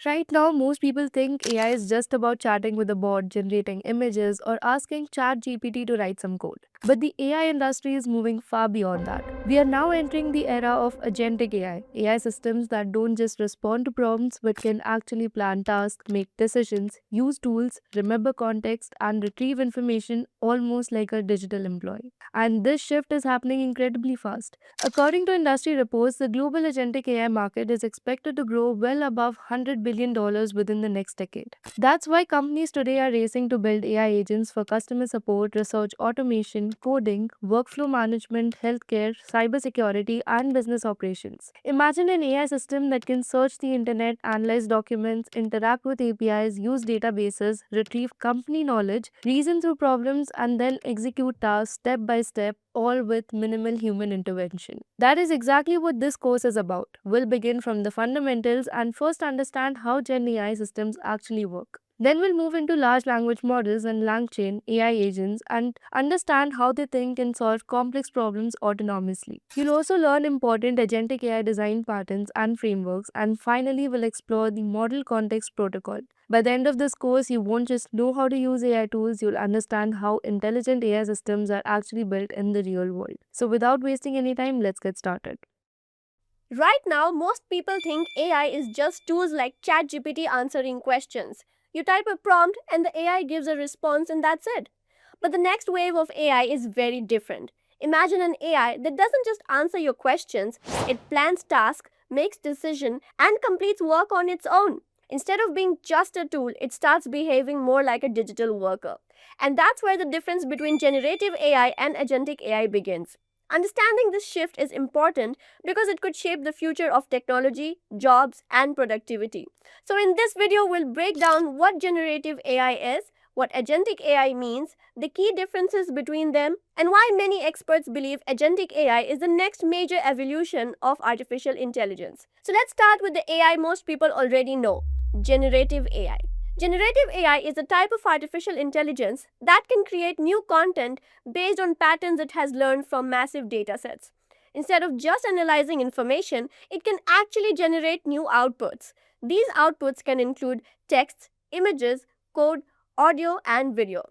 Right now, most people think AI is just about chatting with a bot, generating images, or asking ChatGPT to write some code. But the AI industry is moving far beyond that. We are now entering the era of agentic AI systems that don't just respond to prompts but can actually plan tasks, make decisions, use tools, remember context, and retrieve information almost like a digital employee. And this shift is happening incredibly fast. According to industry reports, the global agentic AI market is expected to grow well above $100 billion within the next decade. That's why companies today are racing to build AI agents for customer support, research automation, coding, workflow management, healthcare, cybersecurity, and business operations. Imagine an AI system that can search the internet, analyze documents, interact with APIs, use databases, retrieve company knowledge, reason through problems, and then execute tasks step by step, all with minimal human intervention. That is exactly what this course is about. We'll begin from the fundamentals and first understand how Gen AI systems actually work. Then we'll move into large language models and LangChain AI agents and understand how they think and solve complex problems autonomously. You'll also learn important agentic AI design patterns and frameworks, and finally, we'll explore the model context protocol. By the end of this course, you won't just know how to use AI tools, you'll understand how intelligent AI systems are actually built in the real world. So, without wasting any time, let's get started. Right now, most people think AI is just tools like ChatGPT answering questions. You type a prompt and the AI gives a response and that's it. But the next wave of AI is very different. Imagine an AI that doesn't just answer your questions, it plans tasks, makes decisions, and completes work on its own. Instead of being just a tool, it starts behaving more like a digital worker. And that's where the difference between generative AI and agentic AI begins. Understanding this shift is important because it could shape the future of technology, jobs, and productivity. So, in this video, we'll break down what generative AI is, what agentic AI means, the key differences between them, and why many experts believe agentic AI is the next major evolution of artificial intelligence. So, let's start with the AI most people already know, generative AI. Generative AI is a type of artificial intelligence that can create new content based on patterns it has learned from massive datasets. Instead of just analyzing information, it can actually generate new outputs. These outputs can include text, images, code, audio, and video.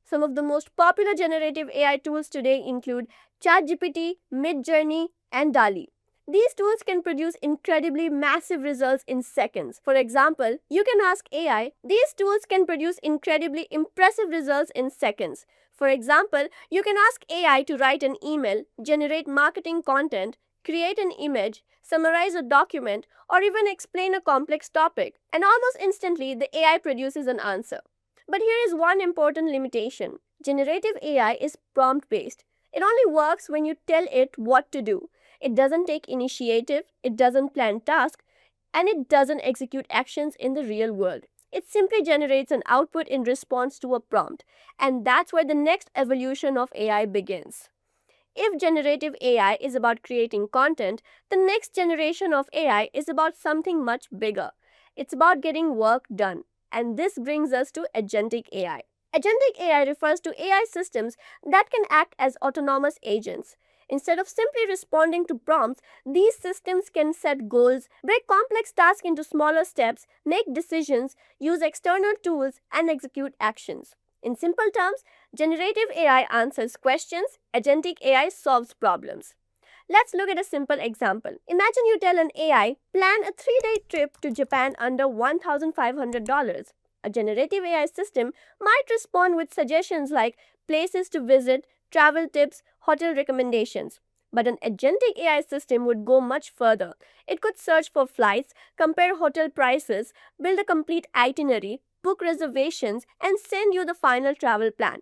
Some of the most popular generative AI tools today include ChatGPT, Midjourney, and DALI. These tools can produce incredibly massive results in seconds. For example, you can ask AI, these tools can produce incredibly impressive results in seconds. For example, you can ask AI to write an email, generate marketing content, create an image, summarize a document, or even explain a complex topic. And almost instantly, the AI produces an answer. But here is one important limitation. Generative AI is prompt based. It only works when you tell it what to do. It doesn't take initiative, it doesn't plan tasks, and it doesn't execute actions in the real world. It simply generates an output in response to a prompt. And that's where the next evolution of AI begins. If generative AI is about creating content, the next generation of AI is about something much bigger. It's about getting work done. And this brings us to agentic AI. Agentic AI refers to AI systems that can act as autonomous agents. Instead of simply responding to prompts, these systems can set goals, break complex tasks into smaller steps, make decisions, use external tools, and execute actions. In simple terms, generative AI answers questions, agentic AI solves problems. Let's look at a simple example. Imagine you tell an AI, plan a 3-day trip to Japan under $1,500. A generative AI system might respond with suggestions like places to visit, travel tips, hotel recommendations. But an agentic AI system would go much further. It could search for flights, compare hotel prices, build a complete itinerary, book reservations, and send you the final travel plan,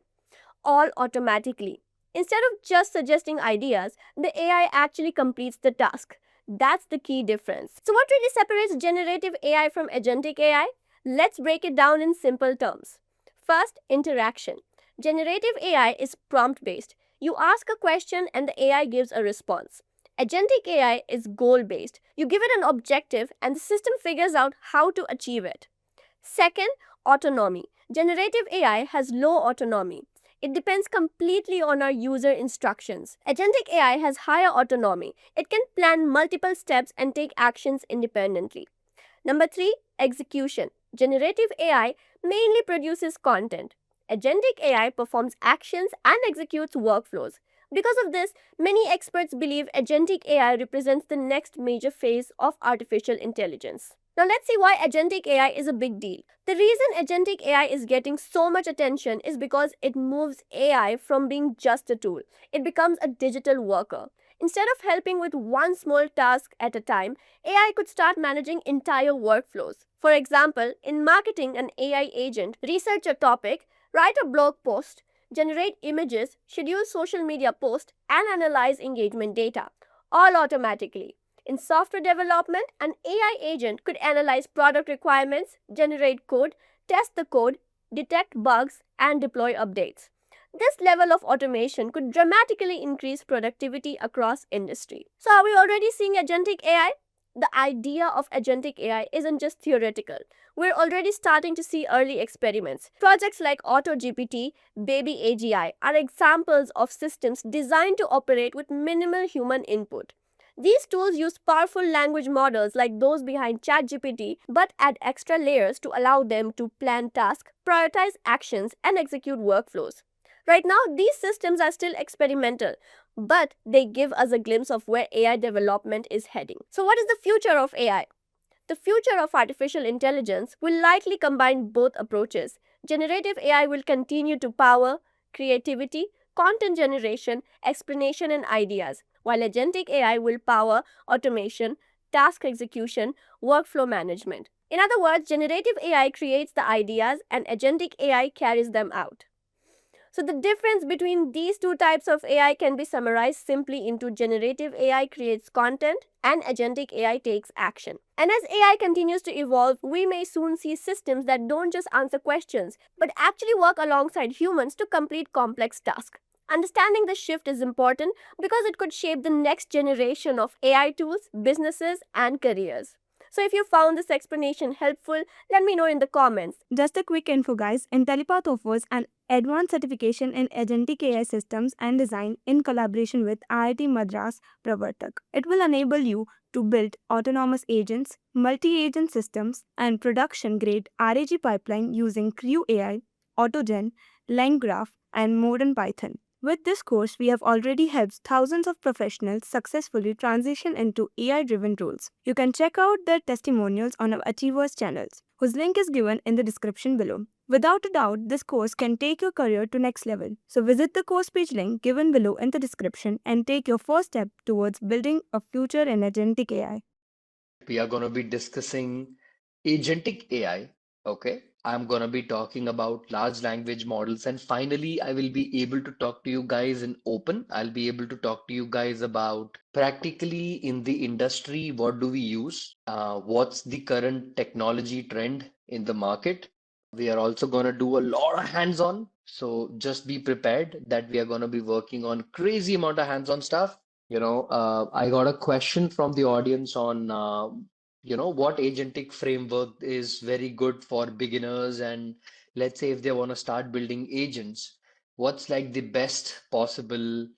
all automatically. Instead of just suggesting ideas, the AI actually completes the task. That's the key difference. So, what really separates generative AI from agentic AI? Let's break it down in simple terms. First, interaction. Generative AI is prompt based. You ask a question and the AI gives a response. Agentic AI is goal based. You give it an objective and the system figures out how to achieve it. Second, autonomy. Generative AI has low autonomy. It depends completely on our user instructions. Agentic AI has higher autonomy. It can plan multiple steps and take actions independently. Number three, execution. Generative AI mainly produces content. Agentic AI performs actions and executes workflows. Because of this, many experts believe agentic AI represents the next major phase of artificial intelligence. Now, let's see why agentic AI is a big deal. The reason agentic AI is getting so much attention is because it moves AI from being just a tool, it becomes a digital worker. Instead of helping with one small task at a time, AI could start managing entire workflows. For example, in marketing, an AI agent research a topic, write a blog post, generate images, schedule social media posts, and analyze engagement data, all automatically. In software development, an AI agent could analyze product requirements, generate code, test the code, detect bugs, and deploy updates. This level of automation could dramatically increase productivity across industry. So are we already seeing agentic AI? The idea of agentic AI isn't just theoretical. We're already starting to see early experiments. Projects like AutoGPT, Baby AGI are examples of systems designed to operate with minimal human input. These tools use powerful language models like those behind ChatGPT but add extra layers to allow them to plan tasks, prioritize actions, and execute workflows. Right now, these systems are still experimental, but they give us a glimpse of where AI development is heading. So, what is the future of AI? The future of artificial intelligence will likely combine both approaches. Generative AI will continue to power creativity, content generation, explanation, and ideas, while agentic AI will power automation, task execution, workflow management. In other words, generative AI creates the ideas and agentic AI carries them out. So, the difference between these two types of AI can be summarized simply into generative AI creates content and agentic AI takes action. And as AI continues to evolve, we may soon see systems that don't just answer questions, but actually work alongside humans to complete complex tasks. Understanding this shift is important because it could shape the next generation of AI tools, businesses, and careers. So, if you found this explanation helpful, let me know in the comments. Just a quick info, guys. Intellipaat offers an advanced certification in agentic AI systems and design in collaboration with IIT Madras Pravartak. It will enable you to build autonomous agents, multi-agent systems, and production-grade RAG pipeline using Crew AI, AutoGen, LangGraph, and modern Python. With this course, we have already helped thousands of professionals successfully transition into AI driven roles. You can check out their testimonials on our Achievers channels, whose link is given in the description below. Without a doubt, this course can take your career to next level. So visit the course page link given below in the description and take your first step towards building a future in agentic AI. We are going to be discussing agentic AI. Okay. I'm going to be talking about large language models. And finally, I will be able to talk to you guys in open. I'll be able to talk to you guys about practically in the industry, what do we use? What's the current technology trend in the market? We are also going to do a lot of hands-on. So just be prepared that we are going to be working on crazy amount of hands-on stuff. I got a question from the audience on, what agentic framework is very good for beginners, and let's say if they want to start building agents, what's like the best possible,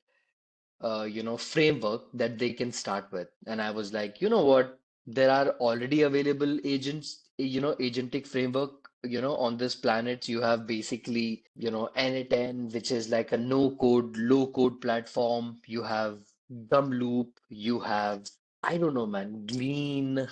framework that they can start with? And I was like, you know what? There are already available agents, agentic framework, on this planet. You have basically, n8n, which is like a no code, low code platform. You have Loop, you have, I don't know, man, Glean,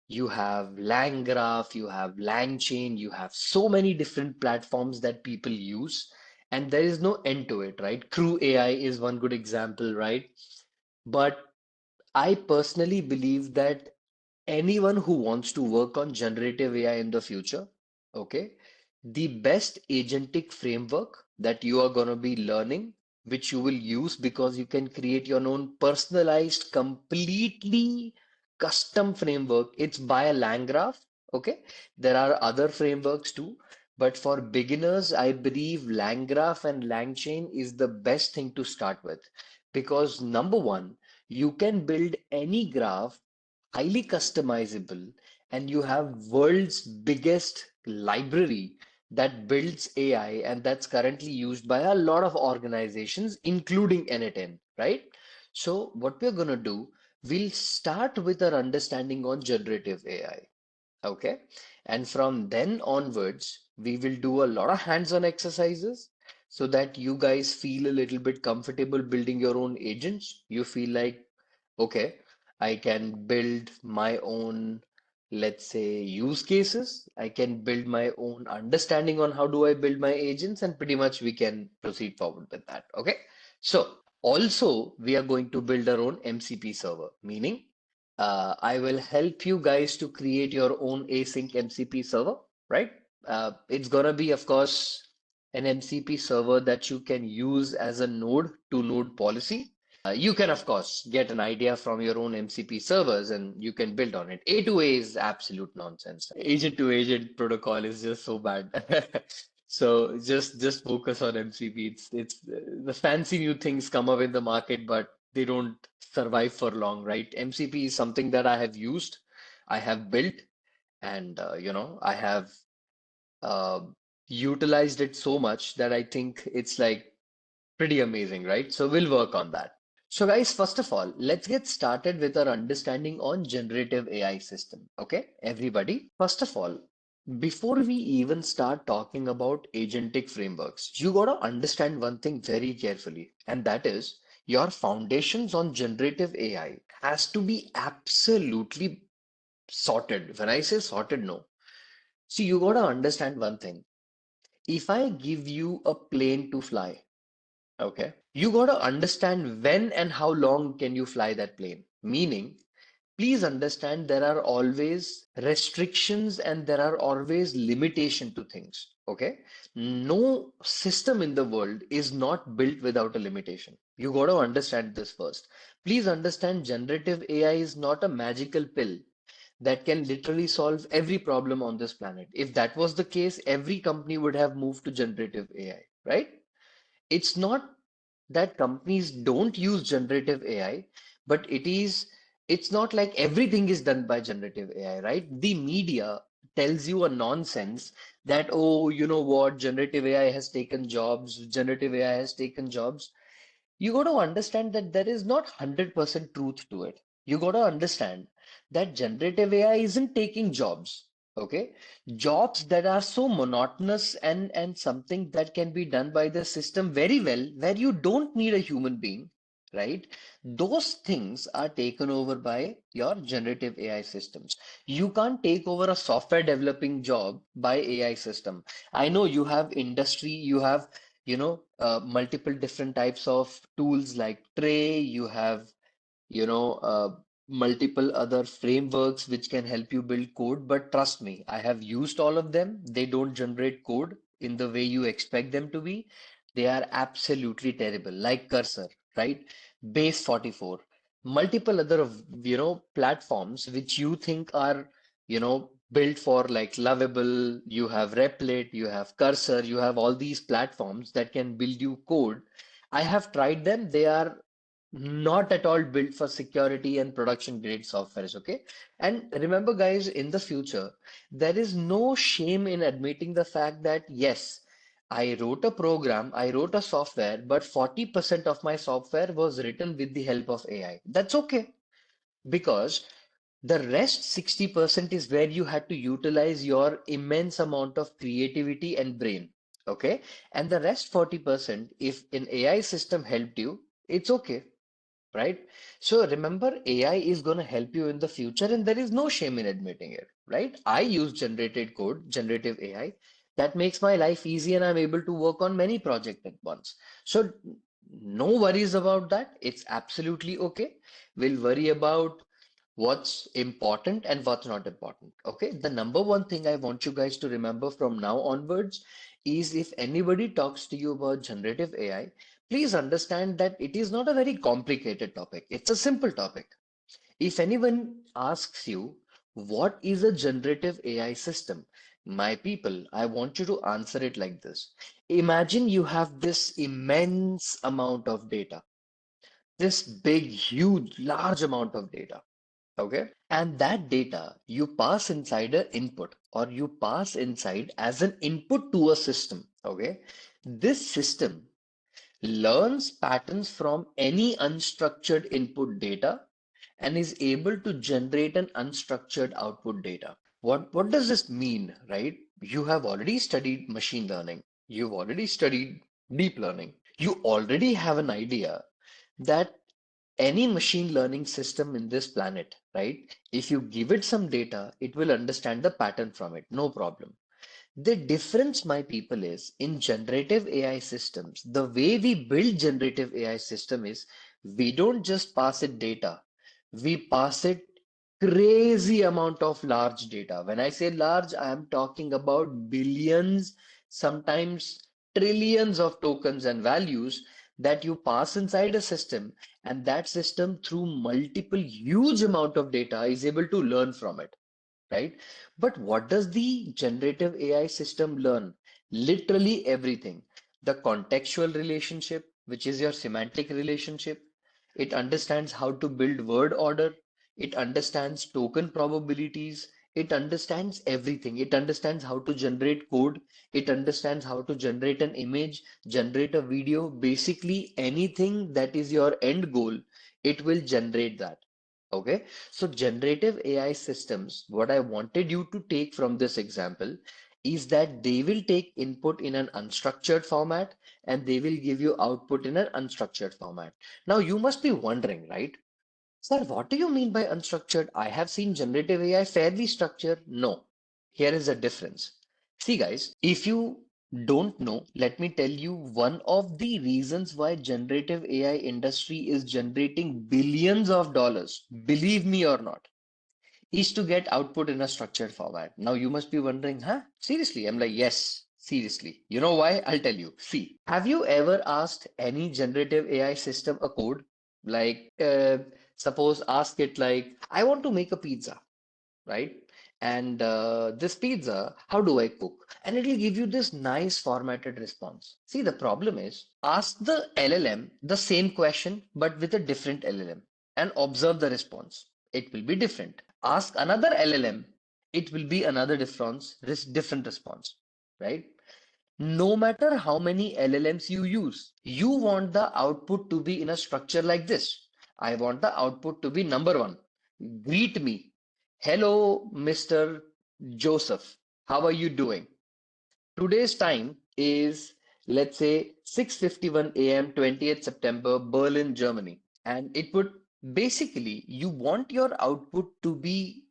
you have LangGraph, you have LangChain, you have so many different platforms that people use, and there is no end to it, right? Crew AI is one good example, right? But I personally believe that anyone who wants to work on generative AI in the future, okay, the best agentic framework that you are going to be learning, which you will use because you can create your own personalized, completely custom framework. It's by a LangGraph, okay? There are other frameworks too, but for beginners, I believe LangGraph and LangChain is the best thing to start with because number one, you can build any graph highly customizable, and you have world's biggest library that builds AI, and that's currently used by a lot of organizations including n8n, right? So what we're going to do, we'll start with our understanding on generative AI. Okay. And from then onwards, we will do a lot of hands-on exercises so that you guys feel a little bit comfortable building your own agents. You feel like, okay, I can build my own, let's say, use cases. I can build my own understanding on how do I build my agents, and pretty much we can proceed forward with that. Okay. So also we are going to build our own MCP server, meaning I will help you guys to create your own async MCP server, right? It's gonna be, of course, an MCP server that you can use as a node to node policy. You can, of course, get an idea from your own MCP servers and you can build on it. A to A is absolute nonsense. Agent to agent protocol is just so bad. So just focus on MCP. It's the fancy new things come up in the market, but they don't survive for long, right? MCP is something that I have used, I have built, and I have uh, utilized it so much that I think it's like pretty amazing, right? So we'll work on that. So guys, first of all, let's get started with our understanding on generative AI system. Okay, everybody. First of all, before we even start talking about agentic frameworks, you gotta understand one thing very carefully, and that is your foundations on generative AI has to be absolutely sorted. When I say sorted, no. See, you gotta understand one thing. If I give you a plane to fly, okay, you got to understand when and how long can you fly that plane. Meaning, please understand there are always restrictions and there are always limitation to things. Okay, no system in the world is not built without a limitation. You got to understand this first. Please understand generative AI is not a magical pill that can literally solve every problem on this planet. If that was the case, every company would have moved to generative AI, right? It's not that companies don't use generative AI, but it's not like everything is done by generative AI, right? The media tells you a nonsense that, oh, you know what, generative AI has taken jobs, generative AI has taken jobs. You got to understand that there is not 100% truth to it. You got to understand that generative AI isn't taking jobs. Okay, jobs that are so monotonous and something that can be done by the system very well, where you don't need a human being, right? Those things are taken over by your generative AI systems. You can't take over a software developing job by AI system. I know you have industry, you have multiple different types of tools like Tray, you have, you know, multiple other frameworks which can help you build code. But trust me, I have used all of them. They don't generate code in the way you expect them to be. They are absolutely terrible, like Cursor, right? Base 44, multiple other, platforms which you think are, built for like Lovable. You have Replit, you have Cursor, you have all these platforms that can build you code. I have tried them. They are not at all built for security and production grade softwares, okay? And remember, guys, in the future, there is no shame in admitting the fact that, yes, I wrote a program, I wrote a software, but 40% of my software was written with the help of AI. That's okay, because the rest 60% is where you had to utilize your immense amount of creativity and brain, okay? And the rest 40%, if an AI system helped you, it's okay, right? So remember, AI is going to help you in the future, and there is no shame in admitting it, right? I use generated code, generative AI. That makes my life easy, and I'm able to work on many projects at once. So no worries about that. It's absolutely okay. We'll worry about what's important and what's not important. Okay, the number one thing I want you guys to remember from now onwards is if anybody talks to you about generative AI, please understand that it is not a very complicated topic. It's a simple topic. If anyone asks you, what is a generative AI system? My people, I want you to answer it like this. Imagine you have this immense amount of data, this big, huge, large amount of data. Okay. And that data you pass inside an input, or you pass inside as an input to a system. Okay. This system learns patterns from any unstructured input data and is able to generate an unstructured output data. What does this mean, right? You have already studied machine learning. You've already studied deep learning. You already have an idea that any machine learning system in this planet, right? If you give it some data, it will understand the pattern from it, no problem. The difference, my people, is in generative AI systems, the way we build generative AI system is we don't just pass it data, we pass it crazy amount of large data. When I say large, I am talking about billions, sometimes trillions of tokens and values that you pass inside a system, and that system through multiple huge amount of data is able to learn from it, right? But what does the generative AI system learn? Literally everything. The contextual relationship, which is your semantic relationship. It understands how to build word order. It understands token probabilities. It understands everything. It understands how to generate code. It understands how to generate an image, generate a video. Basically, anything that is your end goal, it will generate that. Okay. So generative AI systems, what I wanted you to take from this example is that they will take input in an unstructured format and they will give you output in an unstructured format. Now you must be wondering, right? Sir, what do you mean by unstructured? I have seen generative AI fairly structured. No, here is the difference. See, guys, if you don't know, let me tell you one of the reasons why generative AI industry is generating billions of dollars, believe me or not, is to get output in a structured format. Now you must be wondering, huh? Seriously? I'm like, yes, seriously. You know why? I'll tell you. See, have you ever asked any generative AI system a code? Like, suppose ask it like, I want to make a pizza, right? And this pizza, how do I cook? And it'll give you this nice formatted response. See, the problem is ask the LLM the same question, but with a different LLM and observe the response. It will be different. Ask another LLM, it will be another different response, right? No matter how many LLMs you use, you want the output to be in a structure like this. I want the output to be number one. Greet me. Hello, Mr. Joseph. How are you doing? Today's time is, let's say, 6:51 a.m., 20th September, Berlin, Germany. And it would basically, you want your output to be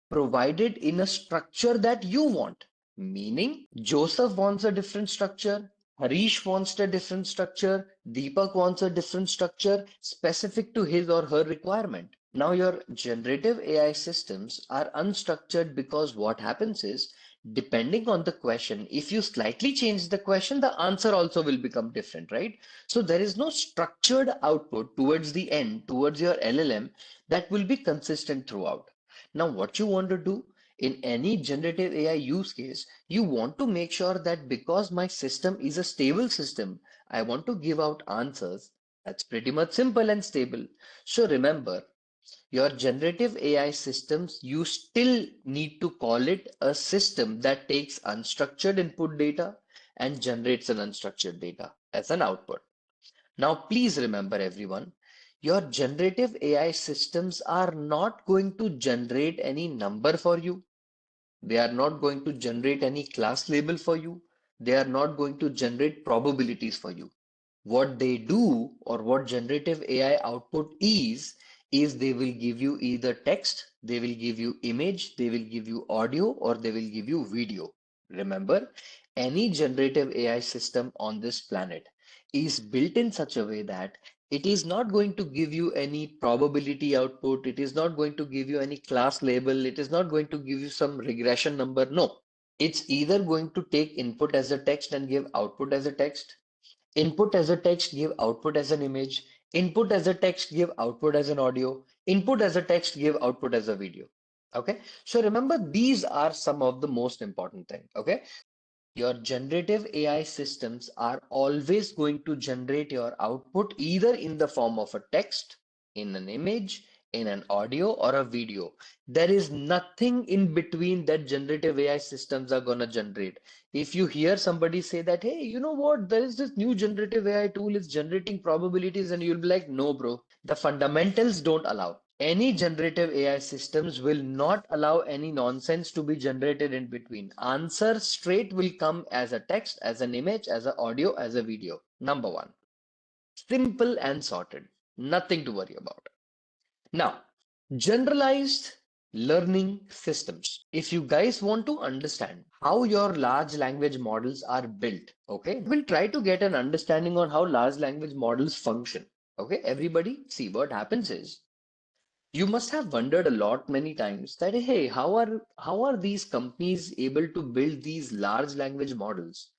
provided in a structure that you want. Meaning, Joseph wants a different structure, Harish wants a different structure, Deepak wants a different structure specific to his or her requirement. Now, your generative AI systems are unstructured because what happens is, depending on the question, if you slightly change the question, the answer also will become different, right? So, there is no structured output towards the end, towards your LLM that will be consistent throughout. Now, what you want to do in any generative AI use case, you want to make sure that because my system is a stable system, I want to give out answers that's pretty much simple and stable. So remember, your generative AI systems, you still need to call it a system that takes unstructured input data and generates an unstructured data as an output. Now, please remember everyone, your generative AI systems are not going to generate any number for you. They are not going to generate any class label for you. They are not going to generate probabilities for you. What they do or what generative AI output is they will give you either text, they will give you image, they will give you audio, or they will give you video. Remember, any generative AI system on this planet is built in such a way that it is not going to give you any probability output. It is not going to give you any class label. It is not going to give you some regression number. No, it's either going to take input as a text and give output as a text, input as a text, give output as an image, input as a text, give output as an audio, input as a text, give output as a video. Okay. So remember, these are some of the most important thing. Okay. Your generative AI systems are always going to generate your output either in the form of a text, in an image, in an audio, or a video. There is nothing in between that generative AI systems are going to generate. If you hear somebody say that, hey, you know what, there is this new generative AI tool, it's generating probabilities, and you'll be like, no, bro, the fundamentals don't allow. Any generative AI systems will not allow any nonsense to be generated in between. Answer straight will come as a text, as an image, as an audio, as a video. Number one. Simple and sorted. Nothing to worry about. Now, generalized learning systems. If you guys want to understand how your large language models are built, okay, we'll try to get an understanding on how large language models function. Okay, everybody, see what happens is you must have wondered a lot many times that hey, how are these companies able to build these large language models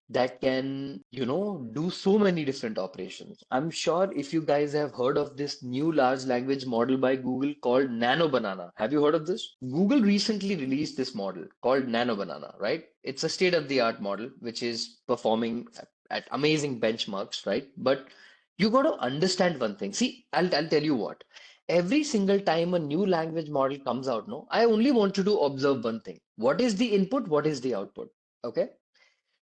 that can, do so many different operations. I'm sure if you guys have heard of this new large language model by Google called Nano Banana. Have you heard of this? Google recently released this model called Nano Banana, right? It's a state-of-the-art model which is performing at amazing benchmarks, right? But you got to understand one thing. See, I'll tell you what. Every single time a new language model comes out, no, I only want you to observe one thing. What is the input? What is the output? Okay.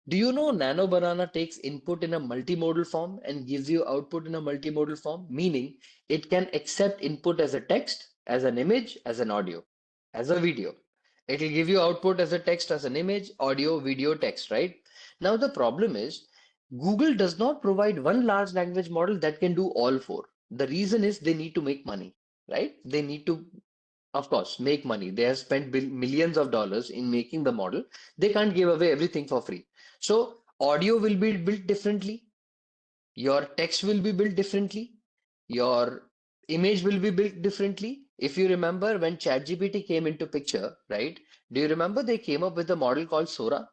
Do you know Nano Banana takes input in a multimodal form and gives you output in a multimodal form? Meaning it can accept input as a text, as an image, as an audio, as a video. It will give you output as a text, as an image, audio, video, text, right? Now the problem is Google does not provide one large language model that can do all four. The reason is they need to make money, right? They need to, of course, make money. They have spent millions of dollars in making the model. They can't give away everything for free. So audio will be built differently. Your text will be built differently. Your image will be built differently. If you remember when ChatGPT came into picture, right? Do you remember they came up with a model called Sora?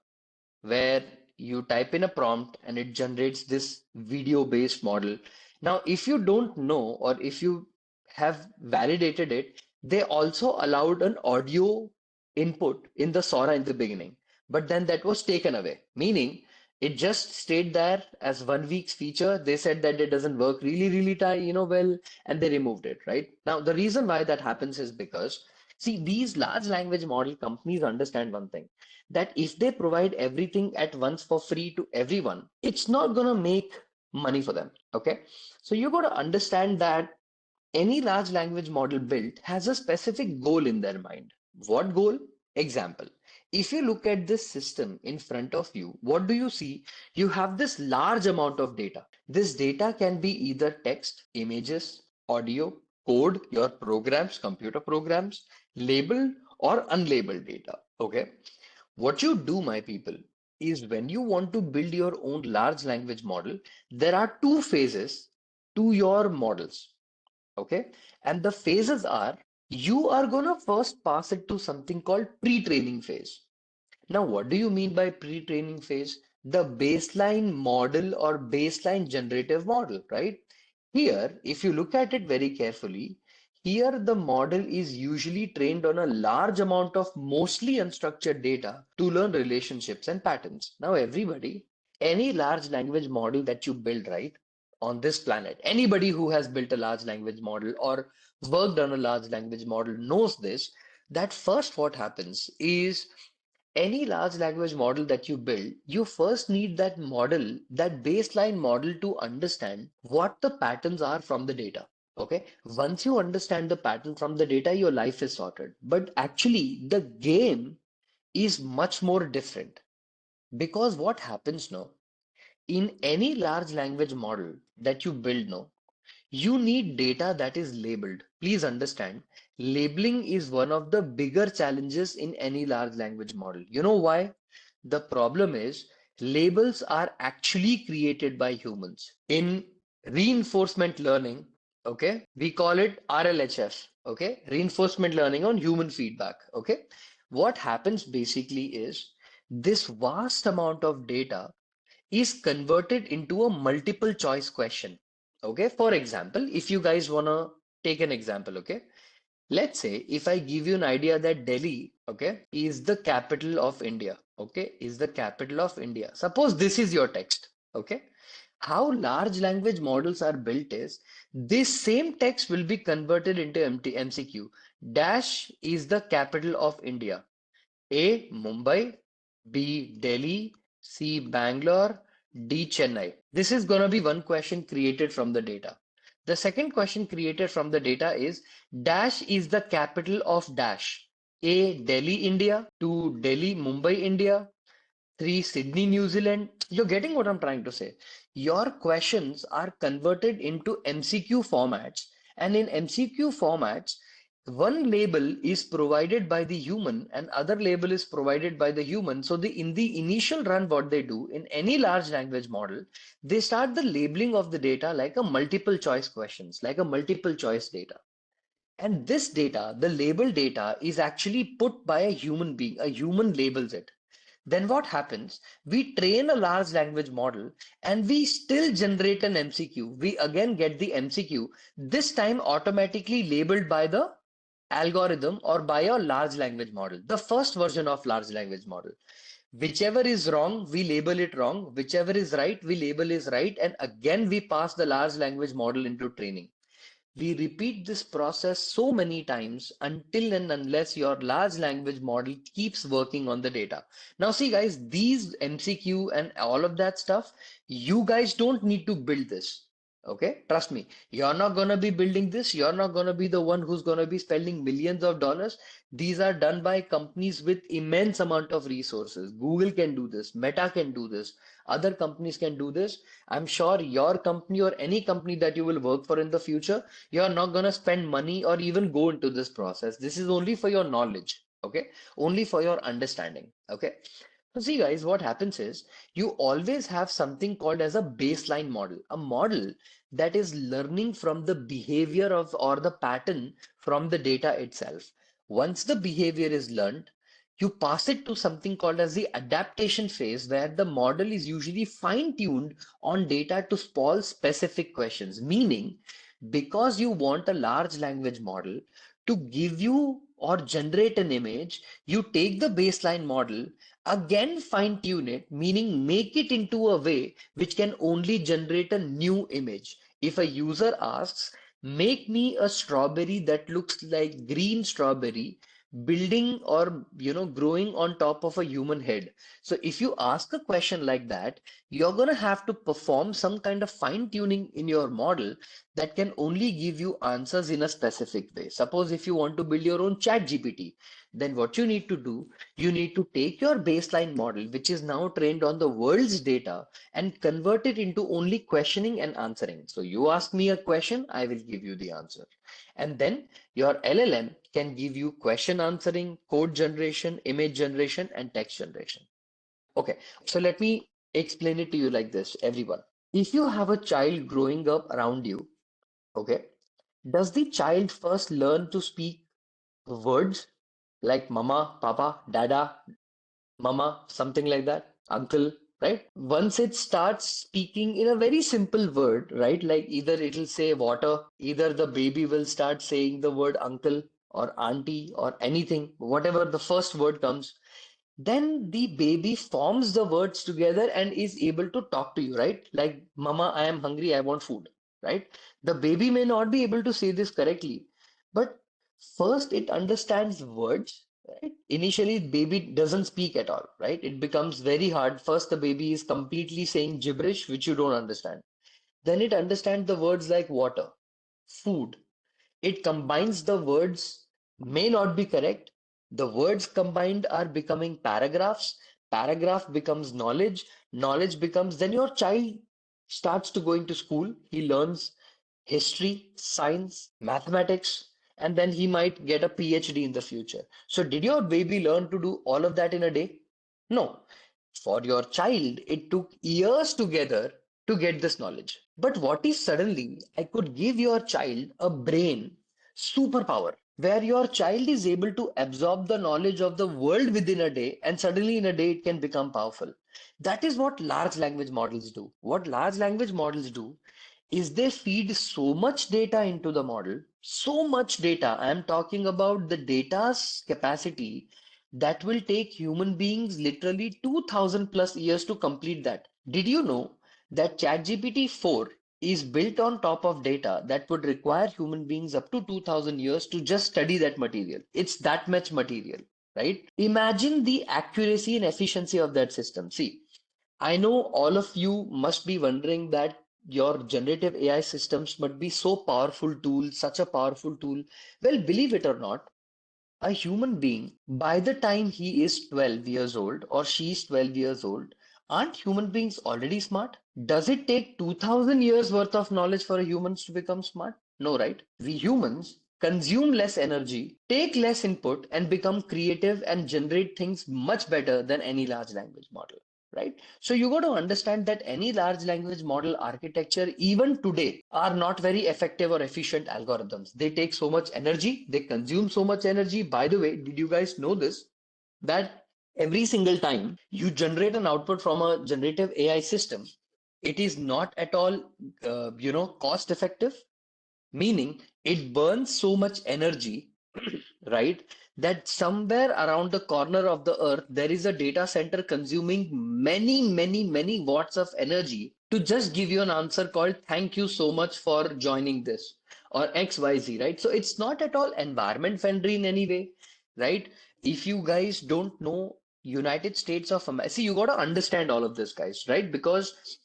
Where you type in a prompt and it generates this video based model. Now, if you don't know or if you have validated it, they also allowed an audio input in the Sora in the beginning, but then that was taken away, meaning it just stayed there as 1 week's feature. They said that it doesn't work really, really well, and they removed it, right? Now, the reason why that happens is because, see, these large language model companies understand one thing that if they provide everything at once for free to everyone, it's not going to make money for them. Okay. So you got to understand that any large language model built has a specific goal in their mind. What goal? Example. If you look at this system in front of you, what do you see? You have this large amount of data. This data can be either text, images, audio, code, your programs, computer programs, labeled or unlabeled data. Okay. What you do, my people, is when you want to build your own large language model, there are two phases to your models. Okay. And the phases are you are going to first pass it to something called pre-training phase. Now, what do you mean by pre-training phase? The baseline model or baseline generative model, right? Here, if you look at it very carefully, here the model is usually trained on a large amount of mostly unstructured data to learn relationships and patterns. Now, everybody, any large language model that you build, right, on this planet, anybody who has built a large language model or worked on a large language model knows this, that first what happens is any large language model that you build, you first need that model, that baseline model to understand what the patterns are from the data. Okay. Once you understand the pattern from the data, your life is sorted. But actually, the game is much more different because what happens now in any large language model that you build now, you need data that is labeled. Please understand, labeling is one of the bigger challenges in any large language model. You know why? The problem is labels are actually created by humans. In reinforcement learning, okay, we call it RLHF, okay, reinforcement learning on human feedback, okay. What happens basically is this vast amount of data is converted into a multiple choice question. Okay, for example, if you guys want to take an example, okay, let's say if I give you an idea that Delhi, okay, is the capital of India, okay, is the capital of India. Suppose this is your text, okay. How large language models are built is this same text will be converted into MCQ. Dash is the capital of India. A. Mumbai, B. Delhi, C. Bangalore, D. Chennai. This is going to be one question created from the data. The second question created from the data is Dash is the capital of Dash. A. Delhi, India. 2. Delhi, Mumbai, India. 3. Sydney, New Zealand. You're getting what I'm trying to say. Your questions are converted into MCQ formats, and in MCQ formats, one label is provided by the human and other label is provided by the human. So in the initial run, what they do in any large language model, they start the labeling of the data like a multiple choice questions, like a multiple choice data. And this data, the label data, is actually put by a human being. A human labels it. Then what happens? We train a large language model and we still generate an MCQ. We again get the MCQ, this time automatically labeled by the algorithm or by a large language model, the first version of large language model. Whichever is wrong, we label it wrong. Whichever is right, we label is right. And again, we pass the large language model into training. We repeat this process so many times until and unless your large language model keeps working on the data. Now, see, guys, these MCQ and all of that stuff, you guys don't need to build this. Okay, trust me, you're not going to be building this. You're not going to be the one who's going to be spending millions of dollars. These are done by companies with immense amount of resources. Google can do this, Meta can do this, other companies can do this. I'm sure your company or any company that you will work for in the future, you're not going to spend money or even go into this process. This is only for your knowledge, okay? Only for your understanding, okay? So see guys, what happens is you always have something called as a baseline model, a model that is learning from the behavior of or the pattern from the data itself. Once the behavior is learned, you pass it to something called as the adaptation phase, where the model is usually fine-tuned on data to solve specific questions. Meaning, because you want a large language model to give you or generate an image, you take the baseline model, again fine tune it, meaning make it into a way which can only generate a new image. If a user asks, make me a strawberry that looks like green strawberry, building or growing on top of a human head. So if you ask a question like that, you're going to have to perform some kind of fine tuning in your model that can only give you answers in a specific way. Suppose if you want to build your own chat GPT, then what you need to do, you need to take your baseline model, which is now trained on the world's data, and convert it into only questioning and answering. So you ask me a question, I will give you the answer. And then your LLM can give you question answering, code generation, image generation, and text generation. Okay, so let me explain it to you like this, everyone. If you have a child growing up around you, okay, does the child first learn to speak words like mama, papa, dada, mama, something like that, uncle, right? Once it starts speaking in a very simple word, right? Like either it'll say water, either the baby will start saying the word uncle or auntie or anything, whatever the first word comes, then the baby forms the words together and is able to talk to you, right? Like, Mama, I am hungry, I want food, right? The baby may not be able to say this correctly, but first it understands words, right? Initially, baby doesn't speak at all, right? It becomes very hard. First, the baby is completely saying gibberish, which you don't understand. Then it understands the words like water, food. It combines the words, may not be correct. The words combined are becoming paragraphs. Paragraph becomes knowledge. Knowledge becomes, then your child starts to going to school. He learns history, science, mathematics, and then he might get a PhD in the future. So, did your baby learn to do all of that in a day? No. For your child, it took years together to get this knowledge. But what if suddenly I could give your child a brain superpower where your child is able to absorb the knowledge of the world within a day and suddenly in a day it can become powerful? That is what large language models do. What large language models do is they feed so much data into the model, so much data. I am talking about the data's capacity that will take human beings literally 2000 plus years to complete that. Did you know that ChatGPT 4 is built on top of data that would require human beings up to 2000 years to just study that material? It's that much material, right? Imagine the accuracy and efficiency of that system. See, I know all of you must be wondering that your generative AI systems must be so powerful tool, such a powerful tool. Well, believe it or not, a human being, by the time he is 12 years old or she is 12 years old, aren't human beings already smart? Does it take 2000 years worth of knowledge for humans to become smart? No, right? We humans consume less energy, take less input, and become creative and generate things much better than any large language model. Right? So you got to understand that any large language model architecture, even today, are not very effective or efficient algorithms. They take so much energy, they consume so much energy. By the way, did you guys know this? That every single time you generate an output from a generative AI system, it is not at all, cost effective, meaning it burns so much energy, right? That somewhere around the corner of the earth, there is a data center consuming many, many, many watts of energy to just give you an answer called thank you so much for joining this or XYZ, right? So it's not at all environment friendly in any way, right? If you guys don't know United States of America, see, you got to understand all of this, guys, right? Because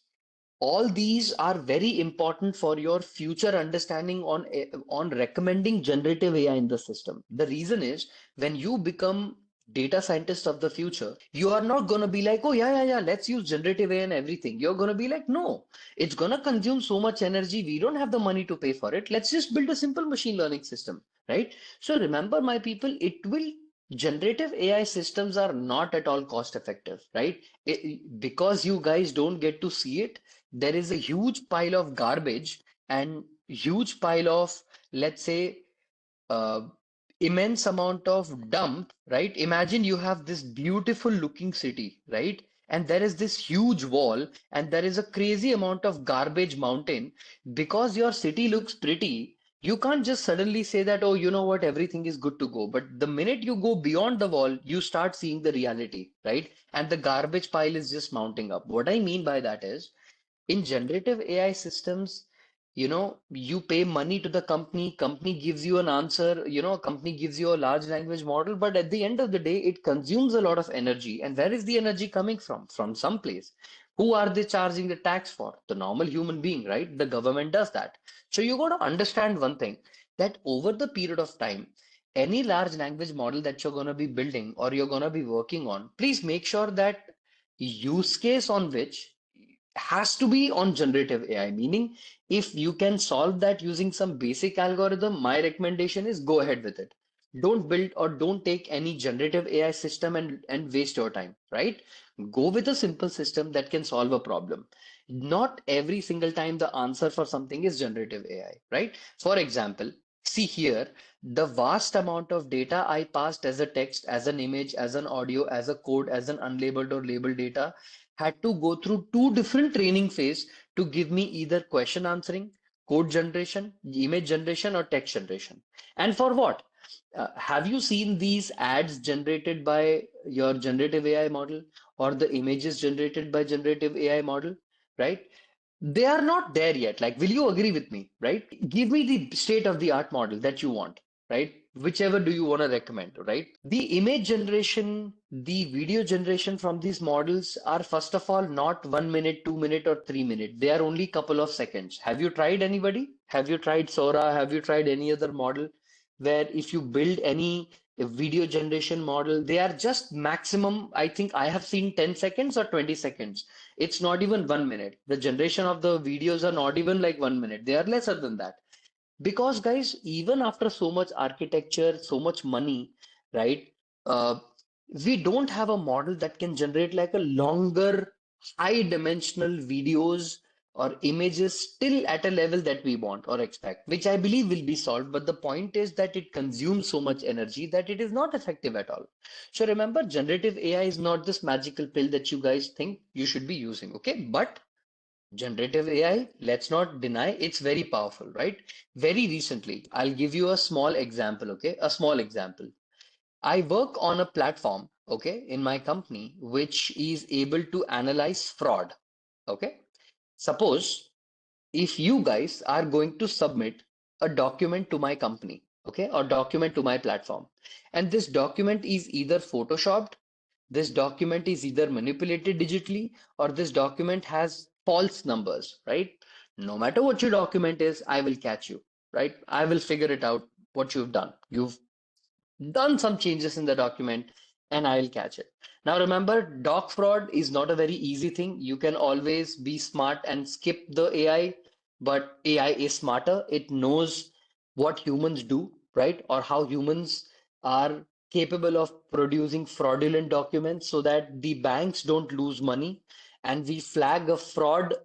all these are very important for your future understanding on recommending generative AI in the system. The reason is when you become data scientist of the future, you are not going to be like, oh yeah, let's use generative AI and everything. You're going to be like, no, it's going to consume so much energy. We don't have the money to pay for it. Let's just build a simple machine learning system, right? So remember, my people, it will generative AI systems are not at all cost effective, right? Because you guys don't get to see it, there is a huge pile of garbage and huge pile of, let's say, uh, immense amount of dump, right? Imagine you have this beautiful looking city, right? And there is this huge wall, and there is a crazy amount of garbage mountain. Because your city looks pretty, you can't just suddenly say that, oh, you know what, everything is good to go. But the minute you go beyond the wall, you start seeing the reality, right? And the garbage pile is just mounting up. What I mean by that is, in generative AI systems, you pay money to the company, company gives you an answer, company gives you a large language model, but at the end of the day, it consumes a lot of energy. And where is the energy coming from? From some place. Who are they charging the tax for? The normal human being, right? The government does that. So you got to understand one thing, that over the period of time, any large language model that you're going to be building or you're going to be working on, please make sure that use case on which has to be on generative AI, meaning if you can solve that using some basic algorithm, my recommendation is go ahead with it. Don't build or don't take any generative AI system and waste your time, right? Go with a simple system that can solve a problem. Not every single time the answer for something is generative AI, right? For example, see here, the vast amount of data I passed as a text, as an image, as an audio, as a code, as an unlabeled or labeled data had to go through two different training phase to give me either question answering, code generation, image generation, or text generation. And for what? Have you seen these ads generated by your generative AI model or the images generated by generative AI model, right? They are not there yet. Like, will you agree with me, right? Give me the state of the art model that you want, right? Whichever do you want to recommend, right? The image generation, the video generation from these models are first of all not 1 minute, 2 minute, or 3 minute. They are only couple of seconds. Have you tried anybody? Have you tried Sora? Have you tried any other model where if you build any video generation model, they are just maximum, I think I have seen 10 seconds or 20 seconds. It's not even 1 minute. The generation of the videos are not even like 1 minute. They are lesser than that. Because guys, even after so much architecture, so much money, right? Uh, we don't have a model that can generate like a longer, high dimensional videos or images still at a level that we want or expect, which I believe will be solved. But the point is that it consumes so much energy that it is not effective at all. So remember, generative AI is not this magical pill that you guys think you should be using, okay? But generative AI, let's not deny it's very powerful, right? Very recently, I'll give you a small example, okay? A small example. I work on a platform, okay, in my company, which is able to analyze fraud, okay? Suppose if you guys are going to submit a document to my company, okay, or document to my platform, and this document is either photoshopped, this document is either manipulated digitally, or this document has false numbers, right? No matter what your document is, I will catch you, right? I will figure it out what you've done. You've done some changes in the document and I'll catch it. Now remember, doc fraud is not a very easy thing. You can always be smart and skip the AI, but AI is smarter. It knows what humans do, right? Or how humans are capable of producing fraudulent documents so that the banks don't lose money. And we flag a fraud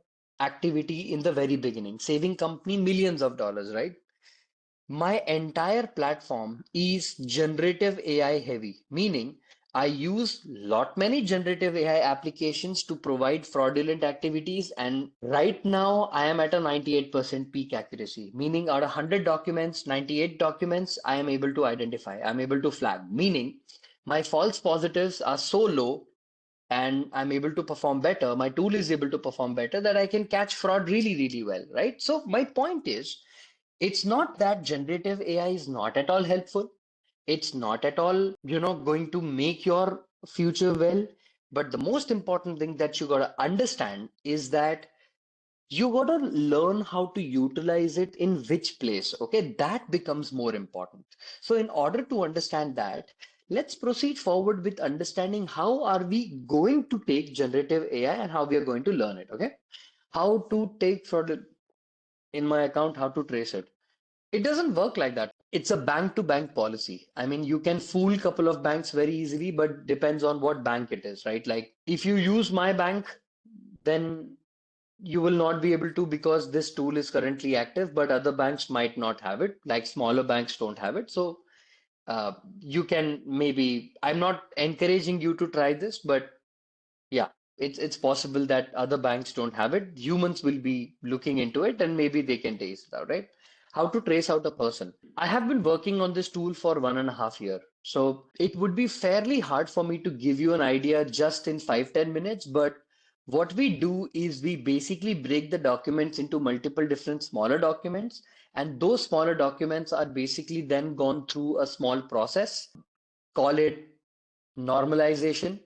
activity in the very beginning, saving company millions of dollars, right? My entire platform is generative AI heavy, meaning I use lot many generative AI applications to provide fraudulent activities. And right now I am at a 98% peak accuracy, meaning out of 100 documents, 98 documents I am able to identify, I'm able to flag, meaning my false positives are so low and I'm able to perform better. My tool is able to perform better that I can catch fraud really, really well, right? So my point is, it's not that generative AI is not at all helpful. It's not at all, going to make your future well. But the most important thing that you got to understand is that you got to learn how to utilize it in which place. Okay, that becomes more important. So, in order to understand that, let's proceed forward with understanding how are we going to take generative AI and how we are going to learn it. Okay, how to take fraud in my account, how to trace it. It doesn't work like that. It's a bank to bank policy. I mean, you can fool a couple of banks very easily, but depends on what bank it is, right? Like if you use my bank, then you will not be able to because this tool is currently active, but other banks might not have it. Like smaller banks don't have it. So you can maybe, I'm not encouraging you to try this, but yeah, it's possible that other banks don't have it. Humans will be looking into it and maybe they can trace it out, right? How to trace out a person. I have been working on this tool for 1.5 years. So it would be fairly hard for me to give you an idea just in 5-10 minutes. But what we do is we basically break the documents into multiple different smaller documents. And those smaller documents are basically then gone through a small process, call it normalization,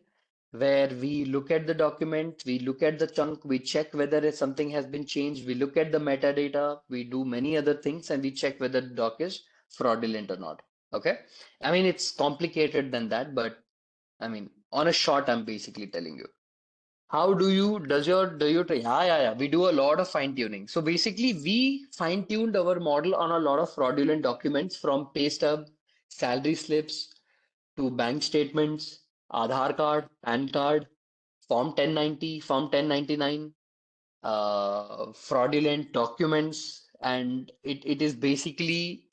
where we look at the document, we look at the chunk, we check whether something has been changed, we look at the metadata, we do many other things, and we check whether the doc is fraudulent or not. Okay. I mean, it's complicated than that, but I mean, on a short, I'm basically telling you. How yeah. We do a lot of fine tuning. So basically, we fine tuned our model on a lot of fraudulent documents from pay stub, salary slips, to bank statements, Aadhaar card, PAN card, Form 1090, Form 1099, fraudulent documents, and it is basically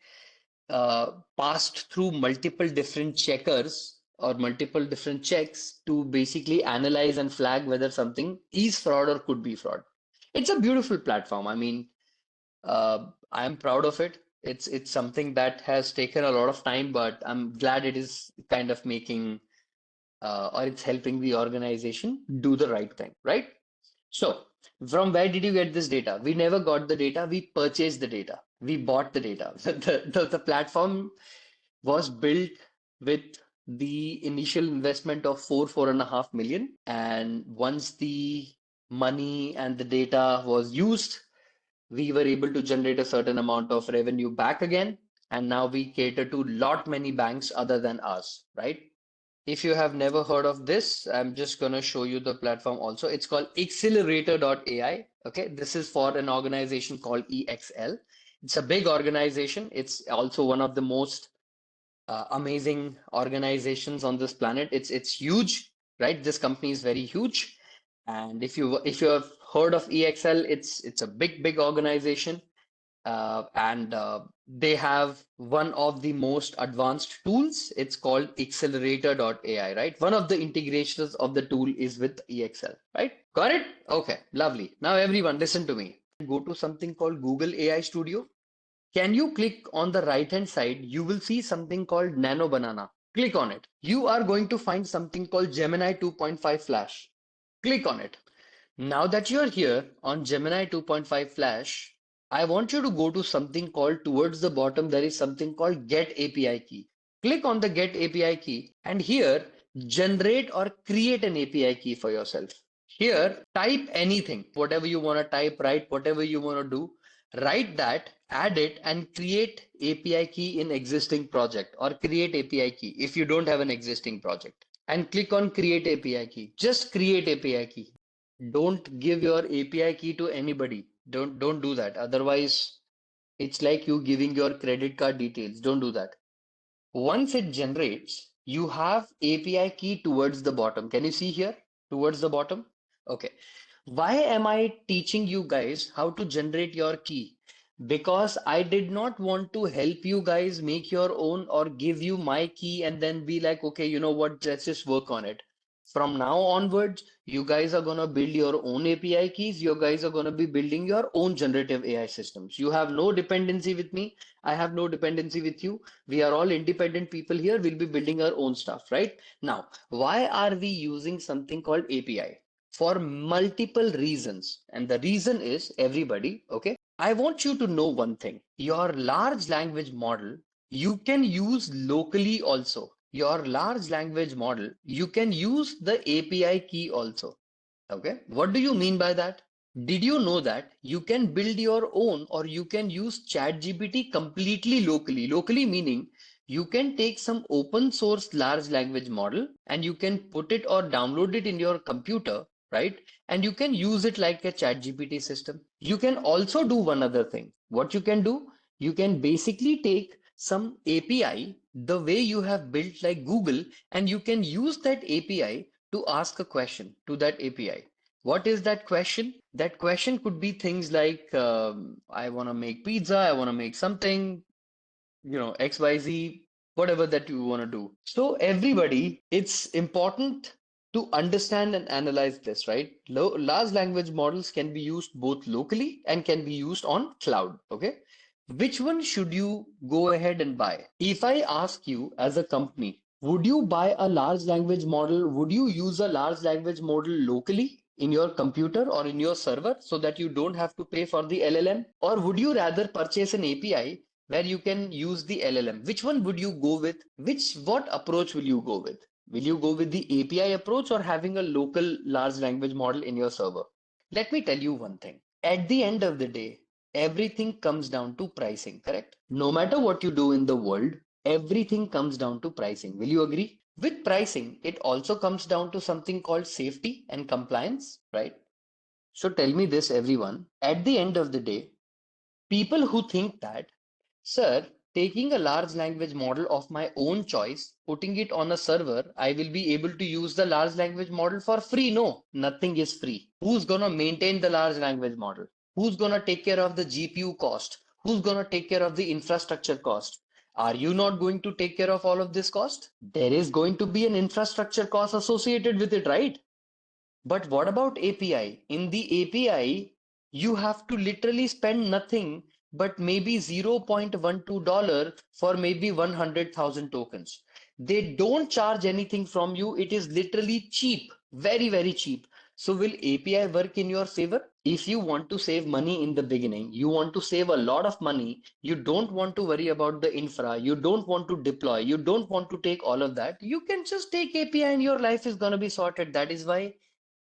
passed through multiple different checkers or multiple different checks to basically analyze and flag whether something is fraud or could be fraud. It's a beautiful platform. I mean, I'm proud of it. It's something that has taken a lot of time, but I'm glad it is kind of making or it's helping the organization do the right thing, right? So, from where did you get this data? We never got the data. We purchased the data. We bought the data. The platform was built with the initial investment of 4.5 million. And once the money and the data was used, we were able to generate a certain amount of revenue back again. And now we cater to lot many banks other than us, right? If you have never heard of this, I'm just going to show you the platform also. It's called accelerator.ai. Okay, this is for an organization called EXL. It's a big organization. It's also one of the most amazing organizations on this planet. It's huge, right? This company is very huge. And if you have heard of EXL, it's a big organization, and they have one of the most advanced tools. It's called accelerator.ai, right? One of the integrations of the tool is with EXL, right? Got it? Okay, lovely. Now everyone listen to me. Go to something called Google AI Studio. Can you click on the right hand side? You will see something called Nano Banana. Click on it. You are going to find something called Gemini 2.5 Flash. Click on it. Now that you're here on Gemini 2.5 Flash, I want you to go to something called towards the bottom, there is something called Get API key. Click on the Get API key and here generate or create an API key for yourself. Here, type anything, whatever you want to type, write whatever you want to do, write that, add it, and create API key in existing project or create API key if you don't have an existing project. And click on create API key. Just create API key. Don't give your API key to anybody. Don't do that. Otherwise, it's like you giving your credit card details. Don't do that. Once it generates, you have API key towards the bottom. Can you see here? Towards the bottom? Okay. Why am I teaching you guys how to generate your key? Because I did not want to help you guys make your own or give you my key and then be like, okay, you know what, let's just work on it. From now onwards, you guys are going to build your own API keys. You guys are going to be building your own generative AI systems. You have no dependency with me. I have no dependency with you. We are all independent people here. We'll be building our own stuff, right? Now, why are we using something called API? For multiple reasons. And the reason is everybody, okay? I want you to know one thing. Your large language model, you can use locally also. Your large language model, you can use the API key also. Okay, what do you mean by that? Did you know that you can build your own or you can use ChatGPT completely locally? Locally meaning you can take some open source large language model and you can put it or download it in your computer, right? And you can use it like a ChatGPT system. You can also do one other thing. What you can do, you can basically take some API the way you have built like Google, and you can use that API to ask a question to that API. What is that question? That question could be things like, I want to make pizza, I want to make something, XYZ, whatever that you want to do. So, everybody, it's important to understand and analyze this, right? Large language models can be used both locally and can be used on cloud, okay? Which one should you go ahead and buy? If I ask you as a company, would you buy a large language model? Would you use a large language model locally in your computer or in your server so that you don't have to pay for the LLM? Or would you rather purchase an API where you can use the LLM? Which one would you go with? What approach will you go with? Will you go with the API approach or having a local large language model in your server? Let me tell you one thing. At the end of the day, everything comes down to pricing, correct? No matter what you do in the world, everything comes down to pricing. Will you agree? With pricing, it also comes down to something called safety and compliance, right? So tell me this, everyone. At the end of the day, people who think that, sir, taking a large language model of my own choice, putting it on a server, I will be able to use the large language model for free. No, nothing is free. Who's gonna maintain the large language model? Who's gonna take care of the GPU cost? Who's gonna take care of the infrastructure cost? Are you not going to take care of all of this cost? There is going to be an infrastructure cost associated with it, right? But what about API? In the API, you have to literally spend nothing but maybe $0.12 for maybe 100,000 tokens. They don't charge anything from you. It is literally cheap, very, very cheap. So will API work in your favor? If you want to save money in the beginning, you want to save a lot of money, you don't want to worry about the infra, you don't want to deploy, you don't want to take all of that, you can just take API and your life is going to be sorted. That is why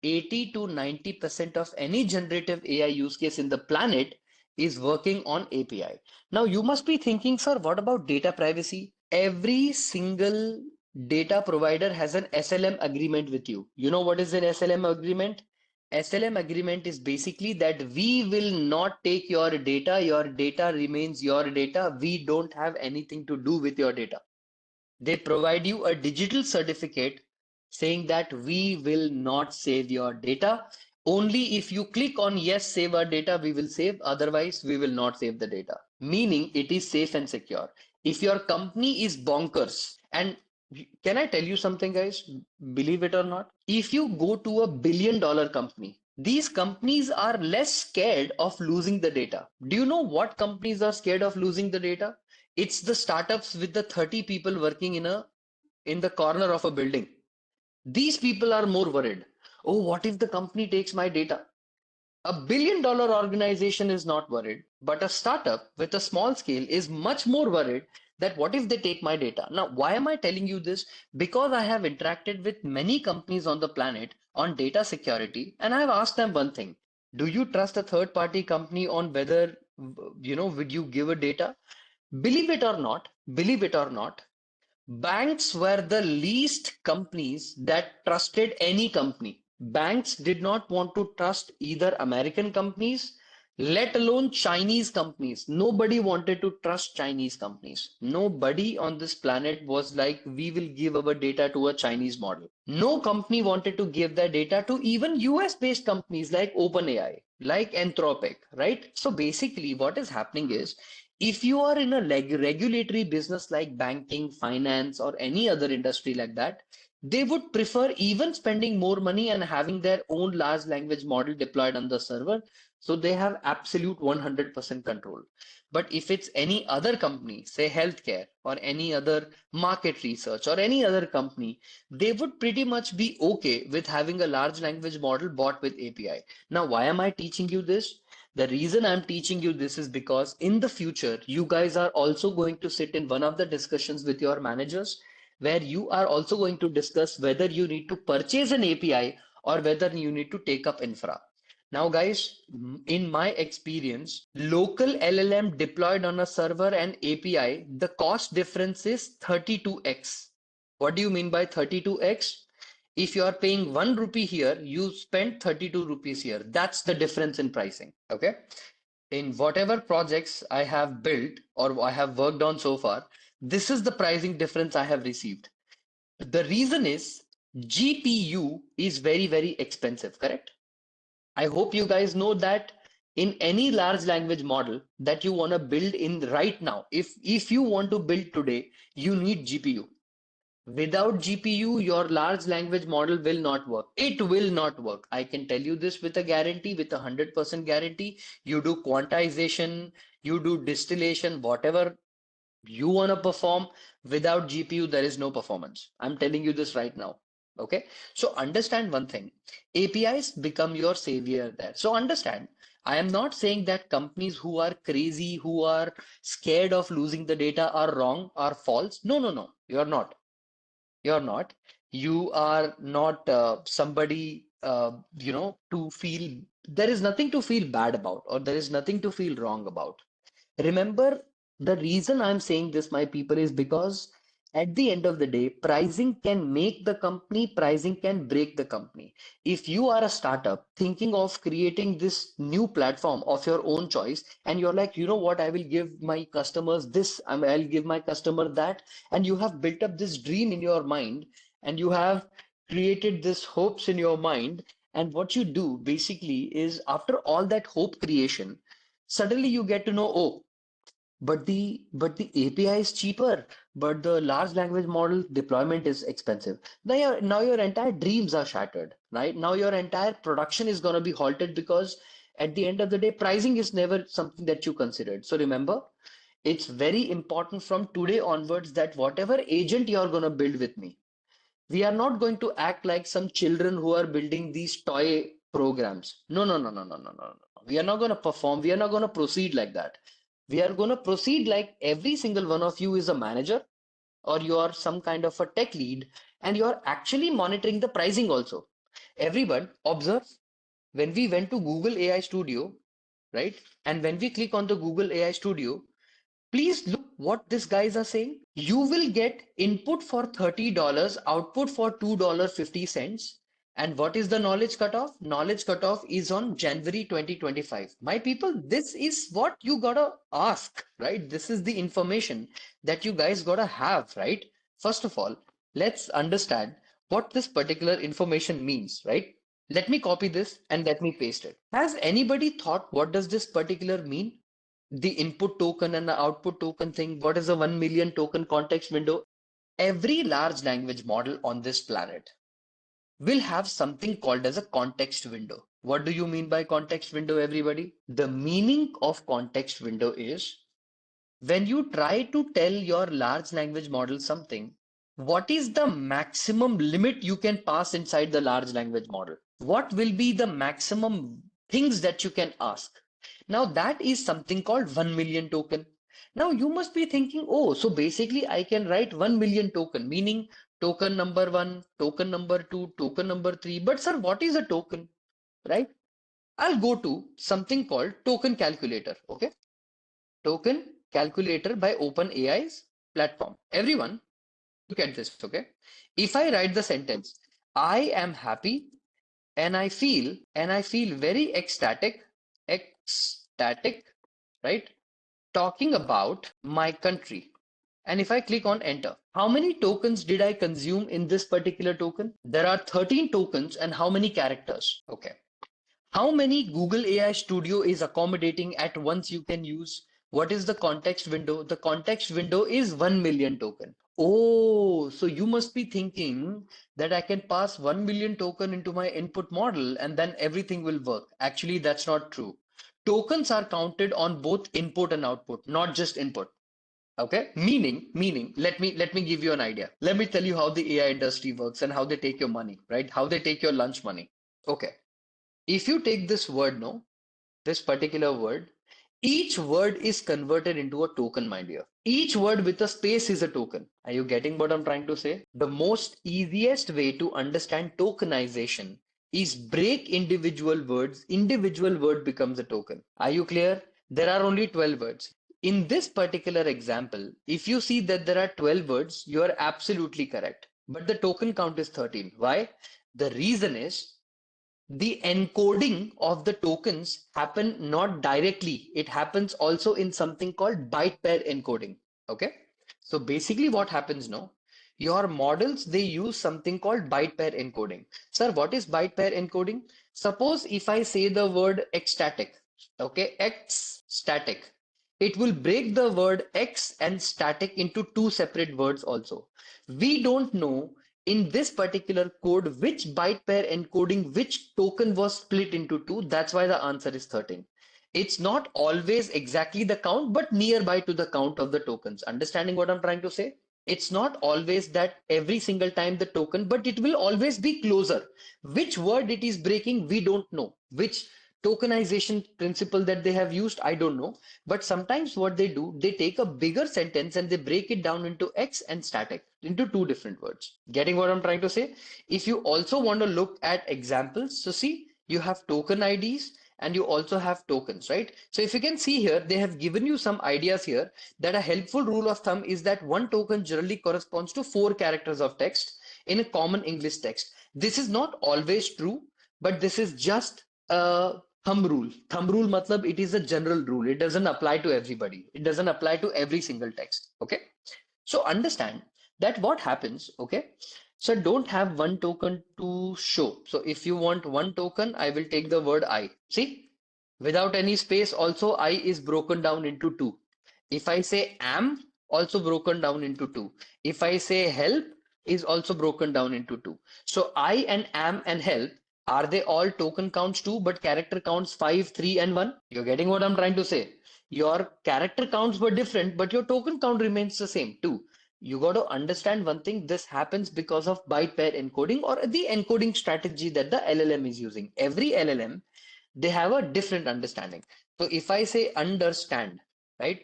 80 to 90% of any generative AI use case in the planet is working on API. Now, you must be thinking, sir, what about data privacy? Every single data provider has an SLM agreement with you. You know what is an SLM agreement? SLM agreement is basically that we will not take your data remains your data. We don't have anything to do with your data. They provide you a digital certificate saying that we will not save your data. Only if you click on yes, save our data, we will save. Otherwise, we will not save the data. Meaning it is safe and secure. If your company is bonkers, and can I tell you something, guys? Believe it or not, if you go to a $1 billion company, these companies are less scared of losing the data. Do you know what companies are scared of losing the data? It's the startups with the 30 people working in the corner of a building. These people are more worried. Oh, what if the company takes my data? A $1 billion organization is not worried, but a startup with a small scale is much more worried that what if they take my data? Now, why am I telling you this? Because I have interacted with many companies on the planet on data security, and I've asked them one thing. Do you trust a third party company on whether, would you give a data? Believe it or not, banks were the least companies that trusted any company. Banks did not want to trust either American companies, let alone Chinese companies. Nobody wanted to trust Chinese companies. Nobody on this planet was like, we will give our data to a Chinese model. No company wanted to give their data to even US based companies like OpenAI, like Anthropic, right? So basically, what is happening is if you are in a regulatory business like banking, finance, or any other industry like that, they would prefer even spending more money and having their own large language model deployed on the server. So they have absolute 100% control. But if it's any other company, say healthcare or any other market research or any other company, they would pretty much be okay with having a large language model bought with API. Now, why am I teaching you this? The reason I'm teaching you this is because in the future, you guys are also going to sit in one of the discussions with your managers where you are also going to discuss whether you need to purchase an API or whether you need to take up infra. Now, guys, in my experience, local LLM deployed on a server and API, the cost difference is 32x. What do you mean by 32x? If you are paying 1 rupee here, you spend 32 rupees here. That's the difference in pricing. Okay. In whatever projects I have built or I have worked on so far, this is the pricing difference I have received. The reason is GPU is very, very expensive, correct? I hope you guys know that in any large language model that you want to build in right now, if you want to build today, you need GPU. Without GPU, your large language model will not work. It will not work. I can tell you this with a guarantee, with a 100% guarantee. You do quantization, you do distillation, whatever you want to perform, without GPU, there is no performance. I'm telling you this right now. Okay. So understand one thing. APIs become your savior there. So understand, I am not saying that companies who are crazy, who are scared of losing the data are wrong, are false. No, no, no. You're not. You're not. You are not somebody, to feel, there is nothing to feel bad about, or there is nothing to feel wrong about. Remember, the reason I'm saying this, my people, is because at the end of the day, pricing can make the company, pricing can break the company. If you are a startup thinking of creating this new platform of your own choice, and you're like, you know what, I will give my customers this, I'll give my customer that, and you have built up this dream in your mind, and you have created this hopes in your mind, and what you do basically is after all that hope creation, suddenly you get to know, oh, but the API is cheaper, but the large language model deployment is expensive. Now your entire dreams are shattered, right? Now your entire production is going to be halted because at the end of the day, pricing is never something that you considered. So remember, it's very important from today onwards that whatever agent you're going to build with me, we are not going to act like some children who are building these toy programs. No, no, no, no, no, no, no, no. We are not going to perform. We are not going to proceed like that. We are going to proceed like every single one of you is a manager or you are some kind of a tech lead and you are actually monitoring the pricing also. Everyone observe when we went to Google AI Studio, right? And when we click on the Google AI Studio, please look what these guys are saying. You will get input for $30, output for $2.50. And what is the knowledge cutoff? Knowledge cutoff is on January 2025. My people, this is what you gotta ask, right? This is the information that you guys gotta have, right? First of all, let's understand what this particular information means, right? Let me copy this and let me paste it. Has anybody thought what does this particular mean? The input token and the output token thing, what is a 1 million token context window? Every large language model on this planet will have something called as a context window. What do you mean by context window, everybody? The meaning of context window is when you try to tell your large language model something, what is the maximum limit you can pass inside the large language model? What will be the maximum things that you can ask? Now that is something called 1 million token. Now you must be thinking, oh, so basically I can write 1 million token, meaning token number one, token number two, token number three. But sir, what is a token, right? I'll go to something called token calculator. Okay. Token calculator by OpenAI's platform. Everyone, look at this. Okay. If I write the sentence, I am happy and I feel very ecstatic, right? Talking about my country. And if I click on enter, how many tokens did I consume in this particular token? There are 13 tokens and how many characters? Okay. How many Google AI Studio is accommodating at once you can use? What is the context window? The context window is 1 million token. Oh, so you must be thinking that I can pass 1 million token into my input model and then everything will work. Actually, that's not true. Tokens are counted on both input and output, not just input. Okay, meaning, let me give you an idea. Let me tell you how the AI industry works and how they take your money, right? How they take your lunch money. Okay, if you take this word, no, this particular word, each word is converted into a token, my dear. Each word with a space is a token. Are you getting what I'm trying to say? The most easiest way to understand tokenization is break individual words. Individual word becomes a token. Are you clear? There are only 12 words. In this particular example, if you see that there are 12 words, you are absolutely correct. But the token count is 13. Why? The reason is the encoding of the tokens happen not directly. It happens also in something called byte pair encoding. Okay. So basically what happens now, your models, they use something called byte pair encoding. Sir, what is byte pair encoding? Suppose if I say the word ecstatic, okay, X static, it will break the word X and static into two separate words also. We don't know in this particular code which byte pair encoding which token was split into two. That's why the answer is 13. It's not always exactly the count but nearby to the count of the tokens. Understanding what I'm trying to say? It's not always that every single time the token, but it will always be closer. Which word it is breaking, we don't know. Which tokenization principle that they have used, I don't know. But sometimes what they do, they take a bigger sentence and they break it down into X and static, into two different words. Getting what I'm trying to say? If you also want to look at examples, so see, you have token IDs and you also have tokens, right? So if you can see here, they have given you some ideas here that a helpful rule of thumb is that one token generally corresponds to 4 characters of text in a common English text. This is not always true, but this is just a thumb rule. Thumb rule matlab it is a general rule. It doesn't apply to everybody. It doesn't apply to every single text. Okay. So understand that what happens, okay? So don't have one token to show. So if you want one token, I will take the word I. See, without any space, also I is broken down into two. If I say am, also broken down into two. If I say help, is also broken down into two. So I and am and help, are they all token counts too, but character counts 5, 3, and 1? You're getting what I'm trying to say? Your character counts were different, but your token count remains the same too. You got to understand one thing, this happens because of byte pair encoding or the encoding strategy that the LLM is using. Every LLM, they have a different understanding. So if I say understand, right?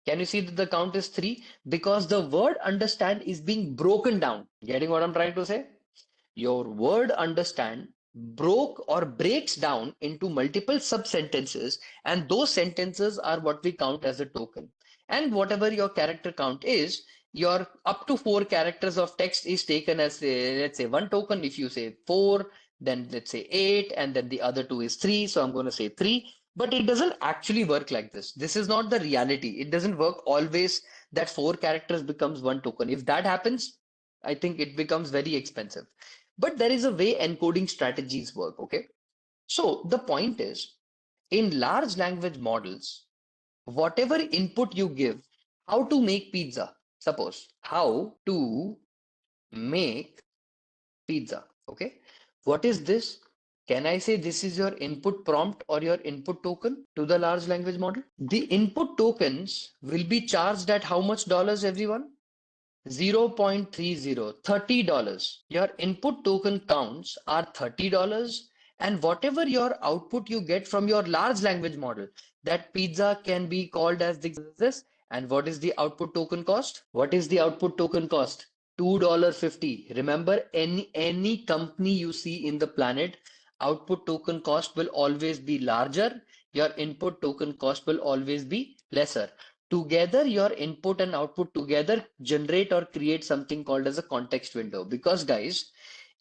Can you see that the count is 3? Because the word understand is being broken down. Getting what I'm trying to say? Your word understand broke or breaks down into multiple sub sentences, and those sentences are what we count as a token. And whatever your character count is, your up to 4 characters of text is taken as let's say one token. If you say 4, then let's say 8, and then the other two is 3. So I'm going to say 3. But it doesn't actually work like this. This is not the reality. It doesn't work always that 4 characters becomes one token. If that happens, I think it becomes very expensive. But there is a way encoding strategies work, okay? So the point is, in large language models, whatever input you give, how to make pizza, suppose, how to make pizza, okay? What is this? Can I say this is your input prompt or your input token to the large language model? The input tokens will be charged at how much dollars, everyone? 0.30, $30. Your input token counts are $30, and whatever your output you get from your large language model, that pizza can be called as this. And what is the output token cost? What is the output token cost? $2.50. Remember, any company you see in the planet, output token cost will always be larger. Your input token cost will always be lesser. Together, your input and output together generate or create something called as a context window. Because guys,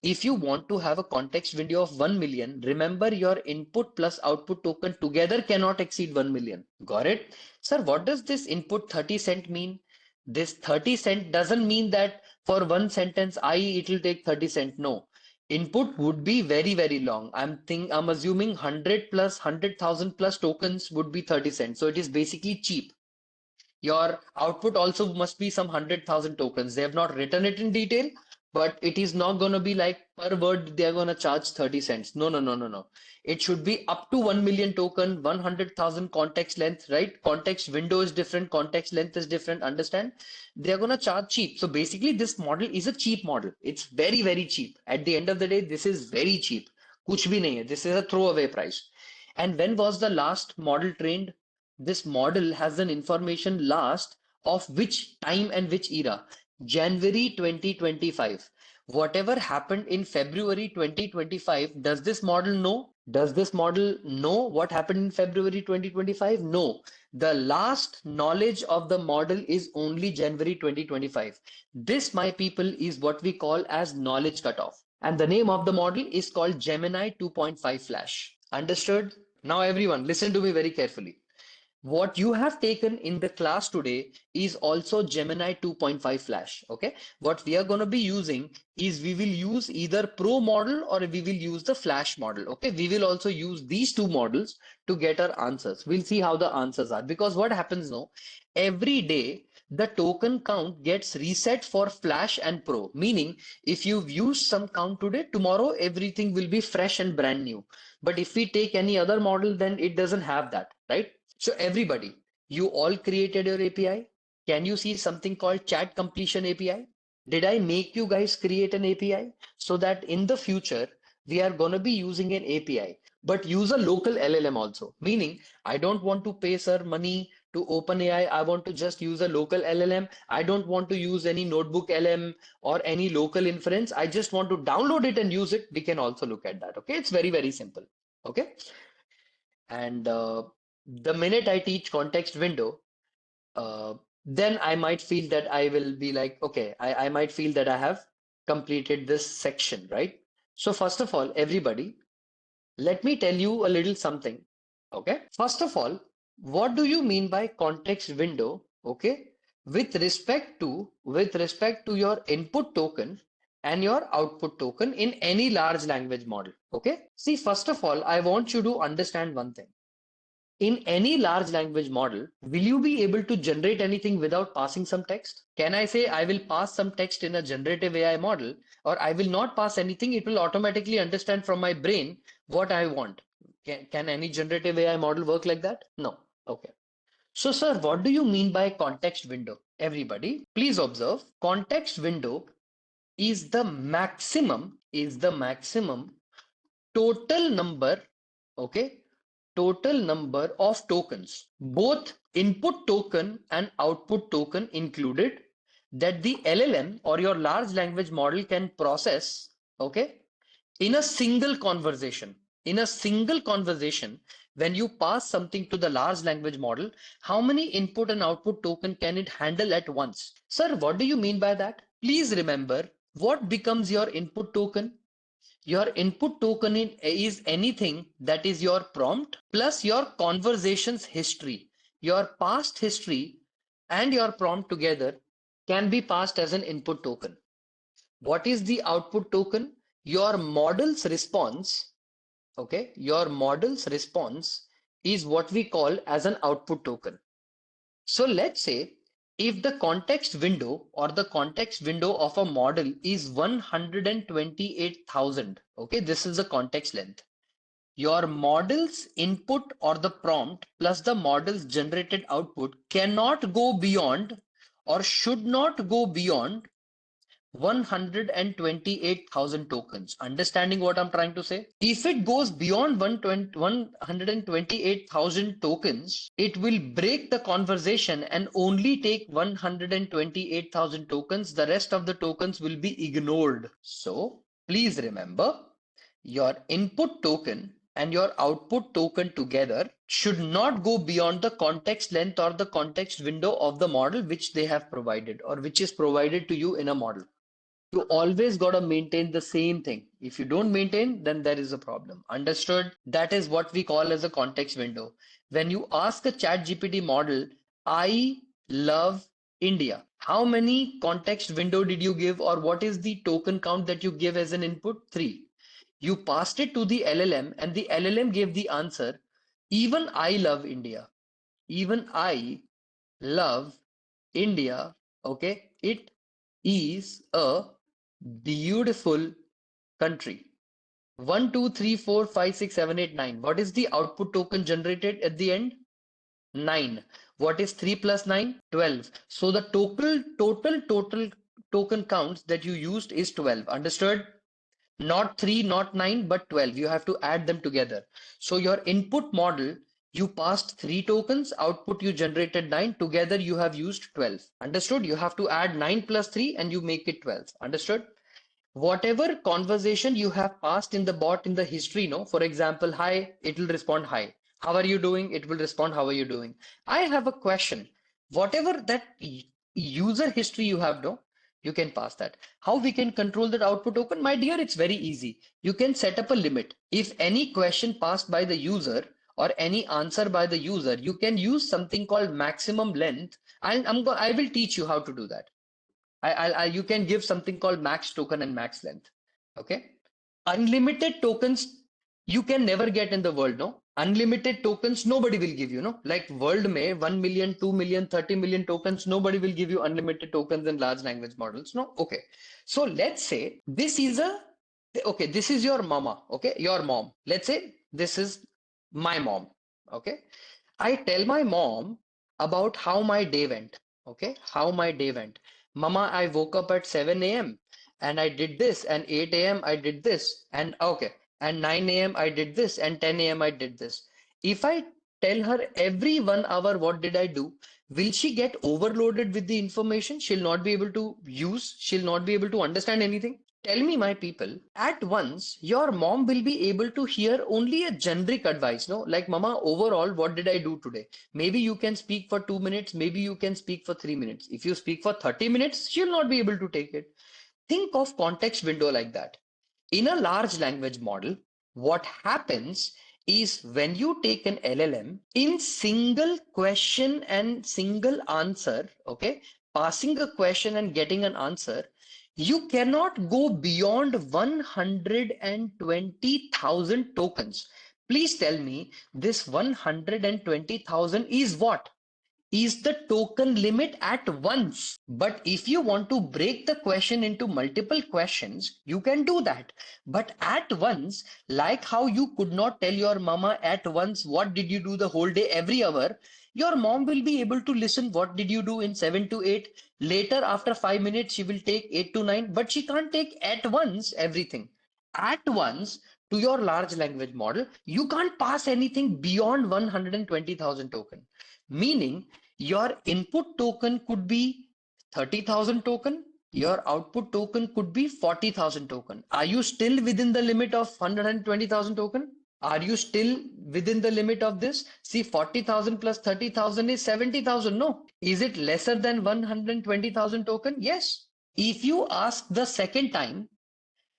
if you want to have a context window of 1 million, remember your input plus output token together cannot exceed 1 million. Got it? Sir, what does this input 30 cent mean? This 30 cent doesn't mean that for one sentence, it will take 30 cent. No. Input would be very, very long. I'm assuming 100 plus 100,000 plus tokens would be 30 cents. So it is basically cheap. Your output also must be some 100,000 tokens. They have not written it in detail, but it is not going to be like per word they are going to charge 30 cents. No, no, no, no, no. It should be up to 1 million token, 100,000 context length, right? Context window is different, context length is different. Understand? They are going to charge cheap. So basically, this model is a cheap model. It's very, very cheap. At the end of the day, this is very cheap. Kuch bhi nahi hai. This is a throwaway price. And when was the last model trained? This model has an information last of which time and which era. January 2025. Whatever happened in February 2025, does this model know? Does this model know what happened in February 2025? No. The last knowledge of the model is only January 2025. This, my people, is what we call as knowledge cutoff. And the name of the model is called Gemini 2.5 Flash. Understood? Now, everyone, listen to me very carefully. What you have taken in the class today is also Gemini 2.5 Flash. Okay. What we are going to be using is we will use either Pro model or we will use the Flash model. Okay. We will also use these two models to get our answers. We'll see how the answers are, because what happens now, every day the token count gets reset for Flash and Pro, meaning if you've used some count today, tomorrow everything will be fresh and brand new. But if we take any other model, then it doesn't have that, right? So everybody, you all created your API. Can you see something called chat completion API? Did I make you guys create an API so that in the future we are going to be using an API, but use a local LLM also? Meaning, I don't want to pay sir money to OpenAI. I want to just use a local LLM. I don't want to use any notebook LM or any local inference. I just want to download it and use it. We can also look at that. Okay, it's very, very simple. Okay. And the minute I teach context window, then I might feel that I will be like, okay, I might feel that I have completed this section, right? So first of all, everybody, let me tell you a little something. Okay. First of all, what do you mean by context window? Okay. With respect to your input token and your output token in any large language model. Okay. See, first of all, I want you to understand one thing. In any large language model, will you be able to generate anything without passing some text? Can I say I will pass some text in a generative AI model, or I will not pass anything? It will automatically understand from my brain what I want. Can any generative AI model work like that? No. Okay. So, sir, what do you mean by context window? Everybody, please observe. Context window is the maximum total number, okay, total number of tokens, both input token and output token included, that the LLM or your large language model can process, okay, in a single conversation. In a single conversation, when you pass something to the large language model, how many input and output token can it handle at once? Sir, what do you mean by that? Please remember, what becomes your input token? Your input token is anything that is your prompt plus your conversation's history. Your past history and your prompt together can be passed as an input token. What is the output token? Your model's response, okay? Your model's response is what we call as an output token. So let's say if the context window or the context window of a model is 128,000, okay, this is the context length. Your model's input or the prompt plus the model's generated output cannot go beyond or should not go beyond 128,000 tokens. Understanding what I'm trying to say? If it goes beyond 128,000 tokens, it will break the conversation and only take 128,000 tokens. The rest of the tokens will be ignored. So please remember, your input token and your output token together should not go beyond the context length or the context window of the model which they have provided or which is provided to you in a model. You always got to maintain the same thing. If you don't maintain, then there is a problem. Understood? That is what we call as a context window. When you ask a chat GPT model, I love India, how many context window did you give, or what is the token count that you give as an input? Three. You passed it to the LLM and the LLM gave the answer, even I love India. Even I love India. Okay. It is a beautiful country. 1, 2, 3, 4, 5, 6, 7, 8, 9. What is the output token generated at the end? 9. What is 3 plus 9? 12. So the total token counts that you used is 12. Understood? Not 3, not 9, but 12. You have to add them together. So your input model, you passed 3 tokens, output you generated 9, together you have used 12. Understood? You have to add 9 plus 3 and you make it 12. Understood? Whatever conversation you have passed in the bot in the history, no, for example, hi, it will respond hi. How are you doing? It will respond, how are you doing? I have a question. Whatever that user history you have, no, you can pass that. How we can control that output token? My dear, it's very easy. You can set up a limit. If any question passed by the user or any answer by the user, you can use something called maximum length. I will teach you how to do that. You can give something called max token and max length. Okay. Unlimited tokens you can never get in the world, no? Unlimited tokens nobody will give you, no? Like world may 1 million, 2 million, 30 million tokens, nobody will give you unlimited tokens in large language models, no? Okay. So let's say this is your mama, okay? Your mom. Let's say this is my mom, okay? I tell my mom about how my day went. Okay, how my day went. Mama, I woke up at 7 a.m. and I did this, and 8 a.m. I did this, and okay, and 9 a.m. I did this, and 10 a.m. I did this. If I tell her every 1 hour what did I do, will she get overloaded with the information? She'll not be able to use, she'll not be able to understand anything. Tell me, my people, at once, your mom will be able to hear only a generic advice, no? Like, Mama, overall, what did I do today? Maybe you can speak for 2 minutes, maybe you can speak for 3 minutes. If you speak for 30 minutes, she'll not be able to take it. Think of context window like that. In a large language model, what happens is when you take an LLM in single question and single answer, okay, passing a question and getting an answer, you cannot go beyond 120,000 tokens. Please tell me this 120,000 is what? Is the token limit at once. But if you want to break the question into multiple questions, you can do that. But at once, like how you could not tell your mama at once, what did you do the whole day every hour? Your mom will be able to listen, what did you do in 7 to 8? Later, after 5 minutes, she will take 8 to 9, but she can't take at once everything. At once, to your large language model, you can't pass anything beyond 120,000 token. Meaning, your input token could be 30,000 token, your output token could be 40,000 token. Are you still within the limit of 120,000 token? Are you still within the limit of this? See, 40,000 plus 30,000 is 70,000. No. Is it lesser than 120,000 token? Yes. If you ask the second time,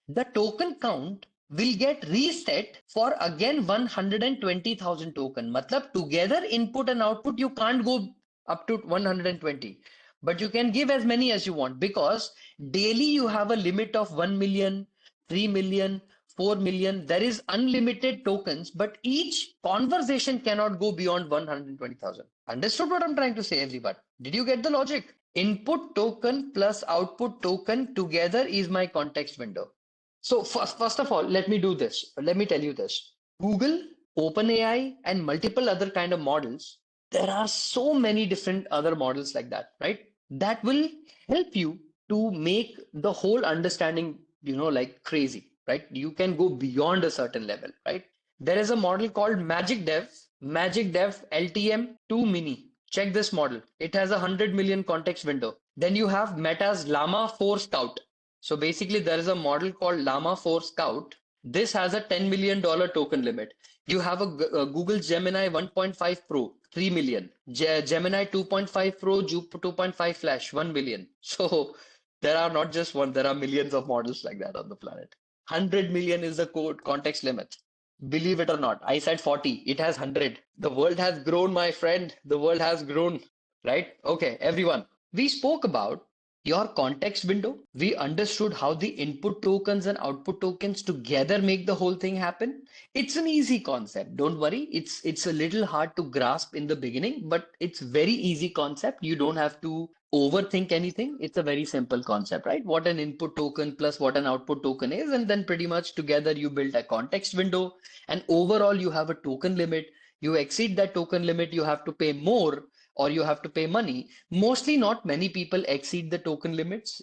the token count will get reset for again 120,000 token. Matlab together input and output you can't go up to 120, but you can give as many as you want because daily you have a limit of 1 million, 3 million, 4 million. There is unlimited tokens, but each conversation cannot go beyond 120,000. Understood what I'm trying to say, everybody? Did you get the logic? Input token plus output token together is my context window. So first of all, let me do this. Let me tell you this. Google, OpenAI, and multiple other kind of models. There are so many different other models like that, right? That will help you to make the whole understanding, like crazy, right? You can go beyond a certain level, right? There is a model called Magic Dev LTM 2 Mini. Check this model. It has 100 million context window. Then you have Meta's Llama 4 Scout. So basically, there is a model called Llama 4 Scout. This has a $10 million token limit. You have a Google Gemini 1.5 Pro, 3 million. Gemini 2.5 Pro, 2.5 Flash, 1 million. So there are not just one, there are millions of models like that on the planet. 100 million is the code context limit. Believe it or not, I said 40, it has 100. The world has grown, my friend. The world has grown, right? Okay, everyone. We spoke about your context window. We understood how the input tokens and output tokens together make the whole thing happen. It's an easy concept. Don't worry. It's a little hard to grasp in the beginning, but it's very easy concept. You don't have to overthink anything. It's a very simple concept, right? What an input token plus what an output token is, and then pretty much together you build a context window, and overall you have a token limit. You exceed that token limit, you have to pay more or you have to pay money. Mostly not many people exceed the token limits.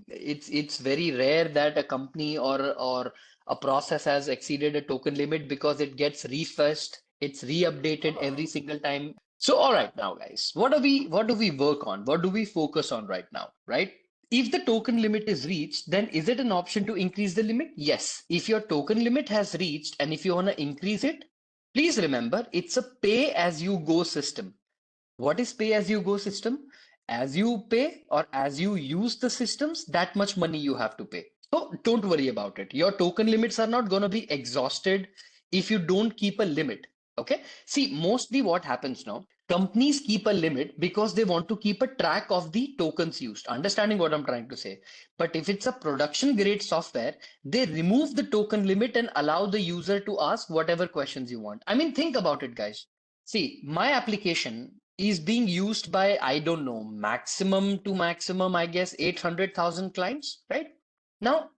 It's very rare that a company or a process has exceeded a token limit because it gets refreshed, it's re-updated every single time. So all right now guys, what do we work on? What do we focus on right now, right? If the token limit is reached, then is it an option to increase the limit? Yes. If your token limit has reached and if you want to increase it, please remember it's a pay as you go system. What is pay as you go system? As you pay or as you use the systems, that much money you have to pay. So don't worry about it. Your token limits are not going to be exhausted if you don't keep a limit. Okay. See, mostly what happens now, companies keep a limit because they want to keep a track of the tokens used. Understanding what I'm trying to say. But if it's a production grade software, they remove the token limit and allow the user to ask whatever questions you want. I mean, think about it, guys. See, my application is being used by, I don't know, maximum to maximum, I guess, 800,000 clients, right? Now,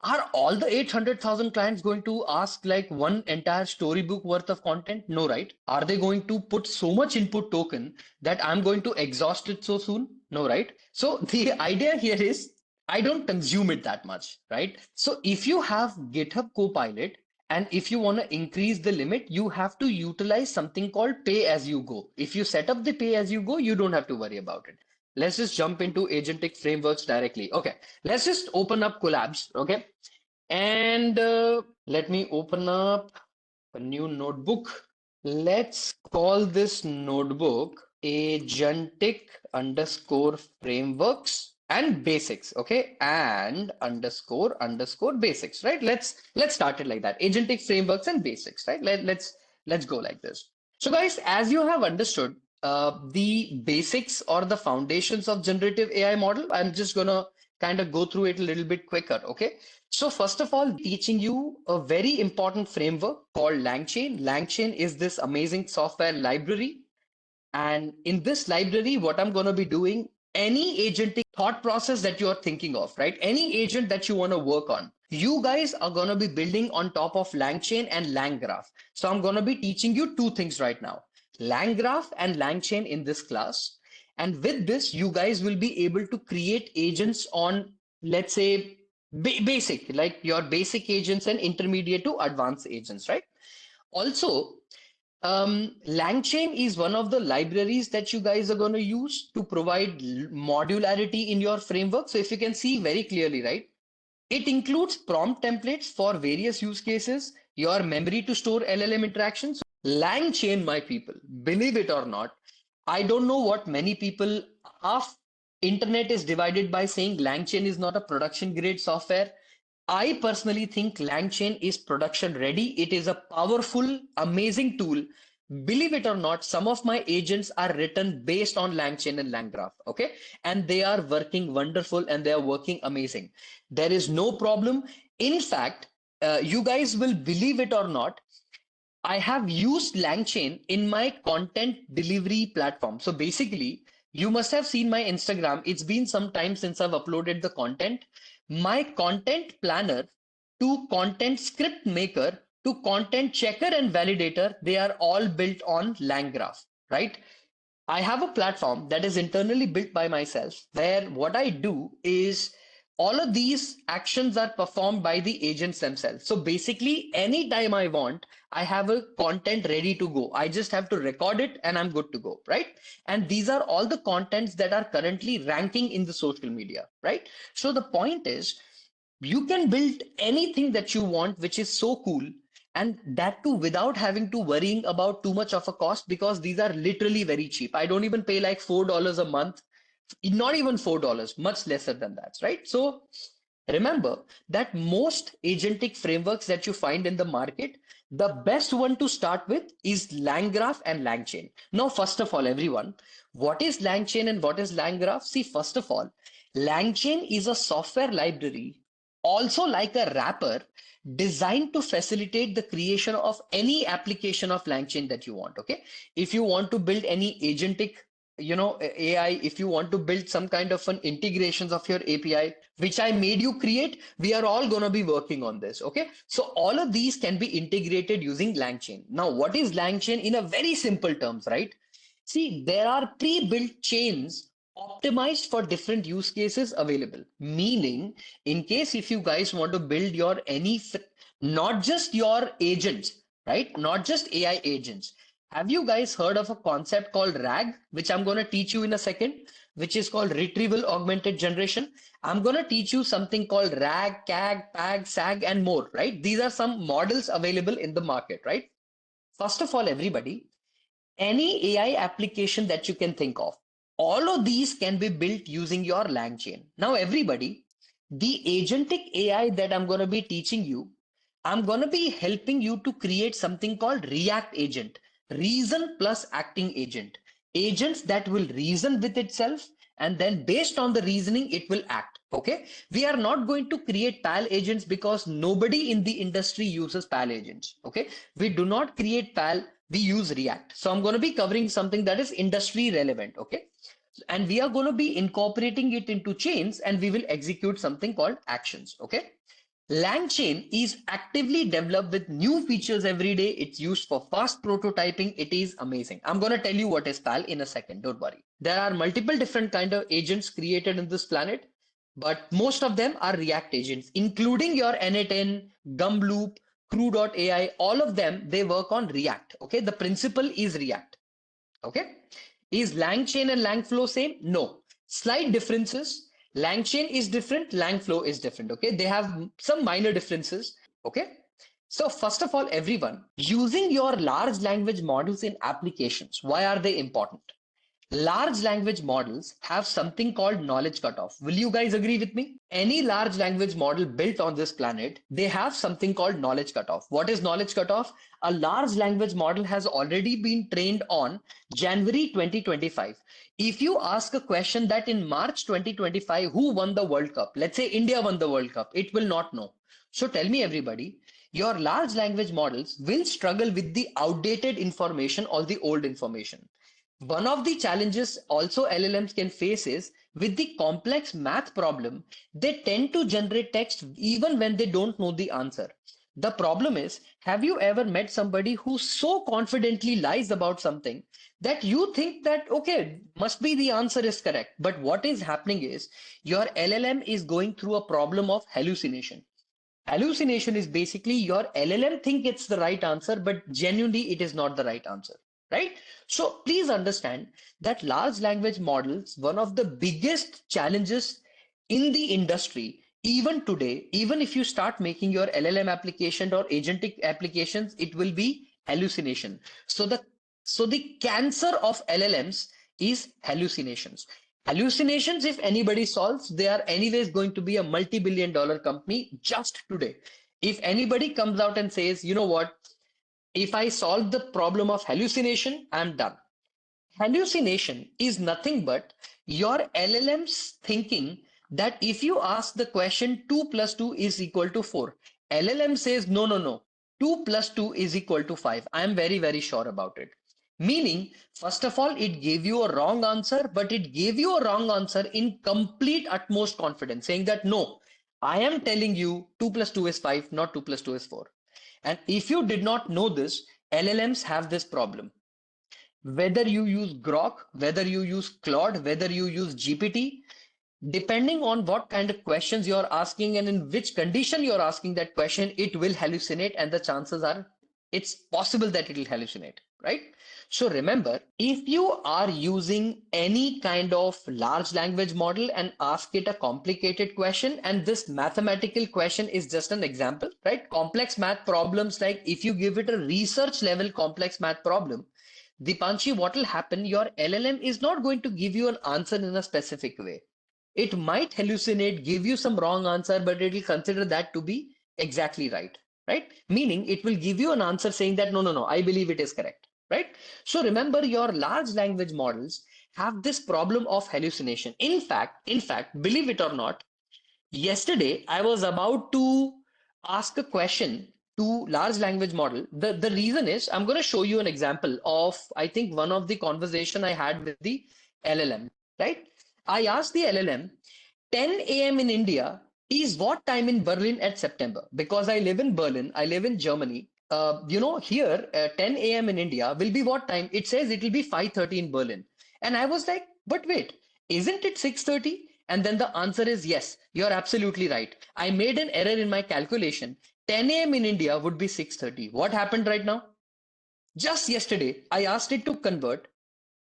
are all the 800,000 clients going to ask like one entire storybook worth of content? No, right? Are they going to put so much input token that I'm going to exhaust it so soon? No, right? So the idea here is I don't consume it that much, right? So if you have GitHub Copilot, and if you want to increase the limit, you have to utilize something called pay as you go. If you set up the pay as you go, you don't have to worry about it. Let's just jump into agentic frameworks directly. Okay, let's just open up collabs. Okay, and let me open up a new notebook. Let's call this notebook agentic underscore frameworks and basics. Okay, and underscore basics, right? Let's start it like that. Agentic frameworks and basics, right? Let's go like this. So guys, as you have understood the basics or the foundations of generative AI model, I'm just gonna kind of go through it a little bit quicker. Okay, so first of all, teaching you a very important framework called LangChain. LangChain is this amazing software library. And in this library, what I'm going to be doing, any agentic thought process that you're thinking of, right? Any agent that you want to work on, you guys are going to be building on top of LangChain and LangGraph. So I'm going to be teaching you two things right now, LangGraph and LangChain in this class. And with this, you guys will be able to create agents on, let's say, basic, like your basic agents and intermediate to advanced agents, right? Also, LangChain is one of the libraries that you guys are going to use to provide modularity in your framework. So if you can see very clearly, right? It includes prompt templates for various use cases, your memory to store LLM interactions. LangChain, my people, believe it or not, I don't know what many people, half internet is divided by saying LangChain is not a production grade software. I personally think LangChain is production ready. It is a powerful, amazing tool. Believe it or not, some of my agents are written based on LangChain and LangGraph. Okay. And they are working wonderful and they are working amazing. There is no problem. In fact, you guys will believe it or not, I have used LangChain in my content delivery platform. So basically, you must have seen my Instagram. It's been some time since I've uploaded the content. My content planner to content script maker to content checker and validator, they are all built on LangGraph, right? I have a platform that is internally built by myself where what I do is all of these actions are performed by the agents themselves. So basically, anytime I want, I have a content ready to go. I just have to record it and I'm good to go, right? And these are all the contents that are currently ranking in the social media, right? So the point is, you can build anything that you want, which is so cool, and that too without having to worrying about too much of a cost because these are literally very cheap. I don't even pay like $4 a month, not even $4, much lesser than that, right? So remember that most agentic frameworks that you find in the market, the best one to start with is LangGraph and LangChain. Now, first of all, everyone, what is LangChain and what is LangGraph? See, first of all, LangChain is a software library, also like a wrapper, designed to facilitate the creation of any application of LangChain that you want. Okay, if you want to build any agentic AI, if you want to build some kind of an integrations of your API, which I made you create, we are all going to be working on this. Okay, so all of these can be integrated using LangChain. Now, what is LangChain in a very simple terms, right? See, there are pre-built chains optimized for different use cases available. Meaning, in case if you guys want to build your not just your agents, right? Not just AI agents. Have you guys heard of a concept called RAG, which I'm going to teach you in a second, which is called Retrieval Augmented Generation? I'm going to teach you something called RAG, CAG, PAG, SAG, and more, right? These are some models available in the market, right? First of all, everybody, any AI application that you can think of, all of these can be built using your LangChain. Now, everybody, the agentic AI that I'm going to be teaching you, I'm going to be helping you to create something called React Agent, Reason plus Acting Agent. Agents that will reason with itself, and then based on the reasoning, it will act. Okay. We are not going to create PAL agents because nobody in the industry uses PAL agents. Okay. We do not create PAL, we use React. So I'm going to be covering something that is industry relevant. Okay. And we are going to be incorporating it into chains and we will execute something called actions. Okay. LangChain is actively developed with new features every day. It's used for fast prototyping. It is amazing. I'm going to tell you what is PAL in a second. Don't worry. There are multiple different kind of agents created in this planet, but most of them are React agents, including your N8N, Gumloop, Crew.ai. All of them, they work on React. Okay. The principle is React. Okay. Is LangChain and LangFlow same? No. Slight differences. LangChain is different, LangFlow is different. Okay. They have some minor differences. Okay. So first of all, everyone, using your large language models in applications, why are they important? Large language models have something called knowledge cutoff. Will you guys agree with me? Any large language model built on this planet, they have something called knowledge cutoff. What is knowledge cutoff? A large language model has already been trained on January 2025. If you ask a question that in March 2025, who won the World Cup? Let's say India won the World Cup. It will not know. So tell me, everybody, your large language models will struggle with the outdated information or the old information. One of the challenges also LLMs can face is with the complex math problem, they tend to generate text even when they don't know the answer. The problem is, have you ever met somebody who so confidently lies about something that you think that, okay, must be the answer is correct. But what is happening is your LLM is going through a problem of hallucination. Hallucination is basically your LLM think it's the right answer, but genuinely it is not the right answer, right? So please understand that large language models, one of the biggest challenges in the industry, even today, even if you start making your LLM application or agentic applications, it will be hallucination. So the cancer of LLMs is hallucinations. Hallucinations, if anybody solves, they are anyways going to be a multi-billion dollar company just today. If anybody comes out and says, you know what, if I solve the problem of hallucination, I'm done. Hallucination is nothing but your LLM's thinking that if you ask the question 2 plus 2 is equal to 4, LLM says, no, no, no, 2 plus 2 is equal to 5. I am very, very sure about it. Meaning, first of all, it gave you a wrong answer, but it gave you a wrong answer in complete utmost confidence, saying that no, I am telling you 2 plus 2 is 5, not 2 plus 2 is 4. And if you did not know this, LLMs have this problem. Whether you use Grok, whether you use Claude, whether you use GPT, depending on what kind of questions you're asking and in which condition you're asking that question, it will hallucinate, and the chances are it's possible that it will hallucinate, right? So remember, if you are using any kind of large language model and ask it a complicated question, and this mathematical question is just an example, right? Complex math problems, like if you give it a research level complex math problem, Dipanshi, what will happen? Your LLM is not going to give you an answer in a specific way. It might hallucinate, give you some wrong answer, but it will consider that to be exactly right, right? Meaning it will give you an answer saying that, no, no, no, I believe it is correct, right? So remember, your large language models have this problem of hallucination. In fact, believe it or not, yesterday, I was about to ask a question to large language model. The reason is I'm going to show you an example of, I think, one of the conversation I had with the LLM, right? I asked the LLM, 10 a.m. in India is what time in Berlin at September? Because I live in Berlin, I live in Germany. Here, 10 a.m. in India will be what time? It says it will be 5:30 in Berlin. And I was like, but wait, isn't it 6:30? And then the answer is yes, you're absolutely right. I made an error in my calculation. 10 a.m. in India would be 6:30. What happened right now? Just yesterday, I asked it to convert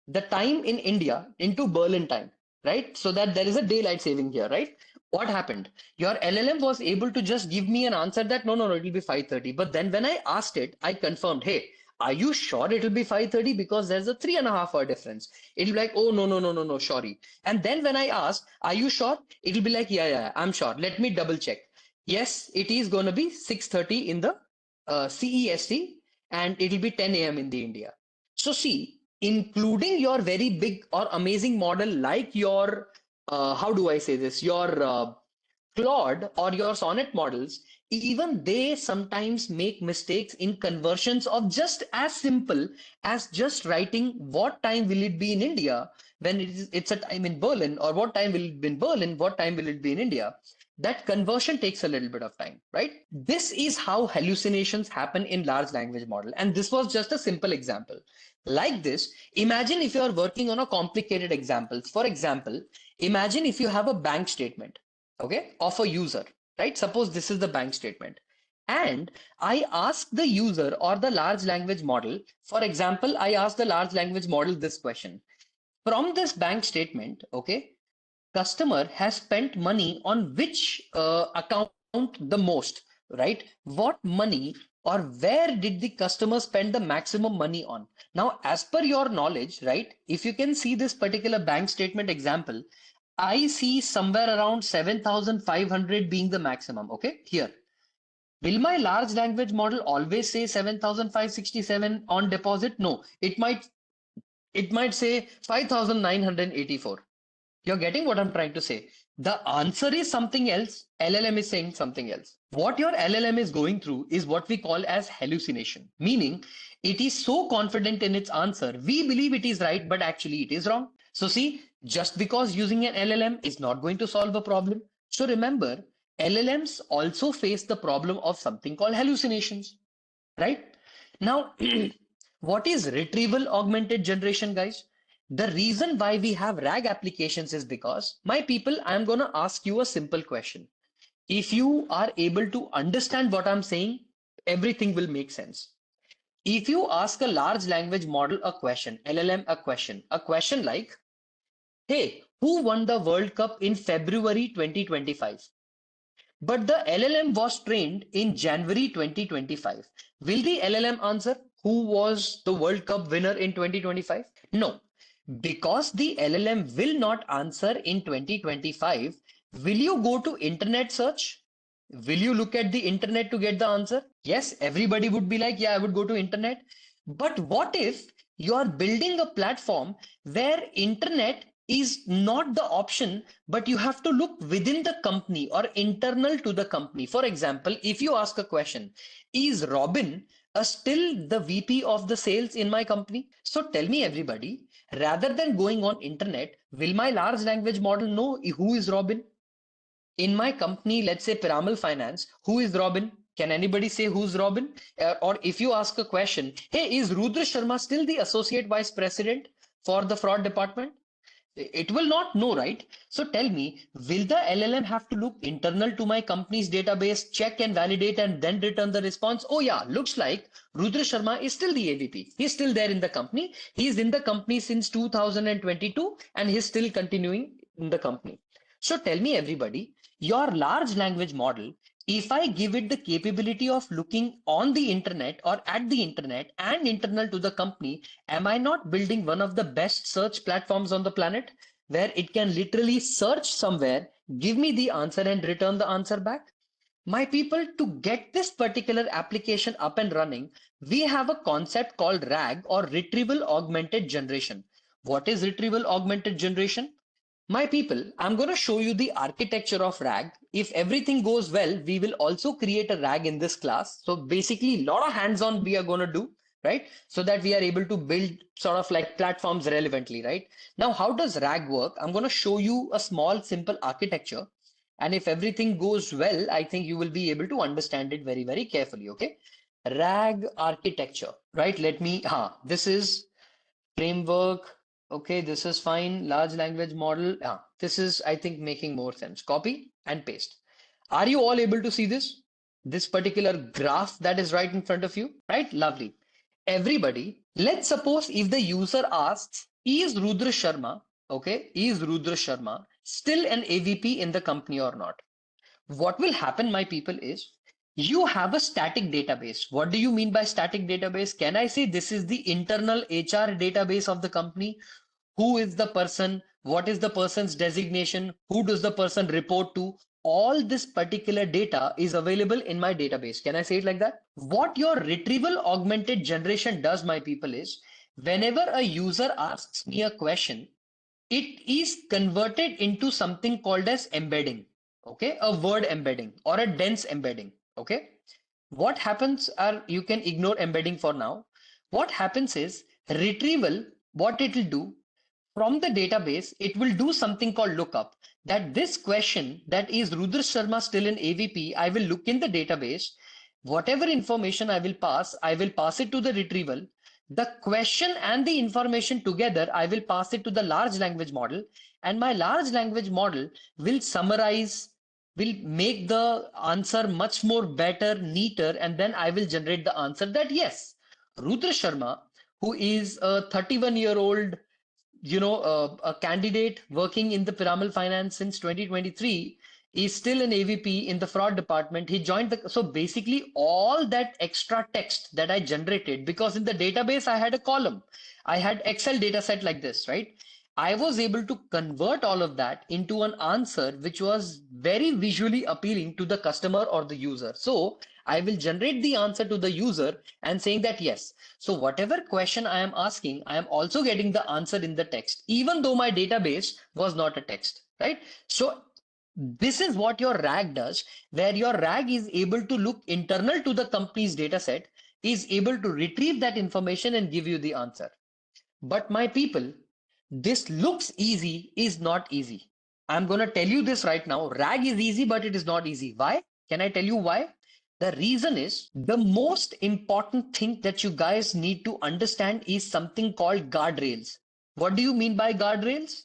the time in India into Berlin time, right? So that there is a daylight saving here, right? What happened? Your LLM was able to just give me an answer that no, no, no, it'll be 5:30. But then when I asked it, I confirmed, hey, are you sure it'll be 5:30? Because there's a 3.5 hour difference. It'll be like, oh, no, no, no, no, no, sorry. And then when I ask, are you sure? It'll be like, yeah, I'm sure. Let me double check. Yes, it is going to be 6:30 in the CEST, and it'll be 10 a.m. in the India. So see, including your very big or amazing model like your, how do I say this, your Claude or your Sonnet models, even they sometimes make mistakes in conversions of just as simple as just writing what time will it be in India when it's a time in Berlin, or what time will it be in Berlin, what time will it be in India. That conversion takes a little bit of time, right? This is how hallucinations happen in large language model. And this was just a simple example. Like this, imagine if you are working on a complicated example. For example, imagine if you have a bank statement, okay, of a user, right? Suppose this is the bank statement. And I ask the user or the large language model, for example, I ask the large language model this question. From this bank statement, okay, customer has spent money on which account the most, right? What money or where did the customer spend the maximum money on? Now, as per your knowledge, right? If you can see this particular bank statement example, I see somewhere around 7,500 being the maximum. Okay, here. Will my large language model always say 7,567 on deposit? No, it might say 5,984. You're getting what I'm trying to say. The answer is something else. LLM is saying something else. What your LLM is going through is what we call as hallucination, meaning it is so confident in its answer, we believe it is right, but actually it is wrong. So see, just because using an LLM is not going to solve a problem. So remember, LLMs also face the problem of something called hallucinations, right? Now, what is retrieval augmented generation, guys? The reason why we have RAG applications is because, my people, I'm going to ask you a simple question. If you are able to understand what I'm saying, everything will make sense. If you ask a large language model a question, LLM a question like, hey, who won the World Cup in February 2025? But the LLM was trained in January 2025. Will the LLM answer who was the World Cup winner in 2025? No, because the LLM will not answer in 2025. Will you go to internet search? Will you look at the internet to get the answer? Yes, everybody would be like, yeah, I would go to internet. But what if you are building a platform where internet is not the option, but you have to look within the company or internal to the company? For example, if you ask a question, is Robin still the VP of the sales in my company? So tell me, everybody, rather than going on internet, will my large language model know who is Robin? In my company, let's say Piramal Finance, who is Robin? Can anybody say who's Robin? Or if you ask a question, hey, is Rudra Sharma still the associate vice president for the fraud department? It will not know, right? So tell me, will the LLM have to look internal to my company's database, check and validate, and then return the response? Oh, yeah, looks like Rudra Sharma is still the AVP. He's still there in the company. He's in the company since 2022 and he's still continuing in the company. So tell me, everybody, your large language model, if I give it the capability of looking on the internet or at the internet and internal to the company, am I not building one of the best search platforms on the planet where it can literally search somewhere, give me the answer and return the answer back? My people, to get this particular application up and running, we have a concept called RAG, or Retrieval Augmented Generation. What is Retrieval Augmented Generation? My people, I'm going to show you the architecture of RAG. If everything goes well, we will also create a RAG in this class. So basically, a lot of hands-on we are going to do, right? So that we are able to build sort of like platforms relevantly, right? Now, how does RAG work? I'm going to show you a small, simple architecture. And if everything goes well, I think you will be able to understand it very, very carefully, okay? RAG architecture, right? This is framework. Okay, this is fine. Large language model. This is, I think, making more sense. Copy and paste. Are you all able to see this? This particular graph that is right in front of you, right? Lovely. Everybody, let's suppose if the user asks, is Rudra Sharma, okay, is Rudra Sharma still an AVP in the company or not? What will happen, my people, is you have a static database. What do you mean by static database? Can I say this is the internal HR database of the company? Who is the person? What is the person's designation? Who does the person report to? All this particular data is available in my database. Can I say it like that? What your retrieval augmented generation does, my people, is whenever a user asks me a question, it is converted into something called as embedding. Okay, a word embedding or a dense embedding. Okay, what happens are, you can ignore embedding for now. What happens is retrieval, what it will do from the database, it will do something called lookup. That this question, that is Rudra Sharma still in AVP, I will look in the database. Whatever information I will pass it to the retrieval. The question and the information together, I will pass it to the large language model, and my large language model will summarize, will make the answer much more better, neater, and then I will generate the answer that yes, Rudra Sharma, who is a 31-year-old, a candidate working in the Piramal Finance since 2023, is still an AVP in the fraud department. He joined so basically all that extra text that I generated, because in the database I had a column, I had Excel data set like this, right? I was able to convert all of that into an answer which was very visually appealing to the customer or the user. So I will generate the answer to the user and saying that yes. So whatever question I am asking, I am also getting the answer in the text, even though my database was not a text, right? So this is what your RAG does, where your RAG is able to look internal to the company's data set, is able to retrieve that information and give you the answer. But my people, this looks easy is not easy. I'm going to tell you this right now. RAG is easy, but it is not easy. Why? Can I tell you why? The reason is, the most important thing that you guys need to understand is something called guardrails. What do you mean by guardrails?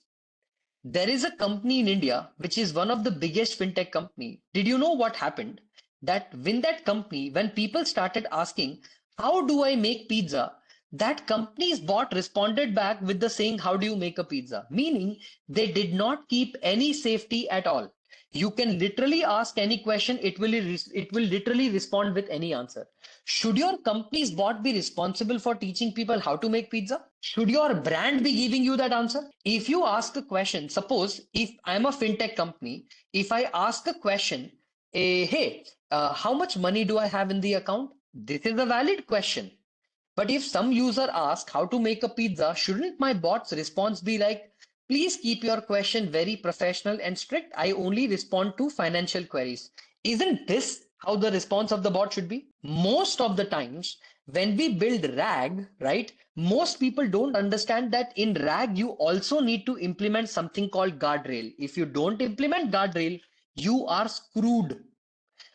There is a company in India which is one of the biggest fintech company. Did you know what happened? That when that company, when people started asking, how do I make pizza? That company's bot responded back with the saying, how do you make a pizza? Meaning they did not keep any safety at all. You can literally ask any question, it will literally respond with any answer. Should your company's bot be responsible for teaching people how to make pizza? Should your brand be giving you that answer? If you ask a question, suppose if I'm a fintech company, if I ask a question, hey, how much money do I have in the account? This is a valid question. But if some user asks how to make a pizza, shouldn't my bot's response be like, please keep your question very professional and strict. I only respond to financial queries. Isn't this how the response of the bot should be? Most of the times when we build RAG, right, most people don't understand that in RAG, you also need to implement something called guardrail. If you don't implement guardrail, you are screwed.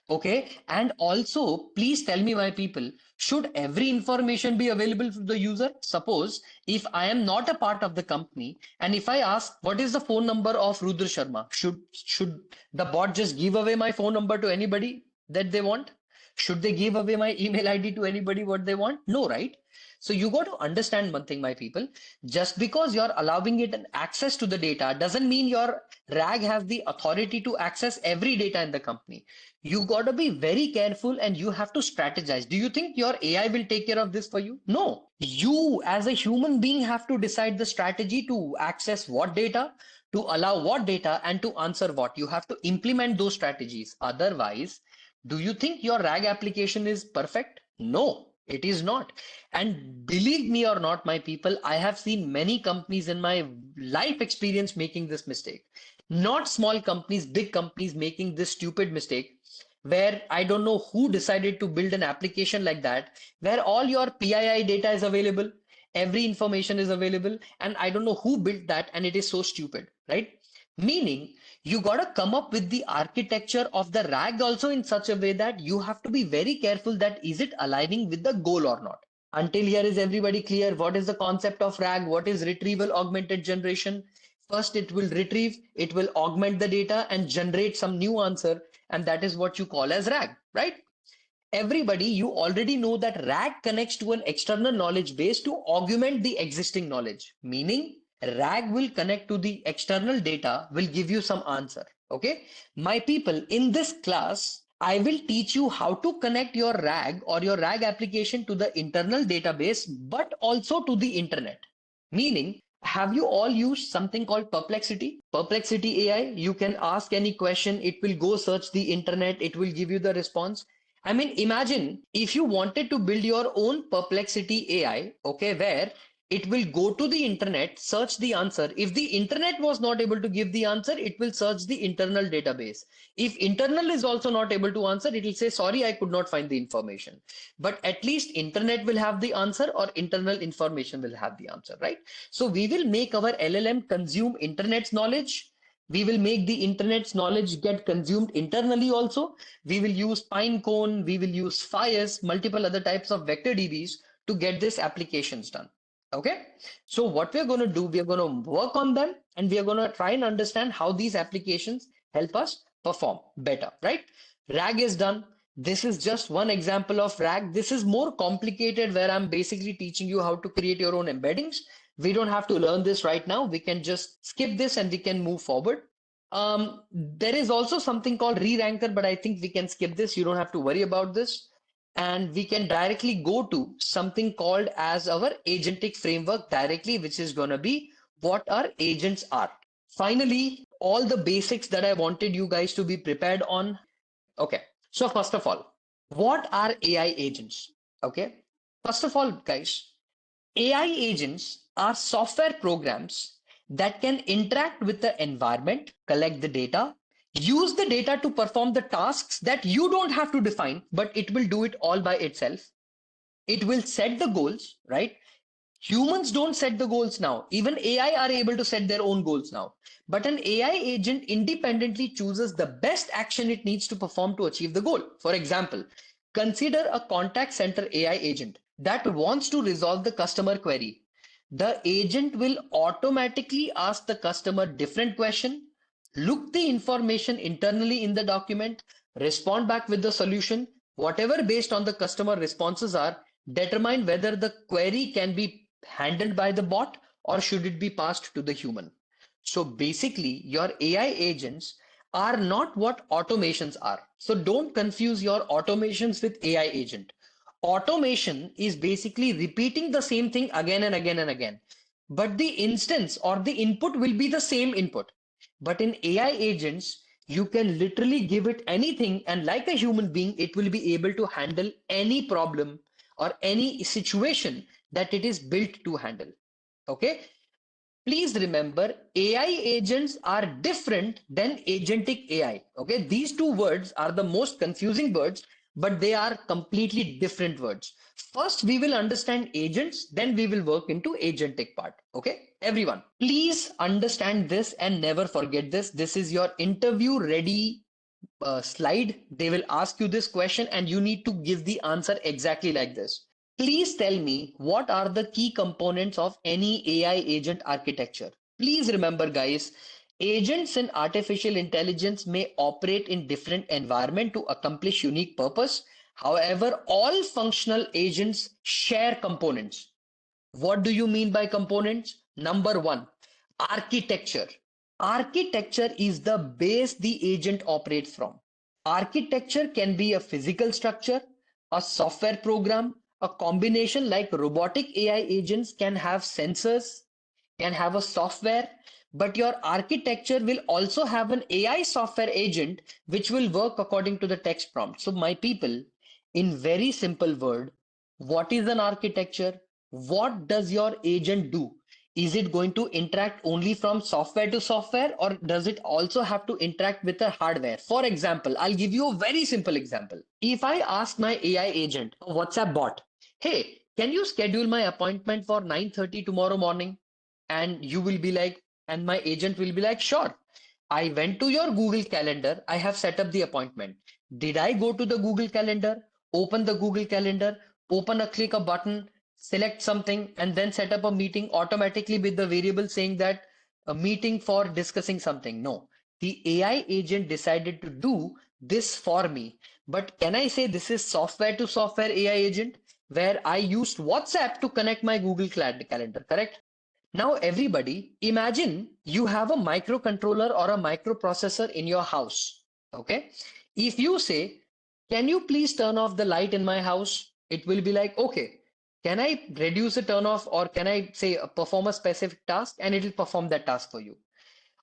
Okay. And also, please tell me, my people, should every information be available to the user? Suppose if I am not a part of the company and if I ask what is the phone number of Rudra Sharma, should the bot just give away my phone number to anybody that they want? Should they give away my email ID to anybody what they want? No, right? So you got to understand one thing, my people. Just because you're allowing it an access to the data doesn't mean your RAG has the authority to access every data in the company. You got to be very careful and you have to strategize. Do you think your AI will take care of this for you? No. You, as a human being, have to decide the strategy to access what data, to allow what data, and to answer what. You have to implement those strategies. Otherwise, do you think your RAG application is perfect? No, it is not. And believe me or not, my people, I have seen many companies in my life experience making this mistake. Not small companies, big companies making this stupid mistake where I don't know who decided to build an application like that, where all your PII data is available, every information is available, and I don't know who built that, and it is so stupid, right? Meaning, you got to come up with the architecture of the RAG also in such a way that you have to be very careful that is it aligning with the goal or not. Until here, is everybody clear? What is the concept of RAG? What is retrieval augmented generation? First, it will retrieve, it will augment the data and generate some new answer. And that is what you call as RAG, right? Everybody, you already know that RAG connects to an external knowledge base to augment the existing knowledge. Meaning, RAG will connect to the external data, will give you some answer. Okay. My people, in this class, I will teach you how to connect your RAG or your RAG application to the internal database, but also to the internet. Meaning, have you all used something called Perplexity? Perplexity AI, you can ask any question, it will go search the internet, it will give you the response. I mean, imagine if you wanted to build your own Perplexity AI, okay, where it will go to the internet, search the answer. If the internet was not able to give the answer, it will search the internal database. If internal is also not able to answer, it will say, sorry, I could not find the information. But at least internet will have the answer or internal information will have the answer, right? So we will make our LLM consume internet's knowledge. We will make the internet's knowledge get consumed internally also. We will use Pinecone, we will use Fires, multiple other types of vector DBs to get these applications done. Okay. So what we're going to do, we're going to work on them and we are going to try and understand how these applications help us perform better, right? RAG is done. This is just one example of RAG. This is more complicated where I'm basically teaching you how to create your own embeddings. We don't have to learn this right now. We can just skip this and we can move forward. There is also something called re-ranker, but I think we can skip this. You don't have to worry about this. And we can directly go to something called as our agentic framework directly, which is going to be what our agents are. Finally, all the basics that I wanted you guys to be prepared on. Okay. So first of all, what are AI agents? Okay. First of all, guys, AI agents are software programs that can interact with the environment, collect the data, use the data to perform the tasks that you don't have to define, but it will do it all by itself. It will set the goals, right? Humans don't set the goals now. Even AI are able to set their own goals now. But an AI agent independently chooses the best action it needs to perform to achieve the goal. For example, consider a contact center AI agent that wants to resolve the customer query. The agent will automatically ask the customer different question, look the information internally in the document, respond back with the solution, whatever based on the customer responses are, determine whether the query can be handled by the bot or should it be passed to the human. So basically, your AI agents are not what automations are. So don't confuse your automations with AI agent. Automation is basically repeating the same thing again and again and again. But the instance or the input will be the same input. But in AI agents, you can literally give it anything, and like a human being, it will be able to handle any problem or any situation that it is built to handle. Okay. Please remember, AI agents are different than agentic AI. Okay. These two words are the most confusing words, but they are completely different words. First, we will understand agents, then we will work into agentic part. Okay. Everyone, please understand this and never forget this. This is your interview ready slide, they will ask you this question and you need to give the answer exactly like this. Please tell me what are the key components of any AI agent architecture. Please remember, guys, agents in artificial intelligence may operate in different environment to accomplish unique purpose. However, all functional agents share components. What do you mean by components? Number one, architecture. Architecture is the base the agent operates from. Architecture can be a physical structure, a software program, a combination like robotic AI agents can have sensors, can have a software, but your architecture will also have an AI software agent which will work according to the text prompt. So, my people, in very simple word, what is an architecture? What does your agent do? Is it going to interact only from software to software, or does it also have to interact with the hardware? For example, I'll give you a very simple example. If I ask my AI agent, a WhatsApp bot, hey, can you schedule my appointment for 9:30 tomorrow morning? And you will be like, and my agent will be like, sure. I went to your Google Calendar. I have set up the appointment. Did I go to the Google Calendar, open the Google Calendar, click a button, select something, and then set up a meeting automatically with the variable saying that a meeting for discussing something? No. The AI agent decided to do this for me. But can I say this is software to software AI agent where I used WhatsApp to connect my Google Calendar, correct? Now, everybody, imagine you have a microcontroller or a microprocessor in your house. Okay. If you say, can you please turn off the light in my house? It will be like, okay, can I reduce the turn off, or can I say perform a specific task, and it will perform that task for you.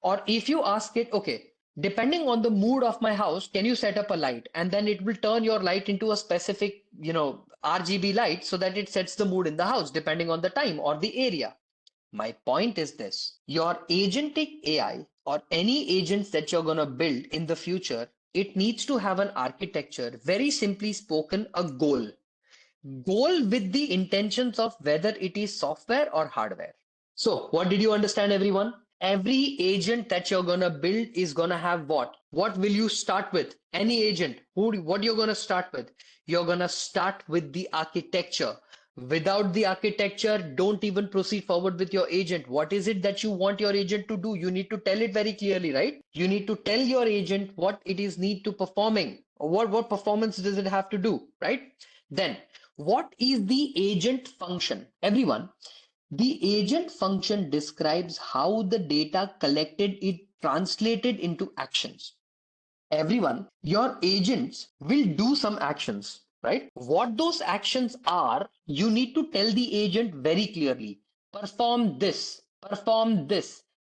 Or if you ask it, okay, depending on the mood of my house, can you set up a light? And then it will turn your light into a specific, RGB light so that it sets the mood in the house depending on the time or the area. My point is this: your agentic AI or any agents that you're going to build in the future, it needs to have an architecture, very simply spoken, a goal. Goal with the intentions of whether it is software or hardware. So, what did you understand, everyone? Every agent that you're going to build is going to have what? What will you start with? Any agent, what you're going to start with? You're going to start with the architecture. Without the architecture, don't even proceed forward with your agent. What is it that you want your agent to do? You need to tell it very clearly, right? You need to tell your agent what it is need to performing, or what performance does it have to do, right? Then, what is the agent function? Everyone, the agent function describes how the data collected is translated into actions. Everyone, your agents will do some actions, right? What those actions are, you need to tell the agent very clearly. Perform this,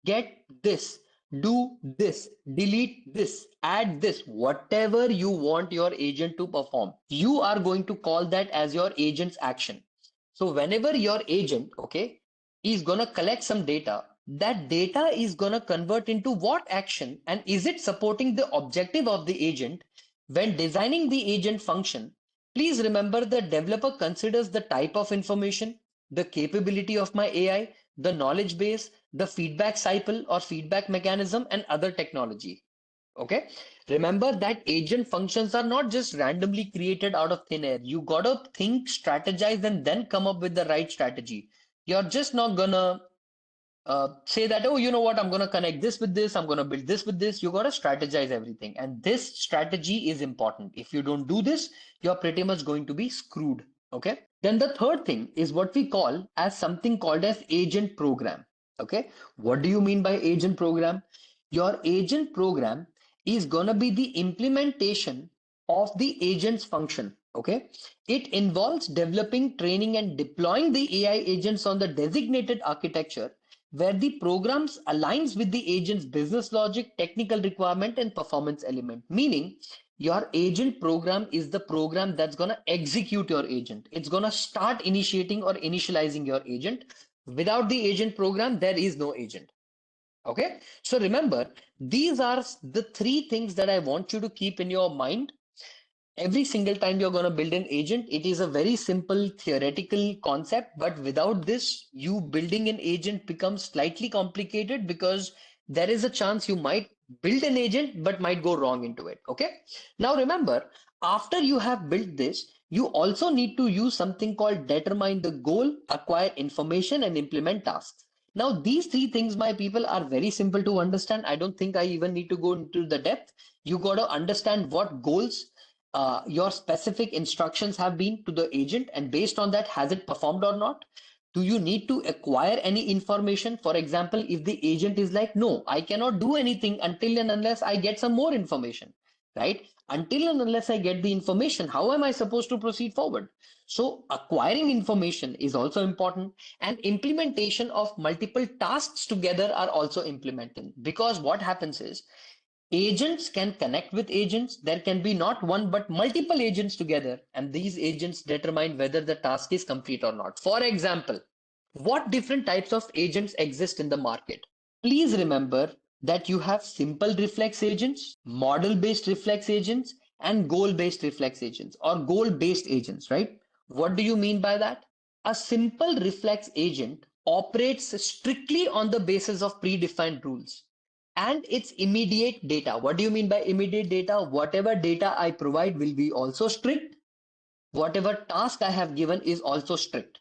get this, do this, delete this, add this, whatever you want your agent to perform. You are going to call that as your agent's action. So whenever your agent, okay, is gonna collect some data, that data is gonna convert into what action, and is it supporting the objective of the agent? When designing the agent function, please remember the developer considers the type of information, the capability of my AI, the knowledge base, the feedback cycle or feedback mechanism, and other technology. Okay. Remember that agent functions are not just randomly created out of thin air. You gotta think, strategize, and then come up with the right strategy. You're just not gonna say that, oh, you know what, I'm gonna connect this with this, I'm gonna build this with this. You gotta strategize everything. And this strategy is important. If you don't do this, you're pretty much going to be screwed. Okay. Then the third thing is what we call as something called as agent program. Okay. What do you mean by agent program? Your agent program is going to be the implementation of the agent's function. Okay. It involves developing, training, and deploying the AI agents on the designated architecture where the programs aligns with the agent's business logic, technical requirement, and performance element. Meaning, your agent program is the program that's going to execute your agent. It's going to start initiating or initializing your agent. Without the agent program, there is no agent. Okay, so remember, these are the three things that I want you to keep in your mind every single time you're going to build an agent. It is a very simple theoretical concept, but without this, you building an agent becomes slightly complicated because there is a chance you might build an agent but might go wrong into it. Okay. Now remember, after you have built this, you also need to use something called determine the goal, acquire information, and implement tasks. Now, these three things, my people, are very simple to understand. I don't think I even need to go into the depth. You got to understand what goals your specific instructions have been to the agent, and based on that, has it performed or not? Do you need to acquire any information? For example, if the agent is like, no, I cannot do anything until and unless I get some more information, right? Until and unless I get the information, how am I supposed to proceed forward? So acquiring information is also important, and implementation of multiple tasks together are also implemented, because what happens is agents can connect with agents. There can be not one but multiple agents together, and these agents determine whether the task is complete or not. For example, what different types of agents exist in the market? Please remember that you have simple reflex agents, model based reflex agents, and goal based reflex agents, or goal based agents, right? What do you mean by that? A simple reflex agent operates strictly on the basis of predefined rules and its immediate data. What do you mean by immediate data? Whatever data I provide will be also strict. Whatever task I have given is also strict.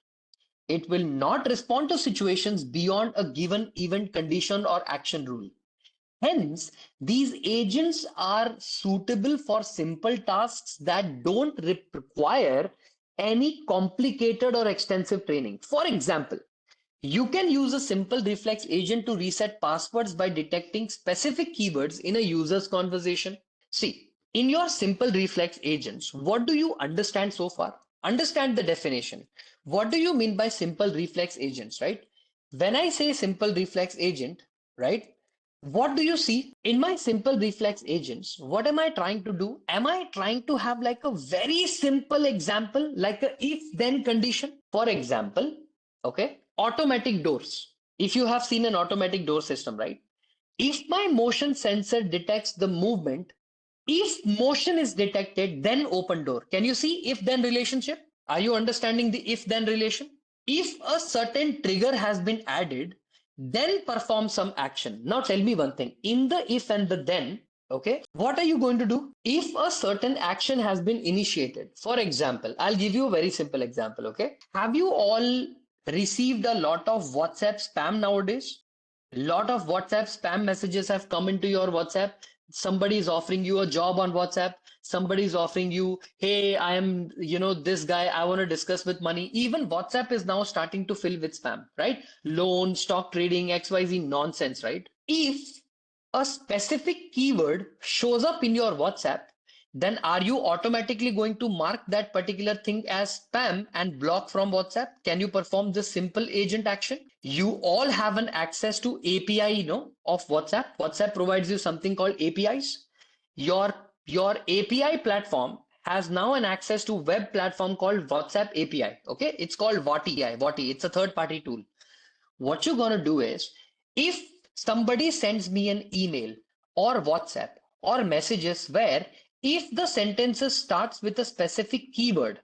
It will not respond to situations beyond a given event condition or action rule. Hence, these agents are suitable for simple tasks that don't require any complicated or extensive training. For example, you can use a simple reflex agent to reset passwords by detecting specific keywords in a user's conversation. See, in your simple reflex agents, what do you understand so far? Understand the definition. What do you mean by simple reflex agents, right? When I say simple reflex agent, right? What do you see in my simple reflex agents? What am I trying to do? Am I trying to have like a very simple example, like a if then condition? For example, okay, automatic doors. If you have seen an automatic door system, right? If my motion sensor detects the movement, if motion is detected, then open door. Can you see if then relationship? Are you understanding the if then relation? If a certain trigger has been added, then perform some action. Now tell me one thing. In the if and the then, okay, what are you going to do? If a certain action has been initiated, for example, I'll give you a very simple example, okay? Have you all received a lot of WhatsApp spam nowadays? Lot of WhatsApp spam messages have come into your WhatsApp. Somebody is offering you a job on WhatsApp. Somebody is offering you, hey, I am, this guy, I want to discuss with money. Even WhatsApp is now starting to fill with spam, right? Loan, stock trading, XYZ nonsense, right? If a specific keyword shows up in your WhatsApp, then are you automatically going to mark that particular thing as spam and block from WhatsApp? Can you perform this simple agent action? You all have an access to API, of WhatsApp. WhatsApp provides you something called APIs. Your API platform has now an access to web platform called WhatsApp API. Okay, it's called WATI. WATI. It's a third party tool. What you're going to do is, if somebody sends me an email or WhatsApp or messages where if the sentences starts with a specific keyword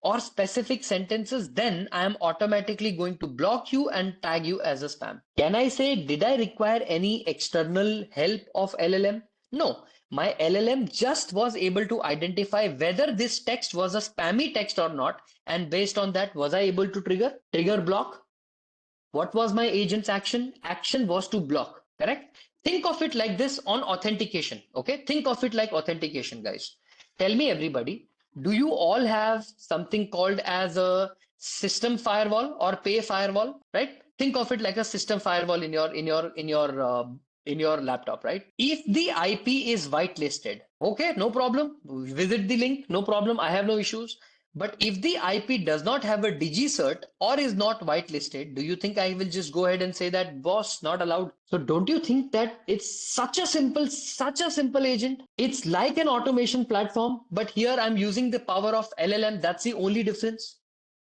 or specific sentences, then I am automatically going to block you and tag you as a spam. Can I say, did I require any external help of LLM? No, my LLM just was able to identify whether this text was a spammy text or not, and based on that, was I able to trigger block? What was my agent's action? Action was to block, correct? Think of it like this on authentication, okay? Think of it like authentication, guys. Tell me, everybody, do you all have something called as a system firewall or pay firewall, right? Think of it like a system firewall in your laptop, right? If the IP is whitelisted, okay, no problem. Visit the link, no problem. I have no issues. But if the IP does not have a DigiCert or is not whitelisted, do you think I will just go ahead and say that, boss, not allowed? So don't you think that it's such a simple agent? It's like an automation platform, but here I'm using the power of LLM. That's the only difference.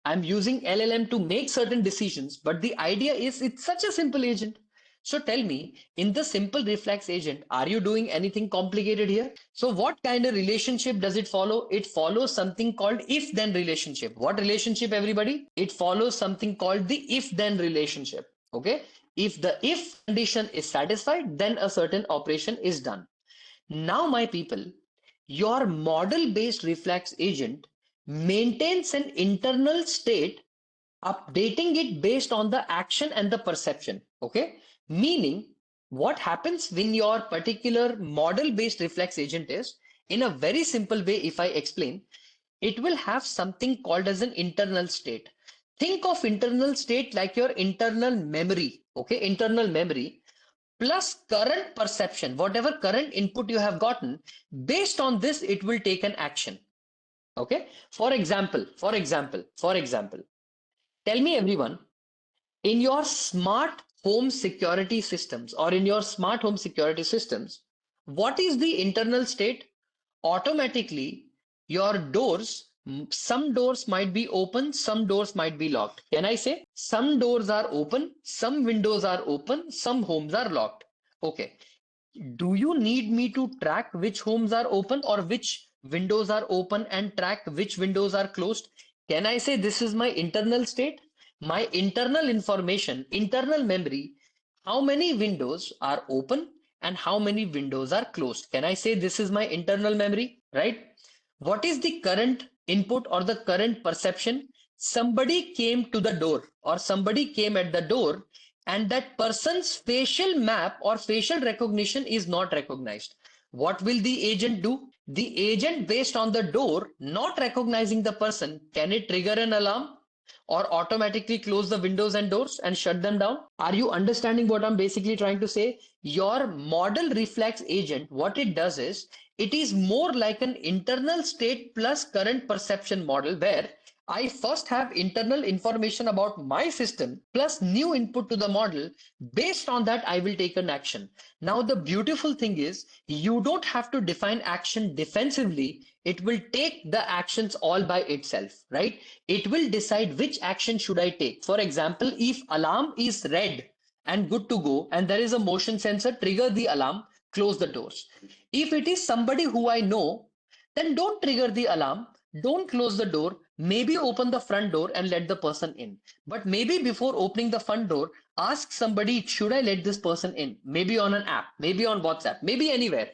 I'm using LLM to make certain decisions, but the idea is it's such a simple agent. So tell me, in the simple reflex agent, are you doing anything complicated here? So what kind of relationship does it follow? It follows something called if-then relationship. What relationship, everybody? It follows something called the if-then relationship. Okay. If the if condition is satisfied, then a certain operation is done. Now, my people, your model based reflex agent maintains an internal state, updating it based on the action and the perception. Okay, meaning what happens when your particular model based reflex agent is, in a very simple way, if I explain, it will have something called as an internal state. Think of internal state like your internal memory. Okay, internal memory plus current perception, whatever current input you have gotten, based on this it will take an action. Okay, for example, tell me everyone, in your smart home security systems, or in your smart home security systems, what is the internal state? Automatically your doors, some doors might be open, some doors might be locked. Can I say some doors are open, some windows are open, some homes are locked? Okay, do you need me to track which homes are open or which windows are open and track which windows are closed? Can I say this is my internal state? My internal information, internal memory, how many windows are open and how many windows are closed? Can I say this is my internal memory, right? What is the current input or the current perception? Somebody came to the door or somebody came at the door, and that person's facial map or facial recognition is not recognized. What will the agent do? The agent, based on the door not recognizing the person, can it trigger an alarm or automatically close the windows and doors and shut them down? Are you understanding what I'm basically trying to say? Your model reflex agent, what it does is, it is more like an internal state plus current perception model, where I first have internal information about my system plus new input to the model. Based on that, I will take an action. Now, the beautiful thing is, you don't have to define action defensively. It will take the actions all by itself, right? It will decide which action should I take. For example, if alarm is red and good to go, and there is a motion sensor, trigger the alarm, close the doors. If it is somebody who I know, then don't trigger the alarm, don't close the door, maybe open the front door and let the person in. But maybe before opening the front door, ask somebody, should I let this person in? Maybe on an app, maybe on WhatsApp, maybe anywhere.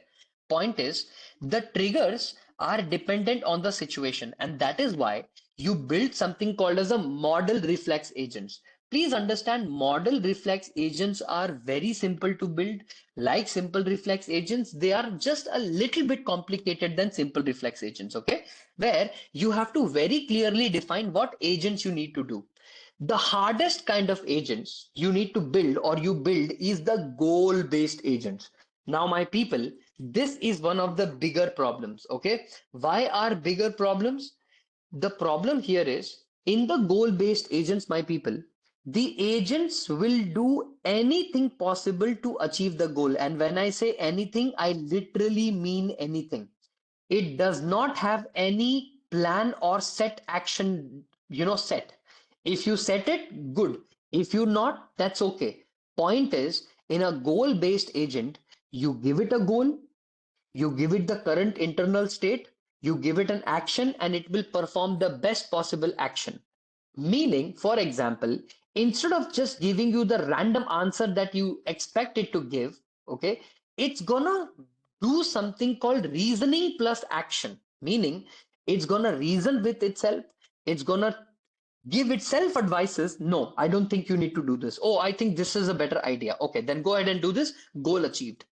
Point is, the triggers are dependent on the situation, and that is why you build something called as a model reflex agents. Please understand, model reflex agents are very simple to build. Like simple reflex agents, they are just a little bit complicated than simple reflex agents, okay? Where you have to very clearly define what agents you need to do. The hardest kind of agents you need to build or you build is the goal based agents. Now, my people, this is one of the bigger problems, okay? Why are bigger problems? The problem here is, in the goal based agents, my people, the agents will do anything possible to achieve the goal. And when I say anything, I literally mean anything. It does not have any plan or set action, set. If you set it, good. If you not, that's okay. Point is, in a goal based agent, you give it a goal, you give it the current internal state, you give it an action, and it will perform the best possible action. Meaning, for example, instead of just giving you the random answer that you expect it to give, okay, it's gonna do something called reasoning plus action. Meaning, it's gonna reason with itself, it's gonna give itself advices. No, I don't think you need to do this. Oh, I think this is a better idea. Okay, then go ahead and do this. Goal achieved.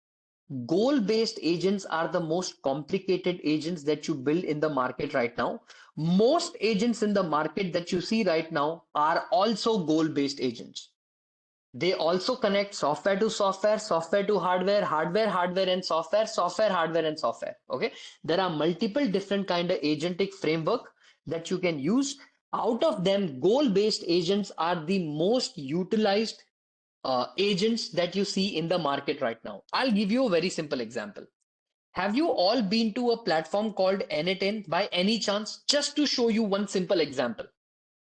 Goal based agents are the most complicated agents that you build in the market right now. Most agents in the market that you see right now are also goal based agents. They also connect software to software, software to hardware, hardware and software, software, hardware and software. Okay. There are multiple different kind of agentic framework that you can use. Out of them, goal based agents are the most utilized agents that you see in the market right now. I'll give you a very simple example. Have you all been to a platform called N8N by any chance? Just to show you one simple example.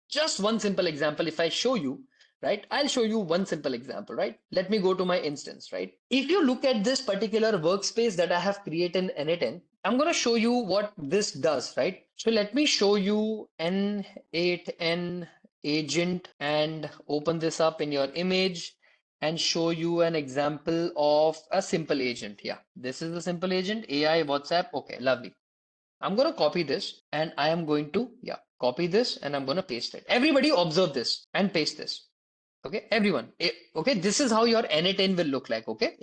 Just one simple example. If I show you, right, I'll show you one simple example, right? Let me go to my instance, right? If you look at this particular workspace that I have created in N8N, I'm going to show you what this does, right? So let me show you N8N agent and open this up in your image. and show you an example of a simple agent. Yeah, this is the simple agent, AI, WhatsApp. Okay, lovely. I'm going to copy this and I am going to, yeah, copy this and I'm going to paste it. Everybody observe this and paste this. Okay, everyone. Okay, this is how your N10 will look like. Okay,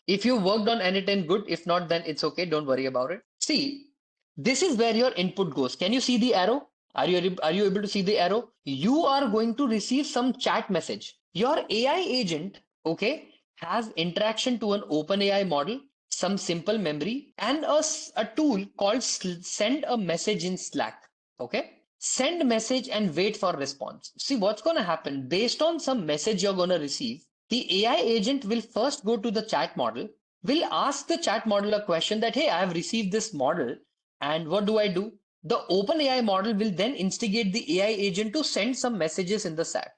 if you worked on N10, good. If not, then it's okay. Don't worry about it. See, this is where your input goes. Can you see the arrow? Are you able to see the arrow? You are going to receive some chat message. Your AI agent, okay, has interaction to an OpenAI model, some simple memory, and a tool called send a message in Slack. Okay, send message and wait for response. See what's going to happen based on some message you're going to receive. The AI agent will first go to the chat model, will ask the chat model a question that, hey, I have received this model and what do I do? The OpenAI model will then instigate the AI agent to send some messages in the Slack.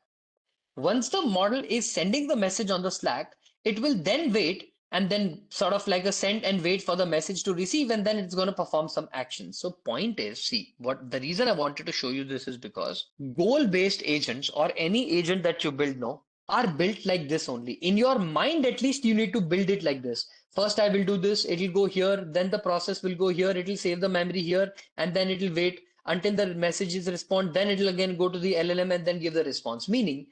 Once the model is sending the message on the Slack, it will then wait and then sort of like a send and wait for the message to receive, and then it's going to perform some action. So point is, see, what the reason I wanted to show you this is because goal-based agents or any agent that you build now are built like this only. In your mind, at least you need to build it like this. First, I will do this, it will go here, then the process will go here, it will save the memory here, and then it will wait until the messages respond, then it will again go to the LLM and then give the response. Meaning,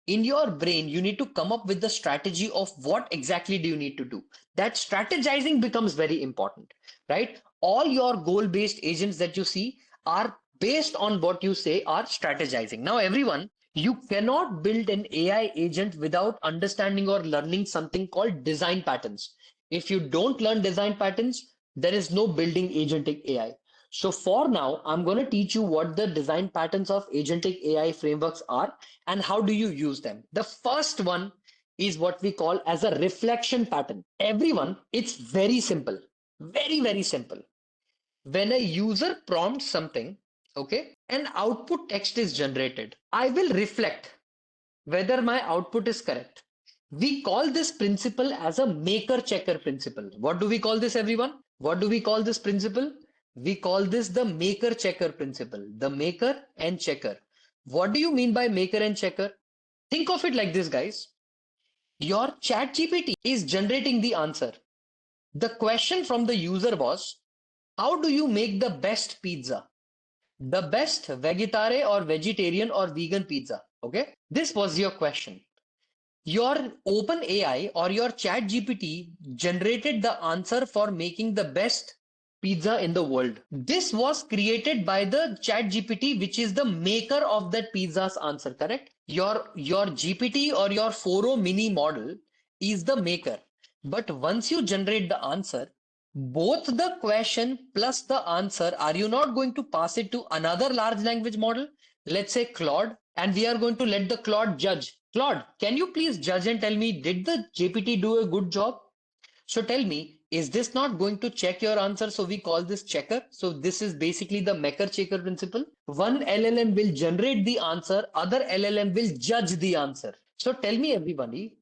in your brain you need to come up with the strategy of what exactly do you need to do. That strategizing becomes very important, right? All your goal based agents that you see are based on what you say are strategizing. Now everyone, you cannot build an AI agent without understanding or learning something called design patterns. If you don't learn design patterns, there is no building agentic AI. So for now, I'm going to teach you what the design patterns of agentic AI frameworks are and how do you use them. The first one is what we call as a reflection pattern. Everyone, it's very simple, very, very simple. When a user prompts something, okay, an output text is generated. I will reflect whether my output is correct. We call this principle as a maker checker principle. What do we call this, everyone? What do we call this principle? We call this the maker checker principle. The maker and checker. What do you mean by maker and checker? Think of it like this, guys. Your chat GPT is generating the answer. The question from the user was, how do you make the best pizza? The best vegetarian or vegetarian or vegan pizza. Okay. This was your question. Your OpenAI or your chat GPT generated the answer for making the best pizza in the world. This was created by the chat GPT, which is the maker of that pizza's answer, correct? Your GPT or your 4.0 mini model is the maker. But once you generate the answer, both the question plus the answer, are you not going to pass it to another large language model? Let's say Claude, and we are going to let the Claude judge. Claude, can you please judge and tell me, did the GPT do a good job? So tell me, is this not going to check your answer? So we call this checker. So this is basically the maker checker principle. One LLM will generate the answer, other LLM will judge the answer. So tell me, everybody,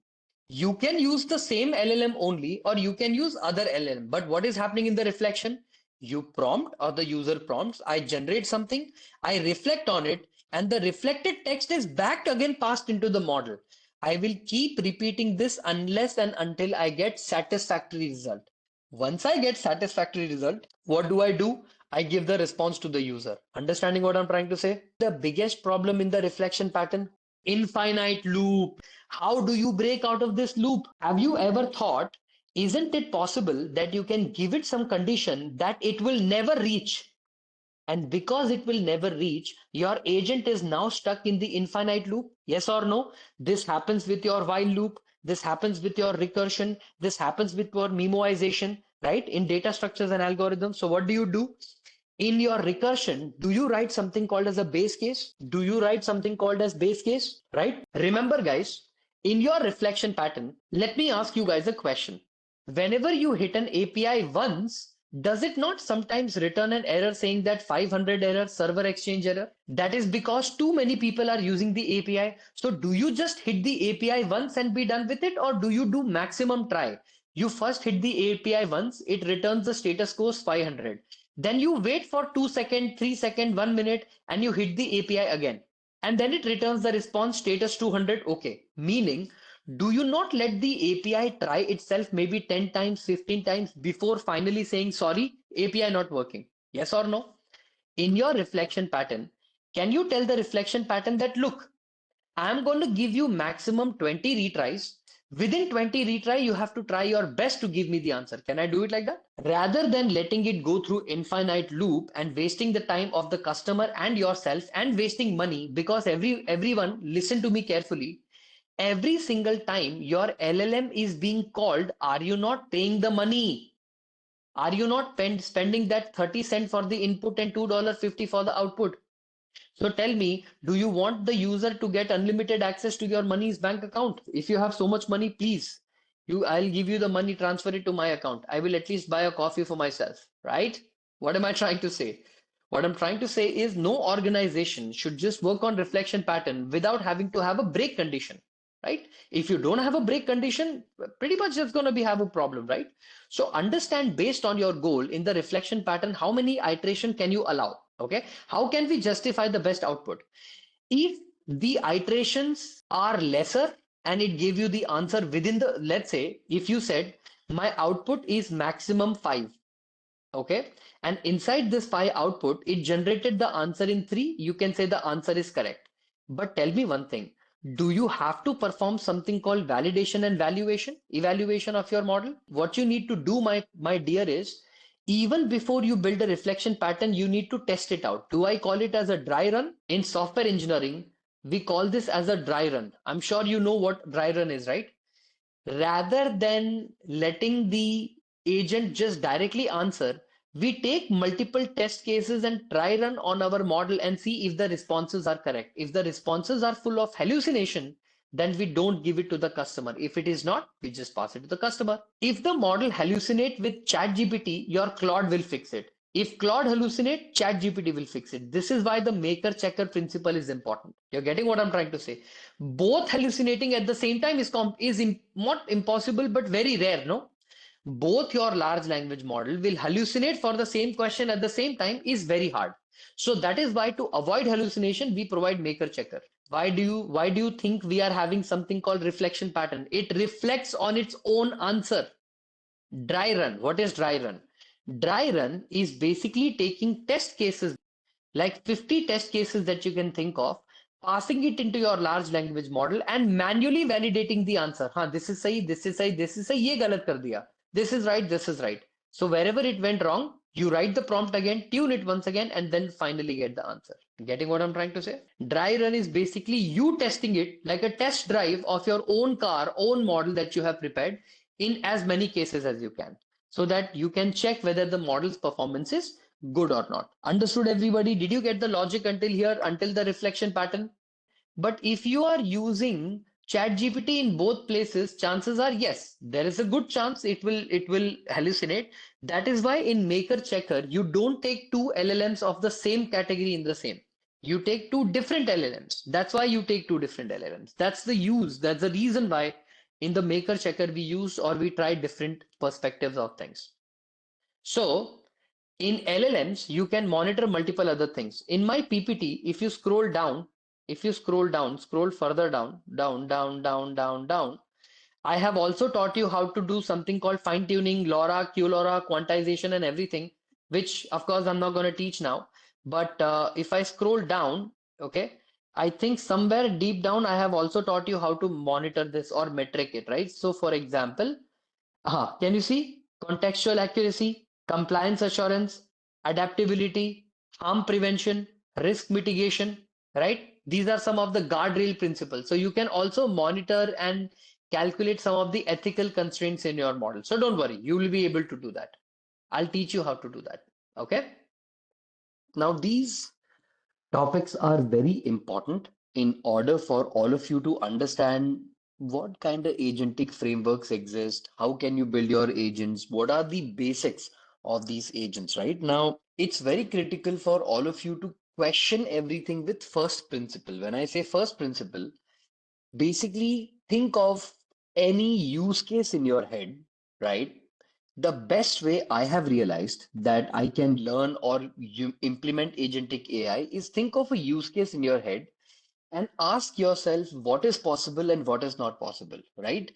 you can use the same LLM only, or you can use other LLM. But what is happening in the reflection? You prompt or the user prompts, I generate something, I reflect on it, and the reflected text is back again passed into the model. I will keep repeating this unless and until I get satisfactory result. Once I get satisfactory result, what do? I give the response to the user. Understanding what I'm trying to say? The biggest problem in the reflection pattern, infinite loop. How do you break out of this loop? Have you ever thought, isn't it possible that you can give it some condition that it will never reach? And because it will never reach, your agent is now stuck in the infinite loop. Yes or no? This happens with your while loop. This happens with your recursion. This happens with your memoization, right? In data structures and algorithms. So what do? In your recursion, do you write something called as a base case? Do you write something called as base case, right? Remember, guys, in your reflection pattern, let me ask you guys a question. Whenever you hit an API once, does it not sometimes return an error saying that 500 error, server exchange error? That is because too many people are using the API. So do you just hit the API once and be done with it, or do you do maximum try? You first hit the API once, it returns the status quo 500. Then you wait for 2 seconds, 3 seconds, 1 minute, and you hit the API again. And then it returns the response status 200. Okay. Meaning, Do you not let the API try itself maybe 10 times, 15 times before finally saying, sorry, API not working? Yes or no? In your reflection pattern, can you tell the reflection pattern that, look, I'm going to give you maximum 20 retries. Within 20 retry, you have to try your best to give me the answer. Can I do it like that? Rather than letting it go through infinite loop and wasting the time of the customer and yourself and wasting money, because everyone listen to me carefully. Every single time your LLM is being called, are you not paying the money? Are you not spending that 30 cent for the input and $2.50 for the output? So tell me, do you want the user to get unlimited access to your money's bank account? If you have so much money, please, I'll give you the money, transfer it to my account. I will at least buy a coffee for myself, right? What am I trying to say? What I'm trying to say is no organization should just work on reflection pattern without having to have a break condition, right? If you don't have a break condition, pretty much it's going to be have a problem, right? So understand based on your goal in the reflection pattern, how many iteration can you allow? Okay. How can we justify the best output? If the iterations are lesser and it gave you the answer within the, let's say, if you said my output is maximum 5, okay, and inside this 5 output, it generated the answer in 3, you can say the answer is correct. But tell me one thing, do you have to perform something called validation and evaluation of your model? What you need to do, my dear, is even before you build a reflection pattern, you need to test it out. Do I call it as a dry run? In software engineering, we call this as a dry run. I'm sure you know what dry run is, right? Rather than letting the agent just directly answer, we take multiple test cases and try run on our model and see if the responses are correct. If the responses are full of hallucination, then we don't give it to the customer. If it is not, we just pass it to the customer. If the model hallucinate with ChatGPT, your Claude will fix it. If Claude hallucinate, ChatGPT will fix it. This is why the maker checker principle is important. You're getting what I'm trying to say? Both hallucinating at the same time is not impossible but very rare, no? Both your large language model will hallucinate for the same question at the same time is very hard. So that is why, to avoid hallucination, we provide maker checker. Why do you think we are having something called reflection pattern? It reflects on its own answer. Dry run. What is dry run? Dry run is basically taking test cases, like 50 test cases that you can think of, passing it into your large language model and manually validating the answer. Huh, this is sahi, this is sahi, this is sahi, ye galat kar diya. This is right, this is right. So wherever it went wrong, you write the prompt again, tune it once again, and then finally get the answer. Getting what I'm trying to say? Dry run is basically you testing it like a test drive of your own car, own model that you have prepared in as many cases as you can, so that you can check whether the model's performance is good or not. Understood, everybody? Did you get the logic until here, until the reflection pattern? But if you are using ChatGPT in both places, chances are yes, there is a good chance it will hallucinate. That is why in Maker Checker, you don't take two LLMs of the same category in the same. You take two different LLMs. That's why you take two different LLMs. That's the use. That's the reason why in the Maker Checker we use or we try different perspectives of things. So in LLMs, you can monitor multiple other things. In my PPT, if you scroll down, scroll further down, down, I have also taught you how to do something called fine tuning, LoRa, QLoRa, quantization, and everything, which of course I'm not going to teach now. But if I scroll down, okay, I think somewhere deep down, I have also taught you how to monitor this or metric it, right? So for example, can you see contextual accuracy, compliance assurance, adaptability, harm prevention, risk mitigation, right? These are some of the guardrail principles. So you can also monitor and calculate some of the ethical constraints in your model. So don't worry, you will be able to do that. I'll teach you how to do that. Okay. Now, these topics are very important in order for all of you to understand what kind of agentic frameworks exist, how can you build your agents, what are the basics of these agents, right? Now, it's very critical for all of you to question everything with first principle. When I say first principle, basically think of any use case in your head, right? The best way I have realized that I can learn or implement agentic AI is think of a use case in your head and ask yourself what is possible and what is not possible, right?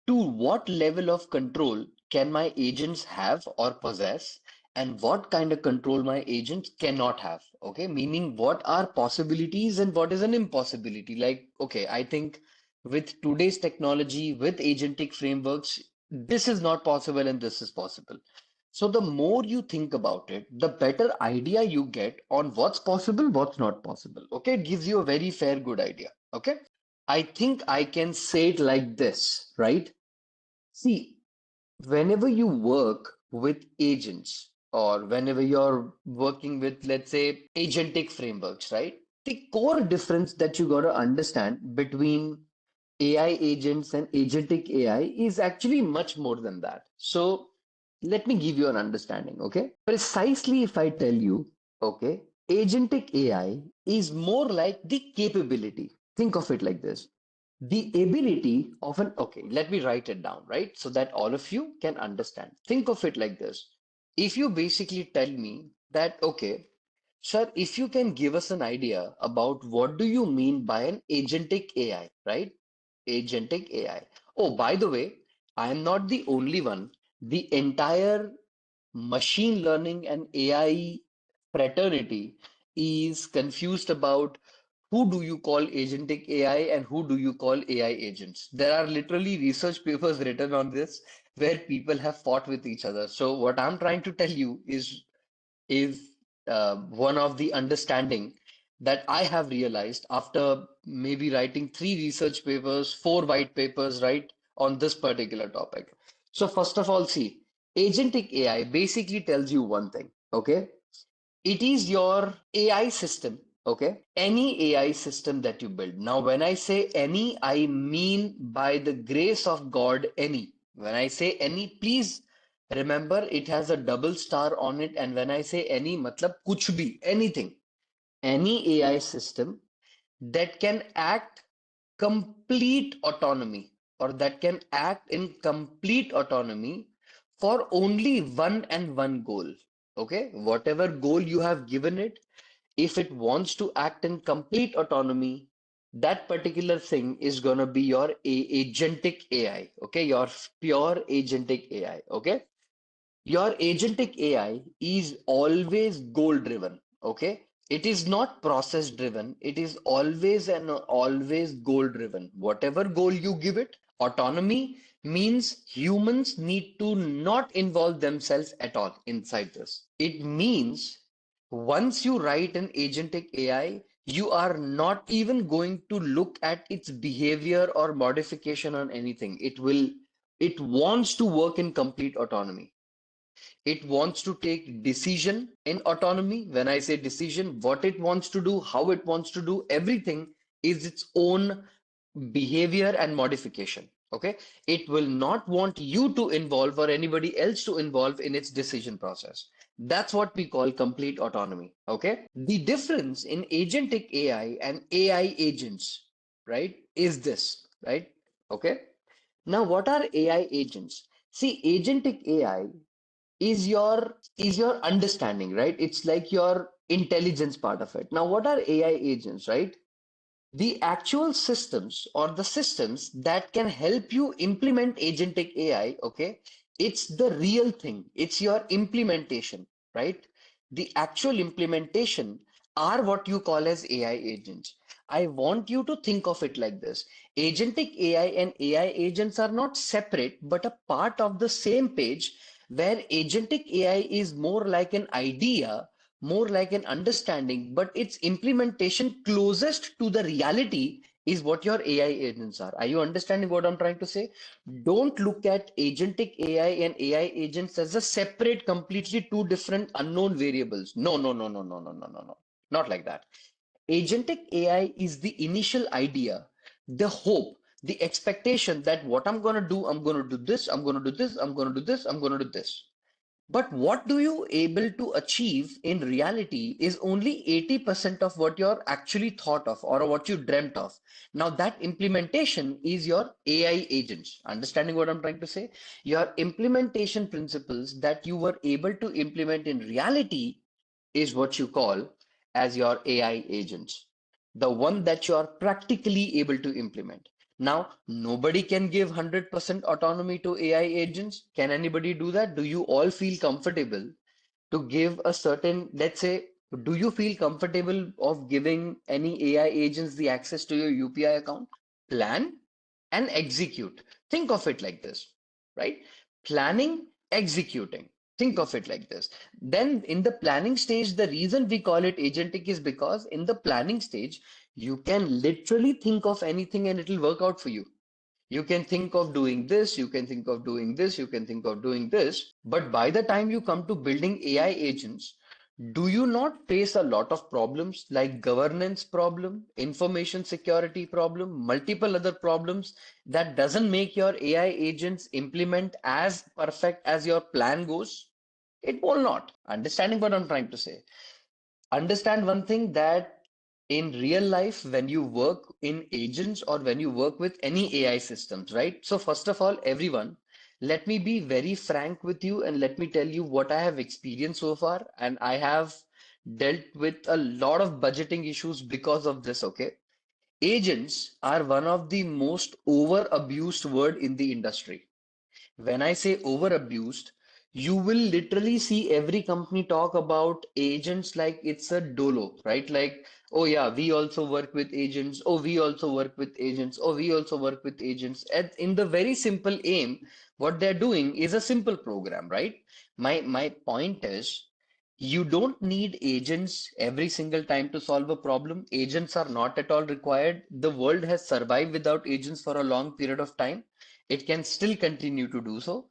To what level of control can my agents have or possess, and what kind of control my agents cannot have? Okay, meaning what are possibilities and what is an impossibility? Like, okay, I think with today's technology, with agentic frameworks, this is not possible and this is possible. So the more you think about it, the better idea you get on what's possible, what's not possible. Okay, it gives you a very fair, good idea. Okay, I think I can say it like this, right? See, whenever you work with agents or whenever you're working with, let's say, agentic frameworks, right? The core difference that you got to understand between AI agents and agentic AI is actually much more than that. So let me give you an understanding, okay? Precisely if I tell you, okay, agentic AI is more like the capability. Think of it like this. The ability of an, okay, let me write it down, right? So that all of you can understand. Think of it like this. If you basically tell me that, okay, sir, if you can give us an idea about what do you mean by an agentic AI, right? Agentic AI. Oh, by the way, I am not the only one. The entire machine learning and AI fraternity is confused about who do you call agentic AI and who do you call AI agents. There are literally research papers written on this where people have fought with each other. So what I'm trying to tell you is one of the understanding that I have realized after maybe writing three research papers, four white papers, right, on this particular topic. So first of all, see, agentic AI basically tells you one thing, okay? It is your AI system, okay? Any AI system that you build. Now, when I say any, I mean by the grace of God, any. When I say any, please remember it has a double star on it. And when I say any, matlab kuch bhi, anything. Any AI system that can act complete autonomy or that can act in complete autonomy for only one and one goal. Okay, whatever goal you have given it, if it wants to act in complete autonomy, that particular thing is going to be your agentic AI. Okay, your pure agentic AI. Okay, your agentic AI is always goal driven. Okay. It is not process driven. It is always and always goal driven. Whatever goal you give it, autonomy means humans need to not involve themselves at all inside this. It means once you write an agentic AI, you are not even going to look at its behavior or modification on anything. It wants to work in complete autonomy. It wants to take decision in autonomy. When I say decision, what it wants to do, how it wants to do, everything is its own behavior and modification. Okay. It will not want you to involve or anybody else to involve in its decision process. That's what we call complete autonomy. Okay. The difference in agentic AI and AI agents, right, is this, right? Okay. Now, what are AI agents? See, agentic AI is your understanding, right? It's like your intelligence part of it. Now, what are AI agents, right? The actual systems or the systems that can help you implement agentic AI, okay? It's the real thing. It's your implementation, right? The actual implementation are what you call as AI agents. I want you to think of it like this. Agentic AI and AI agents are not separate, but a part of the same page where agentic AI is more like an idea, more like an understanding, but its implementation closest to the reality is what your AI agents are. Are you understanding what I'm trying to say? Don't look at agentic AI and AI agents as a separate, completely two different unknown variables. No, no, no, no, no, no, no, no, no. Not like that. Agentic AI is the initial idea, the hope, the expectation that what I'm going to do, I'm going to do this, I'm going to do this, I'm going to do this, I'm going to do this. But what do you able to achieve in reality is only 80% of what you're actually thought of or what you dreamt of. Now that implementation is your AI agents. Understanding what I'm trying to say? Your implementation principles that you were able to implement in reality is what you call as your AI agents. the one that you are practically able to implement. Now, nobody can give 100% autonomy to AI agents. Can anybody do that? Do you all feel comfortable to give a certain, let's say, do you feel comfortable of giving any AI agents the access to your UPI account? Plan and execute. Think of it like this, right? Planning, executing. Think of it like this. Then in the planning stage, the reason we call it agentic is because in the planning stage, you can literally think of anything and it'll work out for you. You can think of doing this, you can think of doing this, you can think of doing this. But by the time you come to building AI agents, do you not face a lot of problems like governance problem, information security problem, multiple other problems that doesn't make your AI agents implement as perfect as your plan goes? It will not. Understanding what I'm trying to say. Understand one thing that in real life, when you work in agents or when you work with any AI systems, right? So, first of all, everyone, let me be very frank with you and let me tell you what I have experienced so far. And I have dealt with a lot of budgeting issues because of this, okay? Agents are one of the most over abused word in the industry. When I say over abused, you will literally see every company talk about agents like it's a dolo, right? Like, oh yeah, we also work with agents. Oh, we also work with agents. Oh, we also work with agents. And in the very simple aim, what they're doing is a simple program, right? My point is, you don't need agents every single time to solve a problem. Agents are not at all required. The world has survived without agents for a long period of time. It can still continue to do so.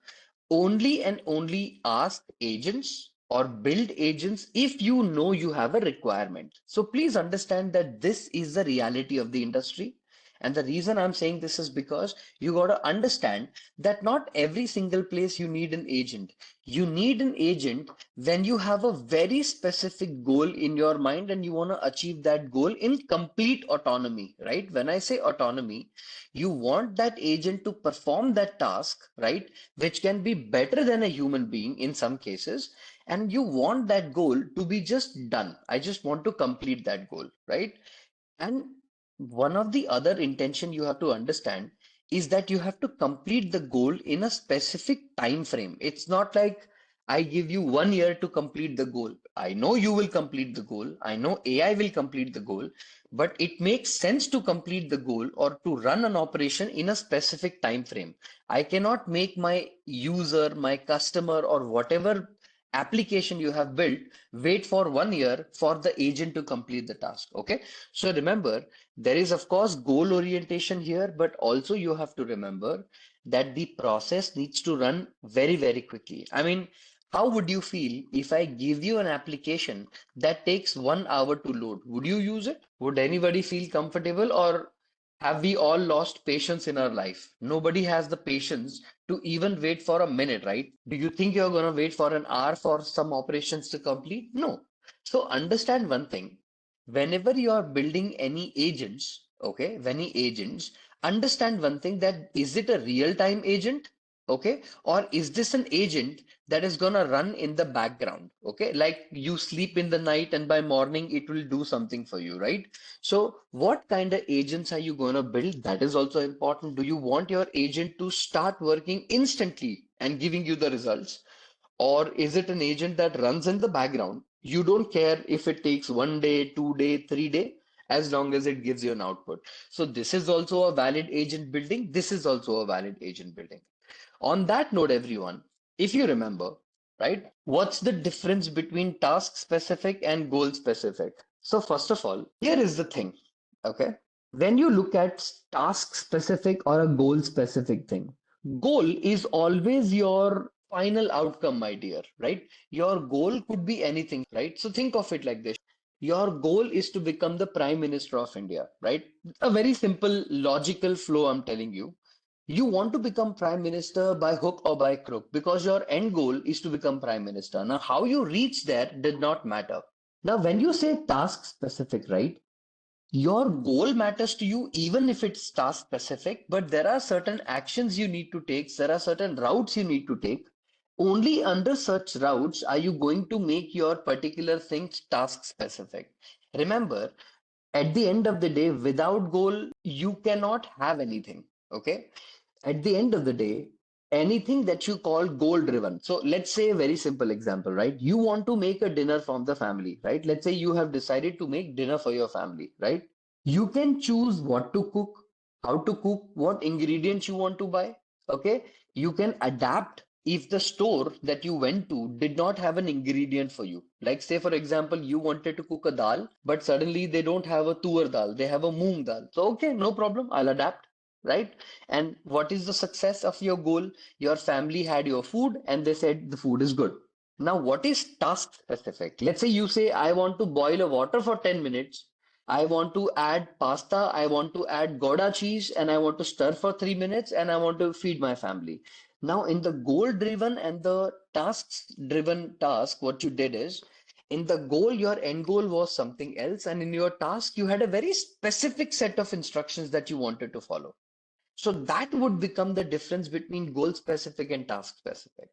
Only and only ask agents or build agents if you know you have a requirement. So please understand that this is the reality of the industry. And the reason I'm saying this is because you got to understand that not every single place you need an agent. You need an agent when you have a very specific goal in your mind and you want to achieve that goal in complete autonomy, right? When I say autonomy, you want that agent to perform that task, right? Which can be better than a human being in some cases. And you want that goal to be just done. I just want to complete that goal, right? And one of the other intention you have to understand is that you have to complete the goal in a specific time frame. It's not like I give you 1 year to complete the goal. I know you will complete the goal. I know AI will complete the goal, but it makes sense to complete the goal or to run an operation in a specific time frame. I cannot make my user, my customer, or whatever application you have built wait for 1 year for the agent to complete the task. Okay. So remember, there is of course goal orientation here, but also you have to remember that the process needs to run very, very quickly. I mean, how would you feel if I give you an application that takes 1 hour to load? Would you use it? Would anybody feel comfortable, or have we all lost patience in our life? Nobody has the patience to even wait for a minute, right? Do you think you're going to wait for an hour for some operations to complete? No. So understand one thing. Whenever you are building any agents, okay, any agents, understand one thing, that is it a real-time agent? Okay, or is this an agent that is gonna run in the background? Okay, like you sleep in the night and by morning it will do something for you, right? So what kind of agents are you gonna build? That is also important. Do you want your agent to start working instantly and giving you the results? Or is it an agent that runs in the background? You don't care if it takes 1 day, 2 day, 3 day, as long as it gives you an output. So this is also a valid agent building. This is also a valid agent building. On that note, everyone, if you remember, right, what's the difference between task specific and goal specific? So first of all, here is the thing, okay? When you look at task specific or a goal specific thing, goal is always your final outcome, my dear, right? Your goal could be anything, right? So think of it like this. Your goal is to become the Prime Minister of India, right? A very simple logical flow, I'm telling you. You want to become prime minister by hook or by crook because your end goal is to become prime minister. Now, how you reach there did not matter. Now, when you say task specific, right? Your goal matters to you even if it's task specific, but there are certain actions you need to take, there are certain routes you need to take. Only under such routes are you going to make your particular thing task specific. Remember, At the end of the day, without goal, you cannot have anything. Okay. At the end of the day, anything that you call goal driven. So let's say a very simple example, right? You want to make a dinner from the family, right? Let's say you have decided to make dinner for your family, right? You can choose what to cook, how to cook, what ingredients you want to buy. Okay. You can adapt if the store that you went to did not have an ingredient for you. Like, say, for example, you wanted to cook a dal, but suddenly they don't have a tur dal, they have a moong dal. So, okay, no problem, I'll adapt, right? And what is the success of your goal? Your family had your food and they said the food is good. Now, what is task specific? Let's say you say, I want to boil a water for 10 minutes. I want to add pasta. I want to add Gouda cheese and I want to stir for 3 minutes and I want to feed my family. Now, in the goal driven and the tasks driven task, what you did is in the goal, your end goal was something else. And in your task, you had a very specific set of instructions that you wanted to follow. So that would become the difference between goal specific and task specific.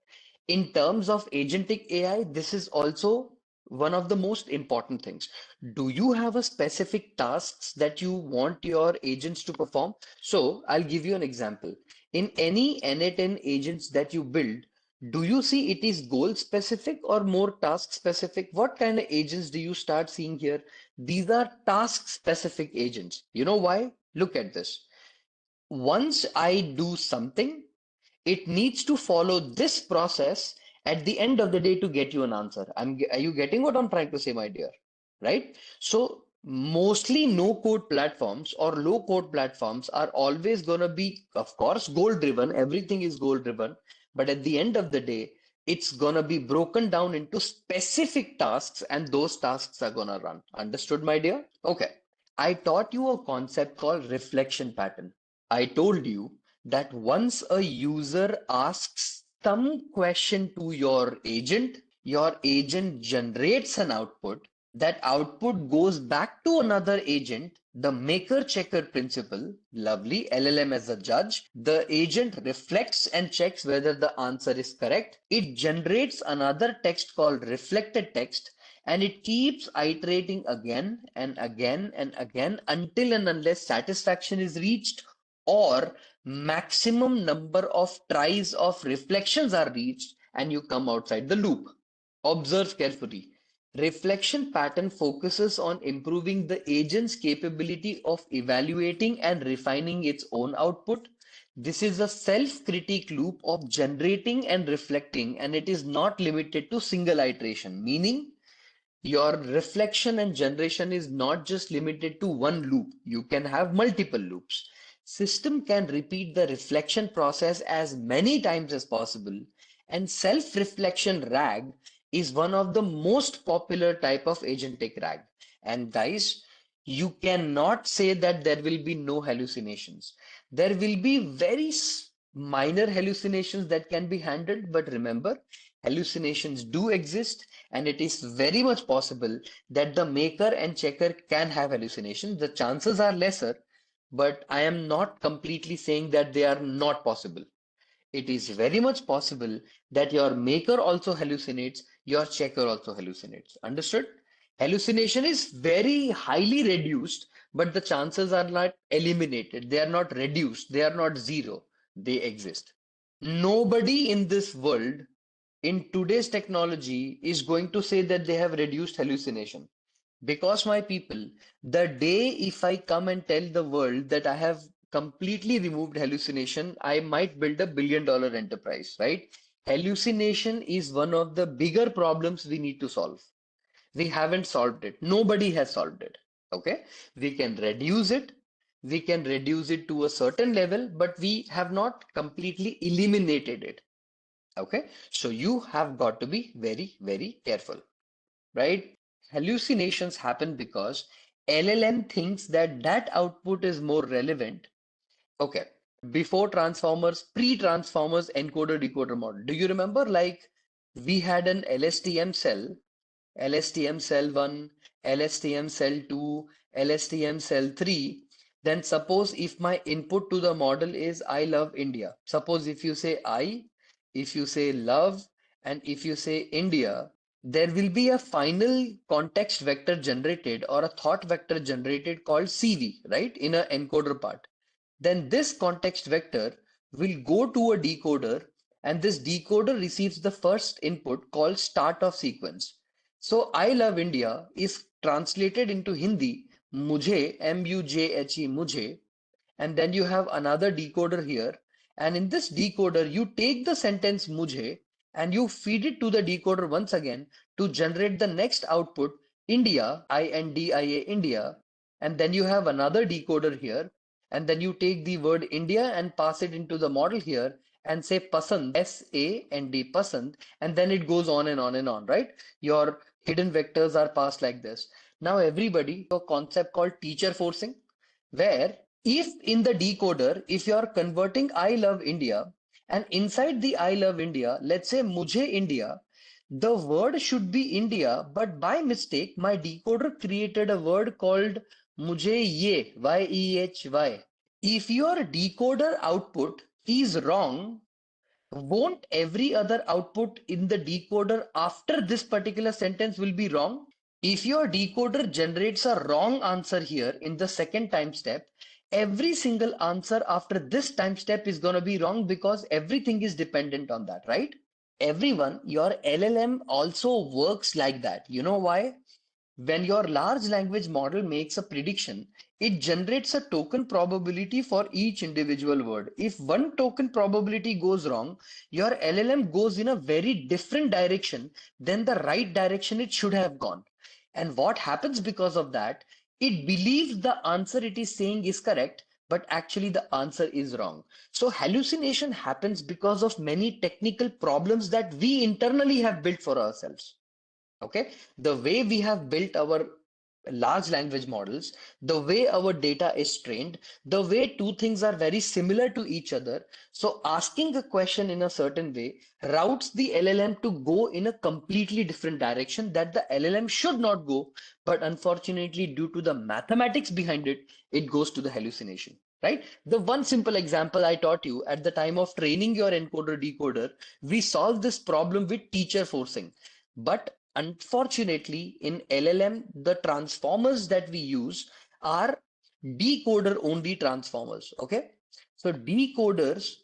In terms of agentic AI, this is also one of the most important things. Do you have a specific tasks that you want your agents to perform? So I'll give you an example. In any N8N agents that you build, do you see it is goal specific or more task specific? What kind of agents do you start seeing here? These are task specific agents. You know why? Look at this. Once I do something, it needs to follow this process at the end of the day to get you an answer. Are you getting what I'm trying to say, my dear? Right? So, mostly no code platforms or low code platforms are always going to be, of course, goal driven. Everything is goal driven. But at the end of the day, it's going to be broken down into specific tasks, and those tasks are going to run. Understood, my dear? Okay. I taught you a concept called reflection pattern. I told you that once a user asks some question to your agent generates an output. That output goes back to another agent, the maker checker principle, lovely, LLM as a judge. The agent reflects and checks whether the answer is correct. It generates another text called reflected text, and it keeps iterating again and again and again until and unless satisfaction is reached or maximum number of tries of reflections are reached and you come outside the loop. Observe carefully. Reflection pattern focuses on improving the agent's capability of evaluating and refining its own output. This is a self-critique loop of generating and reflecting, and it is not limited to single iteration, meaning your reflection and generation is not just limited to one loop. You can have multiple loops. System can repeat the reflection process as many times as possible, and self-reflection RAG is one of the most popular type of agentic RAG. And guys, you cannot say that there will be no hallucinations. There will be very minor hallucinations that can be handled, but remember, hallucinations do exist, and it is very much possible that the maker and checker can have hallucinations. The chances are lesser, but I am not completely saying that they are not possible. It is very much possible that your maker also hallucinates, your checker also hallucinates. Understood? Hallucination is very highly reduced, but the chances are not eliminated. They are not reduced. They are not zero. They exist. Nobody in this world in today's technology is going to say that they have reduced hallucination. Because my people, the day if I come and tell the world that I have completely removed hallucination, I might build a $1 billion enterprise, right? Hallucination is one of the bigger problems we need to solve. We haven't solved it. Nobody has solved it. Okay. We can reduce it. We can reduce it to a certain level, but we have not completely eliminated it. Okay, so you have got to be very, very careful, right? Hallucinations happen because LLM thinks that that output is more relevant. Okay, before transformers, pre-transformers encoder decoder model. Do you remember like we had an LSTM cell, LSTM cell 1, LSTM cell 2, LSTM cell 3. Then suppose if my input to the model is I love India. Suppose if you say I, if you say love, and if you say India, there will be a final context vector generated or a thought vector generated called CV, right, in a encoder part. Then this context vector will go to a decoder, and this decoder receives the first input called start of sequence. So I love India is translated into Hindi, mujhe, M-U-J-H-E, mujhe, and then you have another decoder here. And in this decoder, you take the sentence mujhe and you feed it to the decoder once again to generate the next output, India, I-N-D-I-A, India. And then you have another decoder here. And then you take the word India and pass it into the model here and say pasand, S-A-N-D, pasand. And then it goes on and on and on, right? Your hidden vectors are passed like this. Now, everybody, a concept called teacher forcing, where if in the decoder, if you are converting I love India, and inside the I love India, let's say mujhe India, the word should be India, but by mistake, my decoder created a word called mujhe ye, Y-E-H-Y. If your decoder output is wrong, won't every other output in the decoder after this particular sentence will be wrong? If your decoder generates a wrong answer here in the second time step, every single answer after this time step is going to be wrong because everything is dependent on that, right? Everyone, your LLM also works like that. You know why? When your large language model makes a prediction, it generates a token probability for each individual word. If one token probability goes wrong, your LLM goes in a very different direction than the right direction it should have gone. And what happens because of that? It believes the answer it is saying is correct, but actually the answer is wrong. So hallucination happens because of many technical problems that we internally have built for ourselves. Okay, the way we have built our large language models, the way our data is trained, the way two things are very similar to each other. So asking a question in a certain way routes the LLM to go in a completely different direction that the LLM should not go, but unfortunately, due to the mathematics behind it, it goes to the hallucination. Right? The one simple example I taught you at the time of training your encoder decoder, we solved this problem with teacher forcing. But unfortunately, in LLM, the transformers that we use are decoder only transformers. Okay. So decoders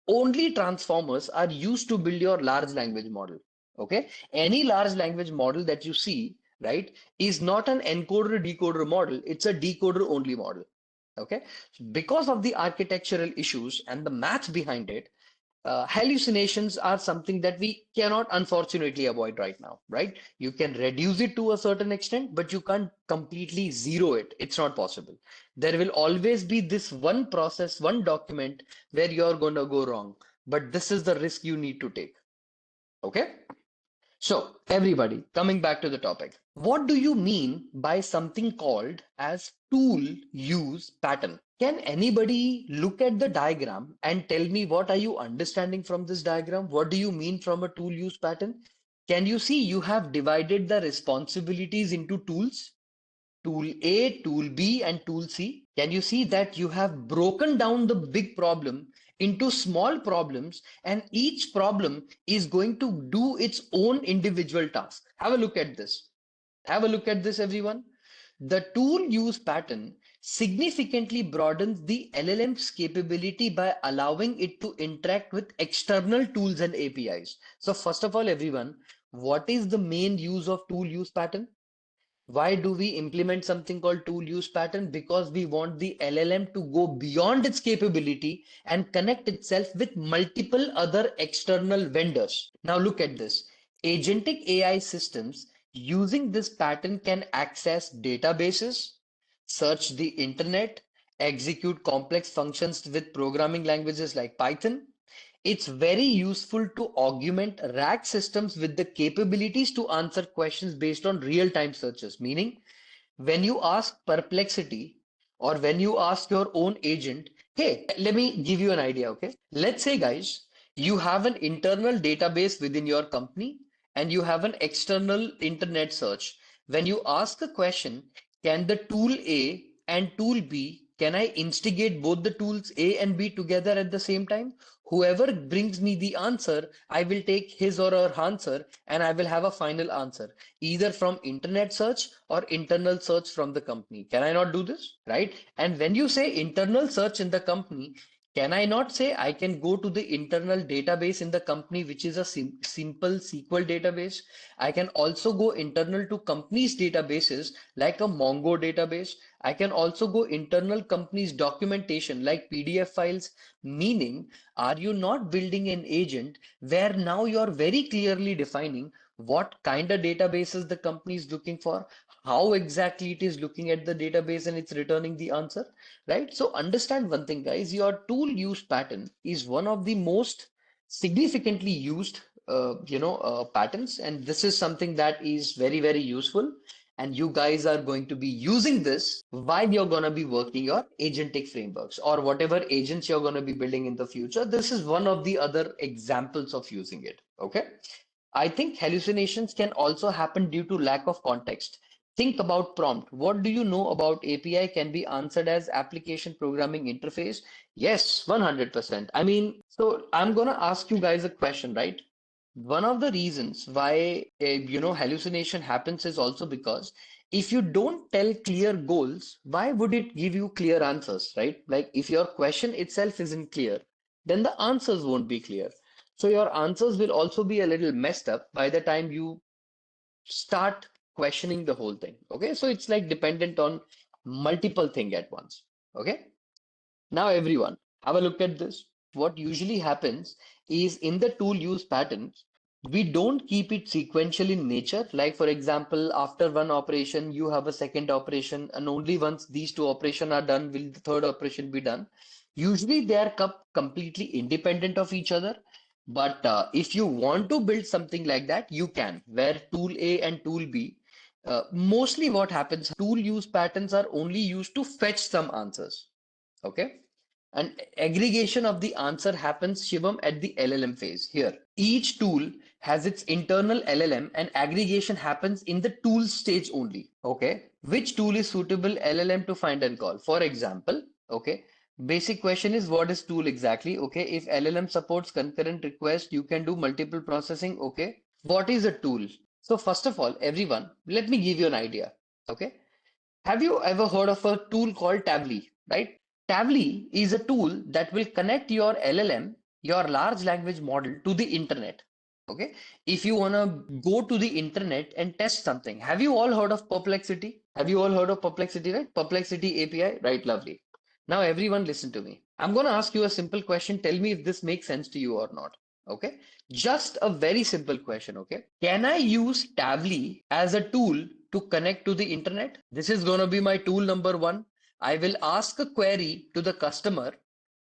only transformers are used to build your large language model. Okay. Any large language model that you see, right, is not an encoder decoder model. It's a decoder only model. Okay. Because of the architectural issues and the math behind it, hallucinations are something that we cannot unfortunately avoid right now, right? You can reduce it to a certain extent, but you can't completely zero it. It's not possible. There will always be this one process, one document where you're going to go wrong. But this is the risk you need to take. Okay? So, everybody, coming back to the topic, what do you mean by something called as tool use pattern? Can anybody look at the diagram and tell me what are you understanding from this diagram? What do you mean from a tool use pattern? Can you see you have divided the responsibilities into tools? Tool A, tool B, and tool C. Can you see that you have broken down the big problem into small problems, and each problem is going to do its own individual task? Have a look at this. Have a look at this, everyone. The tool use pattern significantly broadens the LLM's capability by allowing it to interact with external tools and APIs. So first of all, everyone, what is the main use of tool use pattern? Why do we implement something called tool use pattern? Because we want the LLM to go beyond its capability and connect itself with multiple other external vendors. Now look at this. Agentic AI systems using this pattern can access databases, search the internet, execute complex functions with programming languages like Python. It's very useful to augment RAG systems with the capabilities to answer questions based on real-time searches. Meaning, when you ask Perplexity or when you ask your own agent, hey, let me give you an idea, okay? Let's say, guys, you have an internal database within your company and you have an external internet search. When you ask a question, can the tool A and tool B Can I instigate both the tools A and B together at the same time? Whoever brings me the answer, I will take his or her answer and I will have a final answer, either from internet search or internal search from the company. Can I not do this? Right? And when you say internal search in the company, can I not say I can go to the internal database in the company, which is a simple SQL database? I can also go internal to companies' databases like a Mongo database. I can also go internal companies' documentation like PDF files. Meaning, are you not building an agent where now you're very clearly defining what kind of databases the company is looking for, how exactly it is looking at the database and it's returning the answer, right? So understand one thing, guys, your tool use pattern is one of the most significantly used patterns, and this is something that is very, very useful. And you guys are going to be using this while you're going to be working your agentic frameworks or whatever agents you're going to be building in the future. This is one of the other examples of using it. Okay. I think hallucinations can also happen due to lack of context. Think about prompt. What do you know about API can be answered as application programming interface? Yes, 100%. I mean, so I'm going to ask you guys a question, right? One of the reasons why hallucination happens is also because if you don't tell clear goals, why would it give you clear answers, right? Like if your question itself isn't clear, then the answers won't be clear. So your answers will also be a little messed up by the time you start questioning the whole thing. Okay, so it's like dependent on multiple thing at once. Okay. Now, everyone, have a look at this. What usually happens is in the tool use patterns, we don't keep it sequential in nature. Like, for example, after one operation, you have a second operation, and only once these two operations are done will the third operation be done. Usually, they are completely independent of each other. But if you want to build something like that, you can, where tool A and tool B. Mostly what happens, tool use patterns are only used to fetch some answers. Okay. And aggregation of the answer happens, Shivam, at the LLM phase. Here, each tool has its internal LLM and aggregation happens in the tool stage only. Okay. Which tool is suitable LLM to find and call? For example, okay. Basic question is what is tool exactly? Okay. If LLM supports concurrent request, you can do multiple processing. Okay. What is a tool? So first of all, everyone, let me give you an idea. Okay. Have you ever heard of a tool called Tably, right? Tably is a tool that will connect your LLM, your large language model, to the internet. Okay. If you want to go to the internet and test something, have you all heard of Perplexity? Have you all heard of Perplexity, right? Perplexity API, right? Lovely. Now, everyone, listen to me. I'm going to ask you a simple question. Tell me if this makes sense to you or not. Okay. Just a very simple question. Okay. Can I use Tably as a tool to connect to the internet? This is going to be my tool number one. I will ask a query to the customer.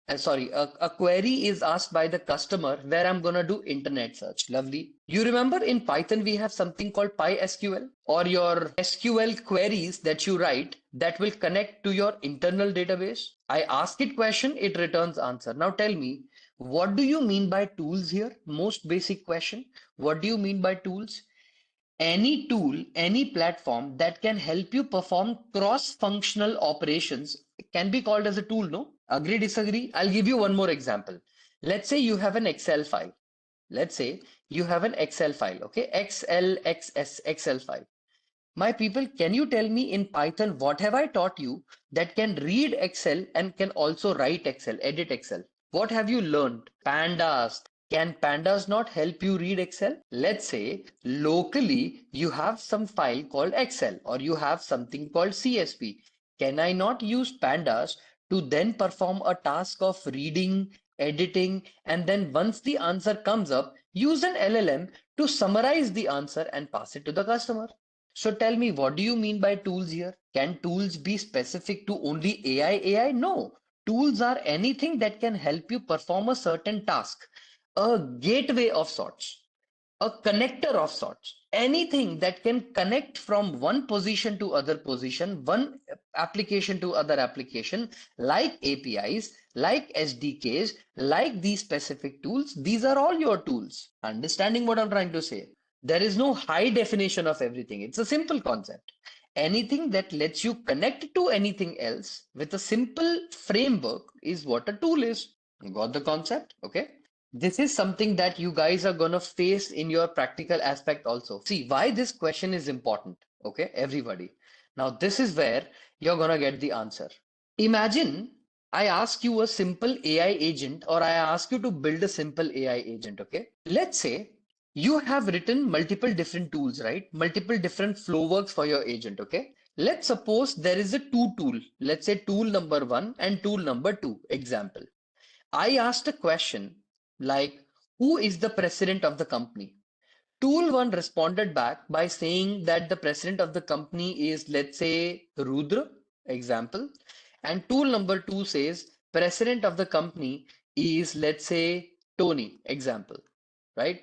A query is asked by the customer where I'm going to do internet search. Lovely. You remember in Python, we have something called PySQL or your SQL queries that you write that will connect to your internal database. I ask it question, it returns answer. Now tell me, what do you mean by tools here? Most basic question. What do you mean by tools? Any tool, any platform that can help you perform cross-functional operations can be called as a tool, no? Agree, disagree? I'll give you one more example. Let's say you have an Excel file. Let's say you have an Excel file, okay? XLXS Excel file. My people, can you tell me in Python what have I taught you that can read Excel and can also write Excel, edit Excel? What have you learned? Pandas. Can pandas not help you read Excel? Let's say locally you have some file called Excel or you have something called CSV. Can I not use pandas to then perform a task of reading, editing, and then once the answer comes up, use an LLM to summarize the answer and pass it to the customer? So tell me, what do you mean by tools here? Can tools be specific to only AI? No. Tools are anything that can help you perform a certain task, a gateway of sorts, a connector of sorts, anything that can connect from one position to other position, one application to other application, like APIs, like SDKs, like these specific tools. These are all your tools. Understanding what I'm trying to say? There is no high definition of everything. It's a simple concept. Anything that lets you connect to anything else with a simple framework is what a tool is. You got the concept? Okay. This is something that you guys are gonna face in your practical aspect also. See why this question is important. Okay, everybody. Now, this is where you're gonna get the answer. Imagine I ask you a simple AI agent, or I ask you to build a simple AI agent, okay? Let's say you have written multiple different tools, right? Multiple different flow works for your agent, okay? Let's suppose there is a tool. Let's say tool number one and tool number two, example. I asked a question like, who is the president of the company? Tool 1 responded back by saying that the president of the company is, let's say, Rudra, example. And tool number 2 says, president of the company is, let's say, Tony, example. Right?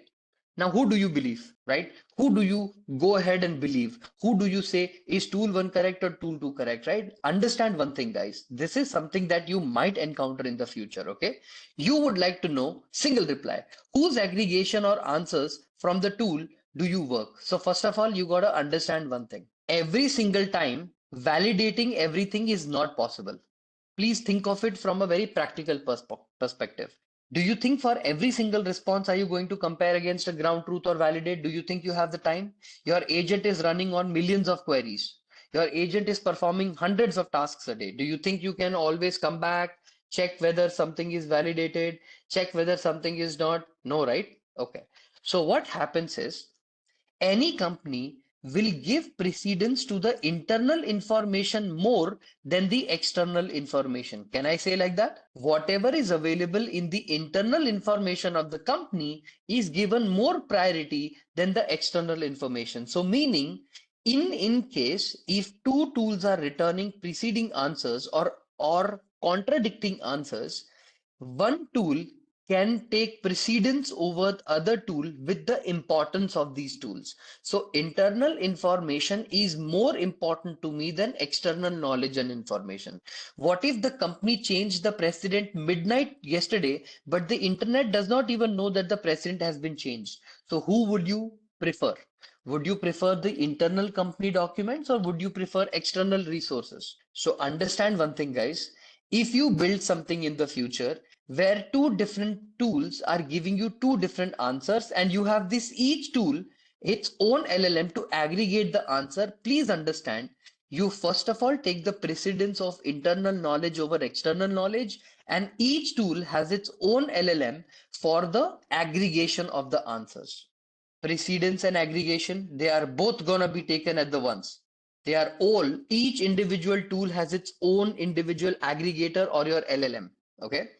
Now, who do you believe? Right? Who do you go ahead and believe? Who do you say is tool 1 correct or tool 2 correct? Right? Understand one thing, guys. This is something that you might encounter in the future. Okay? You would like to know single reply. Whose aggregation or answers from the tool do you work? So first of all, you got to understand one thing. Every single time, validating everything is not possible. Please think of it from a very practical perspective. Do you think for every single response are you going to compare against a ground truth or validate? Do you think you have the time? Your agent is running on millions of queries. Your agent is performing hundreds of tasks a day. Do you think you can always come back, check whether something is validated, check whether something is not? No, right? Okay. So what happens is any company will give precedence to the internal information more than the external information. Can I say like that? Whatever is available in the internal information of the company is given more priority than the external information. So meaning in case if two tools are returning preceding answers or contradicting answers, one tool can take precedence over the other tool with the importance of these tools. So internal information is more important to me than external knowledge and information. What if the company changed the president midnight yesterday, but the internet does not even know that the president has been changed? So who would you prefer? Would you prefer the internal company documents or would you prefer external resources? So understand one thing, guys. If you build something in the future where two different tools are giving you two different answers and you have this each tool its own LLM to aggregate the answer, please understand you first of all take the precedence of internal knowledge over external knowledge, and each tool has its own LLM for the aggregation of the answers. Precedence and aggregation, they are both gonna be taken at the once. They are all, each individual tool has its own individual aggregator or your LLM. Okay.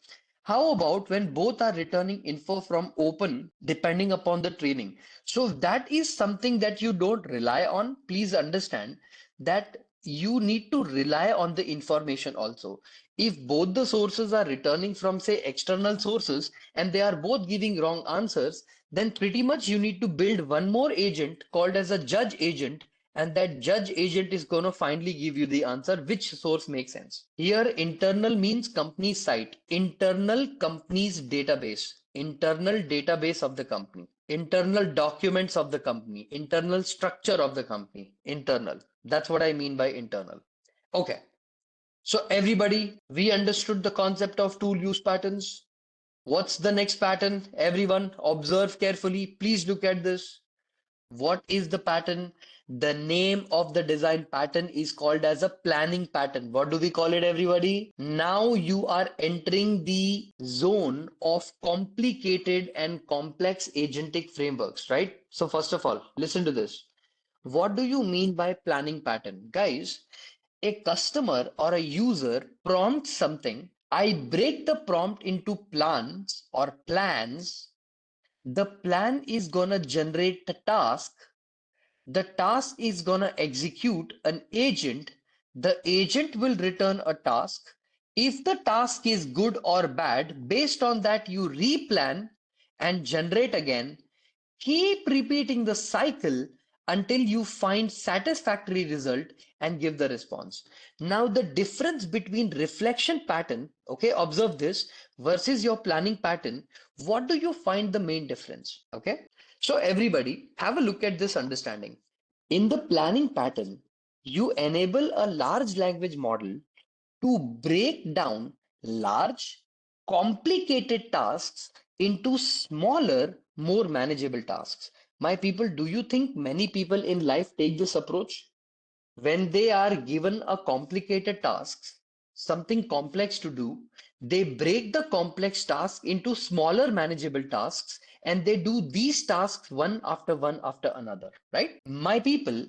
How about when both are returning info from open depending upon the training? So that is something that you don't rely on. Please understand that you need to rely on the information also. If both the sources are returning from, say, external sources and they are both giving wrong answers, then pretty much you need to build one more agent called as a judge agent, and that judge agent is going to finally give you the answer which source makes sense. Here internal means company site, internal company's database, internal database of the company, internal documents of the company, internal structure of the company, internal. That's what I mean by internal. Okay. So everybody, we understood the concept of tool use patterns. What's the next pattern? Everyone observe carefully. Please look at this. What is the pattern? The name of the design pattern is called as a planning pattern. What do we call it, everybody? Now you are entering the zone of complicated and complex agentic frameworks, right? So first of all, listen to this. What do you mean by planning pattern? Guys, a customer or a user prompts something. I break the prompt into plans or plans. The plan is gonna generate the task. The task is gonna execute an agent. The agent will return a task. If the task is good or bad, based on that, you replan and generate again. Keep repeating the cycle until you find satisfactory result and give the response. Now the difference between reflection pattern, okay, observe this, versus your planning pattern, what do you find the main difference? Okay, so everybody have a look at this understanding. In the planning pattern, You enable a large language model to break down large, complicated tasks into smaller, more manageable tasks. My people, do you think many people in life take this approach? When they are given a complicated task, something complex to do, they break the complex task into smaller manageable tasks and they do these tasks one after another, right? My people,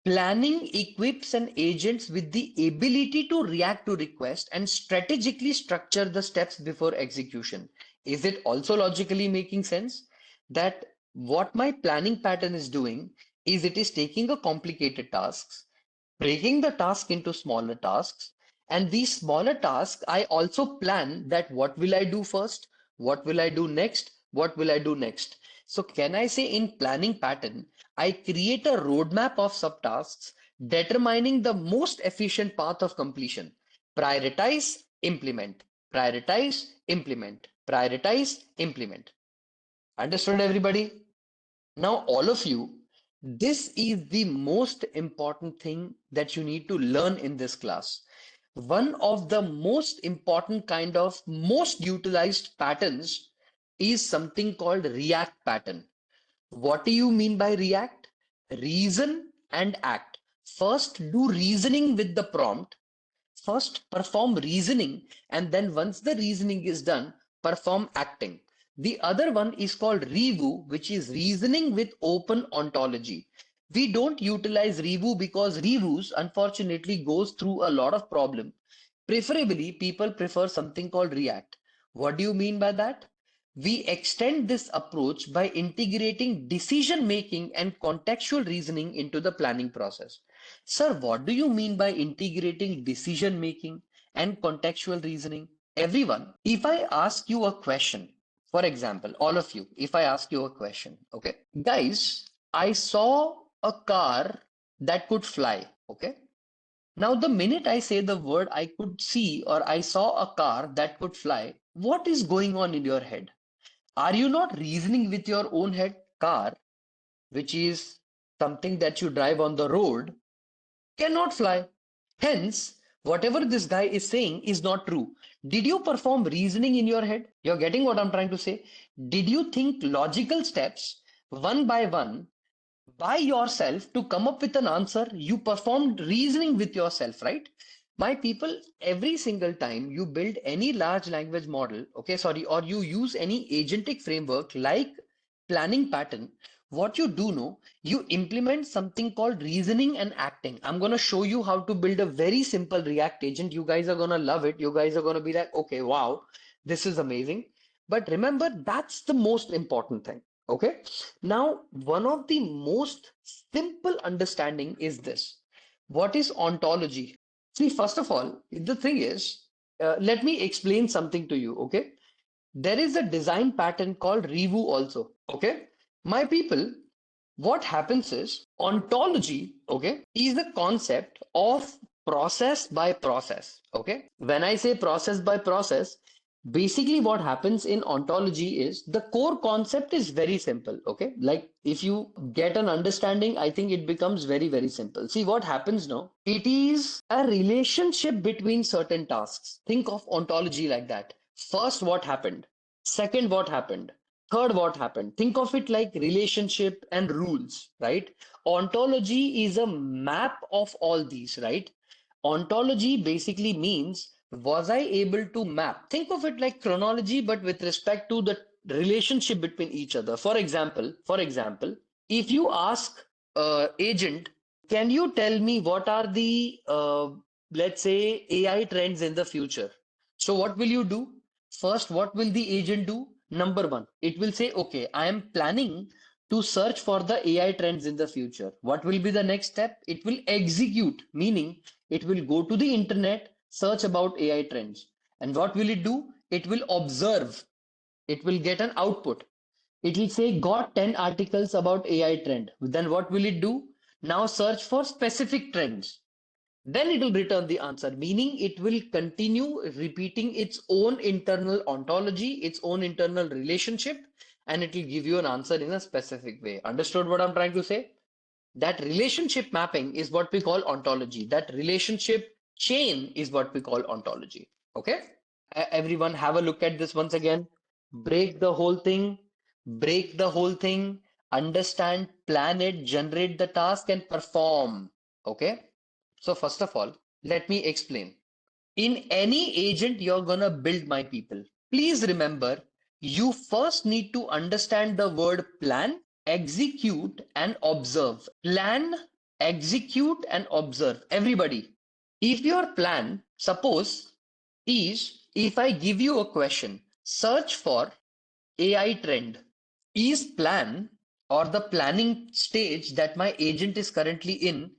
planning equips an agents with the ability to react to requests and strategically structure the steps before execution. Is it also logically making sense that what my planning pattern is doing is it is taking a complicated tasks, breaking the task into smaller tasks, and these smaller tasks I also plan that what will I do first, what will I do next, what will I do next. So can I say in planning pattern I create a roadmap of subtasks determining the most efficient path of completion. Prioritize, implement, prioritize, implement, prioritize, implement. Understood, everybody? Now, all of you, this is the most important thing that you need to learn in this class. One of the most important kind of most utilized patterns is something called React pattern. What do you mean by react? Reason and act. First, do reasoning with the prompt. First, perform reasoning, and then once the reasoning is done, perform acting. The other one is called review, which is reasoning with open ontology. We don't utilize review because reviews unfortunately goes through a lot of problem. Preferably, people prefer something called react. What do you mean by that? We extend this approach by integrating decision making and contextual reasoning into the planning process. Sir, what do you mean by integrating decision making and contextual reasoning? Everyone, if I ask you a question, for example, all of you, if I ask you a question, okay, guys, I saw a car that could fly, okay? Now, the minute I say the word I could see or I saw a car that could fly, what is going on in your head? Are you not reasoning with your own head? Car, which is something that you drive on the road, cannot fly. Hence, whatever this guy is saying is not true. Did you perform reasoning in your head? You're getting what I'm trying to say? Did you think logical steps one by yourself to come up with an answer? You performed reasoning with yourself, right? My people, every single time you build any large language model, okay, sorry, or you use any agentic framework like planning pattern, what you do know, you implement something called reasoning and acting. I'm going to show you how to build a very simple React agent. You guys are going to love it. You guys are going to be like, okay, wow, this is amazing. But remember, that's the most important thing. Okay. Now, one of the most simple understanding is this. What is ontology? See, first of all, the thing is, let me explain something to you. Okay. There is a design pattern called review also. Okay. My people, what happens is ontology, okay, is the concept of process by process. Okay. When I say process by process, basically what happens in ontology is the core concept is very simple. Okay. Like if you get an understanding, I think it becomes very, very simple. See what happens now. It is a relationship between certain tasks. Think of ontology like that. First, what happened? Second, what happened? Third, what happened? Think of it like relationship and rules, right? Ontology is a map of all these, right? Ontology basically means was I able to map? Think of it like chronology, but with respect to the relationship between each other. For example, if you ask agent, can you tell me what are the let's say AI trends in the future? So what will you do? First, what will the agent do? Number one, it will say, okay, I am planning to search for the AI trends in the future. What will be the next step? It will execute, meaning it will go to the internet, search about AI trends. And what will it do? It will observe. It will get an output. It will say, got 10 articles about AI trend. Then what will it do? Now search for specific trends. Then it will return the answer, meaning it will continue repeating its own internal ontology, its own internal relationship, and it will give you an answer in a specific way. Understood what I'm trying to say? That relationship mapping is what we call ontology. That relationship chain is what we call ontology. Okay? Everyone have a look at this once again. Break the whole thing, break the whole thing, understand, plan it, generate the task, and perform. Okay? So, first of all, let me explain. In any agent you're gonna build, my people, please remember you first need to understand the word plan, execute, and observe. Plan, execute, and observe. Everybody, if your plan, suppose, is if I give you a question, search for AI trend, is plan or the planning stage that my agent is currently in,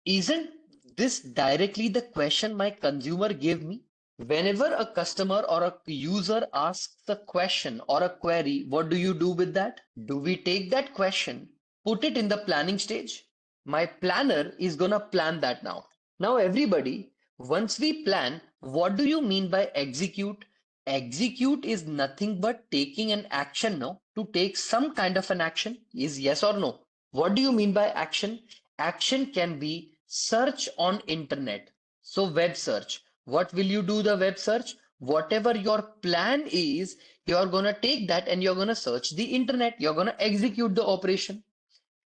isn't this directly the question my consumer gave me? Whenever a customer or a user asks a question or a query, what do you do with that? Do we take that question, put it in the planning stage? My planner is gonna plan that now. Now, everybody, once we plan, what do you mean by execute? Execute is nothing but taking an action, no? To take some kind of an action is yes or no. What do you mean by action? Action can be search on internet. So web search. What will you do the web search? Whatever your plan is, you're gonna take that and you're gonna search the internet. You're gonna execute the operation.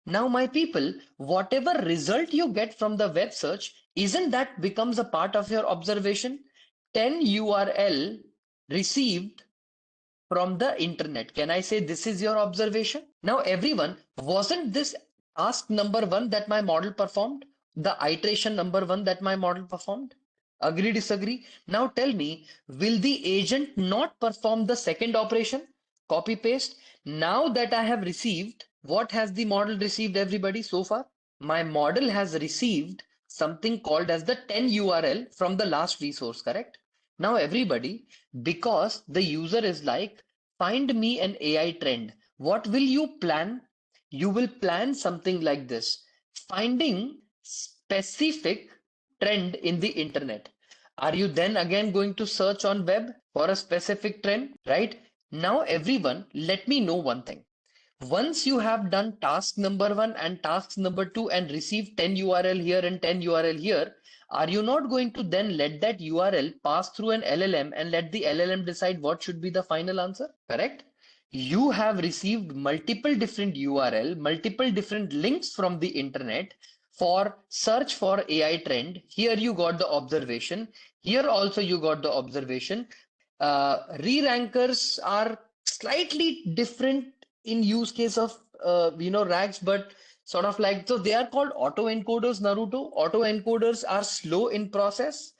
Now, my people, whatever result you get from the web search, isn't that becomes a part of your observation? 10 URL received from the internet. Can I say this is your observation? Now, everyone, wasn't this task number one that my model performed? The iteration number one that my model performed? Agree, disagree? Now tell me, will the agent not perform the second operation? Copy paste. Now that I have received, what has the model received, everybody, so far? My model has received something called as the 10 URL from the last resource, correct? Now, everybody, because the user is like, find me an AI trend. What will you plan? You will plan something like this, finding specific trend in the internet. Are you then again going to search on web for a specific trend, right? Now, everyone, let me know one thing. Once you have done task number one and task number two and received 10 URL here and 10 URL here, are you not going to then let that URL pass through an LLM and let the LLM decide what should be the final answer? Correct? You have received multiple different URL, multiple different links from the internet for search for AI trend. Here you got the observation. Here also you got the observation. Re-rankers are slightly different in use case of rags, but sort of like, so they are called auto encoders. Naruto auto encoders are slow in process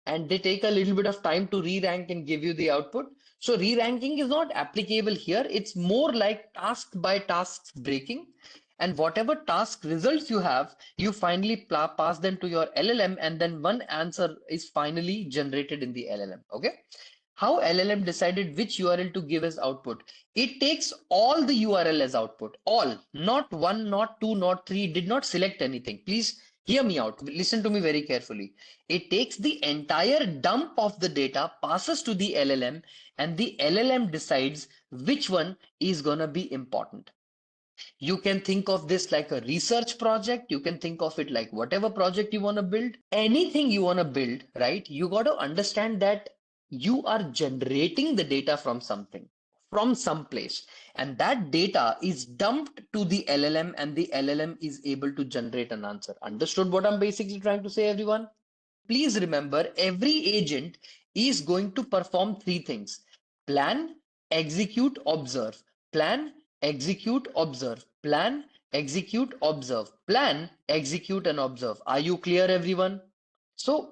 and they take a little bit of time to re-rank and give you the output. So re-ranking is not applicable here. It's more like task by task breaking. And whatever task results you have, you finally pass them to your LLM, and then one answer is finally generated in the LLM. Okay. How LLM decided which URL to give as output? It takes all the URL as output, all, not one, not two, not three, did not select anything. Please hear me out. Listen to me very carefully. It takes the entire dump of the data, passes to the LLM, and the LLM decides which one is going to be important. You can think of this like a research project. You can think of it like whatever project you want to build, anything you want to build, right? You got to understand that you are generating the data from something, from some place, and that data is dumped to the LLM, and the LLM is able to generate an answer. Understood what I'm basically trying to say, everyone? Please remember, every agent is going to perform three things: plan, execute, observe. Plan, execute, observe. Plan, execute, observe. Plan, execute, and observe. Are you clear, everyone? So,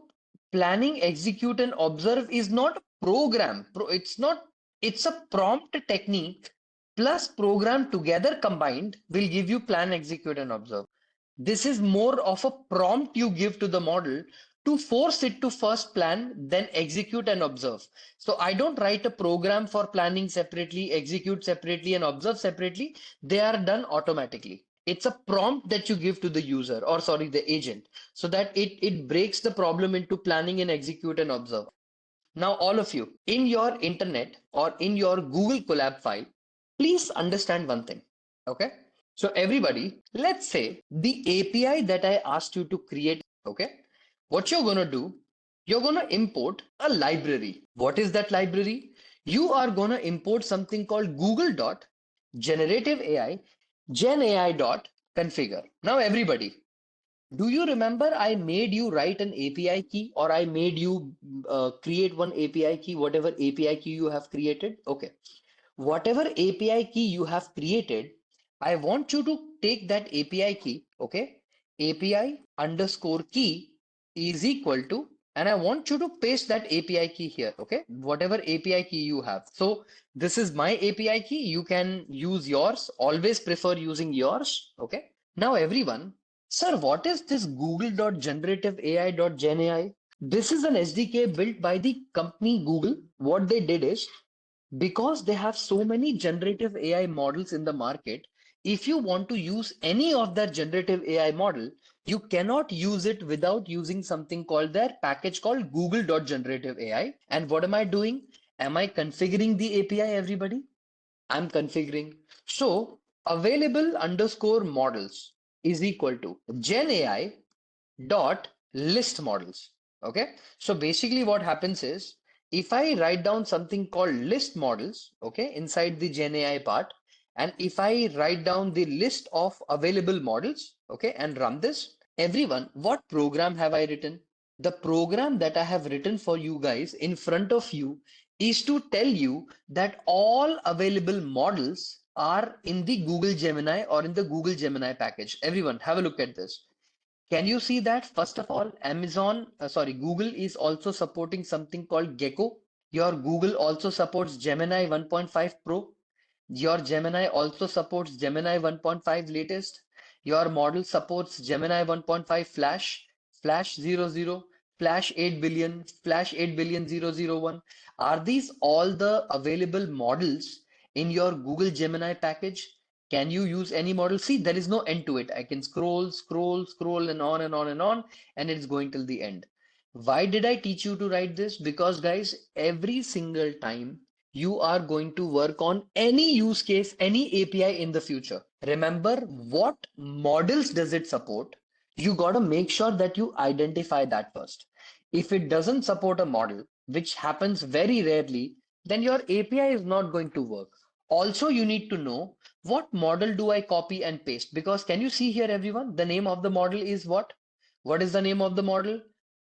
planning, execute, and observe is not a program. It's not, it's a prompt technique plus program together combined will give you plan, execute, and observe. This is more of a prompt you give to the model to force it to first plan, then execute and observe. So I don't write a program for planning separately, execute separately, and observe separately. They are done automatically. It's a prompt that you give to the user, or sorry, the agent, so that it breaks the problem into planning and execute and observe. Now, all of you, in your internet or in your Google Colab file, please understand one thing. Okay. So everybody, let's say the API that I asked you to create, okay? What you're gonna do, you're gonna import a library. What is that library? You are gonna import something called Google dot generative AI, gen AI dot configure. Now everybody, do you remember I made you write an API key or I made you create one API key, whatever API key you have created? Okay. Whatever API key you have created, I want you to take that API key, okay? API underscore key is equal to, and I want you to paste that API key here, okay? Whatever API key you have. So this is my API key. You can use yours. Always prefer using yours, okay? Now everyone, sir, what is this Google.generative AI.gen AI? This is an SDK built by the company Google. What they did is because they have so many generative AI models in the market, if you want to use any of that generative AI model, you cannot use it without using something called their package called Google.generative AI. And what am I doing? Am I configuring the API, everybody? I'm configuring. So available underscore models is equal to Gen AI dot list models. Okay, so basically what happens is if I write down something called list models, okay, inside the Gen AI part, and if I write down the list of available models, okay, and run this, everyone, what program have I written? The program that I have written for you guys in front of you is to tell you that all available models are in the Google Gemini or in the Google Gemini package. Everyone, have a look at this. Can you see that? First of all, Google is also supporting something called Gecko. Your Google also supports Gemini 1.5 Pro. Your Gemini also supports Gemini 1.5 latest. Your model supports Gemini 1.5 Flash, Flash 00, Flash 8 billion, Flash 8 billion 001. Are these all the available models in your Google Gemini package? Can you use any model? See, there is no end to it. I can scroll, scroll, scroll, and on and on and on, and it's going till the end. Why did I teach you to write this? Because, guys, every single time you are going to work on any use case, any API in the future, remember what models does it support? You got to make sure that you identify that first. If it doesn't support a model, which happens very rarely, then your API is not going to work. Also, you need to know what model do I copy and paste? Because can you see here, everyone? The name of the model is what? What is the name of the model?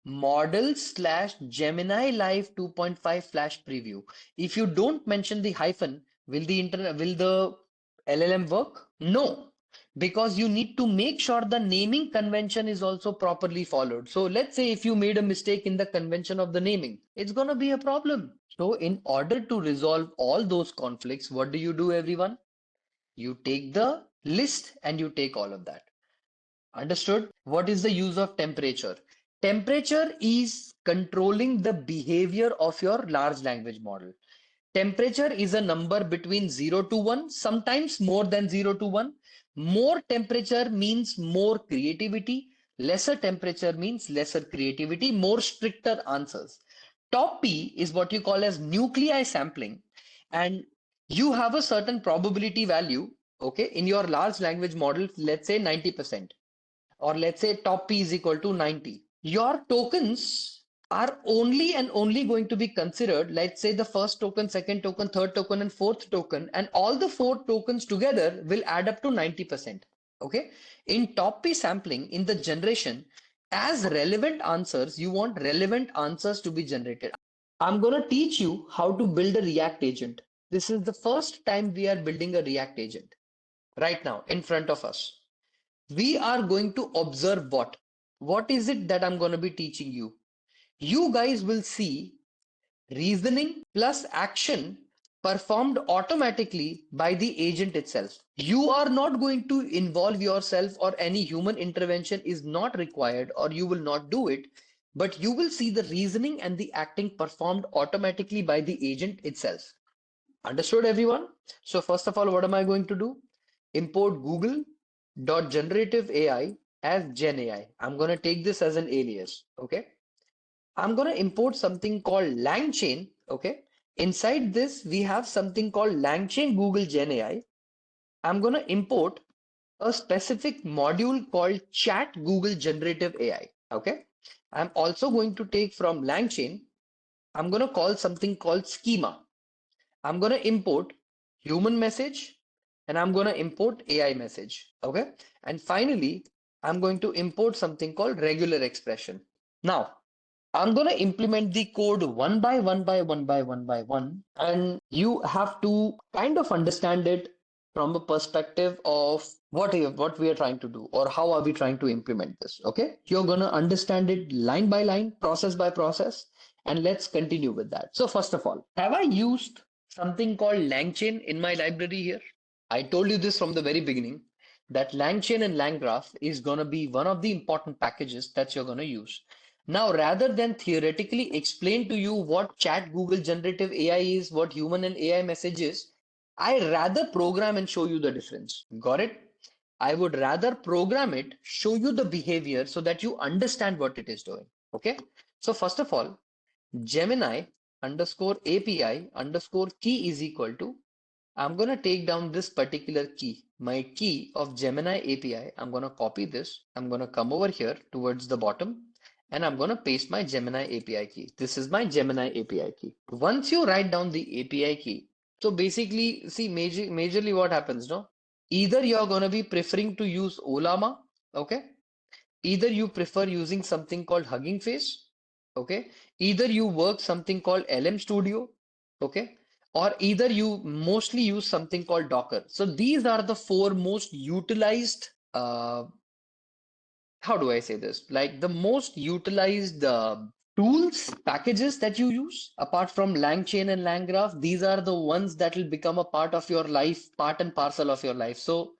Model slash Gemini Live 2.5 Flash Preview. If you don't mention the hyphen, will the LLM work? No, because you need to make sure the naming convention is also properly followed. So let's say if you made a mistake in the convention of the naming, it's gonna be a problem. So in order to resolve all those conflicts, what do, everyone? You take the list and you take all of that. Understood? What is the use of temperature? Temperature is controlling the behavior of your large language model. Temperature is a number between 0 to 1, sometimes more than 0 to 1. More temperature means more creativity. Lesser temperature means lesser creativity, more stricter answers. Top P is what you call as nuclei sampling. And you have a certain probability value, okay, in your large language model, let's say 90%, or let's say top P is equal to 90. Your tokens are only and only going to be considered, let's say the first token, second token, third token, and fourth token, and all the four tokens together will add up to 90%. Okay. In top P sampling, in the generation, as relevant answers, you want relevant answers to be generated. I'm going to teach you how to build a React agent. This is the first time we are building a React agent right now in front of us. We are going to observe what is it that I'm going to be teaching you. You guys will see reasoning plus action performed automatically by the agent itself. You are not going to involve yourself, or any human intervention is not required, or you will not do it, but you will see the reasoning and the acting performed automatically by the agent itself. Understood, everyone? So first of all, what am I going to do? Import Google.generative AI as Gen AI. I'm going to take this as an alias. Okay. I'm going to import something called LangChain. Okay. Inside this, we have something called LangChain Google Gen AI. I'm going to import a specific module called Chat Google Generative AI. Okay. I'm also going to take from LangChain, I'm going to call something called schema. I'm going to import human message and I'm going to import AI message. Okay. And finally, I'm going to import something called regular expression. Now, I'm going to implement the code one by one by one by one by one, and you have to kind of understand it from a perspective of what we are trying to do or how are we trying to implement this. Okay, you're going to understand it line by line, process by process, and let's continue with that. So first of all, have I used something called LangChain in my library here? I told you this from the very beginning that LangChain and LangGraph is going to be one of the important packages that you're going to use. Now, rather than theoretically explain to you what chat Google generative AI is, what human and AI message is, I rather program and show you the difference. Got it? I would rather program it, show you the behavior so that you understand what it is doing. Okay. So first of all, Gemini underscore API underscore key is equal to, I'm going to take down this particular key, my key of Gemini API. I'm going to copy this. I'm going to come over here towards the bottom and I'm going to paste my Gemini API key. This is my Gemini API key. Once you write down the API key, so basically, see, majorly what happens, no? Either you're going to be preferring to use Olama, okay? Either you prefer using something called Hugging Face, okay? Either you work something called LM Studio, okay? Or either you mostly use something called Docker. So these are the four most utilized, how do I say this? Like the most utilized tools, packages that you use, apart from LangChain and LangGraph, these are the ones that will become a part of your life, part and parcel of your life. So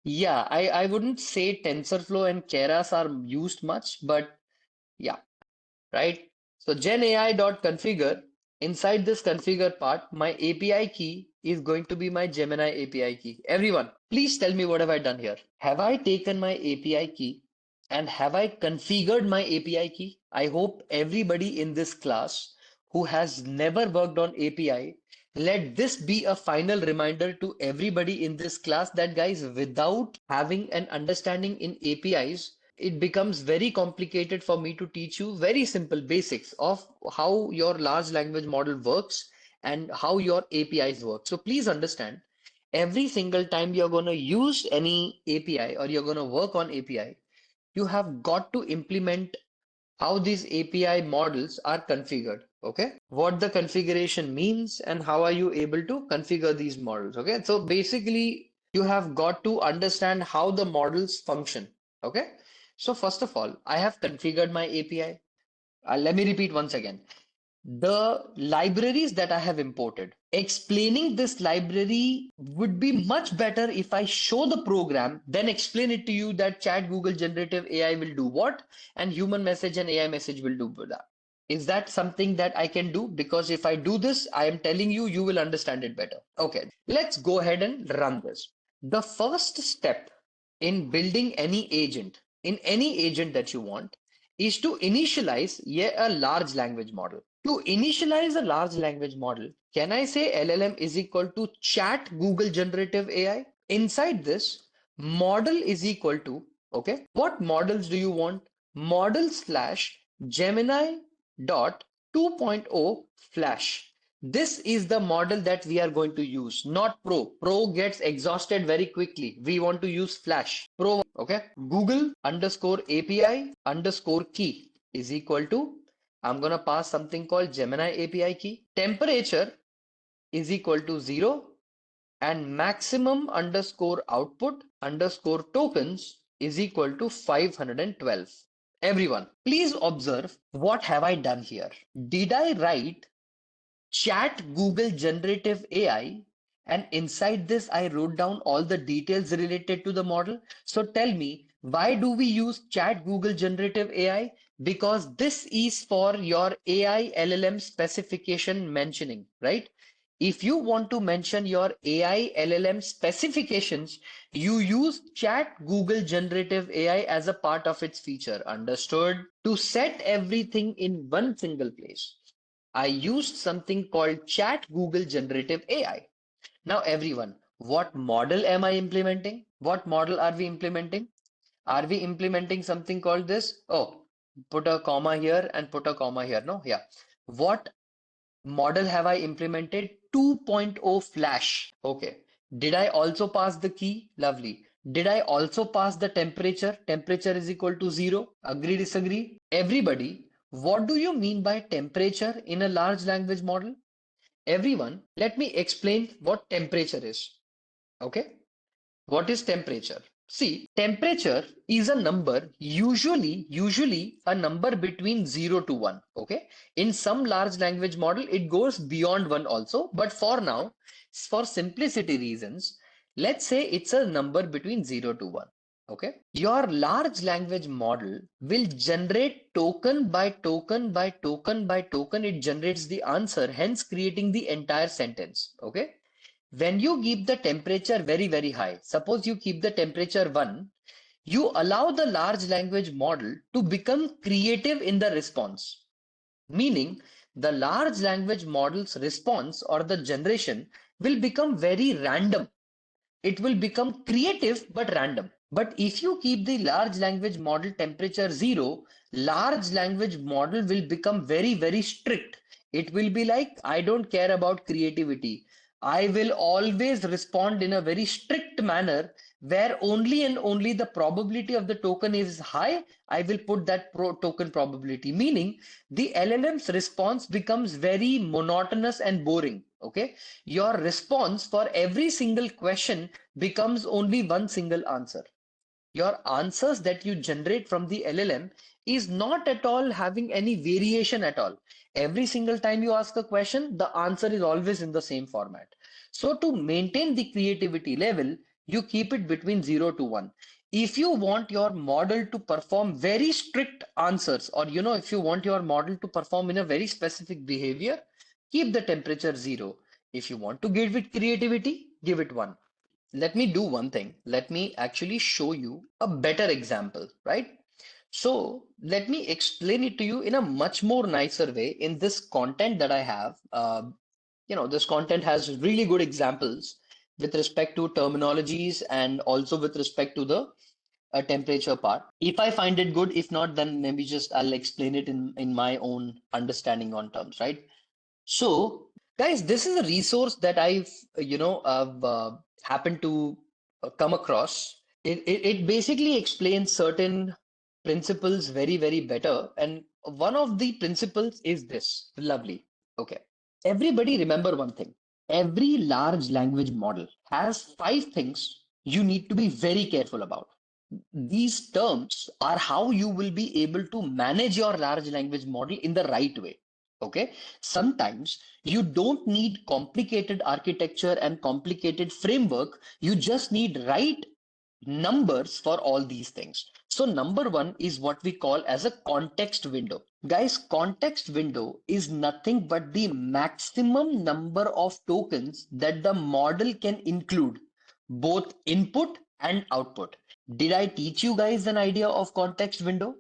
yeah, I wouldn't say TensorFlow and Keras are used much, but yeah, right? So genai.configure, inside this configure part, my API key is going to be my Gemini API key. Everyone, please tell me what have I done here? Have I taken my API key and have I configured my API key? I hope everybody in this class who has never worked on API, let this be a final reminder to everybody in this class that guys, without having an understanding in APIs, it becomes very complicated for me to teach you very simple basics of how your large language model works and how your APIs work. So please understand, every single time you're going to use any API or you're going to work on API, you have got to implement how these API models are configured. Okay, what the configuration means and how are you able to configure these models. Okay, so basically you have got to understand how the models function. Okay, so first of all, I have configured my API. Let me repeat once again. The libraries that I have imported. Explaining this library would be much better if I show the program, then explain it to you that chat Google generative AI will do what and human message and AI message will do that. Is that something that I can do? Because if I do this, I am telling you, you will understand it better. Okay, let's go ahead and run this. The first step in building any agent, in any agent that you want, is to initialize a large language model. To initialize a large language model, can I say LLM is equal to chat Google generative AI? Inside this, model is equal to, okay, what models do you want? Model slash Gemini dot 2.0 flash. This is the model that we are going to use, not Pro. Pro gets exhausted very quickly. We want to use Flash. Pro, okay? Google underscore API underscore key is equal to, I'm going to pass something called Gemini API key. Temperature is equal to 0 and maximum underscore output underscore tokens is equal to 512. Everyone, please observe what have I done here. Did I write chat Google generative AI, and inside this I wrote down all the details related to the model? So tell me, why do we use chat Google generative AI? Because this is for your AI LLM specification mentioning, right? If you want to mention your AI LLM specifications, you use chat Google generative AI as a part of its feature. Understood? To set everything in one single place, I used something called Chat Google Generative AI. Now, everyone, What model am I implementing? What model are we implementing? Are we implementing something called this? Oh, put a comma here and put a comma here. No, yeah. What model have I implemented? 2.0 Flash. Okay. Did I also pass the key? Lovely. Did I also pass the temperature? Temperature is equal to 0. Agree, disagree? Everybody, what do you mean by temperature in a large language model? Everyone, let me explain what temperature is. Okay. What is temperature? See, temperature is a number, usually a number between 0 to 1. Okay. In some large language model, it goes beyond 1 also. But for now, for simplicity reasons, let's say it's a number between 0 to 1. Okay. Your large language model will generate token by token by token by token. It generates the answer, hence creating the entire sentence. Okay. When you keep the temperature very, very high, suppose you keep the temperature 1, you allow the large language model to become creative in the response. Meaning, the large language model's response or the generation will become very random. It will become creative but random. But if you keep the large language model temperature 0, large language model will become very, very strict. It will be like, I don't care about creativity. I will always respond in a very strict manner where only and only the probability of the token is high. I will put that token probability, meaning the LLM's response becomes very monotonous and boring. Okay. Your response for every single question becomes only one single answer. Your answers that you generate from the LLM is not at all having any variation at all. Every single time you ask a question, the answer is always in the same format. So to maintain the creativity level, you keep it between 0 to 1. If you want your model to perform very strict answers, or if you want your model to perform in a very specific behavior, keep the temperature 0. If you want to give it creativity, give it 1. Let me do one thing. Let me actually show you a better example, right? So let me explain it to you in a much more nicer way in this content that I have. This content has really good examples with respect to terminologies and also with respect to the temperature part. If I find it good, if not, then maybe just I'll explain it in my own understanding on terms, right? So, guys, this is a resource that I've happened to come across. It basically explains certain principles very, very better. And one of the principles is this. Lovely. Okay. Everybody remember one thing. Every large language model has 5 things you need to be very careful about. These terms are how you will be able to manage your large language model in the right way. Okay. Sometimes you don't need complicated architecture and complicated framework. You just need right numbers for all these things. So number one is what we call as a context window. Guys, context window is nothing but the maximum number of tokens that the model can include, both input and output. Did I teach you guys an idea of context window?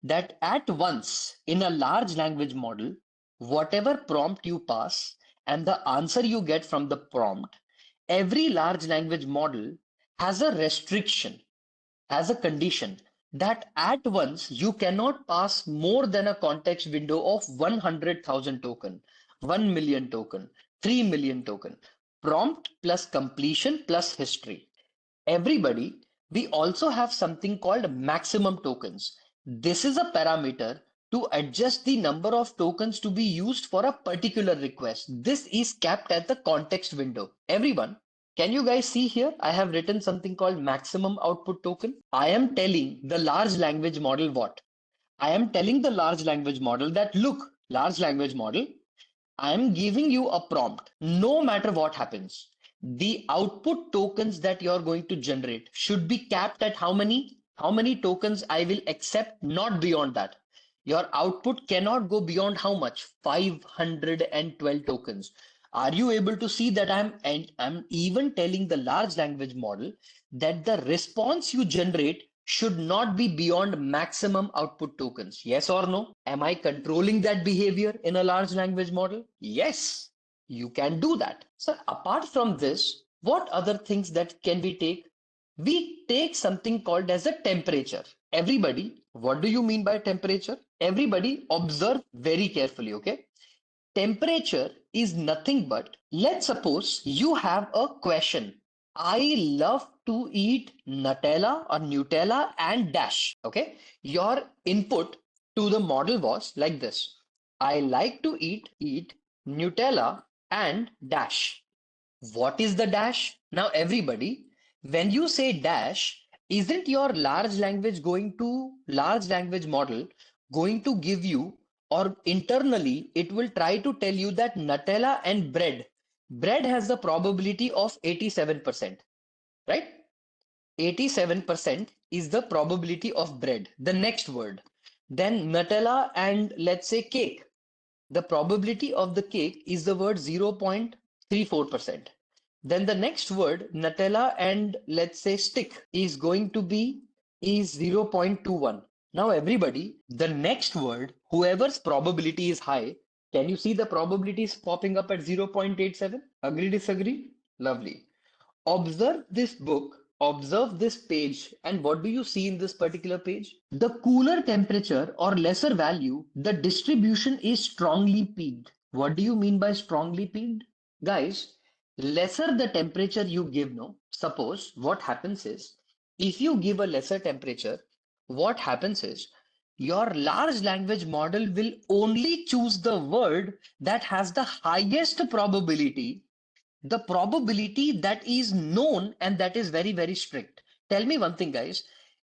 That at once in a large language model, whatever prompt you pass and the answer you get from the prompt, every large language model has a restriction, has a condition that at once you cannot pass more than a context window of 100,000 token, 1 million token, 3 million token, prompt plus completion plus history. Everybody, we also have something called maximum tokens. This is a parameter to adjust the number of tokens to be used for a particular request. This is capped at the context window. Everyone, can you guys see here? I have written something called maximum output token. I am telling the large language model what? I am telling the large language model that, look, large language model, I'm giving you a prompt. No matter what happens, the output tokens that you're going to generate should be capped at how many? How many tokens I will accept, not beyond that. Your output cannot go beyond how much? 512 tokens. Are you able to see that I'm even telling the large language model that the response you generate should not be beyond maximum output tokens. Yes or no? Am I controlling that behavior in a large language model? Yes, you can do that. So apart from this, What other things that can we take? We take something called as a temperature. Everybody, what do you mean by temperature? Everybody observe very carefully, okay? Temperature is nothing but, let's suppose you have a question. I love to eat Nutella and dash. Okay. Your input to the model was like this. I like to eat Nutella and dash. What is the dash? Now, everybody, when you say dash, isn't your large language model going to give you, or internally, it will try to tell you that Nutella and bread has the probability of 87%, right? 87% is the probability of bread, the next word. Then Nutella and let's say cake, the probability of the cake is the word 0.34%. Then the next word, Nutella and let's say stick, is going to be is 0.21. Now everybody, the next word, whoever's probability is high, can you see the probabilities popping up at 0.87? Agree, disagree? Lovely. Observe this book, observe this page, and what do you see in this particular page? The cooler temperature or lesser value, the distribution is strongly peaked. What do you mean by strongly peaked? Guys, lesser the temperature you give, no? Suppose what happens is, if you give a lesser temperature, what happens is, your large language model will only choose the word that has the highest probability, the probability that is known and that is very, very strict. Tell me one thing, guys.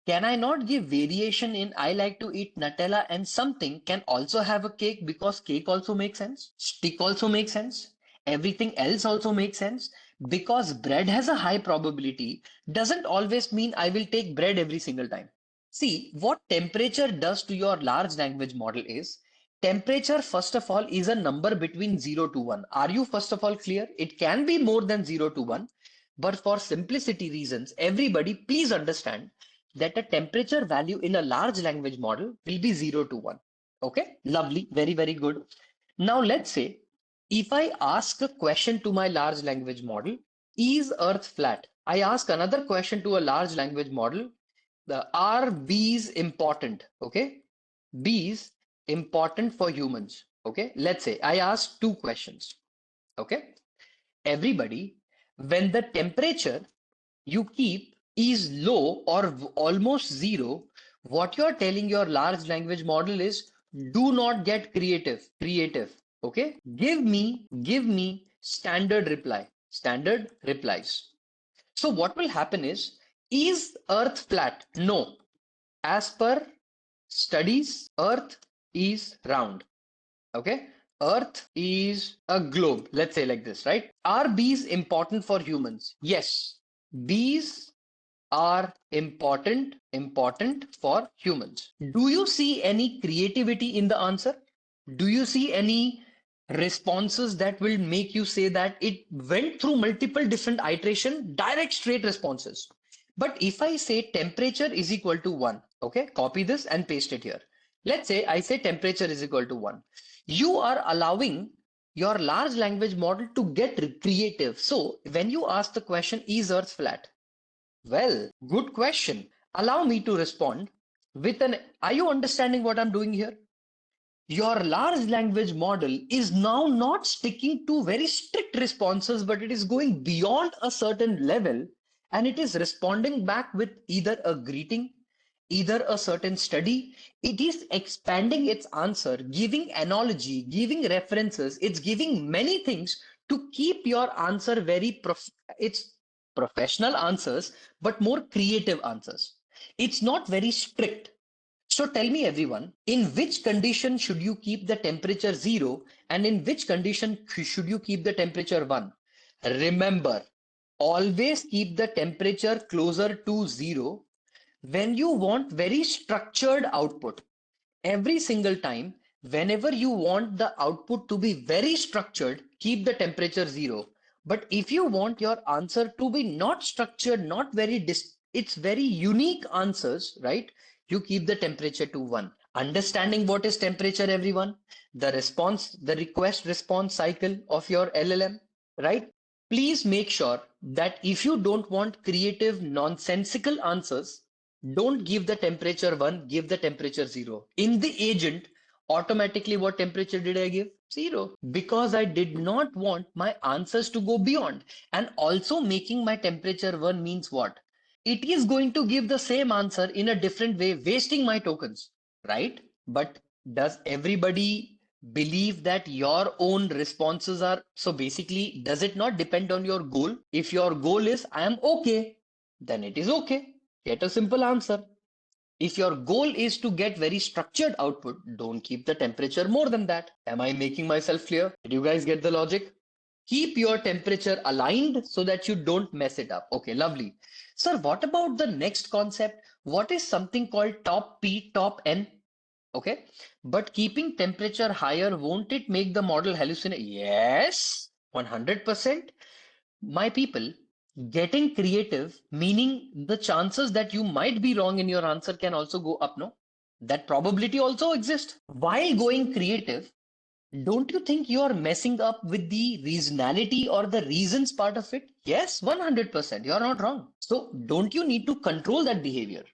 Can I not give variation in I like to eat Nutella and something can also have a cake because cake also makes sense? Stick also makes sense. Everything else also makes sense. Because bread has a high probability doesn't always mean I will take bread every single time. See, what temperature does to your large language model is, temperature, first of all, is a number between 0 to 1. Are you, first of all, clear? It can be more than 0 to 1, but for simplicity reasons, everybody, please understand that a temperature value in a large language model will be 0 to 1. Okay, lovely, very, very good. Now, let's say if I ask a question to my large language model, is Earth flat? I ask another question to a large language model, the are bees important? Okay, bees important for humans? Okay, let's say I ask two questions. Okay, everybody, when the temperature you keep is low or almost zero, what you're telling your large language model is, do not get creative. Okay, give me standard replies. So what will happen is Earth flat? No. As per studies, Earth is round. Okay. Earth is a globe. Let's say like this, right? Are bees important for humans? Yes. Bees are important for humans. Do you see any creativity in the answer? Do you see any responses that will make you say that it went through multiple different iteration, direct straight responses? But if I say temperature is equal to 1, okay, copy this and paste it here. Let's say I say temperature is equal to 1. You are allowing your large language model to get creative. So when you ask the question, is Earth flat? Well, good question. Allow me to respond with an, are you understanding what I'm doing here? Your large language model is now not sticking to very strict responses, but it is going beyond a certain level and it is responding back with either a greeting, either a certain study. It is expanding its answer, giving analogy, giving references. It's giving many things to keep your answer it's professional answers, but more creative answers. It's not very strict. So tell me everyone, in which condition should you keep the temperature 0 and in which condition should you keep the temperature 1? Remember, always keep the temperature closer to 0 when you want very structured output. Every single time, whenever you want the output to be very structured, keep the temperature 0. But if you want your answer to be not structured, not very it's very unique answers, right? You keep the temperature to 1. Understanding what is temperature, everyone? The request response cycle of your LLM, right? Please make sure that if you don't want creative, nonsensical answers, don't give the temperature 1, give the temperature 0. In the agent, automatically what temperature did I give? 0. Because I did not want my answers to go beyond. And also making my temperature 1 means what? It is going to give the same answer in a different way, wasting my tokens, right? But does everybody believe that your own responses are so basically, does it not depend on your goal? If your goal is I am okay, then it is okay. Get a simple answer. If your goal is to get very structured output, don't keep the temperature more than that. Am I making myself clear? Did you guys get the logic? Keep your temperature aligned so that you don't mess it up. Okay, lovely. Sir, what about the next concept? What is something called top P, top N? Okay, but keeping temperature higher, won't it make the model hallucinate? Yes, 100%. My people, getting creative, meaning the chances that you might be wrong in your answer can also go up, no? That probability also exists. While going creative, don't you think you are messing up with the reasonality or the reasons part of it? Yes, 100%. You're not wrong. So, don't you need to control that behavior?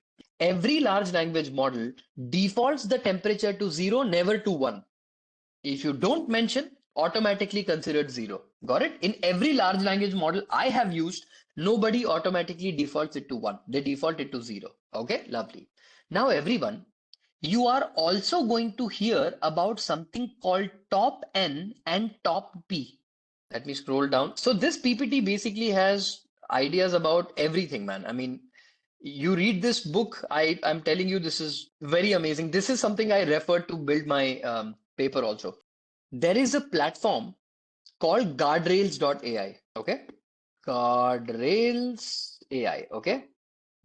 Every large language model defaults the temperature to 0, never to 1. If you don't mention, automatically considered 0. Got it? In every large language model I have used, nobody automatically defaults it to 1. They default it to 0. Okay, lovely. Now, everyone, you are also going to hear about something called top N and top P. Let me scroll down. So this PPT basically has ideas about everything, man. I mean, you read this book, I'm telling you, this is very amazing. This is something I referred to build my paper also. There is a platform called guardrails.ai. Okay. Guardrails AI. Okay.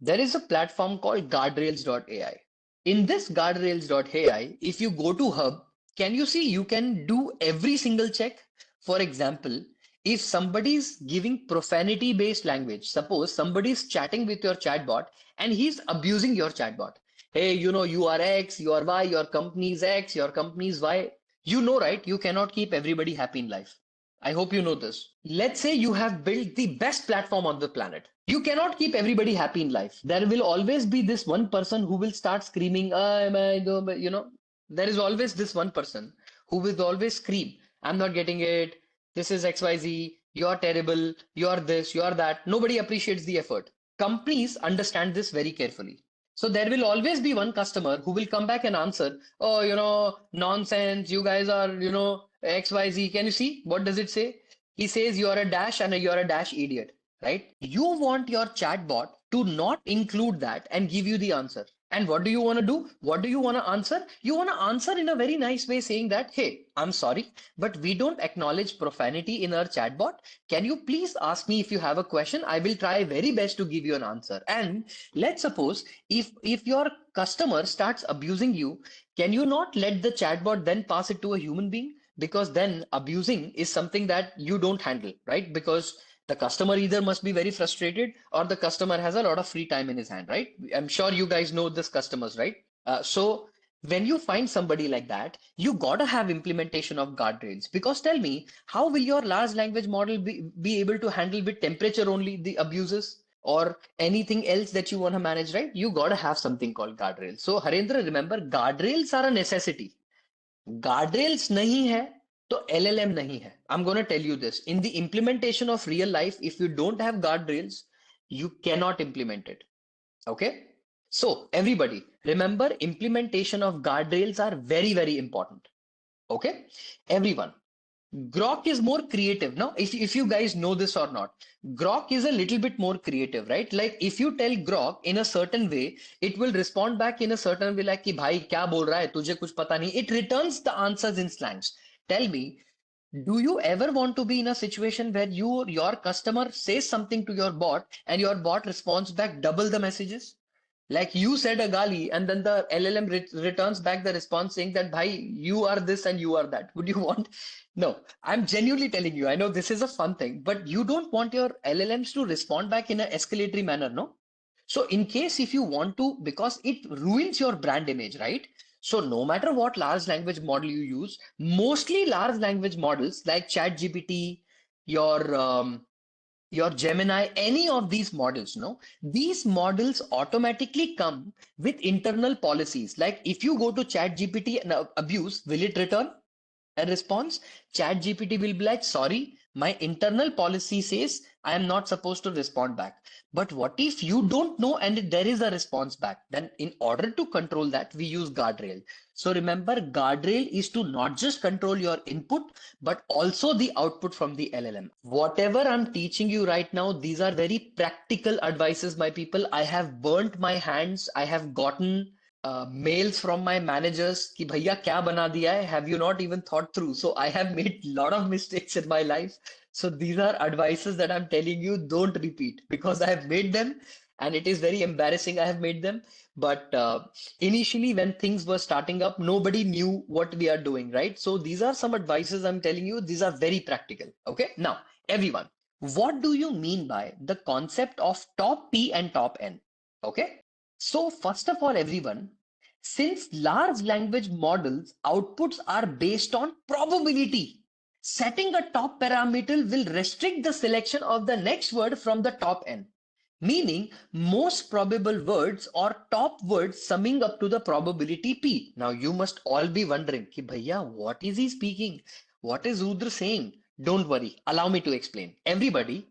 There is a platform called guardrails.ai. In this guardrails.ai, if you go to Hub, can you see you can do every single check? For example, if somebody's giving profanity based language, suppose somebody's chatting with your chatbot and he's abusing your chatbot. Hey, you are X, you are Y, your company's X, your company's Y. You know, right? You cannot keep everybody happy in life. I hope you know this. Let's say you have built the best platform on the planet. You cannot keep everybody happy in life. There will always be this one person who will start screaming, there is always this one person who will always scream, I'm not getting it. This is XYZ. You're terrible. You're this, you're that. Nobody appreciates the effort. Companies understand this very carefully. So there will always be one customer who will come back and answer, oh, nonsense. You guys are, XYZ. Can you see? What does it say? He says you're a dash and you're a dash idiot, right? You want your chatbot to not include that and give you the answer. And what do you want to do? What do you want to answer? You want to answer in a very nice way saying that, hey, I'm sorry, but we don't acknowledge profanity in our chatbot. Can you please ask me if you have a question? I will try very best to give you an answer. And let's suppose if your customer starts abusing you, can you not let the chatbot then pass it to a human being? Because then abusing is something that you don't handle, right? Because the customer either must be very frustrated or the customer has a lot of free time in his hand, right? I'm sure you guys know this customers, right? So when you find somebody like that, you gotta have implementation of guardrails. Because tell me, how will your large language model be able to handle with temperature only the abuses or anything else that you want to manage, right? You gotta have something called guardrails. So Harendra, remember, guardrails are a necessity. Guardrails nahi hai to LLM nahi hai. I'm going to tell you this. In the implementation of real life, if you don't have guardrails, you cannot implement it. Okay? So, everybody, remember, implementation of guardrails are very, very important. Okay? Everyone. Grok is more creative. Now, if you guys know this or not, Grok is a little bit more creative, right? Like if you tell Grok in a certain way, it will respond back in a certain way, like कि भाई क्या बोल रहा है तुझे कुछ पता नहीं. It returns the answers in slangs. Tell me, do you ever want to be in a situation where your customer says something to your bot and your bot responds back double the messages? Like you said a gali and then the LLM returns back the response saying that bhai, you are this and you are that. Would you want? No, I'm genuinely telling you. I know this is a fun thing, but you don't want your LLMs to respond back in an escalatory manner, no? So in case if you want to, because it ruins your brand image, right? So no matter what large language model you use, mostly large language models like ChatGPT, your your Gemini, any of these models, no, these models automatically come with internal policies. Like if you go to ChatGPT and abuse, will it return a response? ChatGPT will be like, sorry, my internal policy says I am not supposed to respond back. But what if you don't know and there is a response back? Then in order to control that, we use guardrail. So remember, guardrail is to not just control your input, but also the output from the LLM. Whatever I'm teaching you right now, these are very practical advices, my people. I have burnt my hands. I have gotten mails from my managers कि भैया क्या बना दिया है, have you not even thought through? So I have made a lot of mistakes in my life. So these are advices that I'm telling you, don't repeat, because I have made them and it is very embarrassing. I have made them. But initially, when things were starting up, nobody knew what we are doing, right? So these are some advices I'm telling you. These are very practical. Okay. Now, everyone, what do you mean by the concept of top P and top N? Okay. So first of all, everyone, since large language models outputs are based on probability, setting a top parameter will restrict the selection of the next word from the top N, meaning most probable words or top words summing up to the probability P. Now you must all be wondering, ki bhaiya, what is he speaking? What is Rudra saying? Don't worry, allow me to explain. Everybody,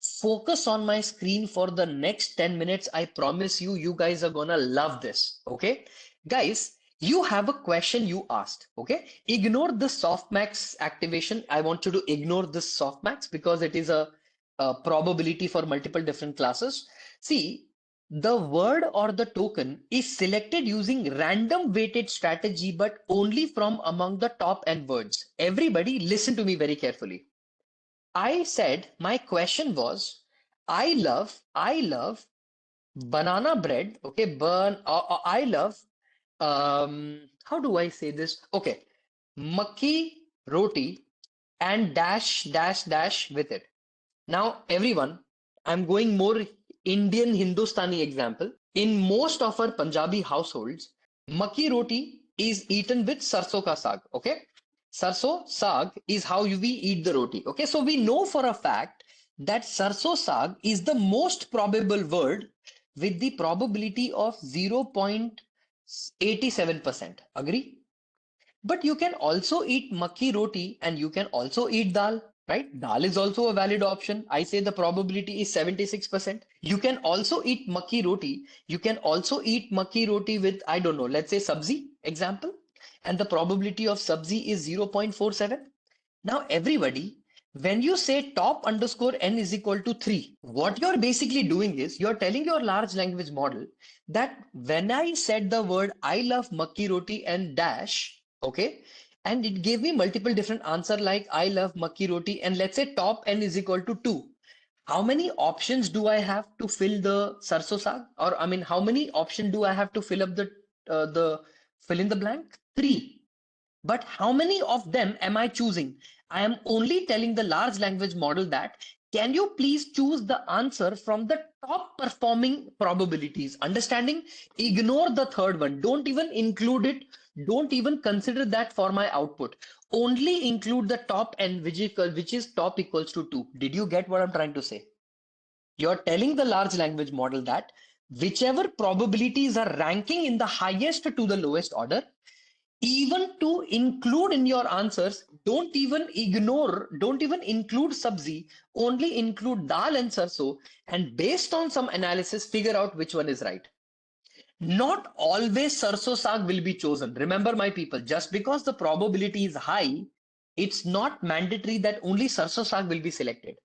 focus on my screen for the next 10 minutes. I promise you, you guys are gonna love this. Okay? Guys, you have a question you asked. Okay? Ignore the softmax activation. I want you to ignore this softmax because it is a probability for multiple different classes. See, the word or the token is selected using random weighted strategy, but only from among the top n words. Everybody, listen to me very carefully. I said my question was, I love banana bread. Okay, I love how do I say this? Okay, makki roti and dash dash dash with it. Now, everyone, I'm going more Indian Hindustani example. In most of our Punjabi households, makki roti is eaten with sarson ka saag. Okay, sarson saag is how we eat the roti. Okay, so we know for a fact that sarson saag is the most probable word with the probability of 0.87%. Agree? But you can also eat makki roti and you can also eat dal, right? Dal is also a valid option. I say the probability is 76%. You can also eat makki roti. You can also eat makki roti with, I don't know, let's say sabzi example. And the probability of sabzi is 0.47. Now, everybody, when you say top underscore n is equal to 3, what you're basically doing is you're telling your large language model that when I said the word I love makki roti and dash, okay, and it gave me multiple different answer like I love makki roti and let's say top n is equal to 2. How many options do I have to fill the sarso saag? Or I mean, how many options do I have to fill up the fill in the blank? 3. But how many of them am I choosing? I am only telling the large language model that can you please choose the answer from the top performing probabilities? Understanding? Ignore the third one. Don't even include it. Don't even consider that for my output. Only include the top n, which is top equals to 2. Did you get what I'm trying to say? You're telling the large language model that whichever probabilities are ranking in the highest to the lowest order, even to include in your answers, don't even include sabzi, only include dal and sarso, and based on some analysis, figure out which one is right. Not always sarso saag will be chosen. Remember, my people, just because the probability is high, it's not mandatory that only sarso saag will be selected.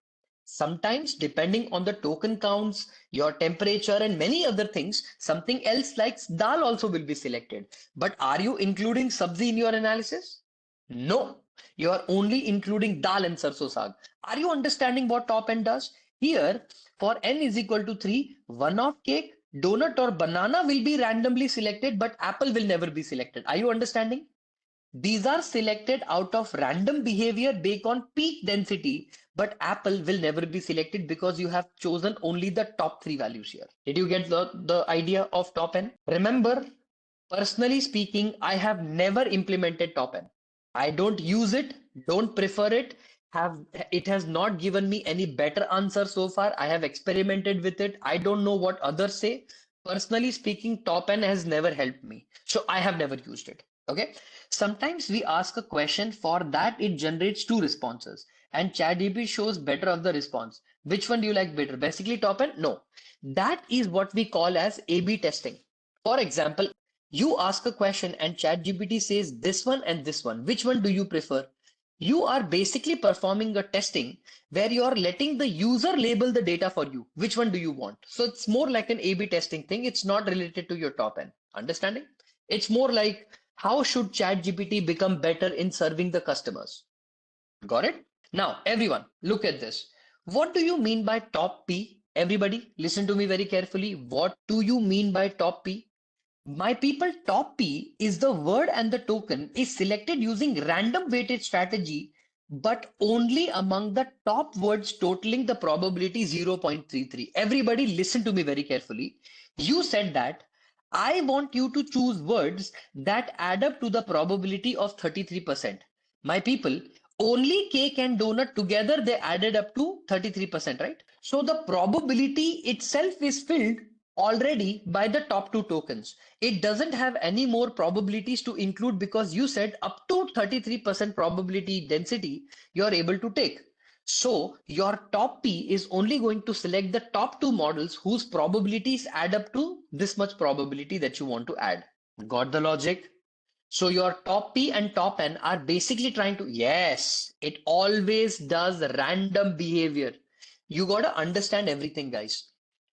Sometimes, depending on the token counts, your temperature, and many other things, something else like dal also will be selected. But are you including sabzi in your analysis? No, you are only including dal and sarso saag. Are you understanding what top n does? Here, for n is equal to 3, one of cake, donut, or banana will be randomly selected, but apple will never be selected. Are you understanding? These are selected out of random behavior based on peak density, but Apple will never be selected because you have chosen only the top three values here. Did you get the idea of top n? Remember, personally speaking, I have never implemented top n. I don't use it, don't prefer it, have it has not given me any better answer so far. I have experimented with it. I don't know what others say. Personally speaking, top N has never helped me. So I have never used it. Okay. Sometimes we ask a question, for that it generates two responses and ChatGPT shows better of the response. Which one do you like better? Basically top N? No. That is what we call as A/B testing. For example, you ask a question and ChatGPT says this one and this one. Which one do you prefer? You are basically performing a testing where you are letting the user label the data for you. Which one do you want? So it's more like an A/B testing thing. It's not related to your top end. Understanding? It's more like how should ChatGPT become better in serving the customers? Got it? Now, everyone, look at this. What do you mean by top P? Everybody, listen to me very carefully. What do you mean by top P? My people, top P is the word and the token is selected using random weighted strategy, but only among the top words totaling the probability 0.33. Everybody listen to me very carefully. You said that I want you to choose words that add up to the probability of 33%. My people, only cake and donut together they added up to 33%, right? So the probability itself is filled already by the top two tokens. It doesn't have any more probabilities to include because you said up to 33% probability density you're able to take. So your top P is only going to select the top two models whose probabilities add up to this much probability that you want to add. Got the logic? So your top P and top N are basically trying to, yes, it always does random behavior. You got to understand everything, guys.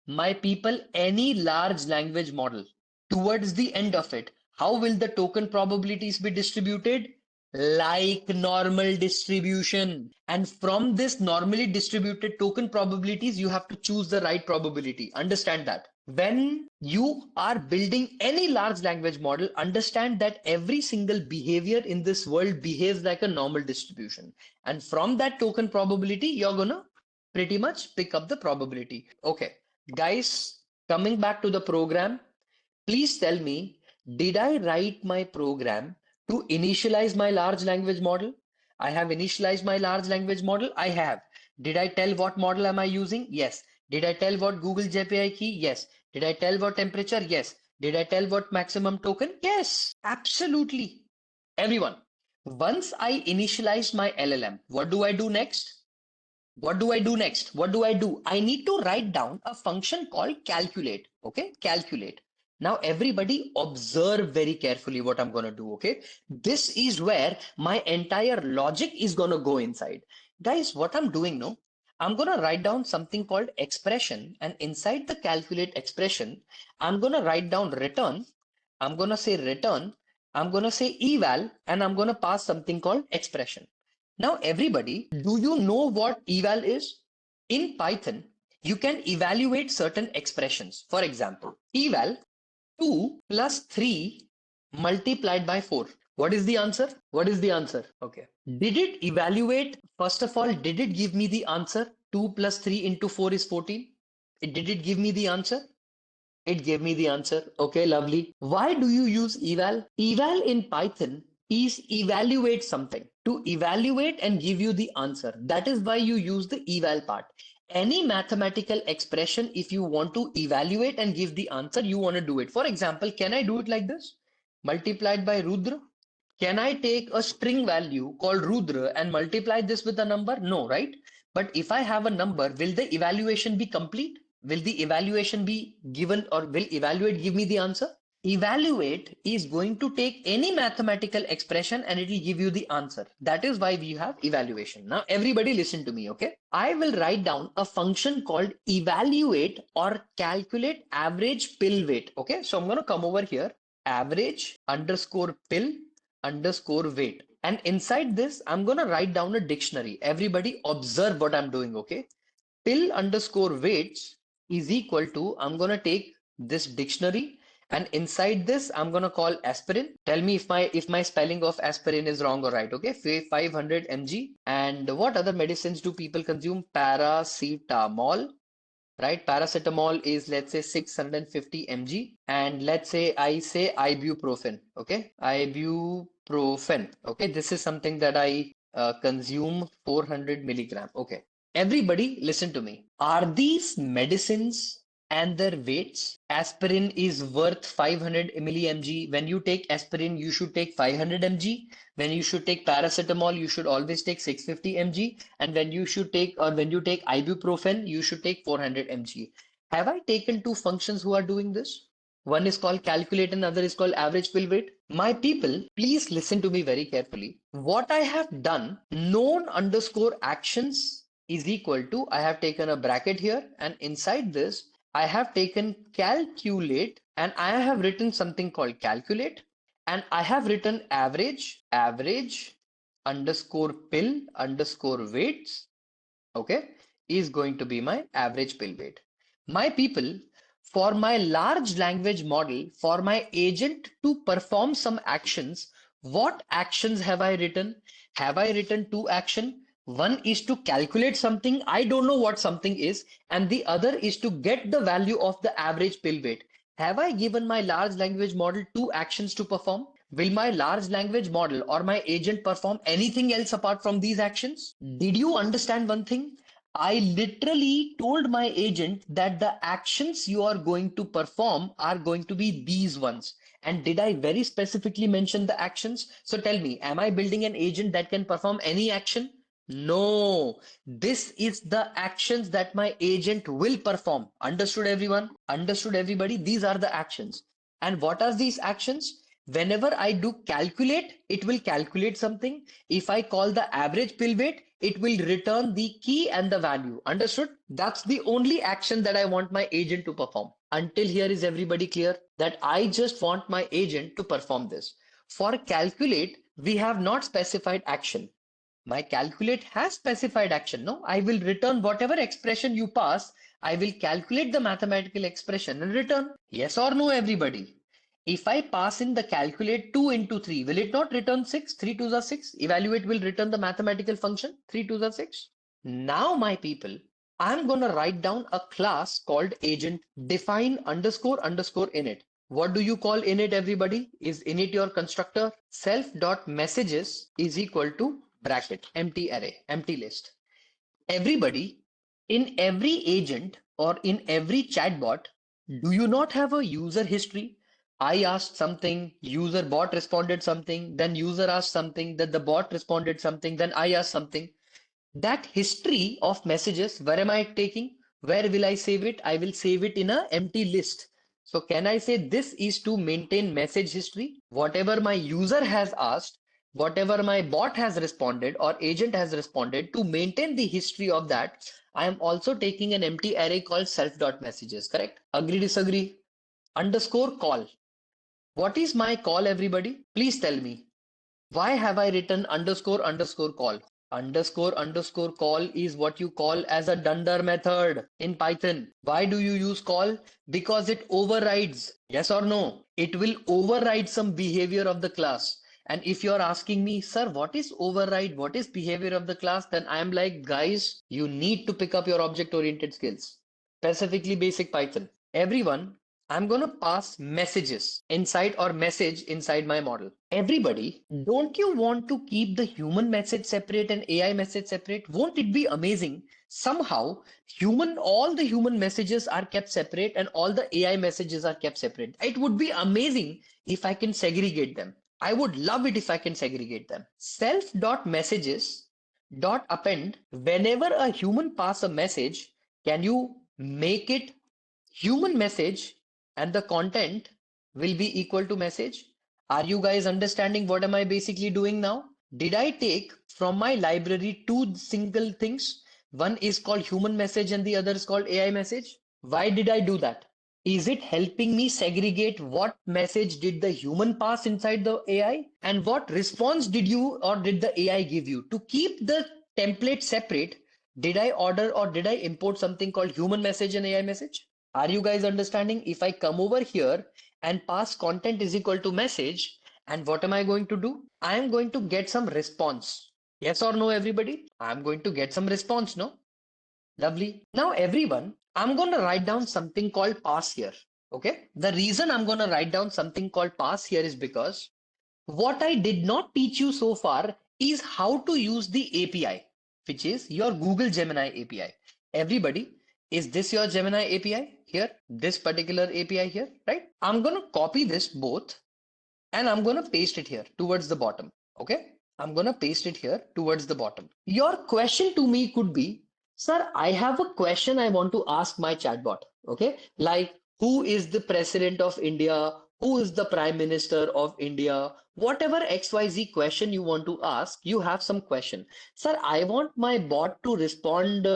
My people, any large language model, towards the end of it, how will the token probabilities be distributed? Like normal distribution. And from this normally distributed token probabilities, you have to choose the right probability. Understand that. When you are building any large language model, understand that every single behavior in this world behaves like a normal distribution. And from that token probability, you're gonna pretty much pick up the probability. Okay, guys, coming back to the program, please tell me, did I write my program to initialize my large language model? I have initialized my large language model. I have. Did I tell what model am I using? Yes. Did I tell what Google JPI key? Yes. Did I tell what temperature? Yes. Did I tell what maximum token? Yes, absolutely. Everyone, once I initialize my LLM, what do I do next? What do I do next? What do I do? I need to write down a function called calculate. Okay, calculate. Now, everybody observe very carefully what I'm going to do. Okay, this is where my entire logic is going to go inside. Guys, what I'm doing now, I'm going to write down something called expression, and inside the calculate expression, I'm going to write down return. I'm going to say return. I'm going to say eval, and I'm going to pass something called expression. Now, everybody, do you know what eval is? In Python, you can evaluate certain expressions. For example, eval 2 plus 3 multiplied by 4. What is the answer? What is the answer? Okay. Did it evaluate? First of all, did it give me the answer? 2 plus 3 into 4 is 14. Did it give me the answer? It gave me the answer. Okay, lovely. Why do you use eval? Eval in Python is evaluate something. To evaluate and give you the answer. That is why you use the eval part. Any mathematical expression, if you want to evaluate and give the answer, you want to do it. For example, can I do it like this? Multiplied by Rudra? Can I take a string value called Rudra and multiply this with a number? No, right? But if I have a number, will the evaluation be complete? Will the evaluation be given or will evaluate give me the answer? Evaluate is going to take any mathematical expression and it will give you the answer. That is why we have evaluation. Now, everybody listen to me, okay? I will write down a function called evaluate or calculate average pill weight, okay? So I'm going to come over here, average underscore pill underscore weight. And inside this, I'm going to write down a dictionary. Everybody observe what I'm doing, okay? Pill underscore weights is equal to, I'm going to take this dictionary and inside this, I'm going to call aspirin. Tell me if my spelling of aspirin is wrong or right, okay? 500 mg. And what other medicines do people consume? Paracetamol, right? Paracetamol is, let's say, 650 mg. And let's say I say ibuprofen, okay? Ibuprofen, okay? This is something that I consume 400 milligram. Okay. Everybody, listen to me. Are these medicines and their weights? Aspirin is worth 500 millimg. When you take aspirin, you should take 500 mg. When you should take paracetamol, you should always take 650 mg. And when you take ibuprofen, you should take 400 mg. Have I taken two functions who are doing this? One is called calculate and other is called average pill weight. My people, please listen to me very carefully. What I have done, known underscore actions is equal to, I have taken a bracket here and inside this, I have taken calculate and I have written something called calculate and I have written average underscore pill underscore weights, okay, is going to be my average bill weight. My people, for my large language model, for my agent to perform some actions, what actions have I written? Have I written two actions? One is to calculate something, I don't know what something is, and the other is to get the value of the average bill weight. Have I given my large language model two actions to perform? Will my large language model or my agent perform anything else apart from these actions? Did you understand one thing? I literally told my agent that the actions you are going to perform are going to be these ones. And did I very specifically mention the actions? So tell me, am I building an agent that can perform any action? No, this is the actions that my agent will perform. Understood, everyone? Understood, everybody? These are the actions. And what are these actions? Whenever I do calculate, it will calculate something. If I call the average pill weight, it will return the key and the value. Understood? That's the only action that I want my agent to perform. Until here, is everybody clear? That I just want my agent to perform this. For calculate, we have not specified action. My calculate has specified action. No, I will return whatever expression you pass. I will calculate the mathematical expression and return. Yes or no, everybody? If I pass in the calculate 2 into 3, will it not return 6? 3 2s are 6. Evaluate will return the mathematical function 3 2s are 6. Now, my people, I'm going to write down a class called agent define underscore underscore init. What do you call init, everybody? Is init your constructor? Self dot messages is equal to bracket empty array, empty list. Everybody, in every agent or in every chatbot, do you not have a user history? I asked something, user bot responded something, then user asked something, then the bot responded something, then I asked something. That history of messages, where am I taking? Where will I save it? I will save it in a empty list. So can I say this is to maintain message history? Whatever my user has asked, whatever my bot has responded or agent has responded, to maintain the history of that, I am also taking an empty array called self.messages, correct? Agree, disagree? Underscore call. What is my call, everybody? Please tell me. Why have I written underscore underscore call? Underscore underscore call is what you call as a dunder method in Python. Why do you use call? Because it overrides. Yes or no? It will override some behavior of the class. And if you're asking me, sir, what is override? What is behavior of the class? Then I'm like, guys, you need to pick up your object oriented skills, specifically basic Python. Everyone, I'm going to pass messages inside or message inside my model. Everybody, don't you want to keep the human message separate and AI message separate? Won't it be amazing? Somehow, all the human messages are kept separate and all the AI messages are kept separate. It would be amazing if I can segregate them. I would love it if I can segregate them. Self.messages dot append, whenever a human pass a message, can you make it human message and the content will be equal to message? Are you guys understanding what am I basically doing now? Did I take from my library two single things? One is called human message and the other is called AI message. Why did I do that? Is it helping me segregate what message did the human pass inside the AI and what response did you or did the AI give you? To keep the template separate, did I order or did I import something called human message and AI message? Are you guys understanding? If I come over here and pass content is equal to message, and what am I going to do? I am going to get some response. Yes or no, everybody? I'm going to get some response, no? Lovely. Now, everyone, I'm going to write down something called pass here. Okay. The reason I'm going to write down something called pass here is because what I did not teach you so far is how to use the API, which is your Google Gemini API. Everybody, is this your Gemini API here? This particular API here, right? I'm going to copy this both and I'm going to paste it here towards the bottom. Okay. I'm going to paste it here towards the bottom. Your question to me could be, sir, I have a question I want to ask my chatbot. Okay. Like, who is the president of India? Who is the prime minister of India? Whatever XYZ question you want to ask, you have some question. Sir, I want my bot to respond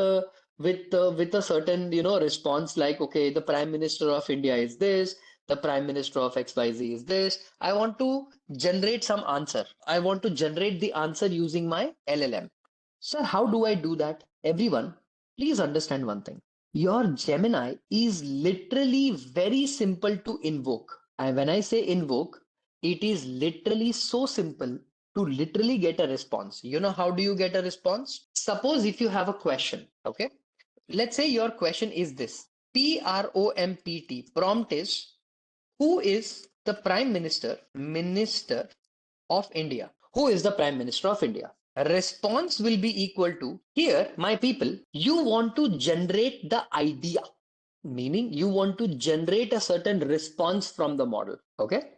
with a certain, response like, okay, the prime minister of India is this, the prime minister of XYZ is this. I want to generate some answer. I want to generate the answer using my LLM. Sir, how do I do that? Everyone, please understand one thing. Your Gemini is literally very simple to invoke. And when I say invoke, it is literally so simple to literally get a response. You know, how do you get a response? Suppose if you have a question, okay? Let's say your question is this: PROMPT. Prompt is, who is the Minister of India? Who is the Prime Minister of India? Response will be equal to, here, my people, you want to generate the idea, meaning you want to generate a certain response from the model. Okay.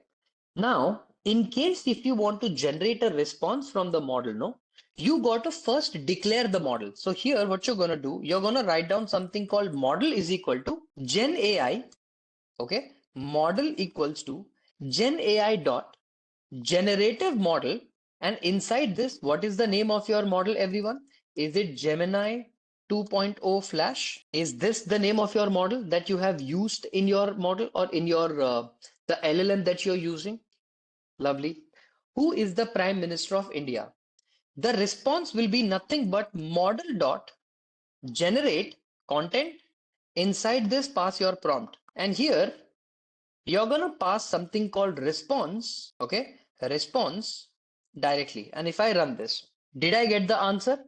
Now, in case if you want to generate a response from the model, no, you got to first declare the model. So here, what you're going to do, you're going to write down something called model is equal to Gen AI. Okay, model equals to Gen AI dot generative model, and inside this, what is the name of your model, everyone? Is it Gemini 2.0 Flash? Is this the name of your model that you have used in your model or in your the LLM that you're using? Lovely. Who is the Prime Minister of India? The response will be nothing but model dot generate content. Inside this, pass your prompt, and here you're going to pass something called response, okay? Response directly. And if I run this, did I get the answer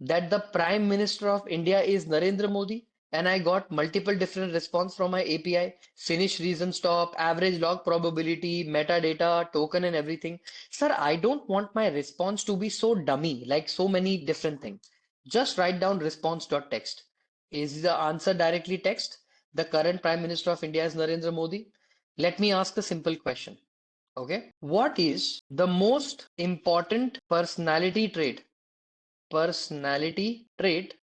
that the Prime Minister of India is Narendra Modi? And I got multiple different response from my API: finish, reason, stop, average log probability, metadata, token, and everything. Sir, I don't want my response to be so dummy, like so many different things. Just write down response.text. Is the answer directly text? The current Prime Minister of India is Narendra Modi. Let me ask a simple question. Okay. What is the most important personality trait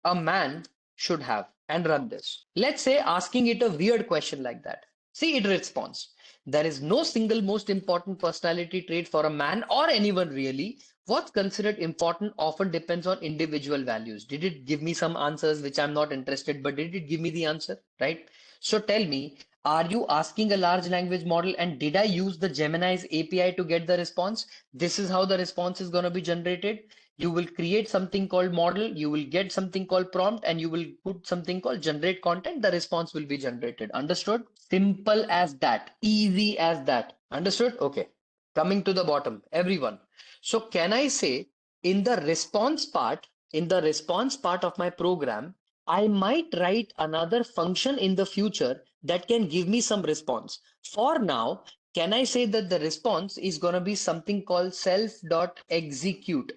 a man should have? And run this. Let's say asking it a weird question like that. See, it responds. There is no single most important personality trait for a man or anyone really. What's considered important often depends on individual values. Did it give me some answers which I'm not interested, but did it give me the answer? Right? So tell me, are you asking a large language model and did I use the Gemini's API to get the response? This is how the response is going to be generated. You will create something called model, you will get something called prompt, and you will put something called generate content. The response will be generated. Understood? Simple as that. Easy as that. Understood? Okay. Coming to the bottom, everyone. So can I say in the response part, of my program, I might write another function in the future that can give me some response. For now, can I say that the response is going to be something called self.execute?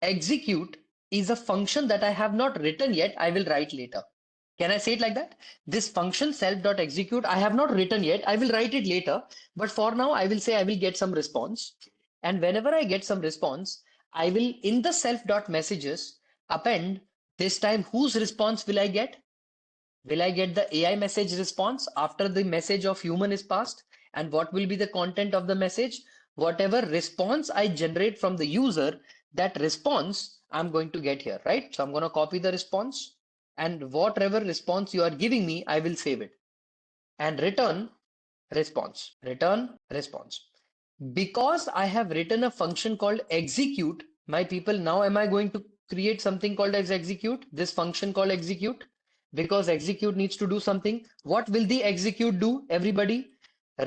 Execute is a function that I have not written yet, I will write later. Can I say it like that? This function self.execute, I have not written yet, I will write it later. But for now, I will say I will get some response. And whenever I get some response, I will, in the self.messages, append this time whose response will I get? Will I get the AI message response after the message of human is passed? And what will be the content of the message? Whatever response I generate from the user, that response I'm going to get here, right? So I'm going to copy the response, and whatever response you are giving me, I will save it and return response. Return response. Because I have written a function called execute, my people, now am I going to create something called as execute, this function called execute, because execute needs to do something. What will the execute do, everybody?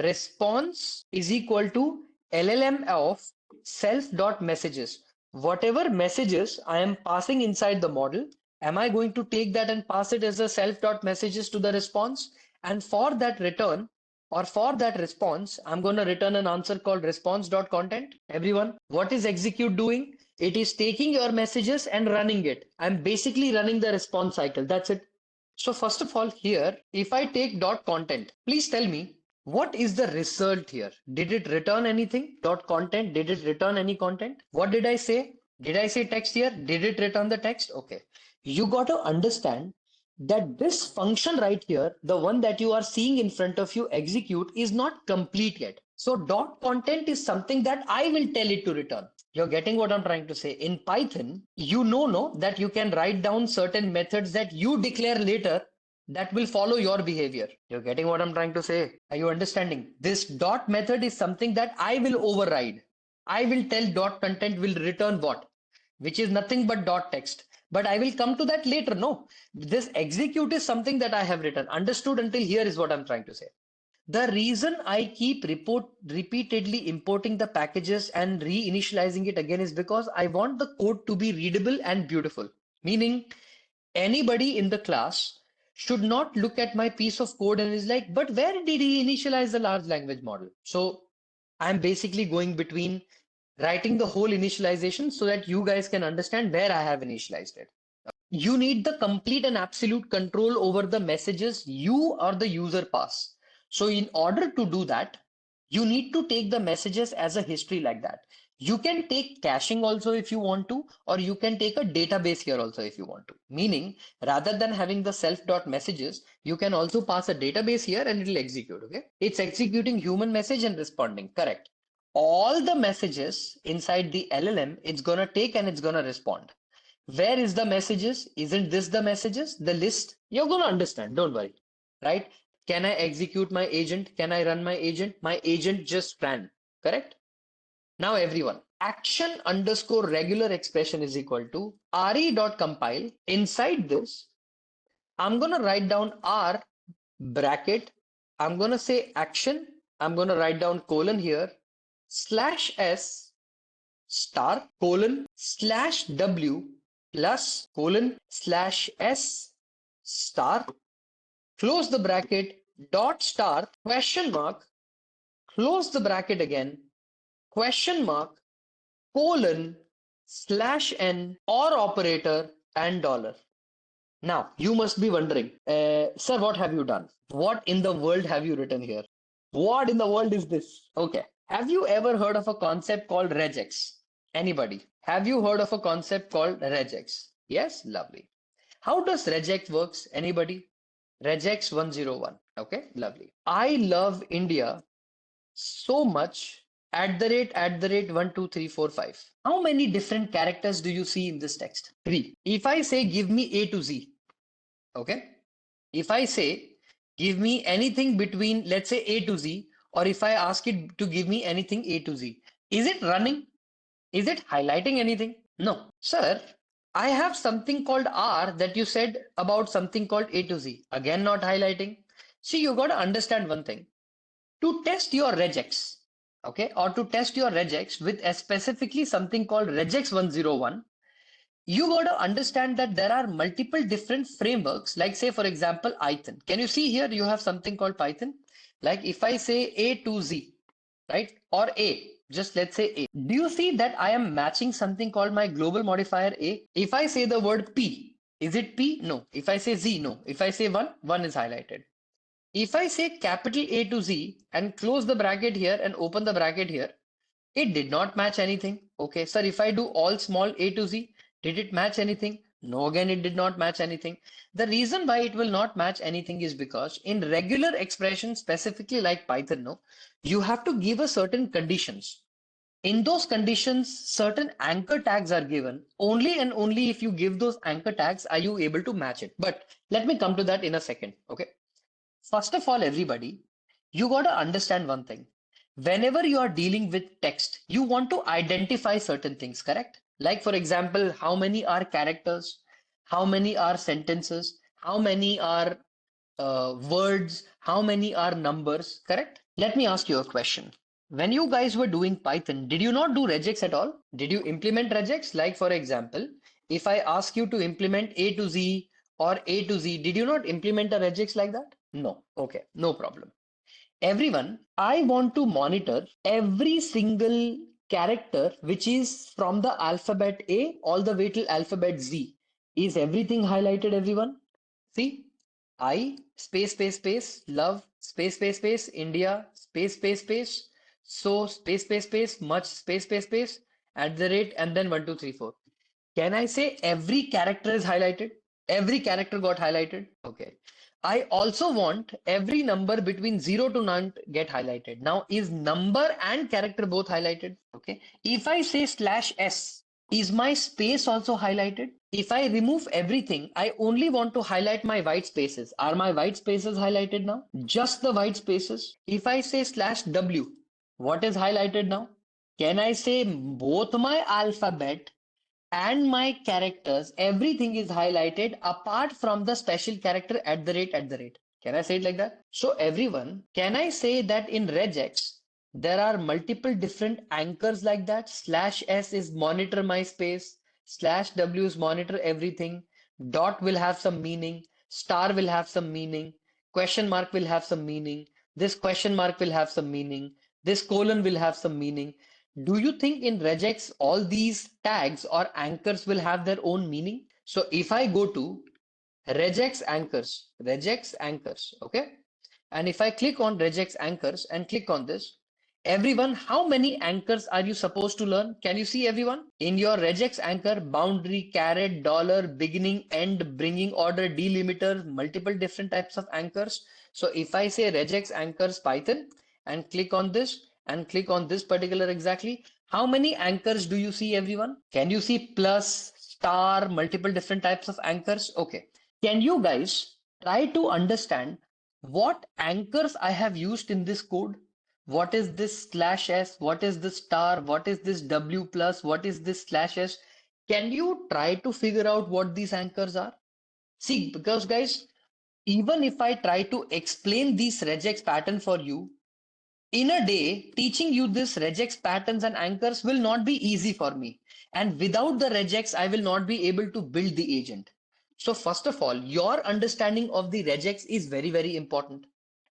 Response is equal to LLM of self.messages. Whatever messages I am passing inside the model, am I going to take that and pass it as a self.messages to the response? And for that return, Or for that response, I'm going to return an answer called response.content. Everyone, what is execute doing? It is taking your messages and running it. I'm basically running the response cycle. That's it. So first of all, here, if I take dot content, please tell me what is the result here? Did it return anything? Dot content, did it return any content? What did I say? Did I say text here? Did it return the text? Okay. You got to understand that this function right here, the one that you are seeing in front of you execute, is not complete yet. So dot content is something that I will tell it to return. You're getting what I'm trying to say. In Python, you know no, that you can write down certain methods that you declare later that will follow your behavior. You're getting what I'm trying to say. Are you understanding? This dot method is something that I will override. I will tell dot content will return what, which is nothing but dot text. But I will come to that later. No, this execute is something that I have written. Understood until here is what I'm trying to say. The reason I keep repeatedly importing the packages and reinitializing it again is because I want the code to be readable and beautiful. Meaning, anybody in the class should not look at my piece of code and is like, but where did he initialize the large language model? So I'm basically going between writing the whole initialization so that you guys can understand where I have initialized it. You need the complete and absolute control over the messages you or the user pass. So in order to do that, you need to take the messages as a history like that. You can take caching also if you want to, or you can take a database here also if you want to. Meaning, rather than having the self dot messages, you can also pass a database here and it will execute. Okay, it's executing human message and responding. Correct. All the messages inside the LLM, it's gonna take and it's gonna respond. Where is the messages? Isn't this the messages? The list? You're going to understand. Don't worry. Right? Can I execute my agent? Can I run my agent? My agent just ran. Correct? Now, everyone, action underscore regular expression is equal to re.compile. Inside this, I'm going to write down R bracket. I'm going to say action. I'm going to write down colon here slash S star colon slash W plus colon slash S star, close the bracket, dot star, question mark, close the bracket again, question mark, colon slash N or operator and dollar. Now, you must be wondering, sir, what have you done? What in the world have you written here? What in the world is this? Okay. Have you ever heard of a concept called regex? Anybody? Have you heard of a concept called regex? Yes? Lovely. How does regex works? Anybody? Regex 101. Okay, lovely. I love India so much at the rate 1 2 3 4 5. How many different characters do you see in this text? Three. If I say give me A to Z, okay? If I say give me anything between, let's say, A to Z, or if I ask it to give me anything A to Z, is it running? Is it highlighting anything? No. Sir, I have something called R that you said about something called A to Z. Again, not highlighting. See, you got to understand one thing. To test your regex, okay, or to test your regex with specifically something called regex 101, you got to understand that there are multiple different frameworks, like say, for example, Python. Can you see here you have something called Python? Like if I say A to Z, right? Or A, just let's say A. Do you see that I am matching something called my global modifier A? If I say the word P, is it P? No. If I say Z, no. If I say 1, 1 is highlighted. If I say capital A to Z and close the bracket here and open the bracket here, it did not match anything. Okay, sir, if I do all small A to Z, did it match anything? No, again, it did not match anything. The reason why it will not match anything is because in regular expressions, specifically like Python, no, you have to give a certain conditions. In those conditions, certain anchor tags are given. Only and only if you give those anchor tags are you able to match it. But let me come to that in a second. Okay. First of all, everybody, you got to understand one thing. Whenever you are dealing with text, you want to identify certain things, correct? Like, for example, how many are characters, how many are sentences, how many are words, how many are numbers, correct? Let me ask you a question. When you guys were doing Python, did you not do regex at all? Did you implement regex? Like, for example, if I ask you to implement A to Z or A to Z, did you not implement a regex like that? No. Okay, no problem. Everyone, I want to monitor every single character which is from the alphabet A all the way till alphabet Z. Is everything highlighted, everyone? See, I space love space India space so space much space at the rate and then 1 2 3 4. Can I say every character is highlighted? Every character got highlighted. Okay. I also want every number between 0 to 9 get highlighted. Now, is number and character both highlighted? Okay. If I say slash S, is my space also highlighted? If I remove everything, I only want to highlight my white spaces. Are my white spaces highlighted now? Just the white spaces. If I say slash W, what is highlighted now? Can I say both my alphabet and my characters, everything is highlighted apart from the special character at the rate at the rate. Can I say it like that? So everyone, can I say that in regex, there are multiple different anchors like that? Slash S is monitor my space, slash W is monitor everything, dot will have some meaning, star will have some meaning, question mark will have some meaning, this question mark will have some meaning, this colon will have some meaning. Do you think in regex all these tags or anchors will have their own meaning? So if I go to regex anchors, okay? And if I click on regex anchors and click on this, everyone, how many anchors are you supposed to learn? Can you see everyone? In your regex anchor, boundary, caret, dollar, beginning, end, bringing order, delimiter, multiple different types of anchors. So if I say regex anchors Python and click on this and click on this particular exactly, how many anchors do you see everyone? Can you see plus, star, multiple different types of anchors? Okay. Can you guys try to understand what anchors I have used in this code? What is this slash s? What is this star? What is this w plus? What is this slash s? Can you try to figure out what these anchors are? See, because guys, even if I try to explain these regex pattern for you, in a day, teaching you this regex patterns and anchors will not be easy for me. And without the regex, I will not be able to build the agent. So first of all, your understanding of the regex is very, very important.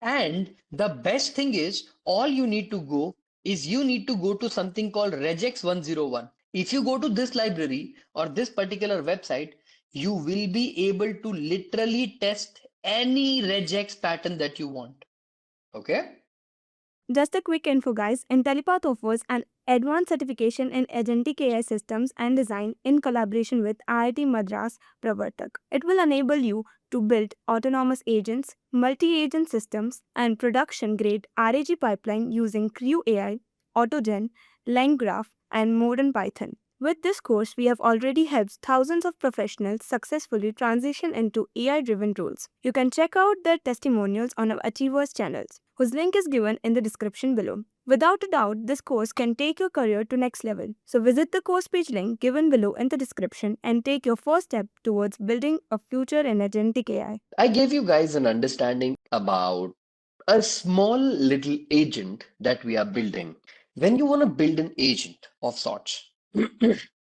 And the best thing is, all you need to go is you need to go to something called regex 101. If you go to this library or this particular website, you will be able to literally test any regex pattern that you want. Okay? Just a quick info, guys. Intellipaat offers an advanced certification in Agentic AI systems and design in collaboration with IIT Madras Pravartak. It will enable you to build autonomous agents, multi-agent systems, and production-grade RAG pipeline using Crew AI, AutoGen, LangGraph, and modern Python. With this course, we have already helped thousands of professionals successfully transition into AI driven roles. You can check out their testimonials on our Achievers channels, whose link is given in the description below. Without a doubt, this course can take your career to next level. So visit the course page link given below in the description and take your first step towards building a future in agentic AI. I gave you guys an understanding about a small little agent that we are building. When you want to build an agent of sorts,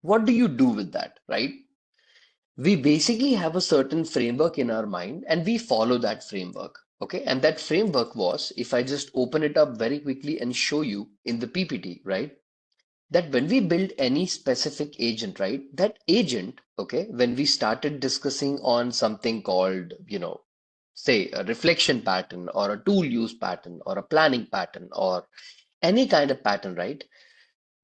what do you do with that, right? We basically have a certain framework in our mind and we follow that framework. Okay. And that framework was, if I just open it up very quickly and show you in the PPT, right? That when we build any specific agent, right? That agent, okay, when we started discussing on something called, say a reflection pattern or a tool use pattern or a planning pattern or any kind of pattern, right?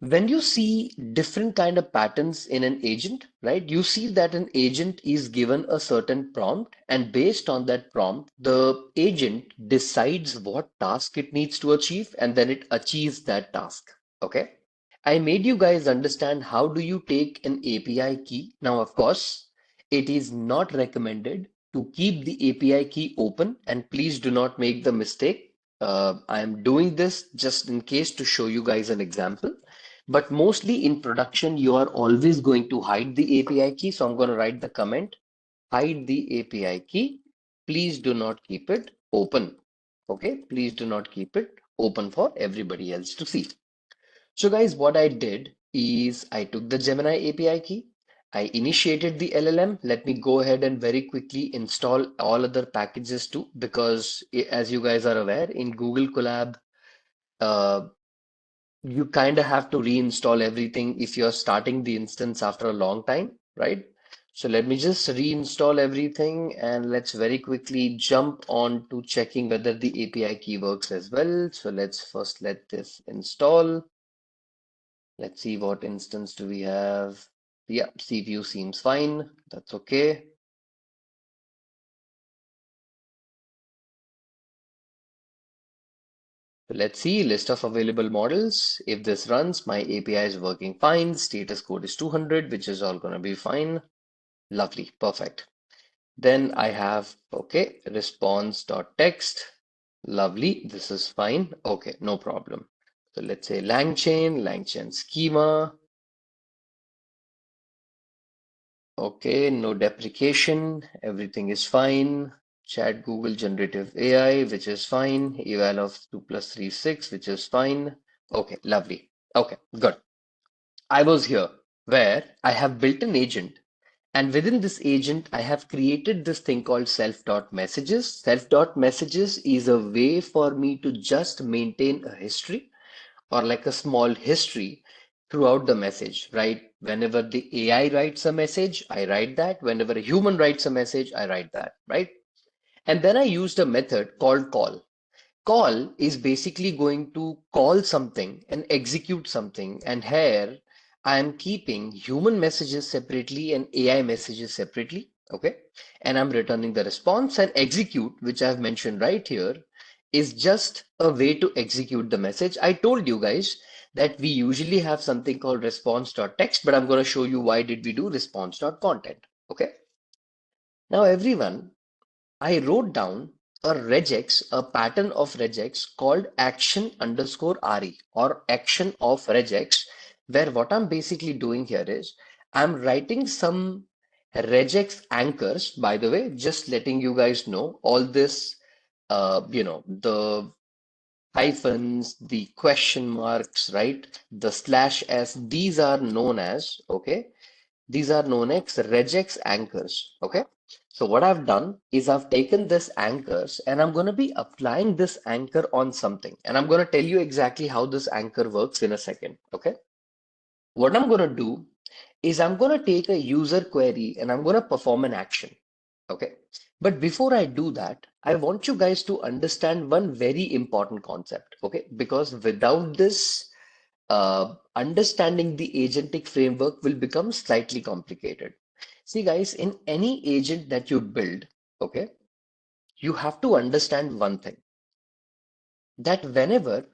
When you see different kind of patterns in an agent, right, you see that an agent is given a certain prompt, and based on that prompt, the agent decides what task it needs to achieve, and then it achieves that task. Okay. I made you guys understand how do you take an API key. Now, of course, it is not recommended to keep the API key open, and please do not make the mistake. I am doing this just in case to show you guys an example. But mostly in production, you are always going to hide the API key. So I'm going to write the comment, hide the API key. Please do not keep it open. Okay, please do not keep it open for everybody else to see. So guys, what I did is I took the Gemini API key I initiated the LLM. Let me go ahead and very quickly install all other packages too, because as you guys are aware, in Google Colab, uh, you kind of have to reinstall everything if you're starting the instance after a long time, right? So let me just reinstall everything and let's very quickly jump on to checking whether the API key works as well. So let's first let this install. Let's see what instance do we have. Yeah, CPU seems fine. That's okay. So let's see list of available models. If this runs, my API is working fine. Status code is 200, which is all going to be fine. Lovely, perfect. Then I have, okay, response.text. Lovely, this is fine. Okay, no problem. So let's say LangChain schema. Okay, no deprecation. Everything is fine. Chat Google Generative AI, which is fine. Eval of 2 plus 3 6, which is fine. Okay, lovely. Okay, good. I was here where I have built an agent, and within this agent, I have created this thing called self.messages. Self.messages is a way for me to just maintain a history or like a small history throughout the message, right? Whenever the AI writes a message, I write that. Whenever a human writes a message, I write that, right? And then I used a method called call. Call is basically going to call something and execute something. And here I am keeping human messages separately and AI messages separately. Okay. And I'm returning the response, and execute, which I've mentioned right here, is just a way to execute the message. I told you guys that we usually have something called response.text, but I'm going to show you why did we do response.content. Okay. Now, everyone, I wrote down a regex, a pattern of regex called action underscore RE or action of regex, where what I'm basically doing here is I'm writing some regex anchors. By the way, just letting you guys know, all this, the hyphens, the question marks, right? The slash s, these are known as, okay? These are known as regex anchors. Okay. So what I've done is I've taken this anchors and I'm going to be applying this anchor on something. And I'm going to tell you exactly how this anchor works in a second. Okay. What I'm going to do is I'm going to take a user query and I'm going to perform an action. Okay. But before I do that, I want you guys to understand one very important concept. Okay. Because without this, understanding the agentic framework will become slightly complicated. See, guys, in any agent that you build, okay, you have to understand one thing, that whenever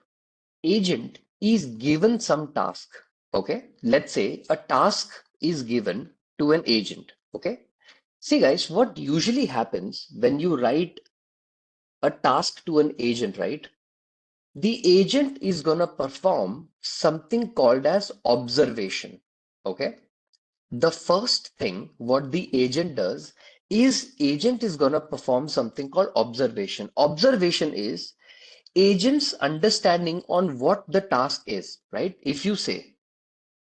agent is given some task, okay, let's say a task is given to an agent, okay. See, guys, what usually happens when you write a task to an agent, right? The agent is going to perform something called as observation. Okay. The first thing what the agent does is agent is going to perform something called observation. Observation is agent's understanding on what the task is, right? If you say,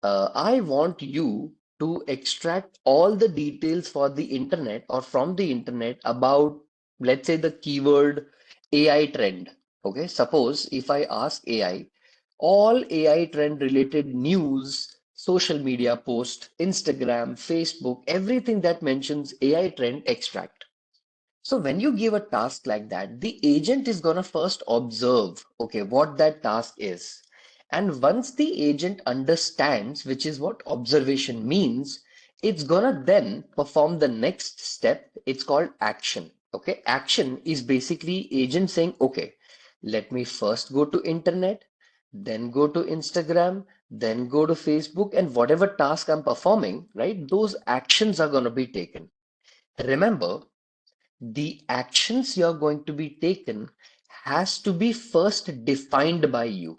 I want you to extract all the details for the internet or from the internet about, let's say, the keyword AI trend. Okay, suppose if I ask AI, all AI trend related news, social media post, Instagram, Facebook, everything that mentions AI trend, extract. So when you give a task like that, the agent is going to first observe, okay, what that task is. And once the agent understands, which is what observation means, it's going to then perform the next step. It's called action. Okay. Action is basically agent saying, okay, let me first go to internet, then go to Instagram, then go to Facebook, and whatever task I'm performing, right? Those actions are going to be taken. Remember, the actions you're going to be taken has to be first defined by you.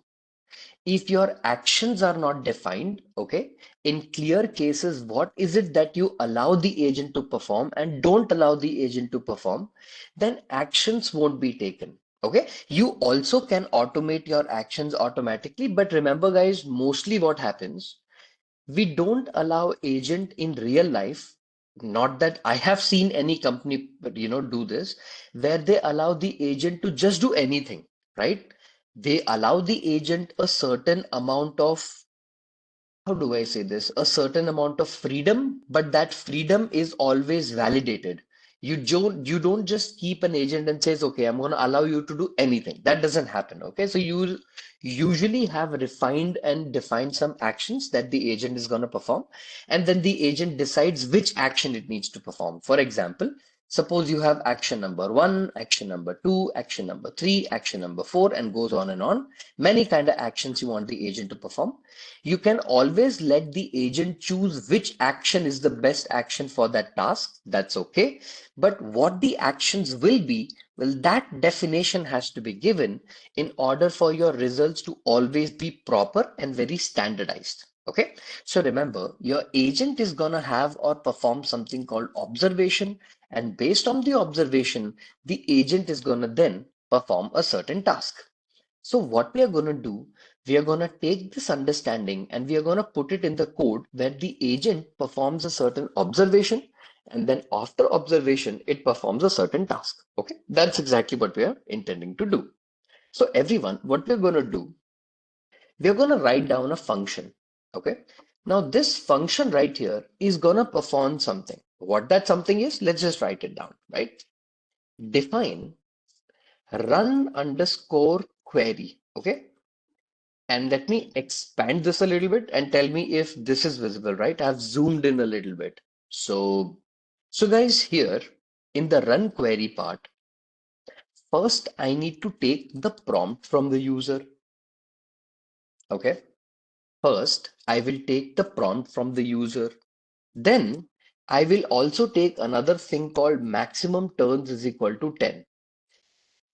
If your actions are not defined, okay, in clear cases, what is it that you allow the agent to perform and don't allow the agent to perform, then actions won't be taken. Okay, you also can automate your actions automatically, but remember, guys, mostly what happens, We don't allow agent in real life. Not that I have seen any company, do this, where they allow the agent to just do anything, right? They allow the agent a certain amount of, how do I say this? A certain amount of freedom, but that freedom is always validated. You don't just keep an agent and says, okay, I'm going to allow you to do anything. That doesn't happen. Okay. So you'll usually have refined and defined some actions that the agent is going to perform. And then the agent decides which action it needs to perform. For example, suppose you have action number one, action number two, action number three, action number four, and goes on and on. Many kind of actions you want the agent to perform. You can always let the agent choose which action is the best action for that task. That's okay. But what the actions will be, well, that definition has to be given in order for your results to always be proper and very standardized. Okay. So remember, your agent is going to have or perform something called observation. And based on the observation, the agent is going to then perform a certain task. So what we are going to do, we are going to take this understanding and we are going to put it in the code where the agent performs a certain observation, and then after observation, it performs a certain task. Okay, that's exactly what we are intending to do. So everyone, what we're going to do, we're going to write down a function. Okay, now this function right here is going to perform something. What that something is, let's just write it down, right? Define run underscore query. Okay, and let me expand this a little bit and tell me if this is visible, right? I've zoomed in a little bit. So guys, here in the run query part, first I need to take the prompt from the user. Okay. First, I will take the prompt from the user. Then I will also take another thing called maximum turns is equal to 10.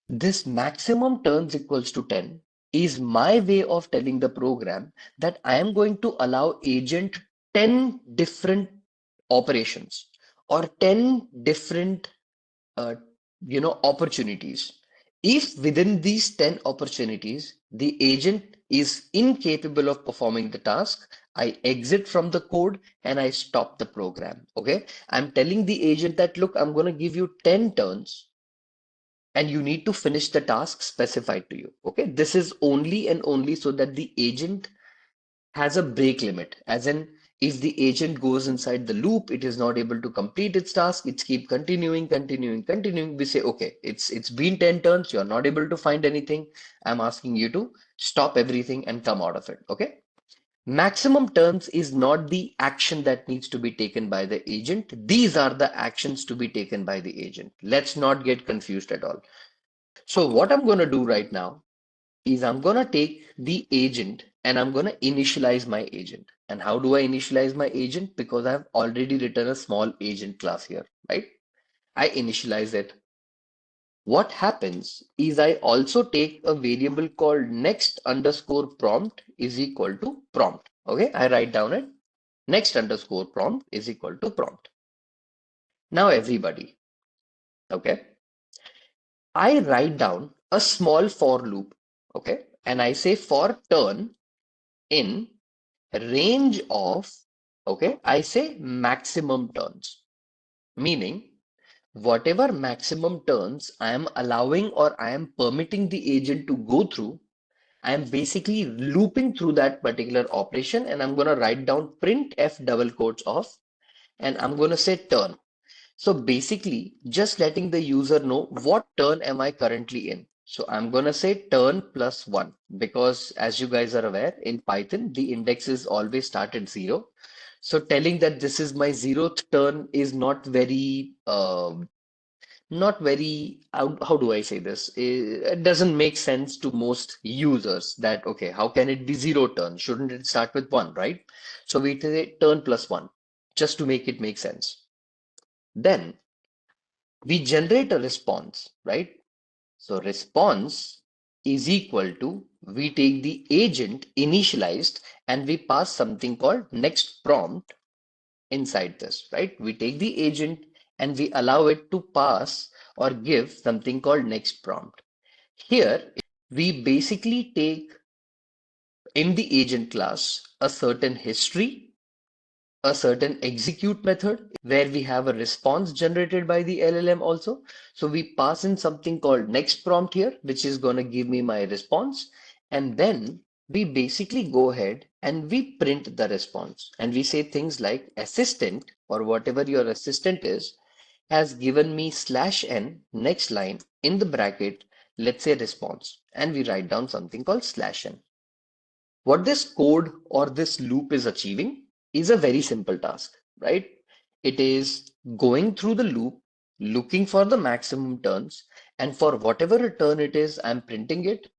This maximum turns equals to 10 is my way of telling the program that I am going to allow agent 10 different operations or 10 different uh, opportunities. If within these 10 opportunities the agent is incapable of performing the task, I exit from the code and I stop the program. Okay, I'm telling the agent that, look, I'm going to give you 10 turns and you need to finish the task specified to you. Okay, this is only and only so that the agent has a break limit, as in if the agent goes inside the loop, it is not able to complete its task, it's keep continuing. We say, okay, it's been 10 turns, you're not able to find anything. I'm asking you to stop everything and come out of it. Okay. Maximum turns is not the action that needs to be taken by the agent. These are the actions to be taken by the agent. Let's not get confused at all. So what I'm going to do right now is I'm going to take the agent and I'm going to initialize my agent. And how do I initialize my agent? Because I've already written a small agent class here, right? I initialize it. What happens is I also take a variable called next underscore prompt is equal to prompt. Okay, I write down it. Next underscore prompt is equal to prompt. Now everybody, okay, I write down a small for loop, okay, and I say for turn in range of, okay, I say maximum turns, meaning whatever maximum turns I am allowing or I am permitting the agent to go through, I am basically looping through that particular operation, and I'm going to write down print f double quotes off and I'm going to say turn. So basically, just letting the user know what turn am I currently in. So I'm going to say turn plus one, because as you guys are aware, in Python, the index is always start at zero. So telling that this is my zeroth turn is not very, how do I say this? It doesn't make sense to most users that, okay, how can it be zero turn? Shouldn't it start with one, right? So we say turn plus one, just to make it make sense. Then we generate a response, right? So response is equal to, we take the agent initialized and we pass something called next prompt inside this, right? We take the agent and we allow it to pass or give something called next prompt. Here, we basically take in the agent class a certain history. a certain execute method where we have a response generated by the LLM also. So we pass in something called next prompt here, which is going to give me my response. And then we basically go ahead and we print the response. And we say things like assistant or whatever your assistant is has given me slash n next line in the bracket, let's say response. And we write down something called slash n. What this code or this loop is achieving is a very simple task, right? It is going through the loop, looking for the maximum turns, and for whatever return it is, I'm printing it,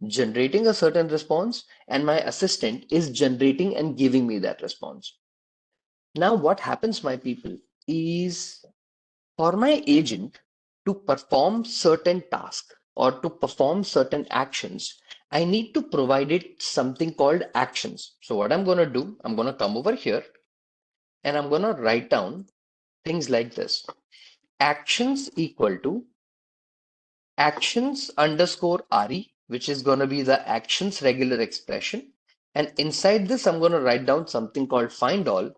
generating a certain response, and my assistant is generating and giving me that response. Now, what happens, my people, is for my agent to perform certain tasks or to perform certain actions, I need to provide it something called actions. So what I'm going to do, I'm going to come over here and I'm going to write down things like this. Actions equal to actions underscore RE, which is going to be the actions regular expression. And inside this, I'm going to write down something called find all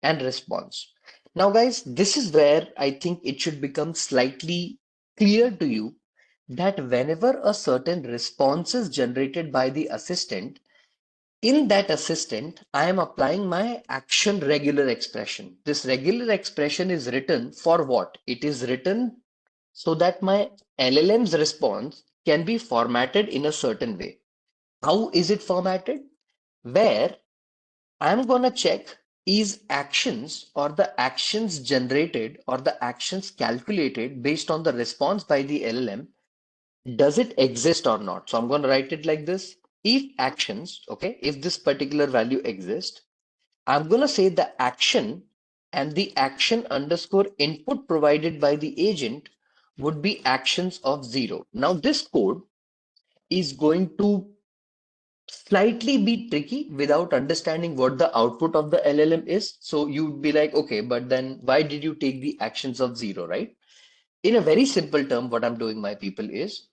and response. Now, guys, this is where I think it should become slightly clear to you that whenever a certain response is generated by the assistant, in that assistant, I am applying my action regular expression. This regular expression is written for what? It is written so that my LLM's response can be formatted in a certain way. How is it formatted? Where I'm going to check is actions or the actions generated or the actions calculated based on the response by the LLM, does it exist or not? So I'm going to write it like this. If actions, okay, if this particular value exists, I'm going to say the action and the action underscore input provided by the agent would be actions of 0. Now, this code is going to slightly be tricky without understanding what the output of the LLM is. So you'd be like, okay, but then why did you take the actions of 0, right? In a very simple term, what I'm doing, my people, is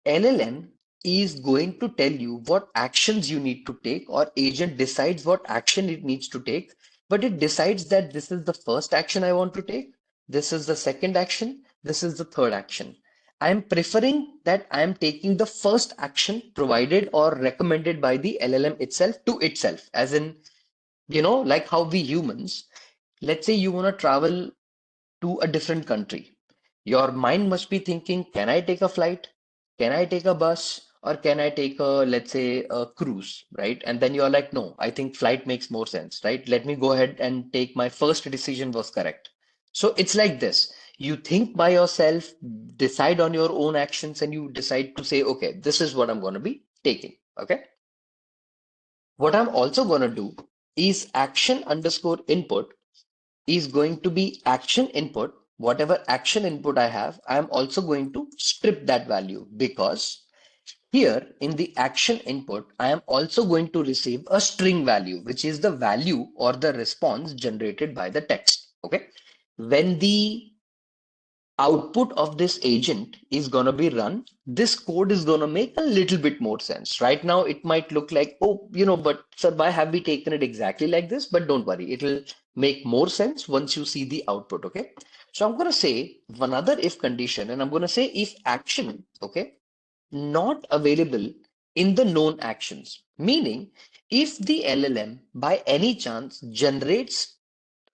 LLM is going to tell you what actions you need to take, or agent decides what action it needs to take, but it decides that this is the first action I want to take, this is the second action, this is the third action. I am preferring that I am taking the first action provided or recommended by the LLM itself to itself, as in, like how we humans, let's say you want to travel to a different country. Your mind must be thinking, can I take a flight? Can I take a bus? Or can I take a, let's say, a cruise, right? And then you're like, no, I think flight makes more sense, right? Let me go ahead and take my first decision was correct. So it's like this. You think by yourself, decide on your own actions, and you decide to say, okay, this is what I'm going to be taking. Okay. What I'm also going to do is action underscore input is going to be action input. Whatever action input I have, I am also going to strip that value, because here in the action input, I am also going to receive a string value, which is the value or the response generated by the text. Okay. When the output of this agent is going to be run, this code is going to make a little bit more sense. Right now, it might look like, oh, but sir, why have we taken it exactly like this? But don't worry, it will make more sense once you see the output. Okay. So I'm going to say another if condition, and I'm going to say if action, okay, not available in the known actions, meaning if the LLM by any chance generates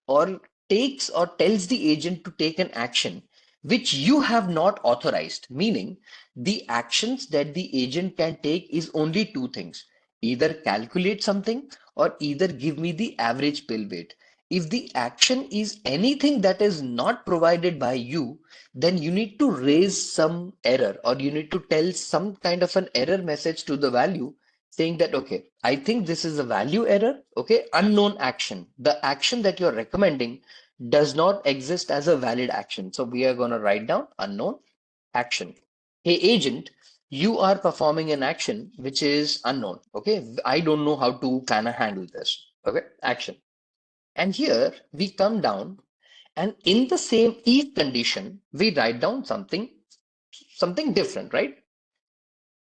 or takes or tells the agent to take an action which you have not authorized, meaning the actions that the agent can take is only two things: either calculate something or either give me the average pill weight. If the action is anything that is not provided by you, then you need to raise some error, or you need to tell some kind of an error message to the value saying that, okay, I think this is a value error. Okay, unknown action. The action that you're recommending does not exist as a valid action. So we are going to write down unknown action. Hey, agent, you are performing an action which is unknown. Okay, I don't know how to kind of handle this. Okay, action. And here we come down, and in the same if condition, we write down something different, right?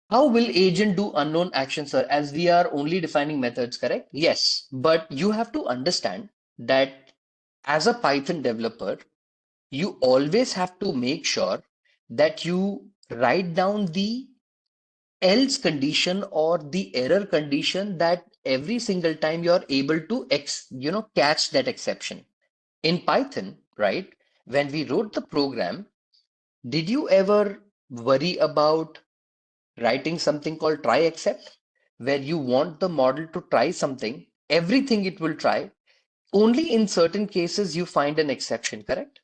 How will agent do unknown action, sir? As we are only defining methods, correct? Yes, but you have to understand. that as a Python developer, you always have to make sure that you write down the else condition or the error condition that every single time you're able to catch that exception. In Python, right? When we wrote the program, did you ever worry about writing something called try except, where you want the model to try something, everything it will try, only in certain cases you find an exception, correct?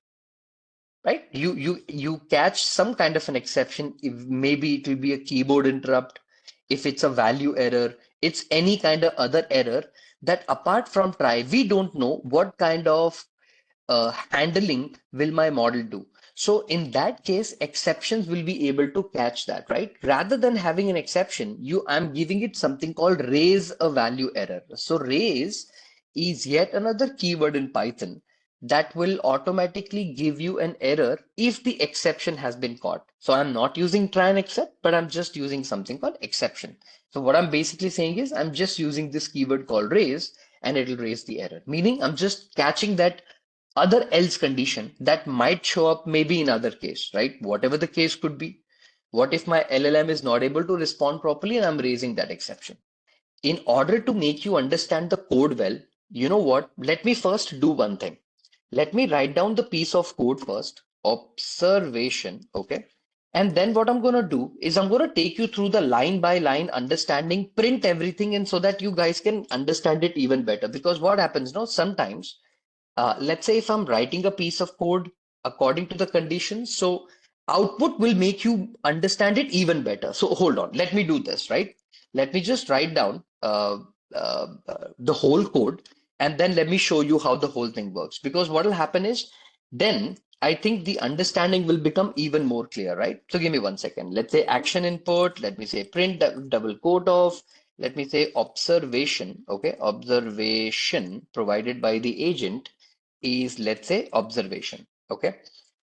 Right? You catch some kind of an exception. If maybe it will be a keyboard interrupt, if it's a value error, it's any kind of other error that apart from try, we don't know what kind of handling will my model do. So in that case, exceptions will be able to catch that, right? Rather than having an exception, I'm giving it something called raise a value error. So raise is yet another keyword in Python that will automatically give you an error if the exception has been caught. So I'm not using try and except, but I'm just using something called exception. So what I'm basically saying is I'm just using this keyword called raise and it'll raise the error, meaning I'm just catching that other else condition that might show up maybe in other case, right? Whatever the case could be. What if my LLM is not able to respond properly and I'm raising that exception? In order to make you understand the code well, you know what? Let me first do one thing. Let me write down the piece of code first, observation, okay? And then what I'm going to do is I'm going to take you through the line by line understanding, print everything in so that you guys can understand it even better. Because what happens now, sometimes let's say if I'm writing a piece of code according to the conditions, so output will make you understand it even better. So hold on, let me do this, right? Let me just write down the whole code and then let me show you how the whole thing works. Because what will happen is then I think the understanding will become even more clear, right? So give me 1 second. Let's say action input. Let me say print double quote of. Let me say observation. Okay, observation provided by the agent is, let's say, observation. Okay.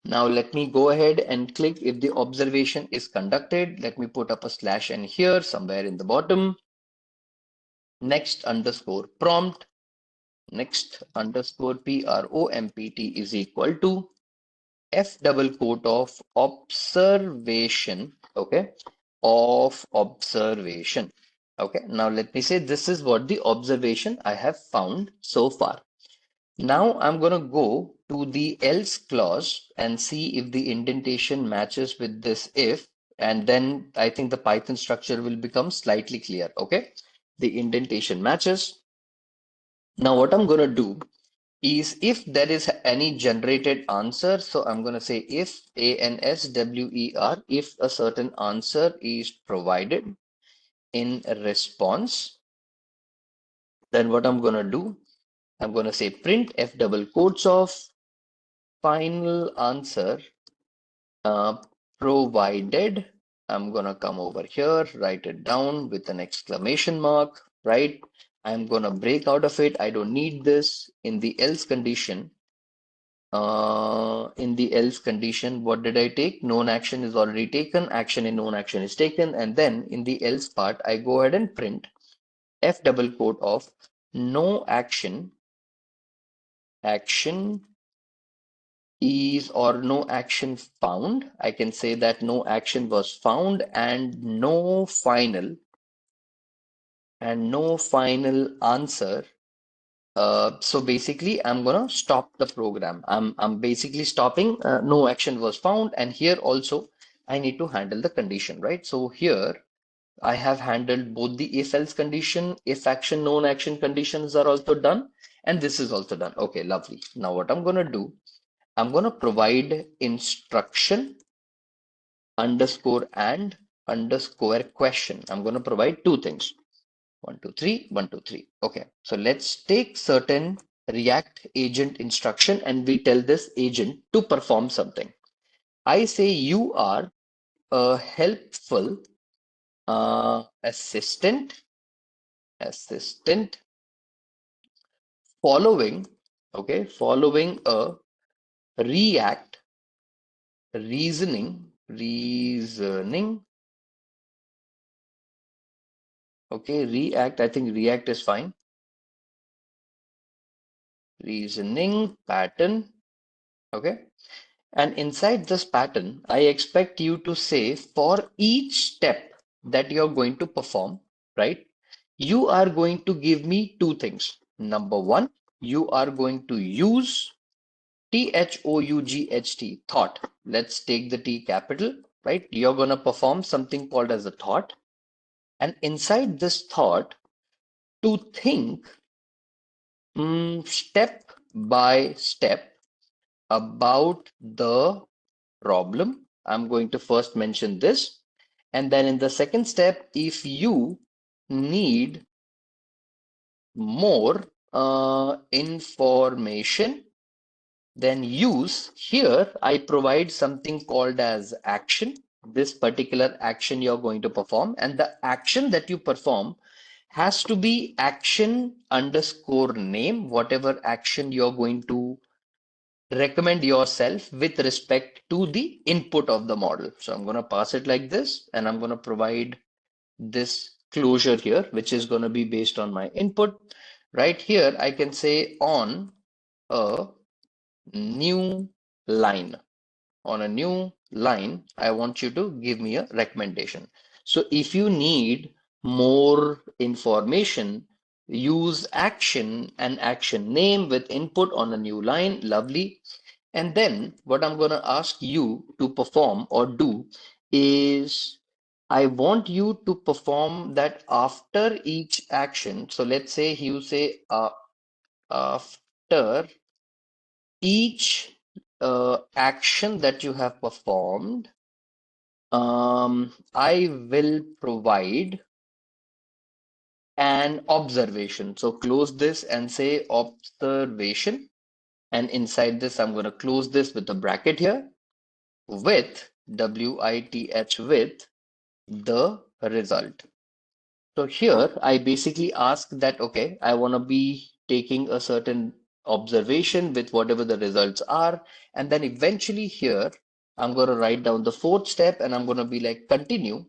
Now let me go ahead and click if the observation is conducted. Let me put up a slash n here somewhere in the bottom. Next underscore prompt. Next underscore prompt is equal to f double quote of observation. Okay. Of observation. Okay. Now let me say this is what the observation I have found so far. Now I'm going to go to the else clause and see if the indentation matches with this if, and then I think the Python structure will become slightly clear. Okay. The indentation matches. Now what I'm going to do is if there is any generated answer, so I'm going to say if answer, if a certain answer is provided in response, then what I'm going to do, I'm going to say print f double quotes of final answer uh, provided. I'm gonna come over here, write it down with an exclamation mark, right? I'm gonna break out of it. I don't need this. In the else condition, what did I take? Known action is already taken. Action in known action is taken. And then in the else part, I go ahead and print f double quote of no action is or no action found. I can say that no action was found and no final answer. So basically, I'm gonna stop the program. I'm basically stopping. No action was found, and here also I need to handle the condition, right? So here I have handled both the if else condition, if action, known action conditions are also done, and this is also done. Okay, lovely. Now what I'm gonna do, I'm gonna provide instruction underscore and underscore question. I'm going to provide two things. 1, 2, 3, 1, 2, 3. Okay. So let's take certain React agent instruction and we tell this agent to perform something. I say you are a helpful assistant following, okay, following a React reasoning. Okay, React, I think React is fine. reasoning pattern. Okay. And inside this pattern, I expect you to say for each step that you're going to perform, right? You are going to give me two things. Number one, you are going to use THOUGHT, thought. Let's take the T capital, right? You're going to perform something called as a thought. And inside this thought, to think step by step about the problem. I'm going to first mention this. And then in the second step, if you need more information, then use. Here, I provide something called as action. This particular action you're going to perform, and the action that you perform has to be action underscore name, whatever action you're going to recommend yourself with respect to the input of the model. So I'm going to pass it like this, and I'm going to provide this closure here, which is going to be based on my input. Right here, I can say on a new line. On a new line, I want you to give me a recommendation. So if you need more information, use action and action name with input on a new line. Lovely. And then what I'm going to ask you to perform or do is I want you to perform that after each action. So let's say you say after each action that you have performed, I will provide an observation. So close this and say observation. And inside this, I'm going to close this with a bracket here with WITH with the result. So here I basically ask that, okay, I want to be taking a certain observation with whatever the results are. And then eventually here, I'm going to write down the fourth step and I'm going to be like, continue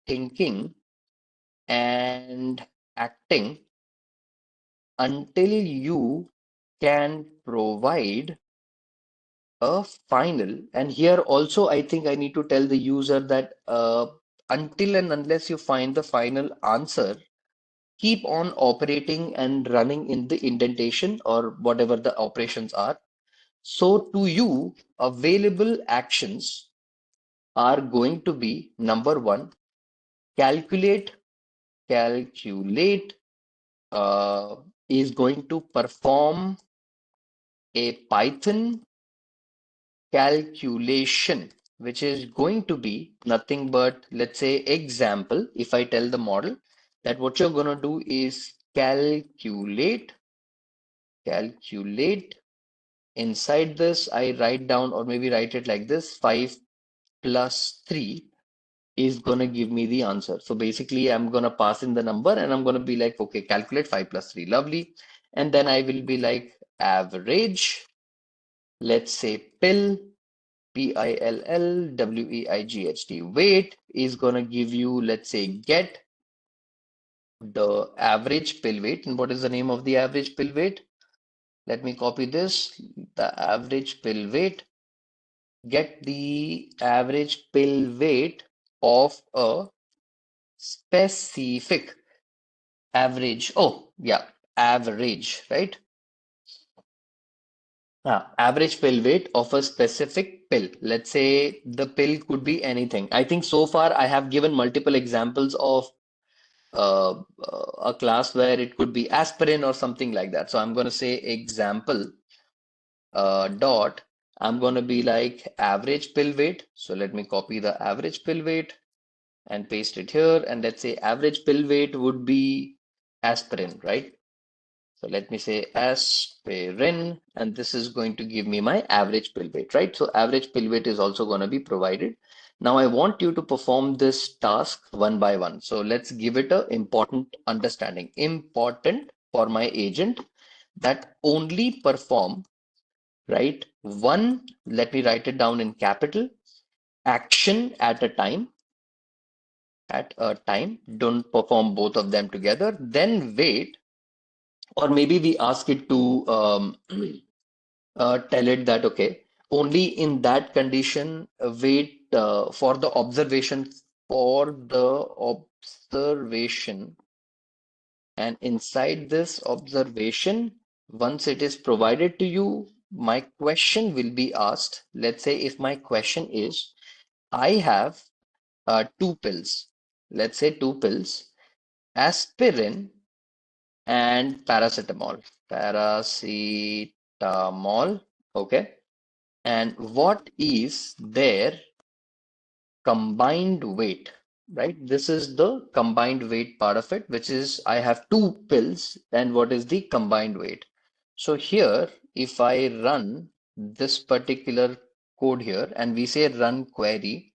thinking and acting until you can provide a final. And here also, I think I need to tell the user that until and unless you find the final answer, keep on operating and running in the indentation or whatever the operations are. So to you, available actions are going to be number one, calculate. Calculate is going to perform a Python calculation, which is going to be nothing but, let's say, example. If I tell the model that what you're going to do is calculate. Inside this, I write down or maybe write it like this, 5 plus 3 is going to give me the answer. So basically, I'm going to pass in the number and I'm going to be like, okay, calculate 5 plus 3. Lovely. And then I will be like average, let's say pill, PILLWEIGHT. Weight is going to give you, let's say, get the average pill weight. And what is the name of the average pill weight? Let me copy this. The average pill weight. Get the average pill weight of a specific average. Oh, yeah, average, right? Average pill weight of a specific pill. Let's say the pill could be anything. I think so far I have given multiple examples of a class where it could be aspirin or something like that. So I'm going to say example dot. I'm going to be like average pill weight. So let me copy the average pill weight and paste it here. And let's say average pill weight would be aspirin, right? So let me say aspirin, and this is going to give me my average pill weight, right? So average pill weight is also going to be provided. Now I want you to perform this task one by one. So let's give it a important understanding. Important for my agent that only perform, right? One, let me write it down in capital, action at a time, don't perform both of them together, then wait Or maybe we ask it to tell it that, okay, only in that condition, wait for the observation, and inside this observation, once it is provided to you, my question will be asked. Let's say if my question is, I have two pills, let's say two pills, aspirin and paracetamol. Paracetamol, okay. And what is their combined weight, right? This is the combined weight part of it, which is I have two pills, and what is the combined weight? So here, if I run this particular code here and we say run query,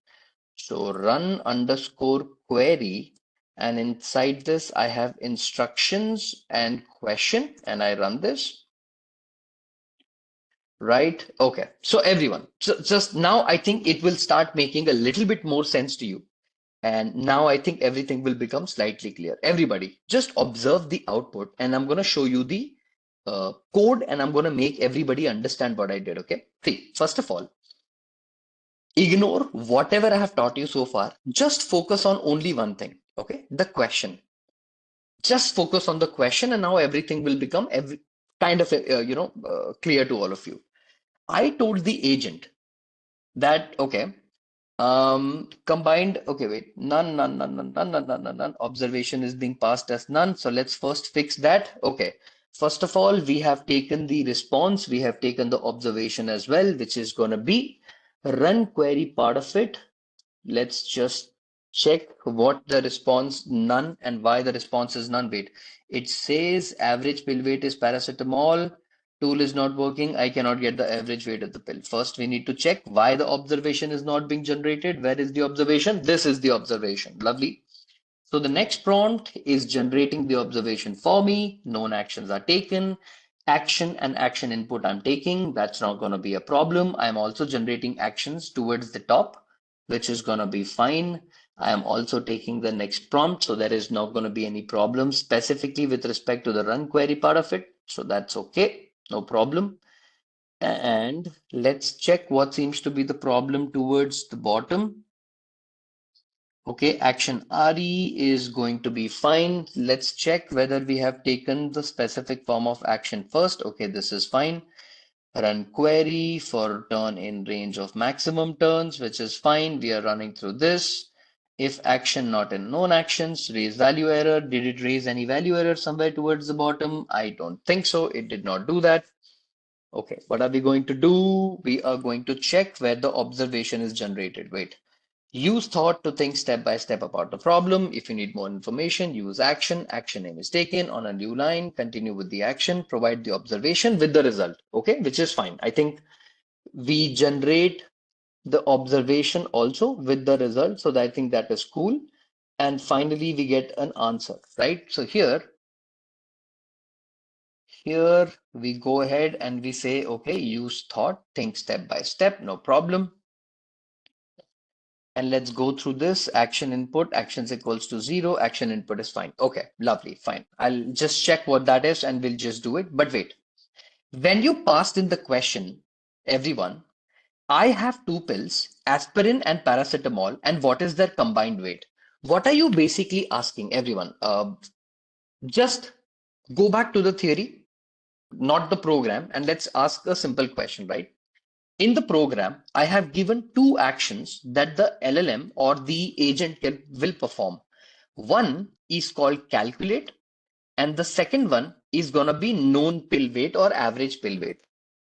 so run underscore query, and inside this I have instructions and question, and I run this, right? Okay. So everyone, just now I think it will start making a little bit more sense to you. And now I think everything will become slightly clear. Everybody, just observe the output, and I'm going to show you the code, and I'm going to make everybody understand what I did. Okay. See, first of all, ignore whatever I have taught you so far. Just focus on only one thing. Okay. The question. Just focus on the question, and now everything will become kind of clear to all of you. I told the agent that, okay, combined, okay, wait, none. Observation is being passed as none. So let's first fix that. Okay. First of all, we have taken the response, we have taken the observation as well, which is going to be run query part of it. Let's just check what the response none and why the response is none. Wait, it says average pill weight is paracetamol. Tool is not working. I cannot get the average weight of the pill. First, we need to check why the observation is not being generated. Where is the observation? This is the observation. Lovely. So the next prompt is generating the observation for me. Known actions are taken. Action and action input I'm taking. That's not going to be a problem. I'm also generating actions towards the top, which is going to be fine. I am also taking the next prompt, so there is not going to be any problem specifically with respect to the run query part of it. So that's okay, no problem. And let's check what seems to be the problem towards the bottom. Okay, action RE is going to be fine. Let's check whether we have taken the specific form of action first. Okay, this is fine. Run query for turn in range of maximum turns, which is fine. We are running through this. If action not in known actions, raise value error. Did it raise any value error somewhere towards the bottom? I don't think so. It did not do that. Okay, what are we going to do? We are going to check where the observation is generated. Wait. Use thought to think step by step about the problem. If you need more information, use action. Action name is taken on a new line. Continue with the action. Provide the observation with the result. Okay, which is fine. I think we generate the observation also with the result. So I think that is cool. And finally, we get an answer, right? So here we go ahead and we say, okay, use thought, think step by step, no problem. And let's go through this. Action input, actions equals to 0, action input is fine. Okay, lovely, fine. I'll just check what that is and we'll just do it. But wait, when you passed in the question, everyone, I have two pills, aspirin and paracetamol, and what is their combined weight? What are you basically asking, everyone? Just go back to the theory, not the program, and let's ask a simple question, right? In the program, I have given two actions that the LLM or the agent will perform. One is called calculate, and the second one is going to be known pill weight or average pill weight.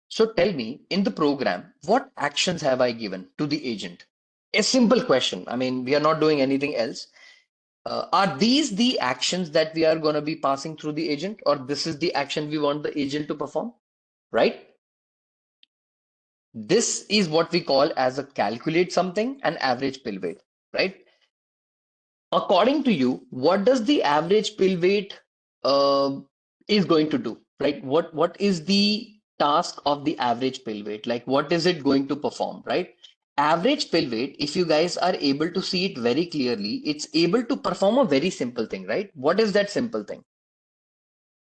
So tell me, in the program, what actions have I given to the agent? A simple question. I mean, we are not doing anything else. Are these the actions that we are going to be passing through the agent, or this is the action we want the agent to perform, right? This is what we call as a calculate something and average pill weight, right? According to you, what does the average pill weight uh, is going to do, right? What is the task of the average pill weight? Like what is it going to perform, right? Average pill weight, if you guys are able to see it very clearly, it's able to perform a very simple thing, right? What is that simple thing?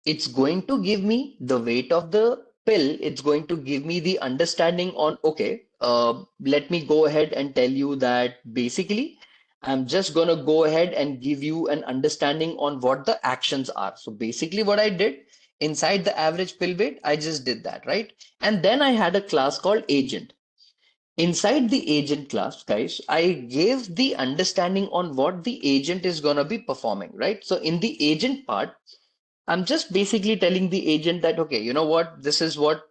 It's going to give me the weight of the pill. It's going to give me the understanding on, okay, let me go ahead and tell you that basically, I'm just going to go ahead and give you an understanding on what the actions are. So basically what I did inside the average pill weight, I just did that, right? And then I had a class called agent. Inside the agent class, guys, I gave the understanding on what the agent is going to be performing, right? So in the agent part, I'm just basically telling the agent that, okay, you know what, this is what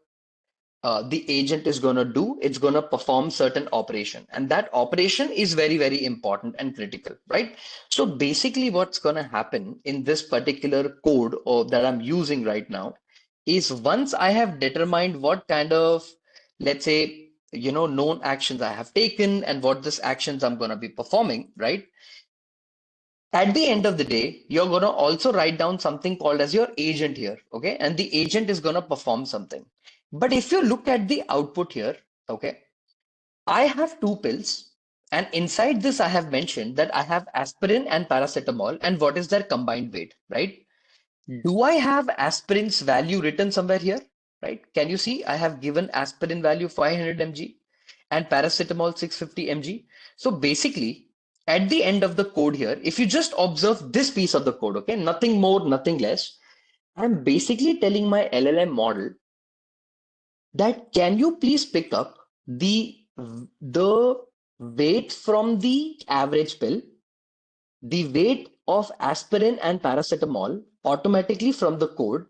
the agent is going to do. It's going to perform certain operation. And that operation is very, very important and critical, right? So basically what's going to happen in this particular code or that I'm using right now is once I have determined what kind of, let's say, known actions I have taken and what this actions I'm going to be performing, right? At the end of the day, you're going to also write down something called as your agent here, okay? And the agent is going to perform something. But if you look at the output here, okay, I have two pills, and inside this, I have mentioned that I have aspirin and paracetamol, and what is their combined weight, right? Do I have aspirin's value written somewhere here? Right? Can you see I have given aspirin value 500 mg and paracetamol 650 mg. So basically, at the end of the code here, if you just observe this piece of the code, okay, nothing more, nothing less, I'm basically telling my LLM model that can you please pick up the weight from the average pill, the weight of aspirin and paracetamol automatically from the code.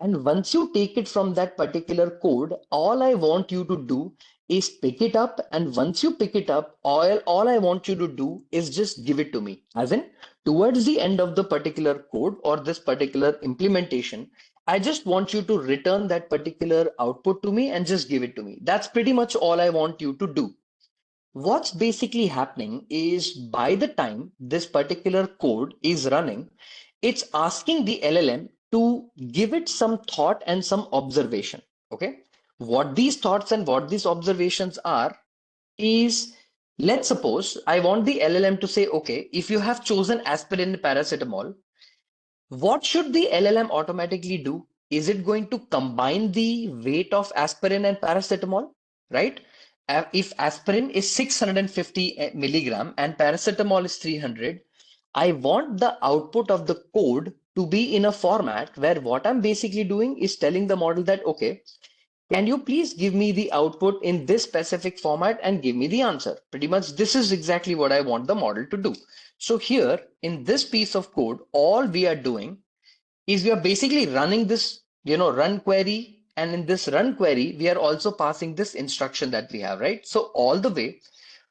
And once you take it from that particular code, all I want you to do is pick it up. And once you pick it up, all I want you to do is just give it to me. As in, towards the end of the particular code or this particular implementation, I just want you to return that particular output to me and just give it to me. That's pretty much all I want you to do. What's basically happening is by the time this particular code is running, it's asking the LLM to give it some thought and some observation. Okay. What these thoughts and what these observations are is, let's suppose I want the LLM to say, okay, if you have chosen aspirin and paracetamol, what should the LLM automatically do? Is it going to combine the weight of aspirin and paracetamol, right? If aspirin is 650 milligram and paracetamol is 300, I want the output of the code to be in a format where what I'm basically doing is telling the model that, okay, can you please give me the output in this specific format and give me the answer? Pretty much this is exactly what I want the model to do. So here in this piece of code, all we are doing is we are basically running this, run query. And in this run query, we are also passing this instruction that we have, right? So all the way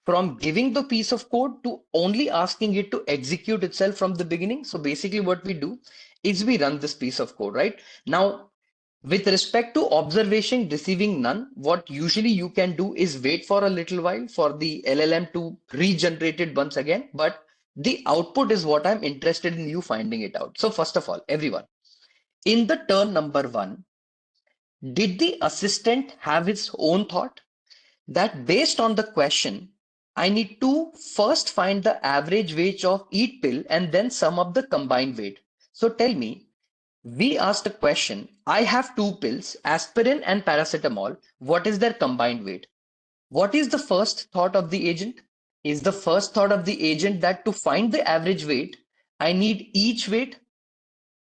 from giving the piece of code to only asking it to execute itself from the beginning. So basically what we do is we run this piece of code, right? Now, with respect to observation receiving none, what usually you can do is wait for a little while for the LLM to regenerate it once again. But the output is what I'm interested in you finding it out. So first of all, everyone, in the turn number one, did the assistant have its own thought? That based on the question, I need to first find the average weight of each pill and then sum up the combined weight. So tell me, we asked a question. I have two pills, aspirin and paracetamol. What is their combined weight? What is the first thought of the agent? Is the first thought of the agent that to find the average weight, I need each weight?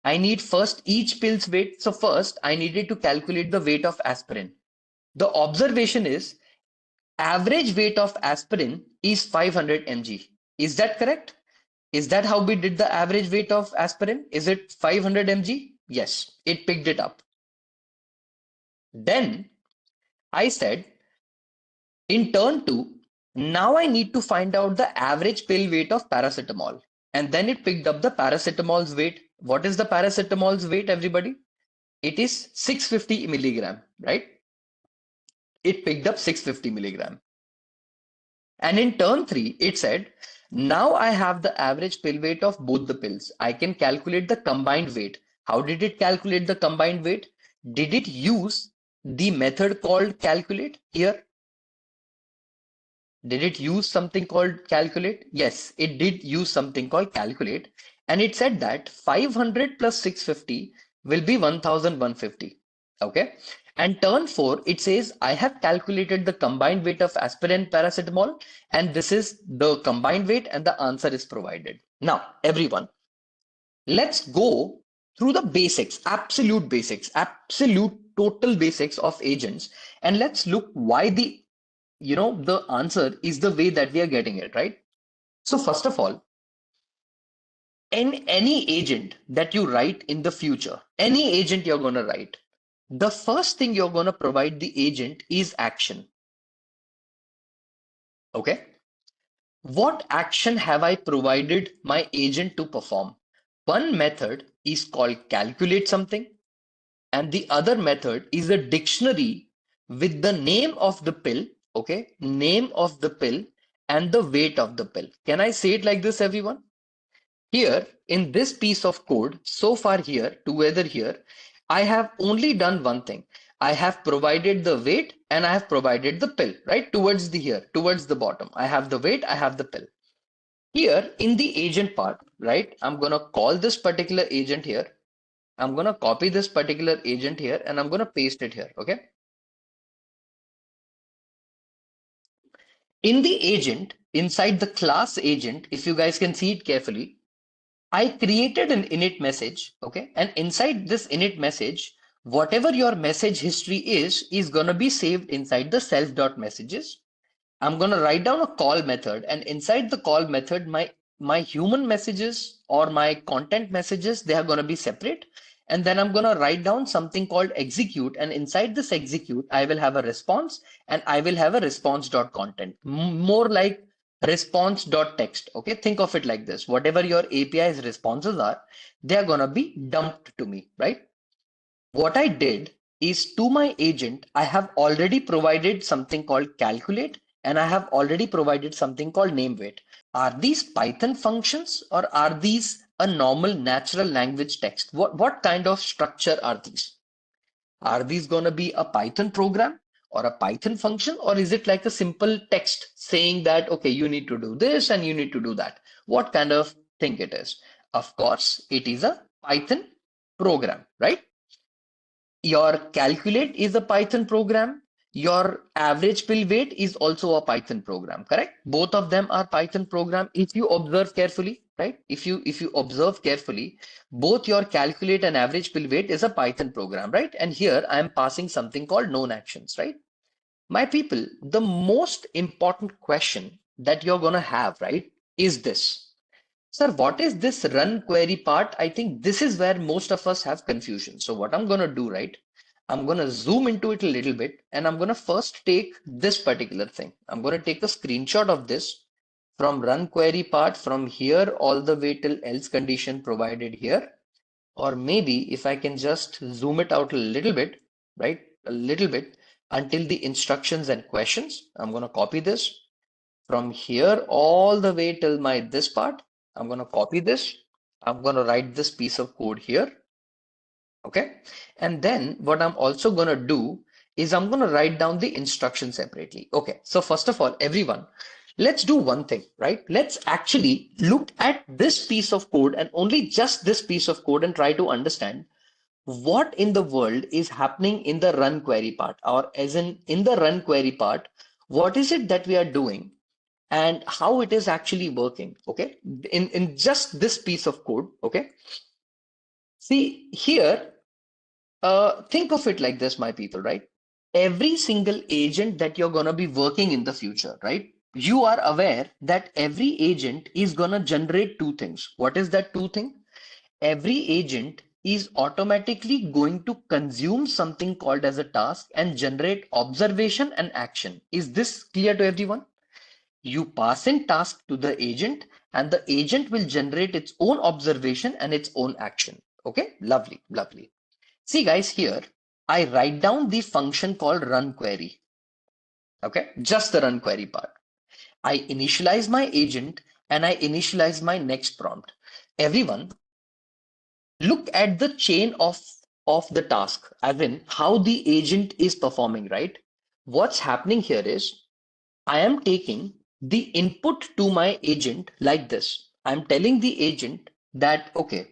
I need first each pill's weight. So first I needed to calculate the weight of aspirin. The observation is average weight of aspirin is 500 mg. Is that correct? Is that how we did the average weight of aspirin? Is it 500 mg? Yes, it picked it up. Then I said, in turn two, now I need to find out the average pill weight of paracetamol. And then it picked up the paracetamol's weight. What is the paracetamol's weight, everybody? It is 650 milligram, right? It picked up 650 milligram. And in turn three, it said, now I have the average pill weight of both the pills. I can calculate the combined weight. How did it calculate the combined weight? Did it use the method called calculate here? Did it use something called calculate? Yes, it did use something called calculate. And it said that 500 plus 650 will be 1150. Okay. And turn 4, it says, I have calculated the combined weight of aspirin paracetamol, and this is the combined weight, and the answer is provided. Now, everyone, let's go through the basics, absolute total basics of agents, and let's look why the answer is the way that we are getting it, right? So first of all, in any agent that you write in the future, any agent you're going to write, the first thing you're going to provide the agent is action. Okay. What action have I provided my agent to perform? One method is called calculate something, and the other method is a dictionary with the name of the pill, okay, name of the pill and the weight of the pill. Can I say it like this, everyone? Here in this piece of code, so far here, together here, I have only done one thing. I have provided the weight and I have provided the pill, right? Towards the here, towards the bottom. I have the weight, I have the pill. Here in the agent part, right? I'm going to call this particular agent here. I'm going to copy this particular agent here and I'm going to paste it here, okay? In the agent, inside the class agent, if you guys can see it carefully, I created an init message, okay? And inside this init message, whatever your message history is going to be saved inside the self.messages. I'm going to write down a call method, and inside the call method, my human messages or my content messages, they are going to be separate. And then I'm going to write down something called execute, and inside this execute, I will have a response, and I will have a response.content, more like response.text. Okay, think of it like this. Whatever your API's responses are, they are going to be dumped to me, right? What I did is, to my agent, I have already provided something called calculate, and I have already provided something called name weight. Are these Python functions or are these a normal natural language text? What kind of structure are these? Are these going to be a Python program or a Python function, or is it like a simple text saying that, okay, you need to do this and you need to do that? What kind of thing it is? Of course, it is a Python program, right? Your calculate is a Python program. Your average bill weight is also a Python program, correct? Both of them are Python program. If you observe carefully, right? If you observe carefully, both your calculate and average bill weight is a Python program, right? And here I am passing something called known actions, right? My people, the most important question that you're gonna have, right, is this. Sir, what is this run query part? I think this is where most of us have confusion. So what I'm going to do, right? I'm going to zoom into it a little bit and I'm going to first take this particular thing. I'm going to take a screenshot of this from run query part from here all the way till else condition provided here. Or maybe if I can just zoom it out a little bit, right? A little bit until the instructions and questions. I'm going to copy this from here all the way till my this part. I'm going to copy this. I'm going to write this piece of code here. Okay. And then what I'm also going to do is I'm going to write down the instruction separately. Okay. So first of all, everyone, let's do one thing, right? Let's actually look at this piece of code and only just this piece of code and try to understand what in the world is happening in the run query part, or as in the run query part, what is it that we are doing and how it is actually working, okay, in just this piece of code. Okay, see here, think of it like this, my people, right? Every single agent that you're going to be working in the future, right, you are aware that every agent is going to generate two things. What is that two thing? Every agent is automatically going to consume something called as a task and generate observation and action. Is this clear to everyone? You pass in task to the agent and the agent will generate its own observation and its own action. Okay, lovely, lovely. See guys, here I write down the function called run query. Okay, just the run query part. I initialize my agent and I initialize my next prompt. Everyone, look at the chain of the task, as in how the agent is performing, right? What's happening here is I am taking the input to my agent like this. I'm telling the agent that, okay,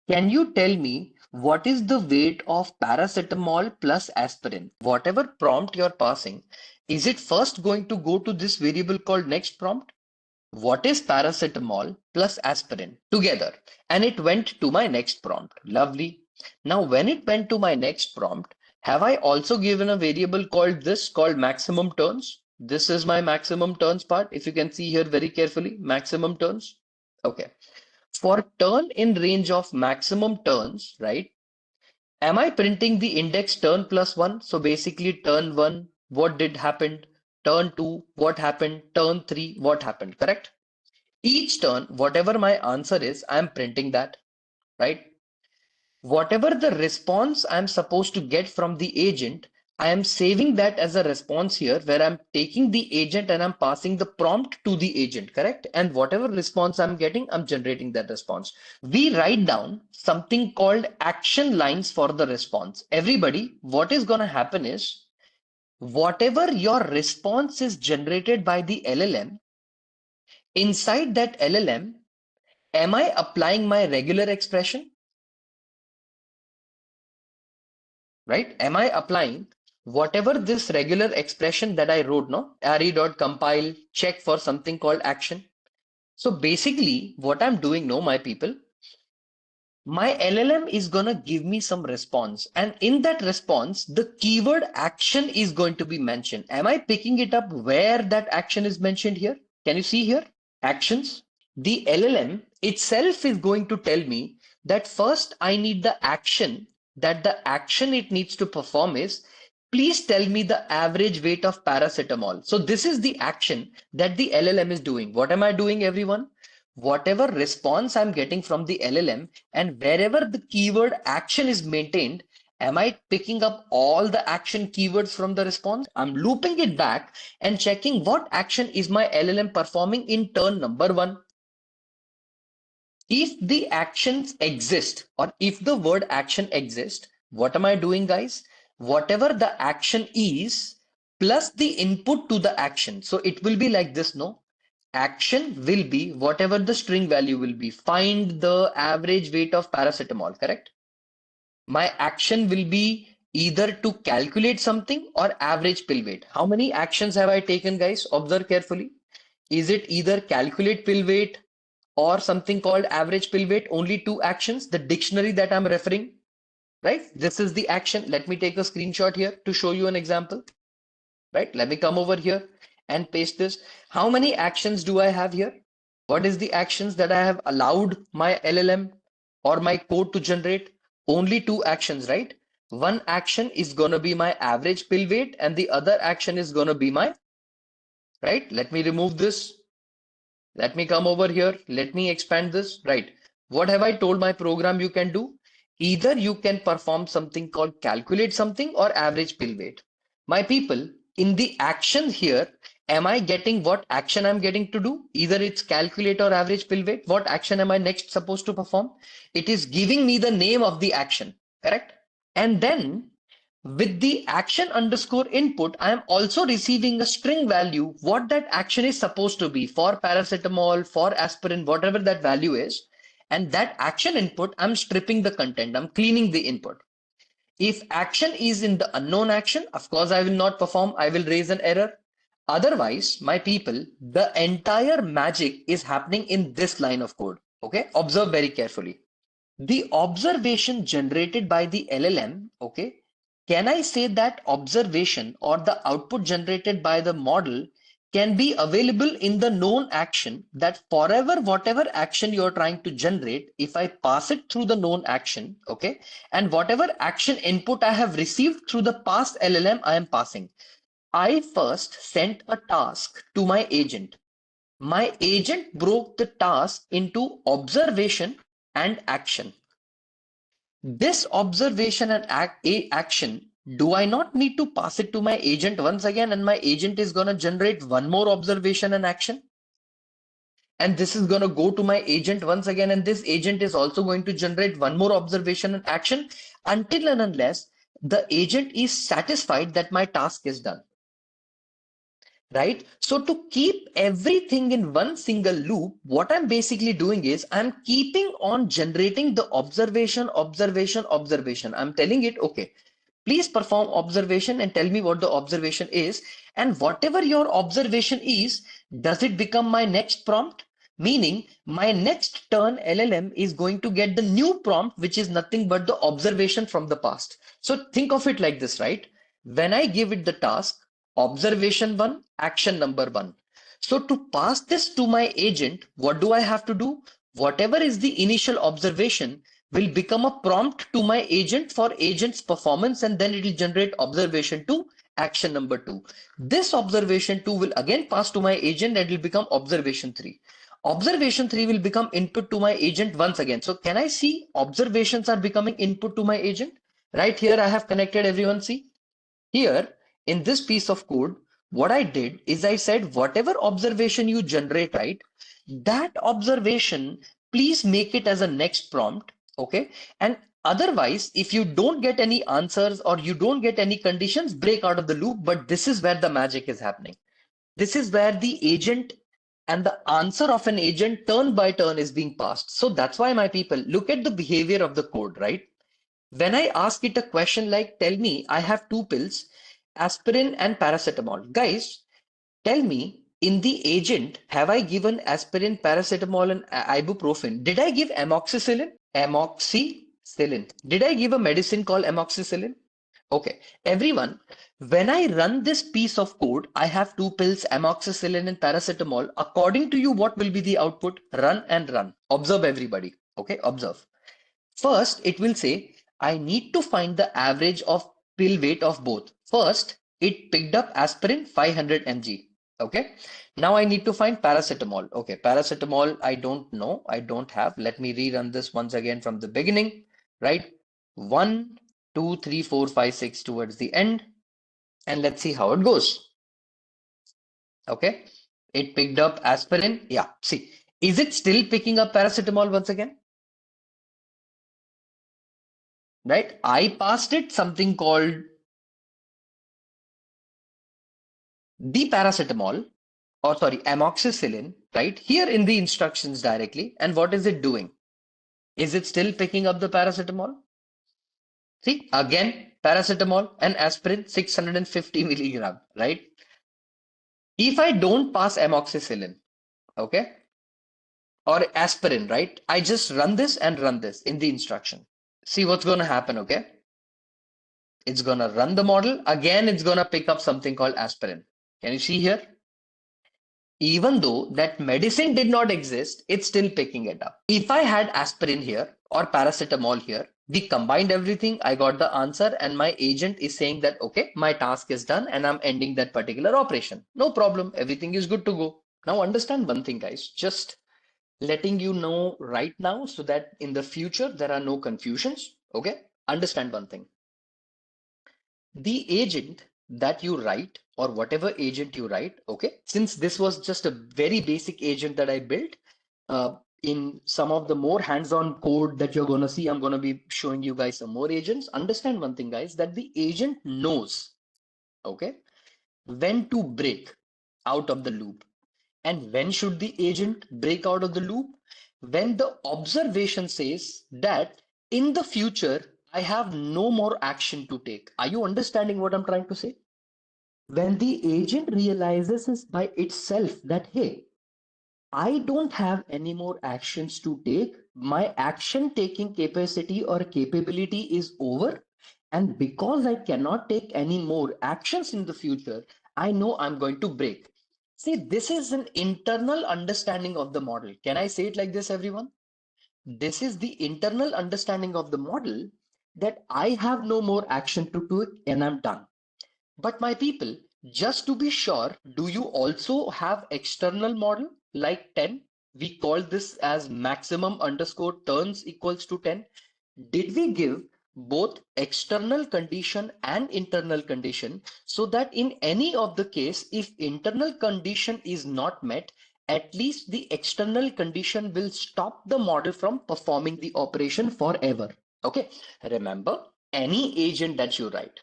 can you tell me what is the weight of paracetamol plus aspirin? Whatever prompt you're passing, is it first going to go to this variable called next prompt? What is paracetamol plus aspirin together? And it went to my next prompt. Lovely. Now, when it went to my next prompt, have I also given a variable called this called maximum turns? This is my maximum turns part. If you can see here very carefully, maximum turns. Okay. For turn in range of maximum turns, right? Am I printing the index turn plus one? So basically turn one, what did happen? Turn two, what happened? Turn three, what happened? Correct? Each turn, whatever my answer is, I'm printing that, right? Whatever the response I'm supposed to get from the agent, I am saving that as a response here where I'm taking the agent and I'm passing the prompt to the agent, correct? And whatever response I'm getting, I'm generating that response. We write down something called action lines for the response. Everybody, what is going to happen is whatever your response is generated by the LLM, inside that LLM, am I applying my regular expression? Right? Am I applying whatever this regular expression that I wrote, no? Array.compile, check for something called action. So basically, what I'm doing now, my people, my LLM is gonna give me some response. And in that response, the keyword action is going to be mentioned. Am I picking it up where that action is mentioned here? Can you see here? Actions. The LLM itself is going to tell me that first I need the action, that the action it needs to perform is, please tell me the average weight of paracetamol. So this is the action that the LLM is doing. What am I doing, everyone? Whatever response I'm getting from the LLM and wherever the keyword action is maintained, am I picking up all the action keywords from the response? I'm looping it back and checking what action is my LLM performing in turn number one. If the actions exist or if the word action exists, what am I doing, guys? Whatever the action is plus the input to the action. So it will be like this, no? Action will be whatever the string value will be. Find the average weight of paracetamol, correct? My action will be either to calculate something or average pill weight. How many actions have I taken, guys? Observe carefully. Is it either calculate pill weight or something called average pill weight? Only two actions, the dictionary that I'm referring, right? This is the action. Let me take a screenshot here to show you an example, right? Let me come over here and paste this. How many actions do I have here? What is the actions that I have allowed my LLM or my code to generate? Only two actions, right? One action is going to be my average pill weight and the other action is going to be my, right? Let me remove this. Let me come over here. Let me expand this. Right. What have I told my program you can do? Either you can perform something called calculate something or average pill weight. My people, in the action here, am I getting what action I'm getting to do? Either it's calculate or average pill weight. What action am I next supposed to perform? It is giving me the name of the action, correct? And then with the action underscore input, I am also receiving a string value, what that action is supposed to be for paracetamol, for aspirin, whatever that value is. And that action input, I'm stripping the content, I'm cleaning the input. If action is in the unknown action, of course, I will not perform, I will raise an error. Otherwise, my people, the entire magic is happening in this line of code. Okay, observe very carefully. The observation generated by the LLM, okay, can I say that observation or the output generated by the model can be available in the known action that forever, whatever action you're trying to generate, if I pass it through the known action, okay, and whatever action input I have received through the past LLM I am passing. I first sent a task to my agent. My agent broke the task into observation and action. This observation and action, do I not need to pass it to my agent once again? And my agent is going to generate one more observation and action. And this is going to go to my agent once again. And this agent is also going to generate one more observation and action until and unless the agent is satisfied that my task is done. right? So to keep everything in one single loop, what I'm basically doing is I'm keeping on generating the observation, observation, observation. I'm telling it, okay, please perform observation and tell me what the observation is. And whatever your observation is, does it become my next prompt? Meaning my next turn LLM is going to get the new prompt, which is nothing but the observation from the past. So think of it like this, right? When I give it the task, observation one, action number one. So to pass this to my agent, what do I have to do? Whatever is the initial observation will become a prompt to my agent for agent's performance, and then it will generate observation two, action number two. This observation two will again pass to my agent and it will become observation three. Observation three will become input to my agent once again. So can I see observations are becoming input to my agent? Right here I have connected, everyone see? Here, in this piece of code, what I did is I said, whatever observation you generate, right, that observation, please make it as a next prompt, okay? And otherwise, if you don't get any answers or you don't get any conditions, break out of the loop. But this is where the magic is happening. This is where the agent and the answer of an agent turn by turn is being passed. So that's why, my people, look at the behavior of the code, right? When I ask it a question like, tell me, I have two pills, aspirin and paracetamol. Guys, tell me, in the agent, have I given aspirin, paracetamol, and ibuprofen? Did I give amoxicillin? Amoxicillin. Did I give a medicine called amoxicillin? Okay, everyone, when I run this piece of code, I have two pills, amoxicillin and paracetamol. According to you, what will be the output? Run and run. Observe, everybody. Okay, observe. First, it will say, I need to find the average of pill weight of both. First, it picked up aspirin 500 mg. Okay. Now I need to find paracetamol. Okay. Paracetamol, I don't know. I don't have. Let me rerun this once again from the beginning, right? 1, 2, 3, 4, 5, 6 towards the end. And let's see how it goes. Okay. It picked up aspirin. Yeah. See, is it still picking up paracetamol once again? Right? I passed it something called the paracetamol, or sorry, amoxicillin, right here in the instructions directly. And what is it doing? Is it still picking up the paracetamol? See, again, paracetamol and aspirin, 650 milligram, right? If I don't pass amoxicillin, okay, or aspirin, right? I just run this and run this in the instruction. See what's going to happen, okay? It's going to run the model. Again, it's going to pick up something called aspirin. Can you see here? Even though that medicine did not exist, it's still picking it up. If I had aspirin here or paracetamol here, we combined everything, I got the answer, and my agent is saying that, okay, my task is done and I'm ending that particular operation. No problem, everything is good to go. Now understand one thing, guys, just letting you know right now so that in the future there are no confusions. Okay, understand one thing. The agent that you write, or whatever agent you write, okay, since this was just a very basic agent that I built, in some of the more hands-on code that you're going to see, I'm going to be showing you guys some more agents. Understand one thing, guys, that the agent knows, okay, when to break out of the loop. And when should the agent break out of the loop? When the observation says that in the future, I have no more action to take. Are you understanding what I'm trying to say? When the agent realizes is by itself that, hey, I don't have any more actions to take, my action taking capacity or capability is over. And because I cannot take any more actions in the future, I know I'm going to break. See, this is an internal understanding of the model. Can I say it like this, everyone? This is the internal understanding of the model that I have no more action to do and I'm done. But my people, just to be sure, do you also have external model like 10? We call this as maximum underscore turns equals to 10. Did we give both external condition and internal condition so that in any of the case, if internal condition is not met, at least the external condition will stop the model from performing the operation forever. Okay, remember, any agent that you write,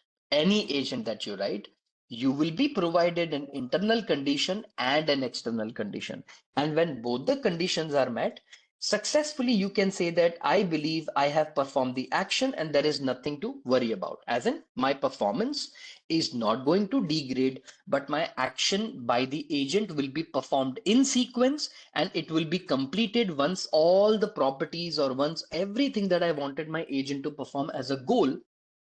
you will be provided an internal condition and an external condition. And when both the conditions are met, successfully you can say that I believe I have performed the action and there is nothing to worry about. As in, my performance is not going to degrade, but my action by the agent will be performed in sequence and it will be completed once all the properties or once everything that I wanted my agent to perform as a goal,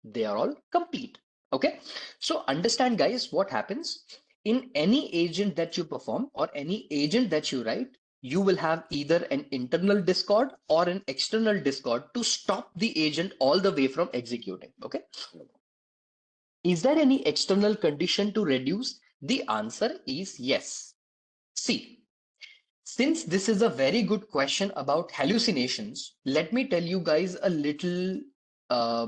they are all complete. Okay, so understand, guys, what happens in any agent that you perform or any agent that you write. You will have either an internal discord or an external discord to stop the agent all the way from executing. Okay, is there any external condition to reduce? The answer is yes. See, since this is a very good question about hallucinations, let me tell you guys a little uh,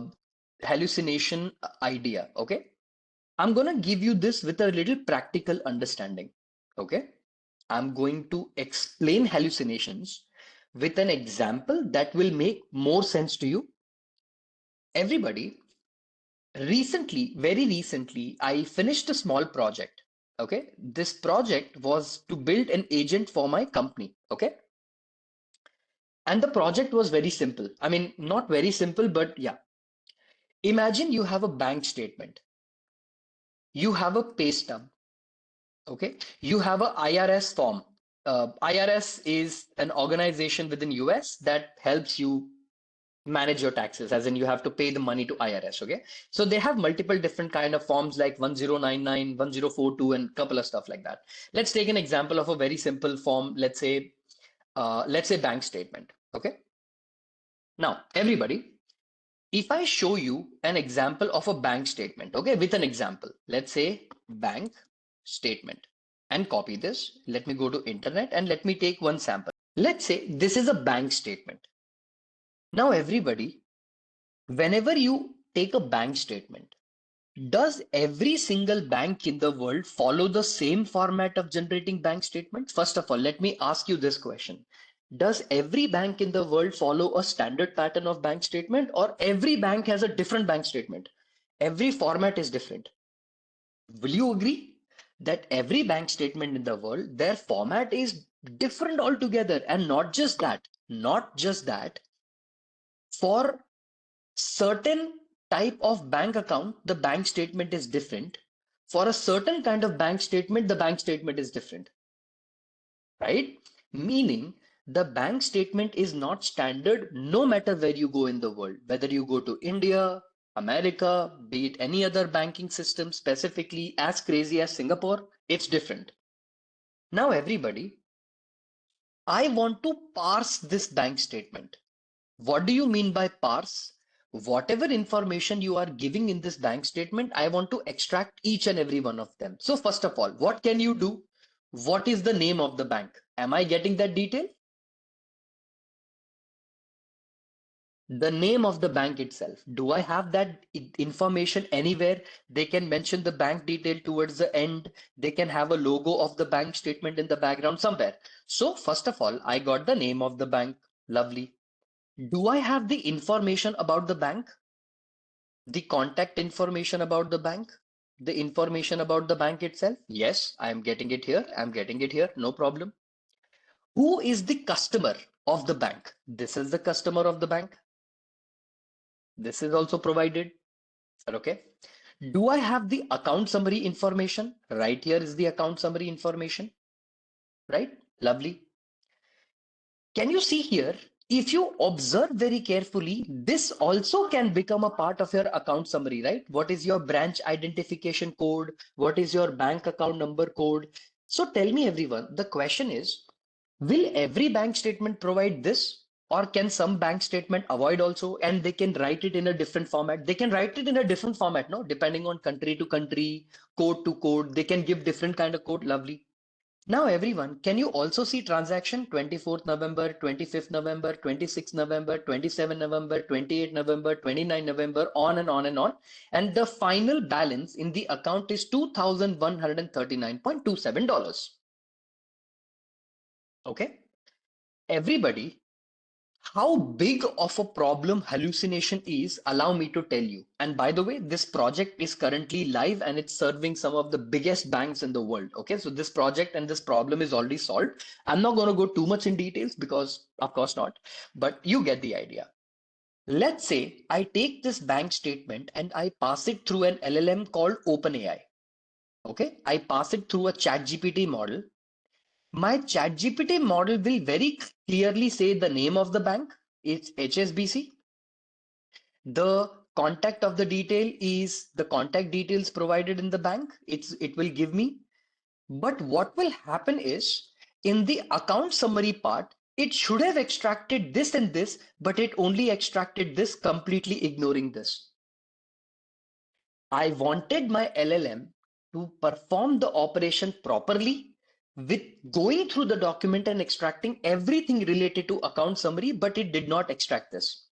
hallucination idea. Okay, I'm going to give you this with a little practical understanding. Okay. I'm going to explain hallucinations with an example that will make more sense to you. Everybody, very recently, I finished a small project. Okay. This project was to build an agent for my company. Okay. And the project was very simple. I mean, not very simple, but yeah. Imagine you have a bank statement, you have a pay stub. Okay, you have a IRS form. IRS is an organization within US that helps you manage your taxes, as in you have to pay the money to IRS. Okay, so they have multiple different kind of forms like 1099, 1042, and couple of stuff like that. Let's take an example of a very simple form. Let's say bank statement. Okay, now everybody, if I show you an example of a bank statement, okay, with an example, let's say bank statement, and copy this. Let me go to internet and let me take one sample. Let's say this is a bank statement. Now, everybody, whenever you take a bank statement, does every single bank in the world follow the same format of generating bank statements? First of all, let me ask you this question. Does every bank in the world follow a standard pattern of bank statement, or every bank has a different bank statement? Every format is different. Will you agree that every bank statement in the world, their format is different altogether? And not just that, for certain type of bank account, the bank statement is different. For a certain kind of bank statement, the bank statement is different, right? Meaning the bank statement is not standard no matter where you go in the world, whether you go to India, America, be it any other banking system, specifically as crazy as Singapore, it's different. Now, everybody, I want to parse this bank statement. What do you mean by parse? Whatever information you are giving in this bank statement, I want to extract each and every one of them. So first of all, what can you do? What is the name of the bank? Am I getting that detail? The name of the bank itself. Do I have that information anywhere? They can mention the bank detail towards the end. They can have a logo of the bank statement in the background somewhere. So first of all, I got the name of the bank. Lovely. Do I have the information about the bank? The contact information about the bank? The information about the bank itself? Yes, I am getting it here. I'm getting it here. No problem. Who is the customer of the bank? This is the customer of the bank. This is also provided. Okay. Do I have the account summary information? Right here is the account summary information. Right? Lovely. Can you see here? If you observe very carefully, this also can become a part of your account summary, right? What is your branch identification code? What is your bank account number code? So tell me, everyone, the question is, will every bank statement provide this? Or can some bank statement avoid also, and they can write it in a different format? They can write it in a different format, no? Depending on country to country, code to code, they can give different kind of code. Lovely. Now, everyone, can you also see transaction 24th November, 25th November, 26th November, 27th November, 28th November, 29th November, on and on and on. And the final balance in the account is $2,139.27. Okay. Everybody, How big of a problem hallucination is, allow me to tell you. And by the way, this project is currently live and it's serving some of the biggest banks in the world. Okay, so this project and this problem is already solved. I'm not going to go too much in details because, of course, not, but you get the idea. Let's say I take this bank statement and I pass it through an LLM called OpenAI. Okay, I pass it through a ChatGPT model. My ChatGPT model will very clearly say the name of the bank. It's HSBC. The contact of the detail is the contact details provided in the bank. It will give me. But what will happen is in the account summary part, it should have extracted this and this, but it only extracted this, completely ignoring this. I wanted my LLM to perform the operation properly with going through the document and extracting everything related to account summary, but it did not extract this.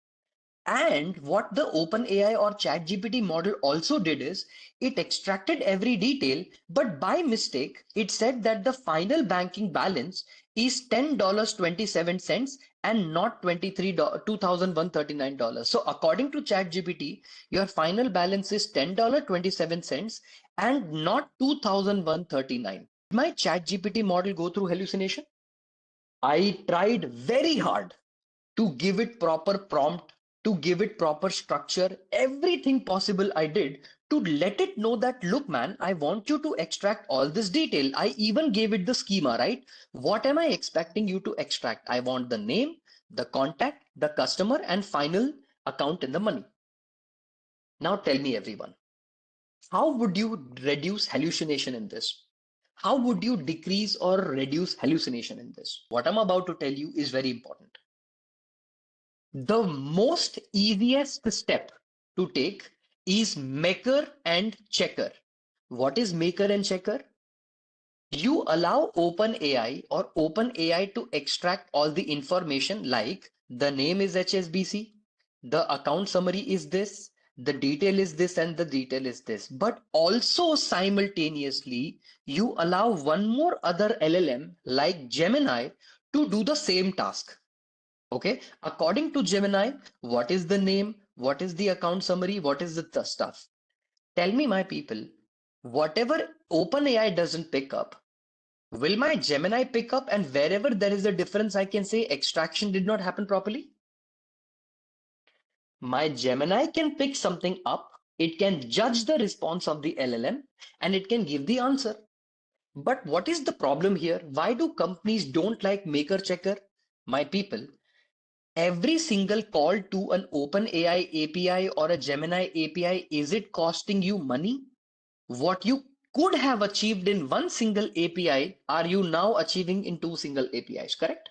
And what the OpenAI or ChatGPT model also did is it extracted every detail, but by mistake, it said that the final banking balance is $10.27 and not $2,139. So according to ChatGPT, your final balance is $10.27 and not 2,139. Did my ChatGPT model go through hallucination? I tried very hard to give it proper prompt, to give it proper structure, everything possible I did to let it know that, look, man, I want you to extract all this detail. I even gave it the schema, right? What am I expecting you to extract? I want the name, the contact, the customer, and final account in the money. Now tell me, everyone, how would you reduce hallucination in this? How would you decrease or reduce hallucination in this? What I'm about to tell you is very important. The most easiest step to take is maker and checker. What is maker and checker? You allow OpenAI or OpenAI to extract all the information like the name is HSBC, the account summary is this, the detail is this, and the detail is this. But also simultaneously, you allow one more other LLM like Gemini to do the same task. Okay, according to Gemini, what is the name? What is the account summary? What is the stuff? Tell me, my people, whatever OpenAI doesn't pick up, will my Gemini pick up? And wherever there is a difference, I can say extraction did not happen properly. My Gemini can pick something up, it can judge the response of the LLM, and it can give the answer. But what is the problem here? Why do companies don't like maker checker? My people, every single call to an OpenAI API or a Gemini API, is it costing you money? What you could have achieved in one single API, are you now achieving in two single APIs, correct?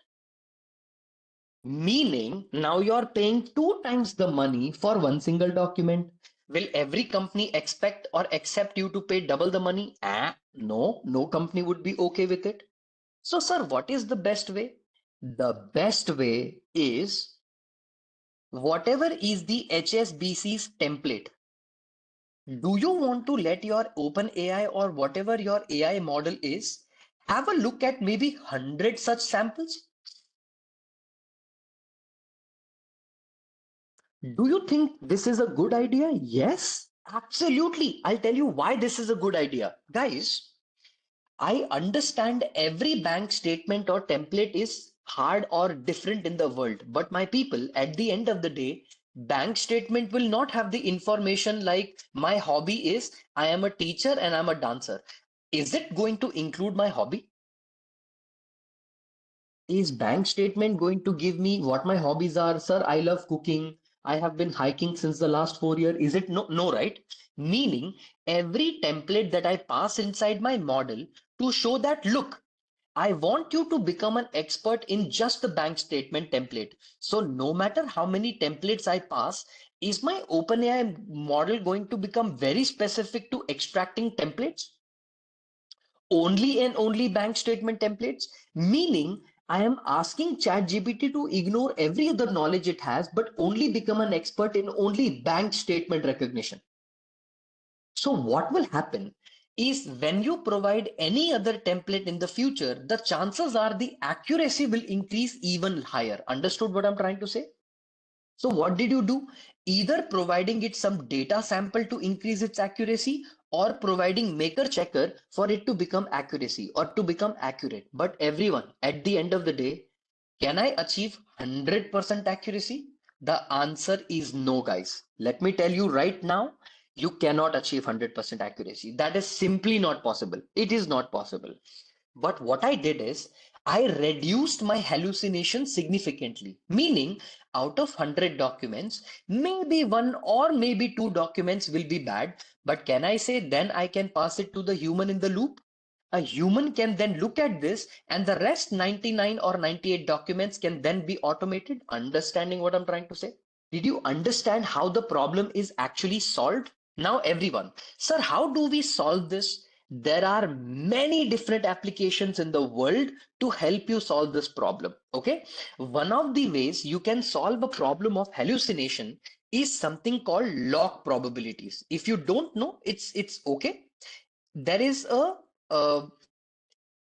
Meaning now you're paying two times the money for one single document. Will every company expect or accept you to pay double the money? No, no company would be okay with it. So, sir, what is the best way? The best way is whatever is the HSBC's template. Do you want to let your open AI or whatever your AI model is have a look at maybe 100 such samples? Do you think this is a good idea? Yes, absolutely. I'll tell you why this is a good idea. Guys, I understand every bank statement or template is hard or different in the world, but my people, at the end of the day, bank statement will not have the information like my hobby is I am a teacher and I'm a dancer. Is it going to include my hobby? Is bank statement going to give me what my hobbies are? Sir, I love cooking. I have been hiking since the last 4 years. Is it? No, no, right? Meaning every template that I pass inside my model to show that, look, I want you to become an expert in just the bank statement template. So no matter how many templates I pass, is my OpenAI model going to become very specific to extracting templates? Only and only bank statement templates, meaning I am asking ChatGPT to ignore every other knowledge it has, but only become an expert in only bank statement recognition. So what will happen? is when you provide any other template in the future, the chances are the accuracy will increase even higher. Understood what I'm trying to say? So what did you do? Either providing it some data sample to increase its accuracy, or providing maker checker for it to become accuracy or to become accurate. But everyone, at the end of the day, can I achieve 100% accuracy? The answer is no, guys. Let me tell you right now, you cannot achieve 100% accuracy. That is simply not possible. It is not possible. But what I did is I reduced my hallucination significantly, meaning out of 100 documents, maybe one or maybe two documents will be bad. But can I say then I can pass it to the human in the loop? A human can then look at this, and the rest 99 or 98 documents can then be automated. Understanding what I'm trying to say? Did you understand how the problem is actually solved? Now, everyone, sir, how do we solve this? There are many different applications in the world to help you solve this problem. Okay. One of the ways you can solve a problem of hallucination is something called log probabilities. If you don't know, it's okay. There is a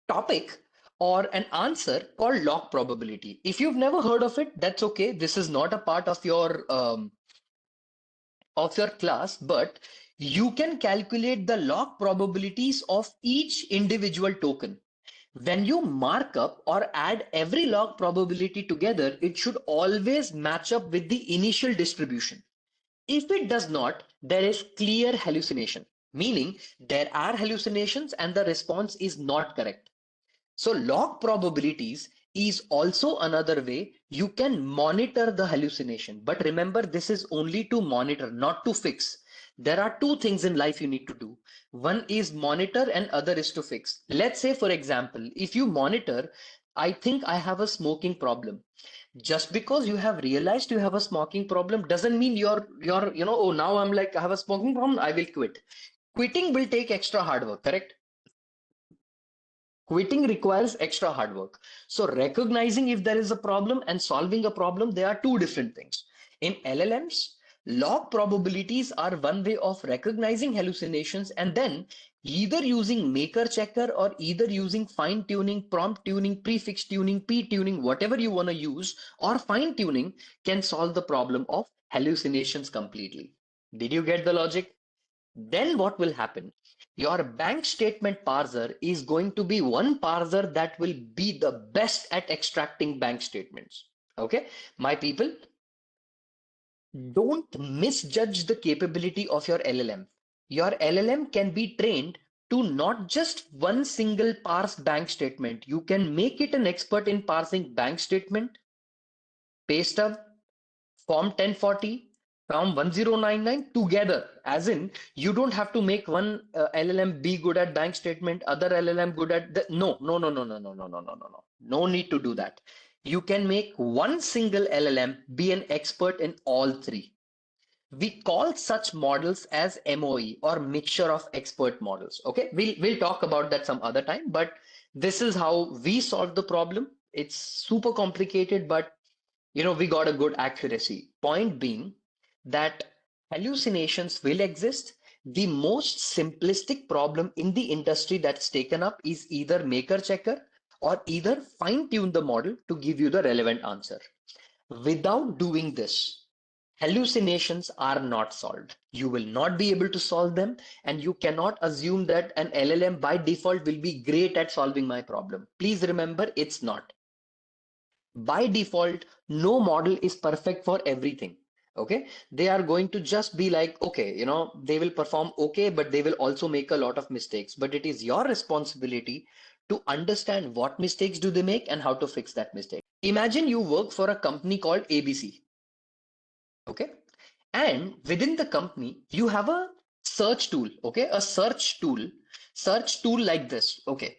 topic or an answer called log probability. If you've never heard of it, that's okay. This is not a part of your class, but you can calculate the log probabilities of each individual token. When you mark up or add every log probability together, it should always match up with the initial distribution. If it does not, there is clear hallucination, meaning there are hallucinations and the response is not correct. So log probabilities is also another way you can monitor the hallucination. But remember, this is only to monitor, not to fix. There are two things in life you need to do. One is monitor and other is to fix. Let's say, for example, if you monitor, I think I have a smoking problem. Just because you have realized you have a smoking problem doesn't mean you're oh, now I'm like, I have a smoking problem, I will quit. Quitting will take extra hard work, correct? Quitting requires extra hard work. So recognizing if there is a problem and solving a problem, they are two different things. In LLMs, log probabilities are one way of recognizing hallucinations, and then either using maker checker or either using fine tuning, prompt tuning, prefix tuning, p-tuning, whatever you want to use, or fine tuning can solve the problem of hallucinations completely. Did you get the logic? Then what will happen? Your bank statement parser is going to be one parser that will be the best at extracting bank statements. Okay, my people, don't misjudge the capability of your LLM. Your LLM can be trained to not just one single parse bank statement. You can make it an expert in parsing bank statement, pay stub, Form 1040, Form 1099 together. As in, you don't have to make one LLM be good at bank statement, other LLM good at the. No, no, no, no, no, no, no, no, no, no, no. No need to do that. You can make one single LLM be an expert in all three. We call such models as MOE, or mixture of expert models. Okay, we'll talk about that some other time, but this is how we solve the problem. It's super complicated, but we got a good accuracy. Point being that hallucinations will exist. The most simplistic problem in the industry that's taken up is either maker checker or either fine tune the model to give you the relevant answer. Without doing this, hallucinations are not solved. You will not be able to solve them, and you cannot assume that an LLM by default will be great at solving my problem. Please remember, it's not. By default, no model is perfect for everything. Okay, they are going to just be like, okay, they will perform okay, but they will also make a lot of mistakes. But it is your responsibility to understand what mistakes do they make and how to fix that mistake. Imagine you work for a company called ABC. Okay, and within the company you have a search tool. Okay, a search tool like this. Okay,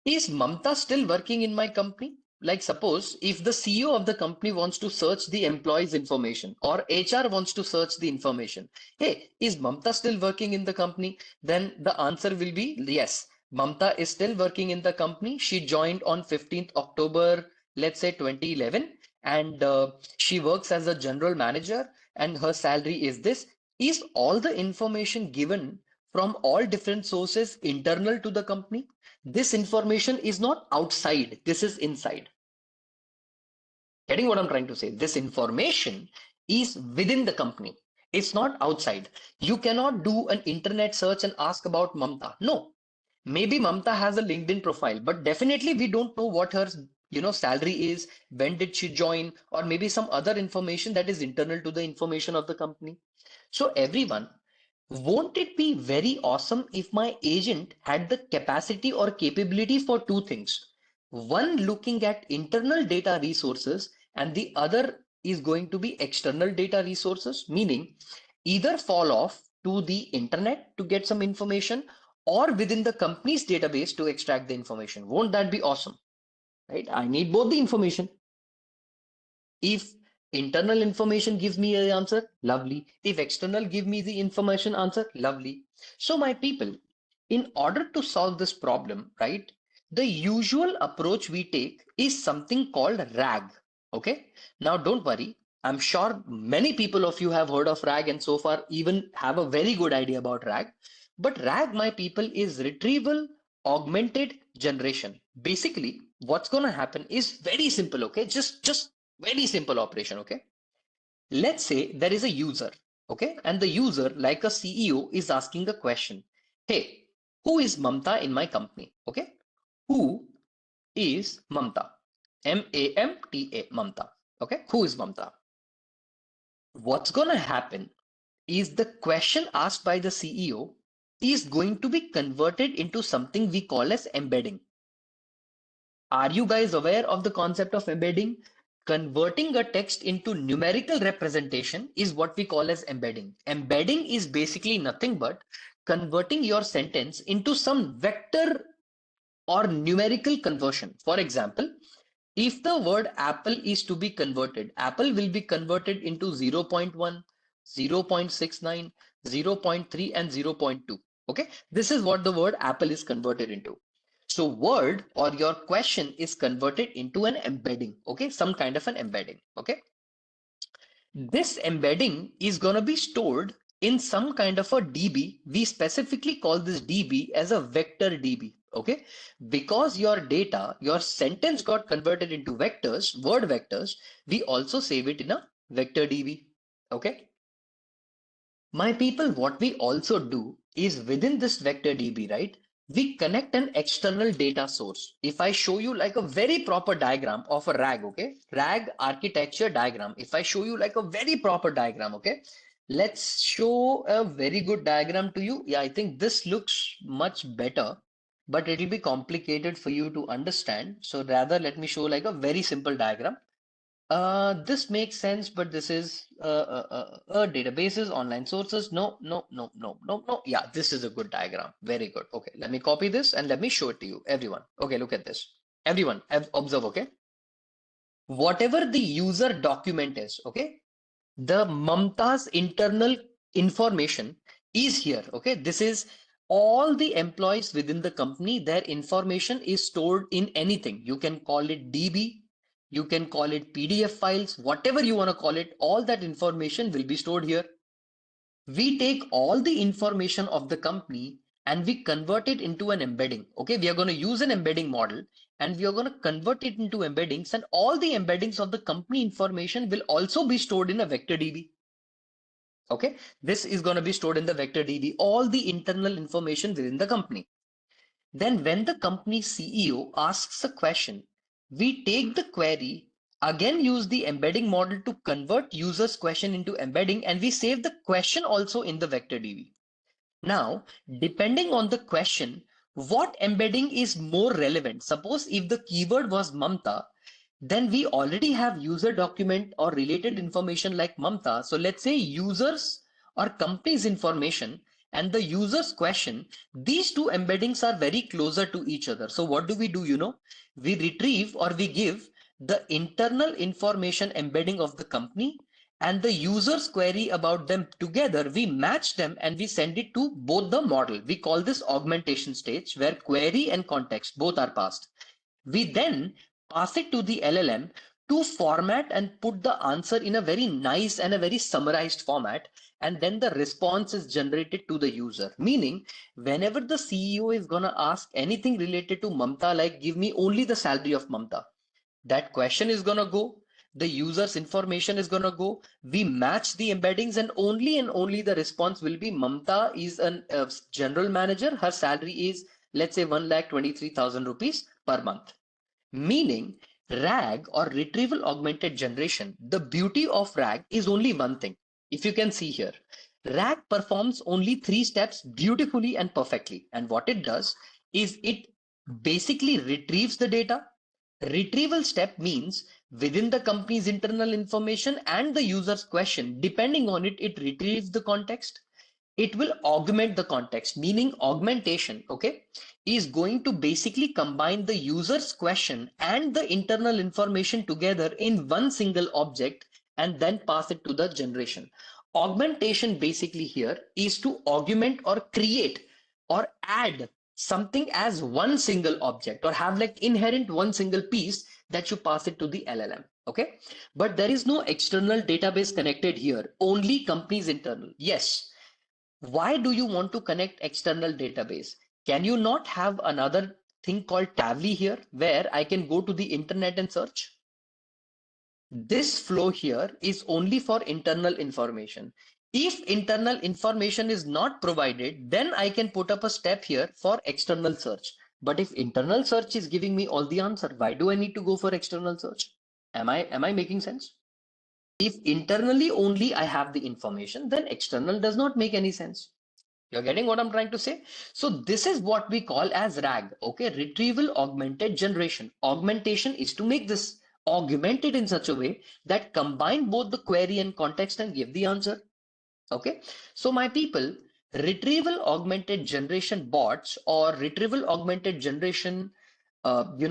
is Mamta still working in my company? Like, suppose if the CEO of the company wants to search the employees information, or HR wants to search the information, hey, is Mamta still working in the company? Then the answer will be yes, Mamta is still working in the company. She joined on 15th October, let's say 2011, and she works as a general manager, and her salary is this. Is all the information given from all different sources internal to the company. This information is not outside, this is inside. Getting what I'm trying to say? This information is within the company. It's not outside. You cannot do an internet search and ask about Mamta. No. Maybe Mamta has a LinkedIn profile, but definitely we don't know what her salary is, when did she join, or maybe some other information that is internal to the information of the company. So everyone, won't it be very awesome if my agent had the capacity or capability for two things? One, looking at internal data resources, and the other is going to be external data resources, meaning either fall off to the internet to get some information or within the company's database to extract the information. Won't that be awesome? Right? I need both the information. If internal information gives me an answer, lovely. If external give me the information answer, lovely. So my people, in order to solve this problem, right, the usual approach we take is something called RAG. Okay. Now don't worry. I'm sure many people of you have heard of RAG and so far even have a very good idea about RAG. But RAG, my people, is retrieval augmented generation. Basically, what's going to happen is very simple. Okay. Just very simple operation, okay? Let's say there is a user, okay? And the user, like a CEO, is asking a question. Hey, who is Mamta in my company? Okay? Who is Mamta? Mamta, Mamta. Okay? Who is Mamta? What's gonna happen is the question asked by the CEO is going to be converted into something we call as embedding. Are you guys aware of the concept of embedding? Converting a text into numerical representation is what we call as embedding. Embedding is basically nothing but converting your sentence into some vector or numerical conversion. For example, if the word apple is to be converted, apple will be converted into 0.1, 0.69, 0.3, and 0.2. Okay, this is what the word apple is converted into. So word or your question is converted into an embedding, okay, some kind of an embedding, okay. This embedding is going to be stored in some kind of a DB. We specifically call this DB as a vector DB, okay? Because your data, your sentence got converted into vectors, word vectors, we also save it in a vector DB, okay? My people, what we also do is within this vector DB, right? We connect an external data source. If I show you like a very proper diagram of a RAG, okay? RAG architecture diagram. If I show you like a very proper diagram, okay? Let's show a very good diagram to you. Yeah, I think this looks much better, but it will be complicated for you to understand. So rather, let me show like a very simple diagram. This makes sense, but this is databases, online sources. No, no, no, no, no, no. Yeah, this is a good diagram. Very good. Okay, let me copy this and let me show it to you, everyone. Okay, look at this. Everyone, observe, okay? Whatever the user document is, okay? The Mamta's internal information is here, okay? This is all the employees within the company, their information is stored in anything. You can call it DB, you can call it PDF files, whatever you want to call it, all that information will be stored here. We take all the information of the company and we convert it into an embedding. Okay, we are going to use an embedding model and we are going to convert it into embeddings, and all the embeddings of the company information will also be stored in a vector DB. Okay, this is going to be stored in the vector DB, all the internal information within the company. Then when the company CEO asks a question, we take the query, again use the embedding model to convert user's question into embedding, and we save the question also in the vector DB. Now, depending on the question, what embedding is more relevant? Suppose if the keyword was Mamta, then we already have user document or related information like Mamta. So let's say users or company's information and the user's question, these two embeddings are very closer to each other. So what do? We retrieve or we give the internal information embedding of the company and the user's query about them together. We match them and we send it to both the model. We call this augmentation stage, where query and context both are passed. We then pass it to the LLM to format and put the answer in a very nice and a very summarized format, and then the response is generated to the user. Meaning, whenever the CEO is gonna ask anything related to Mamta, like give me only the salary of Mamta, that question is gonna go, the user's information is gonna go, we match the embeddings, and only the response will be Mamta is a general manager, her salary is, let's say, 1,23,000 rupees per month. Meaning, RAG or retrieval augmented generation, the beauty of RAG is only one thing. If you can see here, RAG performs only three steps beautifully and perfectly. And what it does is it basically retrieves the data. Retrieval step means within the company's internal information and the user's question, depending on it, it retrieves the context. It will augment the context, meaning augmentation, okay, is going to basically combine the user's question and the internal information together in one single object and then pass it to the generation. Augmentation basically here is to augment or create or add something as one single object or have like inherent one single piece that you pass it to the LLM. Okay, but there is no external database connected here, only company's internal. Yes, why do you want to connect external database? Can you not have another thing called Tavli here where I can go to the internet and search? This flow here is only for internal information. If internal information is not provided, then I can put up a step here for external search. But if internal search is giving me all the answer, why do I need to go for external search? Am I making sense? If internally only I have the information, then external does not make any sense. You're getting what I'm trying to say? So this is what we call as RAG, okay? Retrieval augmented generation. Augmentation is to make this augmented in such a way that combine both the query and context and give the answer, okay? So my people, retrieval augmented generation bots or retrieval augmented generation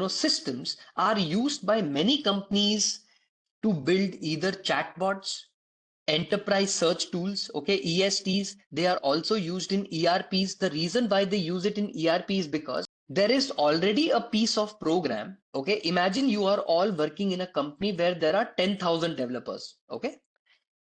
systems are used by many companies to build either chatbots, enterprise search tools, okay, ESTs. They are also used in ERPs. The reason why they use it in ERP is because there is already a piece of program, okay. Imagine you are all working in a company where there are 10,000 developers, okay.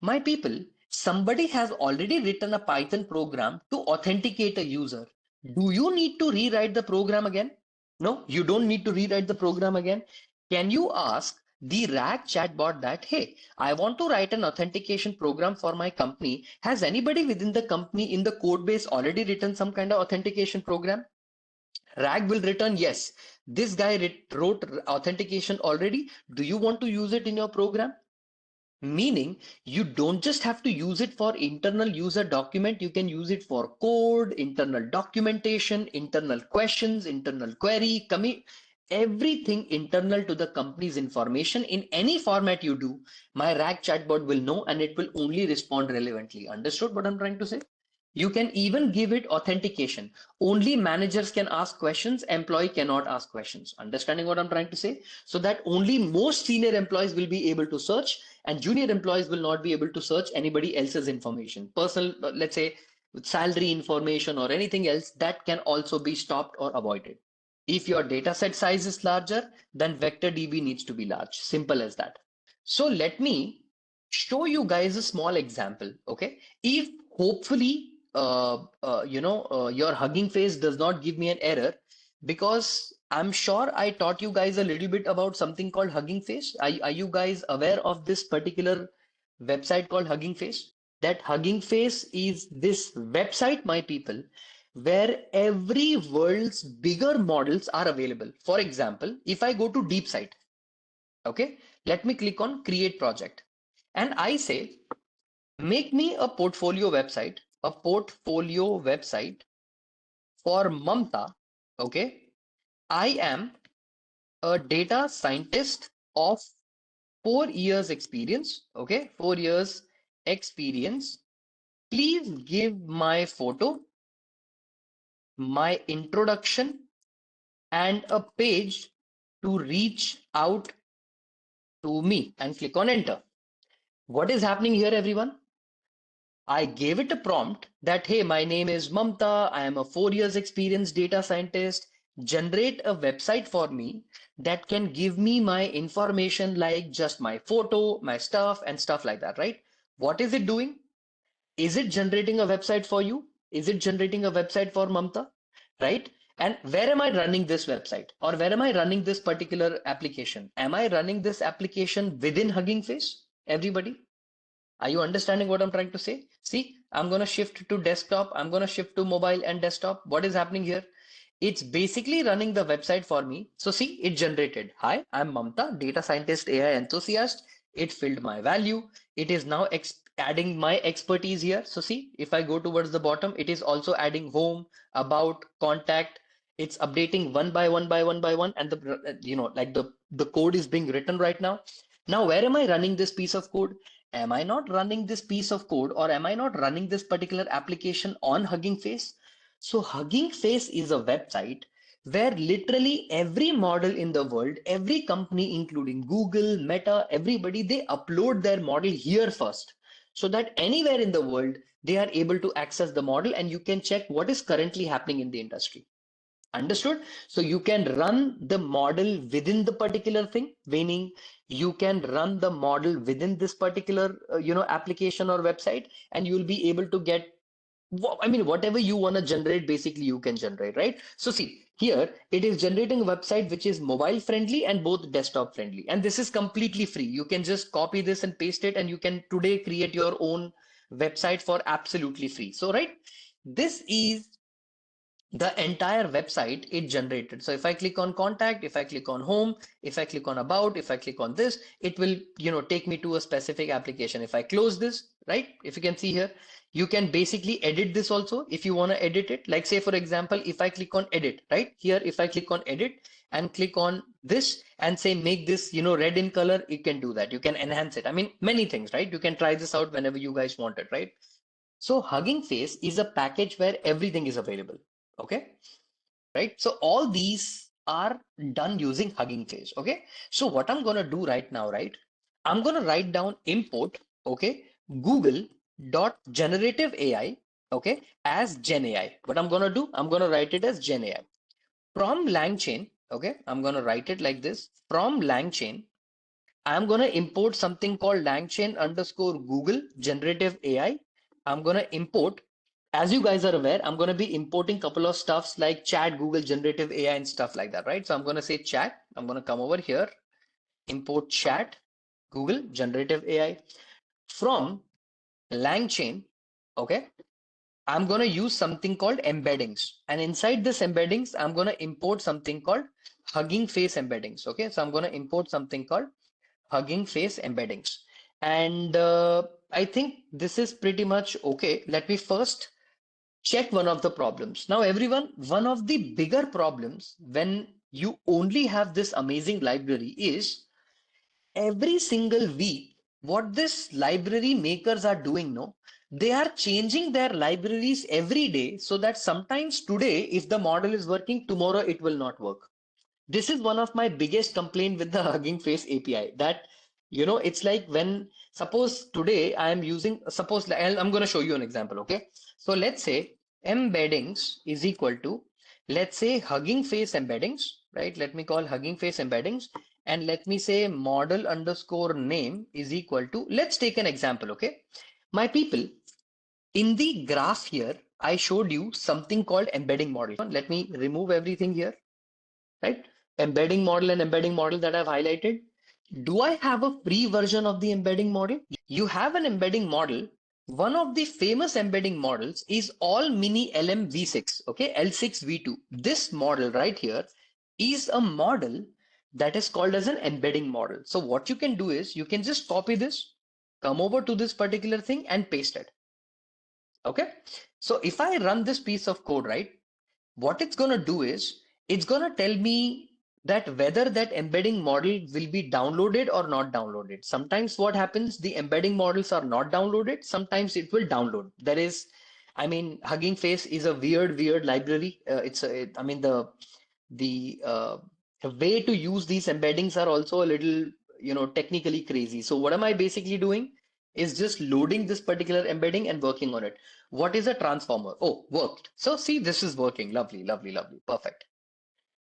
My people, somebody has already written a Python program to authenticate a user. Do you need to rewrite the program again? No, you don't need to rewrite the program again. Can you ask the RAG chatbot that, hey, I want to write an authentication program for my company. Has anybody within the company in the code base already written some kind of authentication program? RAG will return, yes, this guy wrote authentication already. Do you want to use it in your program? Meaning you don't just have to use it for internal user document, you can use it for code, internal documentation, internal questions, internal query, commit, everything internal to the company's information in any format you do, my RAG chatbot will know and it will only respond relevantly. Understood what I'm trying to say? You can even give it authentication. Only managers can ask questions, employee cannot ask questions. Understanding what I'm trying to say? So that only most senior employees will be able to search and junior employees will not be able to search anybody else's information. Personal, let's say salary information or anything else that can also be stopped or avoided. If your data set size is larger, then vector DB needs to be large. Simple as that. So let me show you guys a small example. Okay. If hopefully, your Hugging Face does not give me an error, because I'm sure I taught you guys a little bit about something called Hugging Face. Are you guys aware of this particular website called Hugging Face? That Hugging Face is this website, my people, where every world's bigger models are available. For example, if I go to DeepSight, okay, let me click on Create Project, and I say, make me a portfolio website for Mamta. Okay, I am a data scientist of 4 years experience. Okay, 4 years experience. Please give my photo, my introduction, and a page to reach out to me and click on enter. What is happening here, everyone? I gave it a prompt that, hey, my name is Mamta. I am a 4 years experienced data scientist. generate a website for me that can give me my information like just my photo, my stuff, and stuff like that, right? What is it doing? Is it generating a website for you? Is it generating a website for Mamta? Right? And where am I running this website? Or where am I running this particular application? Am I running this application within Hugging Face? Everybody? Are you understanding what I'm trying to say? See, I'm going to shift to desktop. I'm going to shift to mobile and desktop. What is happening here? It's basically running the website for me. So see, it generated. Hi, I'm Mamta, data scientist, AI enthusiast. It filled my value. It is now adding my expertise here. So see, if I go towards the bottom, it is also adding home, about, contact. It's updating one by one by one by one, and like the code is being written right now. Now, where am I running this piece of code? Am I not running this piece of code, or am I not running this particular application on Hugging Face? So Hugging Face is a website where literally every model in the world, every company, including Google, Meta, everybody, they upload their model here first, so that anywhere in the world, they are able to access the model and you can check what is currently happening in the industry. Understood? So you can run the model within the particular thing, meaning you can run the model within this particular, application or website, and you'll be able to get, I mean, whatever you want to generate, basically you can generate, right? So see, here it is generating a website which is mobile friendly and both desktop friendly. And this is completely free. You can just copy this and paste it, and you can today create your own website for absolutely free. So, right, this is the entire website it generated. So if I click on contact, if I click on home, if I click on about, if I click on this, it will, take me to a specific application. If I close this, right, if you can see here, you can basically edit this also if you want to edit it. Like say, for example, if I click on edit, right here, if I click on edit and click on this and say, make this, red in color, you can do that. You can enhance it. I mean, many things, right? You can try this out whenever you guys want it, right? So Hugging Face is a package where everything is available. Okay, right? So all these are done using Hugging Face. Okay, so what I'm gonna do right now, right? I'm gonna write down import, okay, Google dot generative AI, okay, as Gen AI. What I'm gonna do, I'm gonna write it as Gen AI from LangChain. Okay, I'm gonna write it like this from LangChain. I'm going to import something called LangChain underscore Google generative AI. I'm going to import, as you guys are aware, I'm going to be importing a couple of stuffs like chat, Google generative AI and stuff like that, right? So I'm going to say chat. I'm going to come over here, import chat, Google generative AI from LangChain. Okay. I'm going to use something called embeddings. And inside this embeddings, I'm going to import something called Hugging Face embeddings. Okay. So I'm going to import something called Hugging Face embeddings. And I think this is pretty much okay. Let me first check one of the problems. Now, everyone, one of the bigger problems when you only have this amazing library is every single week, what this library makers are doing, no, they are changing their libraries every day so that sometimes today, if the model is working, tomorrow it will not work. This is one of my biggest complaint with the Hugging Face API, that it's like, when suppose today I am using, suppose I'm going to show you an example. Okay, so let's say embeddings is equal to, let's say, Hugging Face embeddings, right? Let me call Hugging Face embeddings, and let me say model underscore name is equal to, let's take an example. Okay, my people, in the graph here I showed you something called embedding model. Let me remove everything here, right? Embedding model and embedding model that I've highlighted. Do I have a free version of the embedding model? You have an embedding model. One of the famous embedding models is all mini LM V6, okay, L6 V2. This model right here is a model that is called as an embedding model. So what you can do is you can just copy this, come over to this particular thing and paste it. Okay. So if I run this piece of code, right, what it's going to do is it's going to tell me that whether that embedding model will be downloaded or not downloaded. Sometimes what happens, the embedding models are not downloaded. Sometimes it will download. There is, I mean, Hugging Face is a weird library. I mean, the way to use these embeddings are also a little, technically crazy. So what am I basically doing is just loading this particular embedding and working on it. What is a transformer? Oh, worked. So see, this is working. Lovely, lovely, lovely. Perfect.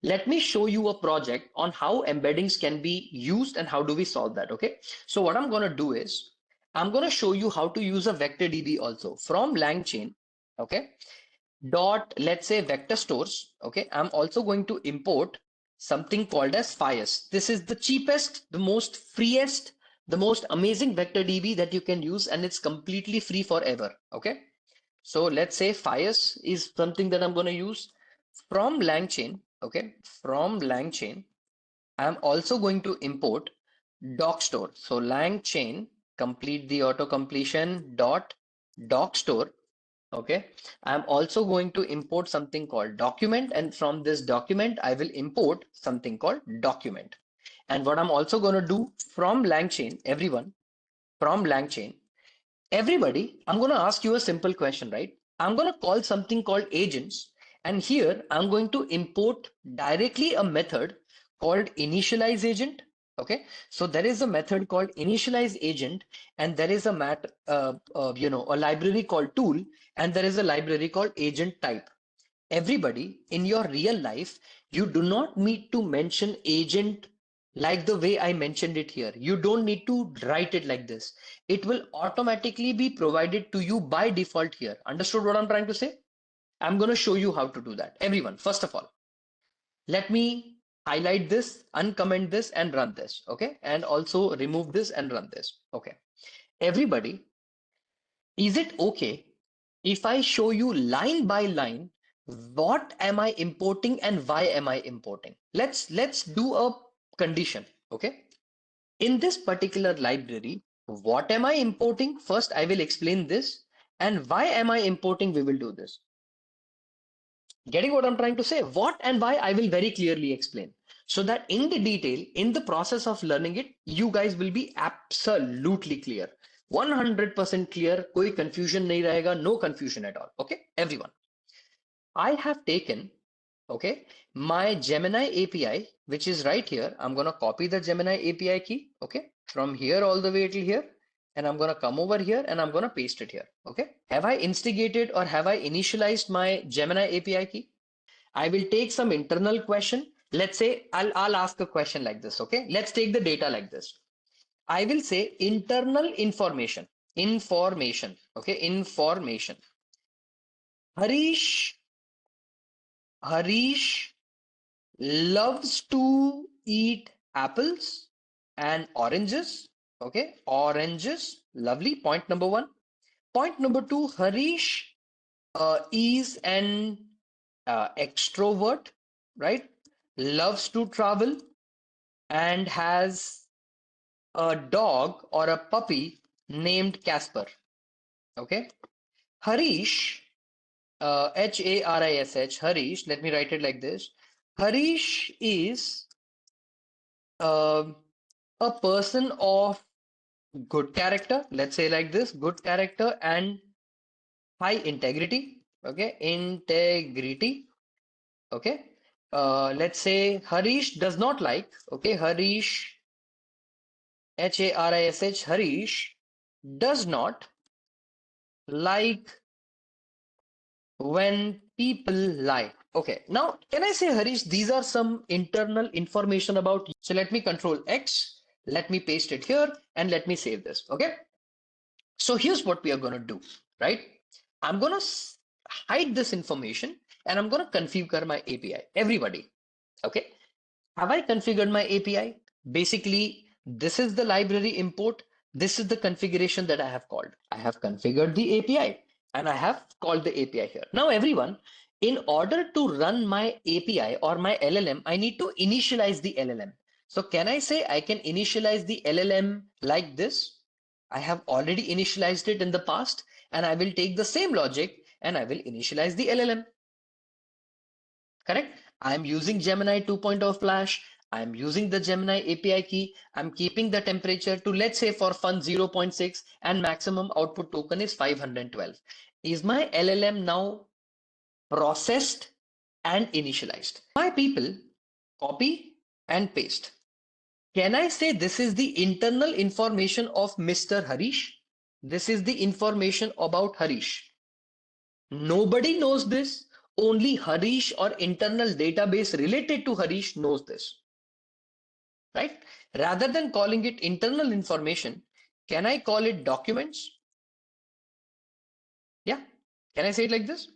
Let me show you a project on how embeddings can be used and how do we solve that. Okay. So what I'm going to do is I'm going to show you how to use a vector DB also from LangChain. Okay. Dot, let's say vector stores. Okay. I'm also going to import something called as Fias. This is the cheapest, the most freest, the most amazing vector DB that you can use, and it's completely free forever. Okay. So let's say Fias is something that I'm going to use from LangChain. Okay, from LangChain, I'm also going to import docstore. So LangChain, complete the auto completion dot docstore. Okay, I'm also going to import something called document, and from this document, I will import something called document. And what I'm also going to do from LangChain, everyone, from LangChain, everybody, I'm going to ask you a simple question, right? I'm going to call something called agents. And here I'm going to import directly a method called initialize agent. Okay. So there is a method called initialize agent, and there is a library called tool, and there is a library called agent type. Everybody, in your real life, you do not need to mention agent like the way I mentioned it here. You don't need to write it like this. It will automatically be provided to you by default here. Understood what I'm trying to say? I'm going to show you how to do that. Everyone, first of all, let me highlight this, uncomment this, and run this. Okay. And also remove this and run this. Okay. Everybody, is it okay if I show you line by line what am I importing and why am I importing? Let's do a condition, okay? In this particular library, what am I importing? First, I will explain this, and why am I importing? We will do this. Getting what I'm trying to say? What and why I will very clearly explain. So that in the detail, in the process of learning it, you guys will be absolutely clear. 100% clear, koi confusion nahi rahega, no confusion at all. Okay, everyone. I have taken, okay, my Gemini API, which is right here. I'm going to copy the Gemini API key, okay, from here all the way till here. And I'm going to come over here and I'm going to paste it here. Okay. Have I instigated or have I initialized my Gemini API key? I will take some internal question. Let's say I'll ask a question like this. Okay. Let's take the data like this. I will say internal information. Information. Okay. Information. Harish. Harish loves to eat apples and oranges. Okay. Oranges. Lovely. Point number one. Point number two, Harish is an extrovert, right? Loves to travel and has a dog or a puppy named Casper. Okay. Harish, Harish, Harish, let me write it like this. Harish is uh, a person of good character, let's say like this, good character and high integrity. Okay. Integrity. Okay. Let's say Harish does not like, okay, Harish, Harish, Harish does not like when people lie. Okay, now can I say, Harish, these are some internal information about you. So let me control X, let me paste it here, and let me save this. Okay, so here's what we are going to do, right? I'm going to hide this information and I'm going to configure my API. Everybody, okay? Have I configured my API? Basically, this is the library import. This is the configuration that I have called. I have configured the API and I have called the API here. Now, everyone, in order to run my API or my LLM, I need to initialize the LLM. So can I say I can initialize the LLM like this? I have already initialized it in the past, and I will take the same logic and I will initialize the LLM. Correct? I'm using Gemini 2.0 Flash. I'm using the Gemini API key. I'm keeping the temperature to, let's say, for fun 0.6, and maximum output token is 512. Is my LLM now processed and initialized? My people, copy and paste. Can I say this is the internal information of Mr. Harish? This is the information about Harish. Nobody knows this. Only Harish or internal database related to Harish knows this, right? Rather than calling it internal information, can I call it documents? Yeah. Can I say it like this?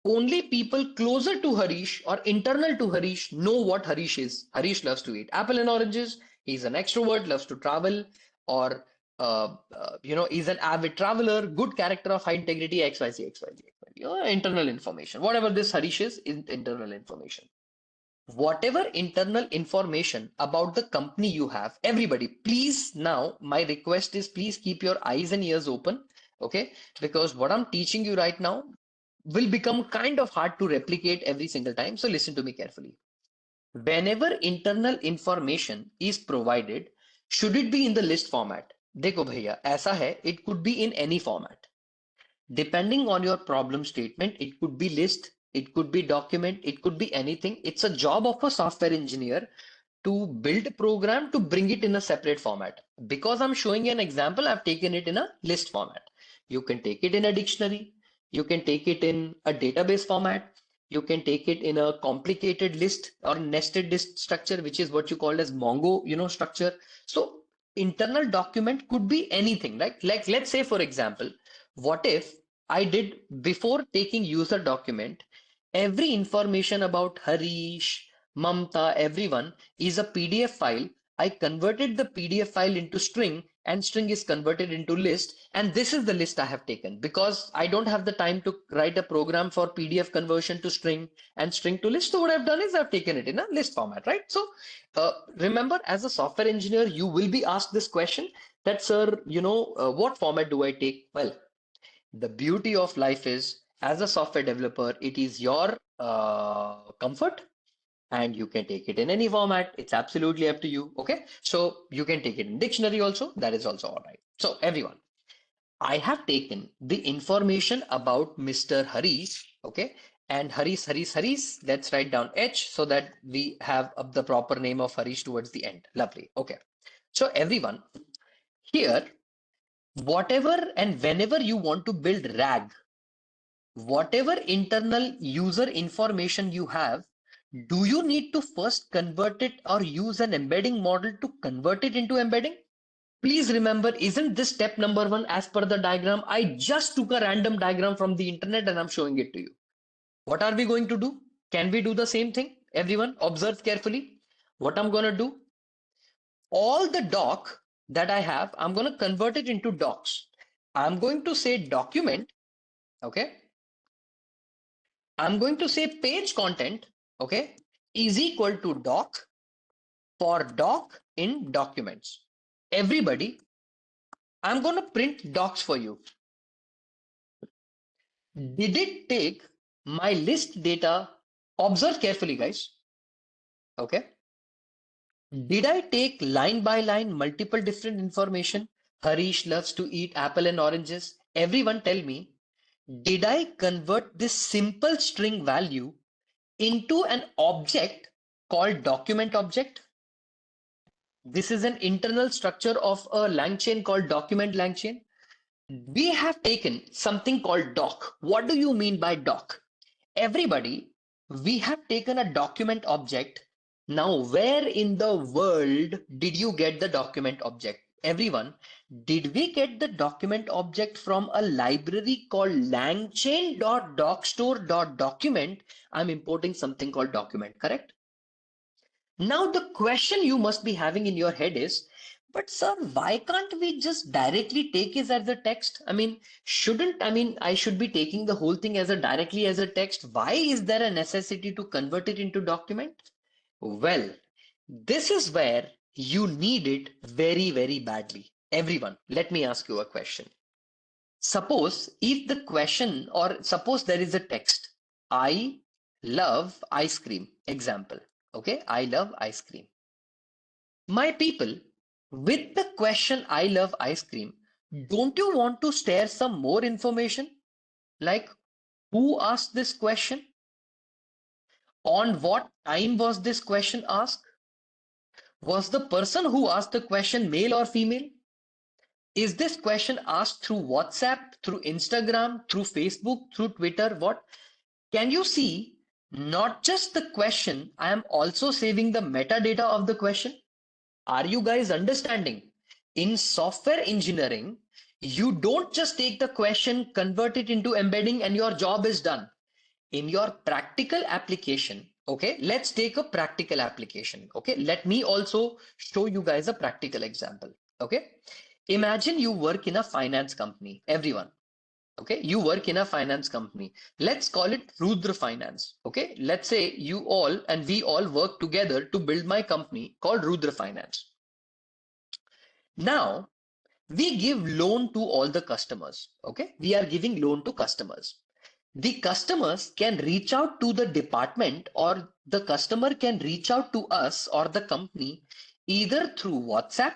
Only people closer to Harish or internal to Harish know what Harish is. Harish loves to eat apple and oranges. He's an extrovert, loves to travel, or he's an avid traveler, good character of high integrity, XYZ, XYZ, XYZ. Internal information. Whatever this Harish is internal information. Whatever internal information about the company you have, everybody, please now, my request is please keep your eyes and ears open, okay? Because what I'm teaching you right now will become kind of hard to replicate every single time. So listen to me carefully. Whenever internal information is provided, should it be in the list format? देखो भैया ऐसा है, it could be in any format. Depending on your problem statement, it could be list, it could be document, it could be anything. It's a job of a software engineer to build a program to bring it in a separate format. Because I'm showing you an example, I've taken it in a list format. You can take it in a dictionary, you can take it in a database format, you can take it in a complicated list or nested list structure, which is what you call as Mongo, structure. So internal document could be anything, right? Like let's say, for example, what if I did before taking user document, every information about Harish, Mamta, everyone is a PDF file. I converted the PDF file into string and string is converted into list. And this is the list I have taken because I don't have the time to write a program for PDF conversion to string and string to list. So what I've done is I've taken it in a list format, right? So remember, as a software engineer, you will be asked this question that, sir, what format do I take? Well, the beauty of life is, as a software developer, it is your comfort and you can take it in any format. It's absolutely up to you. Okay. So you can take it in dictionary also. That is also all right. So everyone, I have taken the information about Mr. Harish. Okay. And Harish, let's write down H so that we have the proper name of Harish towards the end. Lovely. Okay. So everyone, here, whatever and whenever you want to build RAG, whatever internal user information you have, do you need to first convert it or use an embedding model to convert it into embedding? Please remember, isn't this step number one as per the diagram? I just took a random diagram from the internet and I'm showing it to you. What are we going to do? Can we do the same thing? Everyone, observe carefully. What I'm going to do, all the doc that I have, I'm going to convert it into docs. I'm going to say document, okay? I'm going to say page content, okay, is equal to doc for doc in documents. Everybody, I'm going to print docs for you. Did it take my list data? Observe carefully, guys. Okay. Did I take line by line multiple different information? Harish loves to eat apple and oranges. Everyone tell me, did I convert this simple string value into an object called document object? This is an internal structure of a LangChain called document LangChain. We have taken something called doc. What do you mean by doc? Everybody, we have taken a document object. Now, where in the world did you get the document object? Everyone, did we get the document object from a library called langchain.docstore.document? I'm importing something called document, correct? Now, the question you must be having in your head is, but sir, why can't we just directly take it as a text? I should be taking the whole thing as a directly as a text. Why is there a necessity to convert it into document? Well, this is where you need it very, very badly. Everyone, let me ask you a question. Suppose if the question, or suppose there is a text, I love ice cream, example. Okay, I love ice cream. My people, with the question I love ice cream, don't you want to share some more information? Like who asked this question? On what time was this question asked? Was the person who asked the question male or female? Is this question asked through WhatsApp, through Instagram, through Facebook, through Twitter? What? Can you see? Not just the question, I am also saving the metadata of the question. Are you guys understanding? In software engineering, you don't just take the question, convert it into embedding, and your job is done. In your practical application, okay, let's take a practical application. Okay, let me also show you guys a practical example. Okay, imagine you work in a finance company, everyone. Okay, you work in a finance company. Let's call it Rudra Finance. Okay, let's say you all and we all work together to build my company called Rudra Finance. Now we give loan to all the customers. Okay, we are giving loan to customers. The customers can reach out to the department, or the customer can reach out to us or the company either through WhatsApp.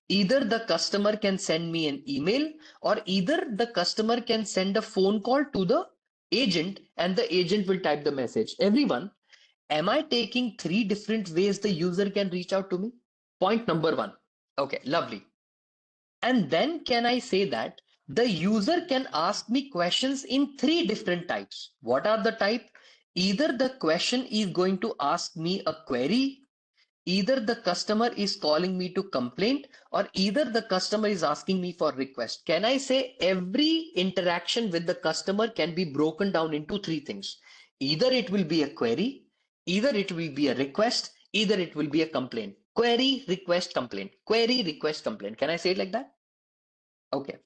Either the customer can send me an email, or either the customer can send a phone call to the agent and the agent will type the message. Everyone, am I taking three different ways the user can reach out to me? Point number one. Okay, lovely. And then can I say that the user can ask me questions in three different types? What are the type? Either the question is going to ask me a query, either the customer is calling me to complaint, or either the customer is asking me for request. Can I say every interaction with the customer can be broken down into three things? Either it will be a query, either it will be a request, either it will be a complaint. Query, request, complaint. Query, request, complaint. Can I say it like that? Okay.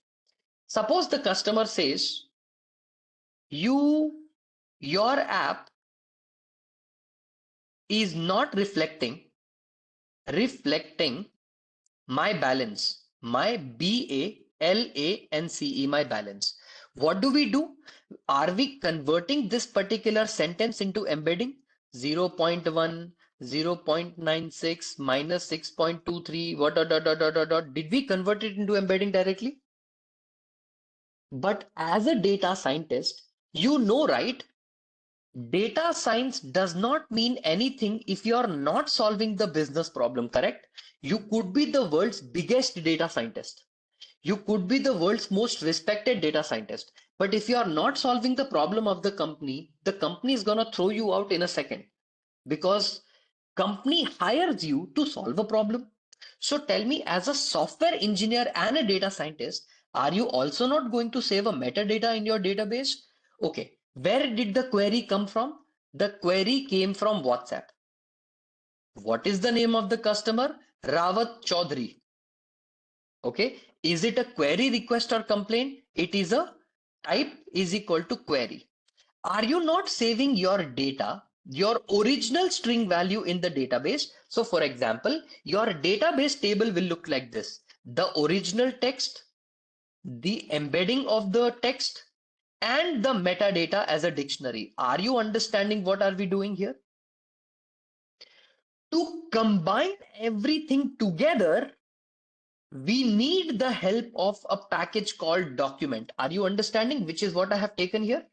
Suppose the customer says, your app is not reflecting my balance, my BALANCE, my balance. What do? Are we converting this particular sentence into embedding? 0.1, 0.96, minus 6.23, what dot. Did we convert it into embedding directly? But as a data scientist, you know, right? Data science does not mean anything if you are not solving the business problem, correct? You could be the world's biggest data scientist. You could be the world's most respected data scientist. But if you are not solving the problem of the company is gonna throw you out in a second because company hires you to solve a problem. So tell me, as a software engineer and a data scientist, are you also not going to save a metadata in your database? Okay, where did the query come from? The query came from WhatsApp. What is the name of the customer? Rawat Chaudhary. Okay, is it a query, request, or complaint? It is a type is equal to query. Are you not saving your data, your original string value in the database? So for example, your database table will look like this: the original text, the embedding of the text, and the metadata as a dictionary. Are you understanding what are we doing here? To combine everything together, we need the help of a package called document. Are you understanding, which is what I have taken here?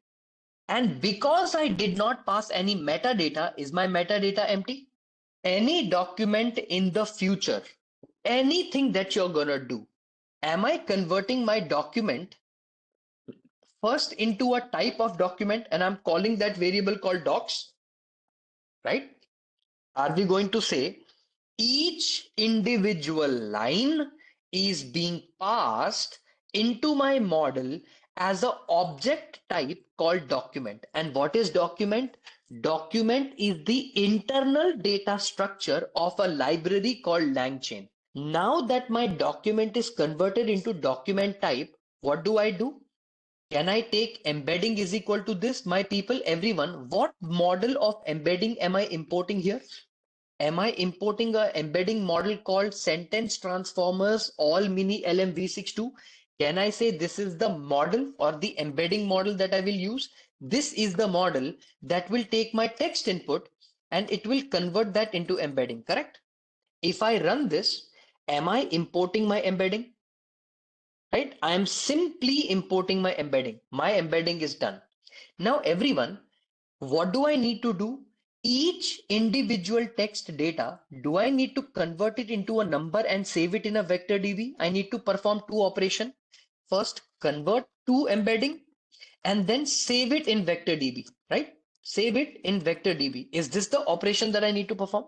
And because I did not pass any metadata, is my metadata empty? Any document in the future, anything that you're gonna do, am I converting my document first into a type of document and I'm calling that variable called docs, right? Are we going to say each individual line is being passed into my model as an object type called document? And what is document? Document is the internal data structure of a library called LangChain. Now that my document is converted into document type, what do I do? Can I take embedding is equal to this, my people, everyone? What model of embedding am I importing here? Am I importing a embedding model called sentence transformers all mini LM-V62? Can I say this is the model or the embedding model that I will use? This is the model that will take my text input and it will convert that into embedding, correct? If I run this, am I importing my embedding? Right? I am simply importing my embedding. My embedding is done. Now, everyone, what do I need to do? Each individual text data, do I need to convert it into a number and save it in a vector DB? I need to perform two operations. First, convert to embedding. and then save it in vector DB, right? Save it in vector DB. Is this the operation that I need to perform?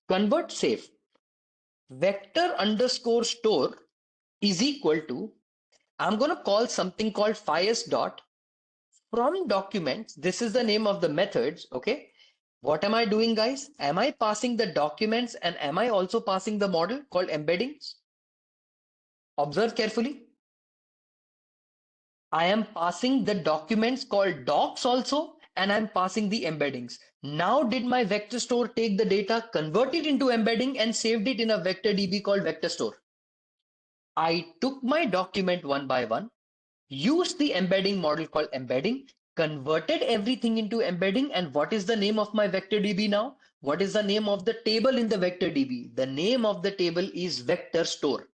Convert save vector underscore store is equal to, I'm going to call something called fires dot from documents. This is the name of the methods. Okay. What am I doing, guys? Am I passing the documents and am I also passing the model called embeddings? Observe carefully. I am passing the documents called docs also, and I'm passing the embeddings. Now, did my vector store take the data, convert it into embedding, and saved it in a vector DB called vector store? I took my document one by one, used the embedding model called embedding, converted everything into embedding. And what is the name of my vector DB now? What is the name of the table in the vector DB? The name of the table is vector store.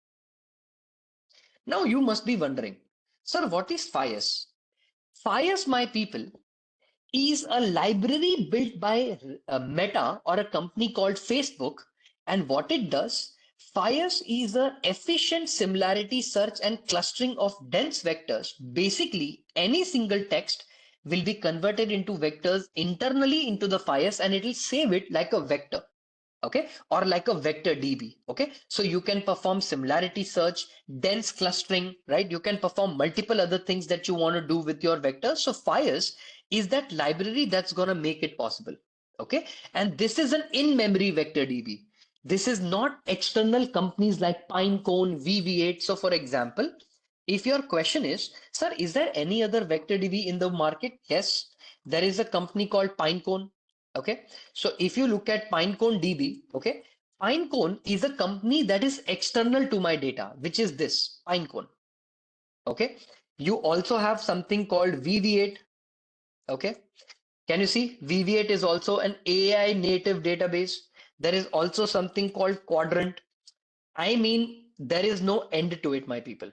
Now you must be wondering, sir, what is FIAS? FIAS, my people, is a library built by Meta or a company called Facebook. And what it does, FIAS is an efficient similarity search and clustering of dense vectors. Basically, any single text will be converted into vectors internally into the FIAS, and it will save it like a vector. Okay, or like a vector DB. Okay, so you can perform similarity search, dense clustering, right? You can perform multiple other things that you want to do with your vectors. So FIAS is that library that's going to make it possible. Okay, and this is an in-memory vector DB. This is not external companies like Pinecone, VV8. So for example, if your question is, sir, is there any other vector DB in the market? Yes, there is a company called Pinecone. Okay, so if you look at Pinecone DB, okay, Pinecone is a company that is external to my data, which is this Pinecone. Okay, you also have something called VV8. Okay, can you see VV8 is also an AI native database. There is also something called Quadrant. I mean, there is no end to it, my people.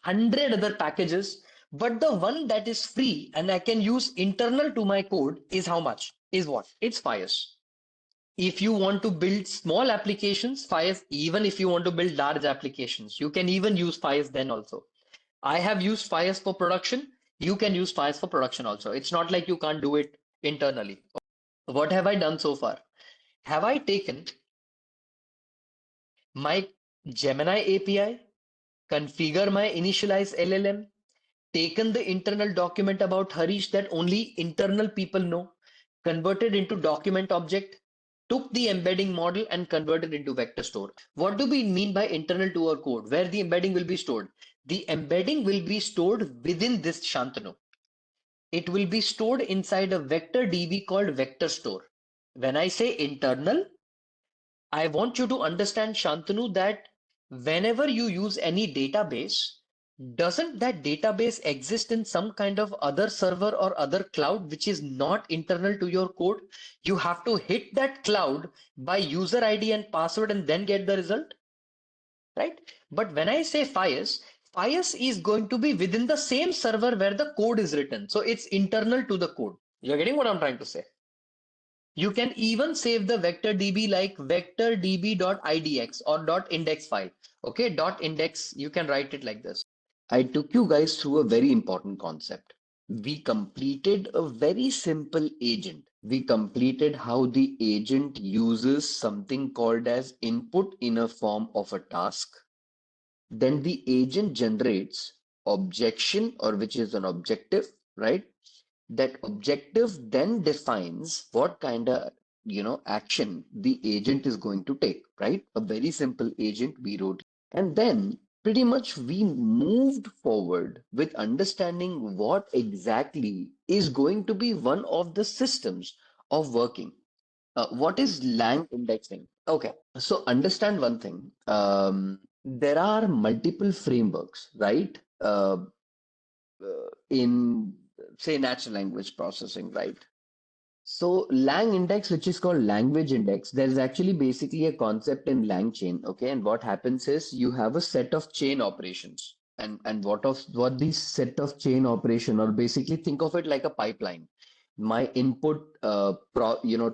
100 other packages, but the one that is free and I can use internal to my code is how much? Is what? It's FIAS. If you want to build small applications, FIAS, even if you want to build large applications, you can even use FIAS then also. I have used FIAS for production. You can use FIAS for production also. It's not like you can't do it internally. What have I done so far? Have I taken my Gemini API, configure my initialize LLM, taken the internal document about Harish that only internal people know, converted into document object, took the embedding model and converted into vector store. What do we mean by internal to our code? Where the embedding will be stored? The embedding will be stored within this Shantanu. It will be stored inside a vector DB called vector store. When I say internal, I want you to understand, Shantanu, that whenever you use any database, doesn't that database exist in some kind of other server or other cloud which is not internal to your code? You have to hit that cloud by user ID and password and then get the result, right? But when I say FIAS, FIAS is going to be within the same server where the code is written. So it's internal to the code. You're getting what I'm trying to say? You can even save the vector DB like vector db.idx or .index file. Okay, .index, you can write it like this. I took you guys through a very important concept. We completed a very simple agent. We completed how the agent uses something called as input in a form of a task. Then the agent generates objection, or which is an objective, right? That objective then defines what kind of action the agent is going to take, right? A very simple agent we wrote, and then pretty much we moved forward with understanding what exactly is going to be one of the systems of working. What is lang indexing? Okay, so understand one thing. There are multiple frameworks, right? In say natural language processing, right? So Lang index, which is called language index, there's actually basically a concept in LangChain, okay? And what happens is you have a set of chain operations. And what these set of chain operation, or basically think of it like a pipeline. My input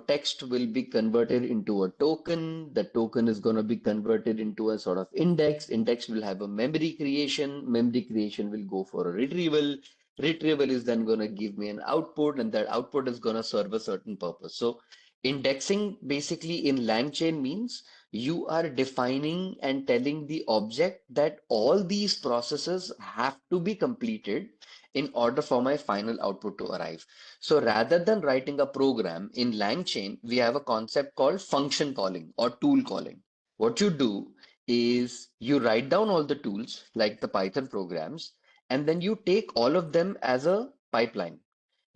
text will be converted into a token. The token is going to be converted into a sort of index. Index will have a memory creation. Memory creation will go for a retrieval. Retrieval is then going to give me an output, and that output is going to serve a certain purpose. So indexing basically in LangChain means you are defining and telling the object that all these processes have to be completed in order for my final output to arrive. So rather than writing a program in LangChain, we have a concept called function calling or tool calling. What you do is you write down all the tools like the Python programs, and then you take all of them as a pipeline.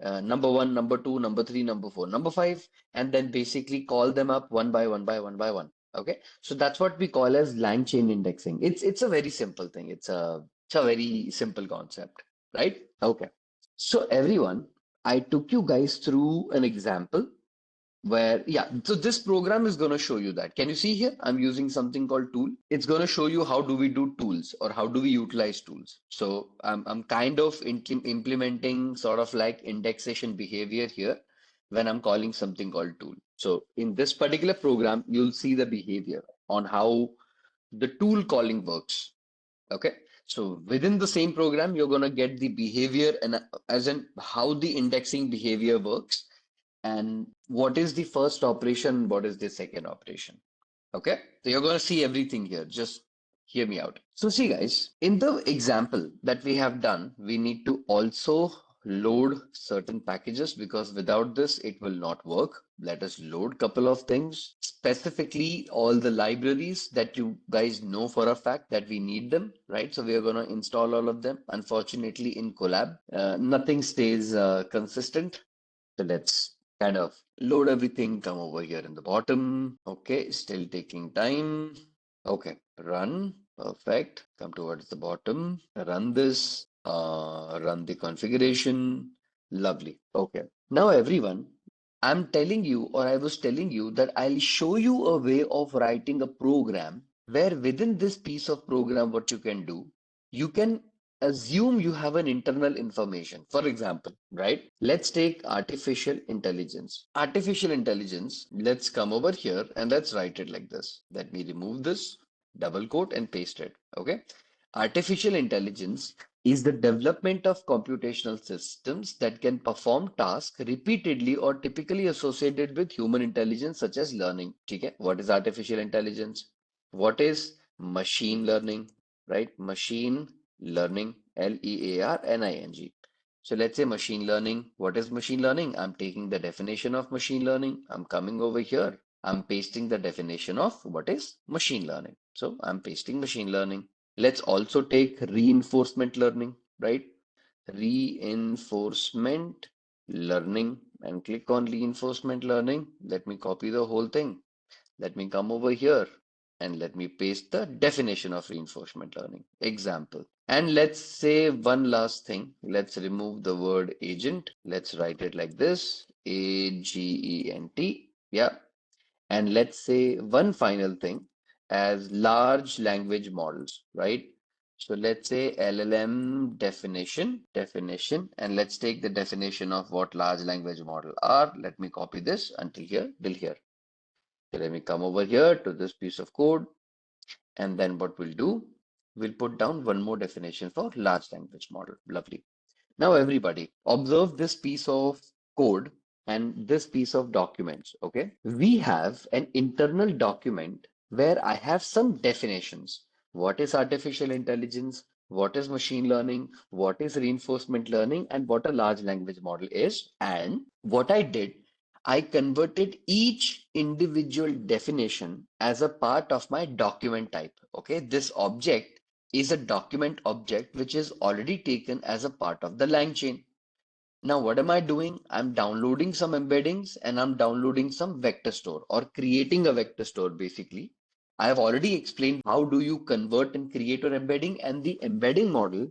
Number one, number two, number three, number four, number five, and then basically call them up one by one by one by one. Okay, so that's what we call as line chain indexing. It's a very simple thing. It's a very simple concept, right? Okay. So everyone, I took you guys through an example where, yeah, so this program is going to show you that. Can you see here? I'm using something called tool. It's going to show you how do we do tools or how do we utilize tools. So I'm kind of implementing sort of like indexation behavior here when I'm calling something called tool. So in this particular program, you'll see the behavior on how the tool calling works. Okay. So within the same program, you're going to get the behavior and as in how the indexing behavior works and what is the first operation, what is the second operation. Okay, so you're going to see everything here. Just hear me out. So see guys, in the example that we have done, we need to also load certain packages because without this it will not work. Let us load couple of things, specifically all the libraries that you guys know for a fact that we need them, right? So we are going to install all of them. Unfortunately in collab nothing stays consistent, so let's kind of load everything, come over here in the bottom. Okay, still taking time. Okay, run. Perfect. Come towards the bottom. Run this. Run the configuration. Lovely. Okay. Now everyone, I'm telling you, or I was telling you that I'll show you a way of writing a program where within this piece of program, what you can do, you can assume you have an internal information. For example, right? Let's take artificial intelligence. Artificial intelligence, let's come over here and let's write it like this. Let me remove this, double quote and paste it. Okay. Artificial intelligence is the development of computational systems that can perform tasks repeatedly or typically associated with human intelligence, such as learning. Okay? What is artificial intelligence? What is machine learning? Right? Machine learning, Learning. So let's say machine learning. What is machine learning? I'm taking the definition of machine learning. I'm coming over here. I'm pasting the definition of what is machine learning. So I'm pasting machine learning. Let's also take reinforcement learning, right? Reinforcement learning and click on reinforcement learning. Let me copy the whole thing. Let me come over here and let me paste the definition of reinforcement learning. Example. And let's say one last thing. Let's remove the word agent. Let's write it like this, Agent. Yeah. And let's say one final thing as large language models, right? So let's say LLM definition, and let's take the definition of what large language model are. Let me copy this until here, till here. So let me come over here to this piece of code, and then what we'll do, we'll put down one more definition for large language model. Lovely. Now, everybody, observe this piece of code and this piece of documents. Okay, we have an internal document where I have some definitions. What is artificial intelligence? What is machine learning? What is reinforcement learning? And what a large language model is. And what I did, I converted each individual definition as a part of my document type. Okay, this object is a document object which is already taken as a part of the LangChain. Now, what am I doing? I'm downloading some embeddings and I'm downloading some vector store or creating a vector store basically. I have already explained how do you convert and create your embedding, and the embedding model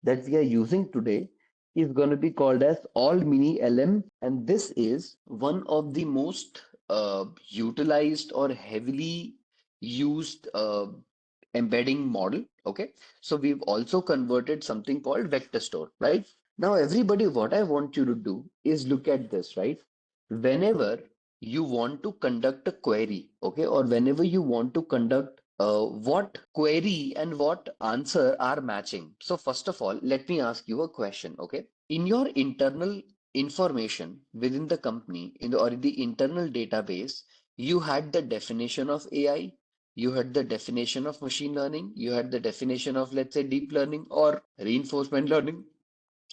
that we are using today is going to be called as all mini LM, and this is one of the most utilized or heavily used embedding model. Okay, so we've also converted something called vector store, right? Now, everybody, what I want you to do is look at this, right? Whenever you want to conduct a query, okay, or whenever you want to conduct what query and what answer are matching. So first of all, let me ask you a question, okay? In your internal information within the company, or in the internal database, you had the definition of AI, you had the definition of machine learning, you had the definition of, let's say, deep learning or reinforcement learning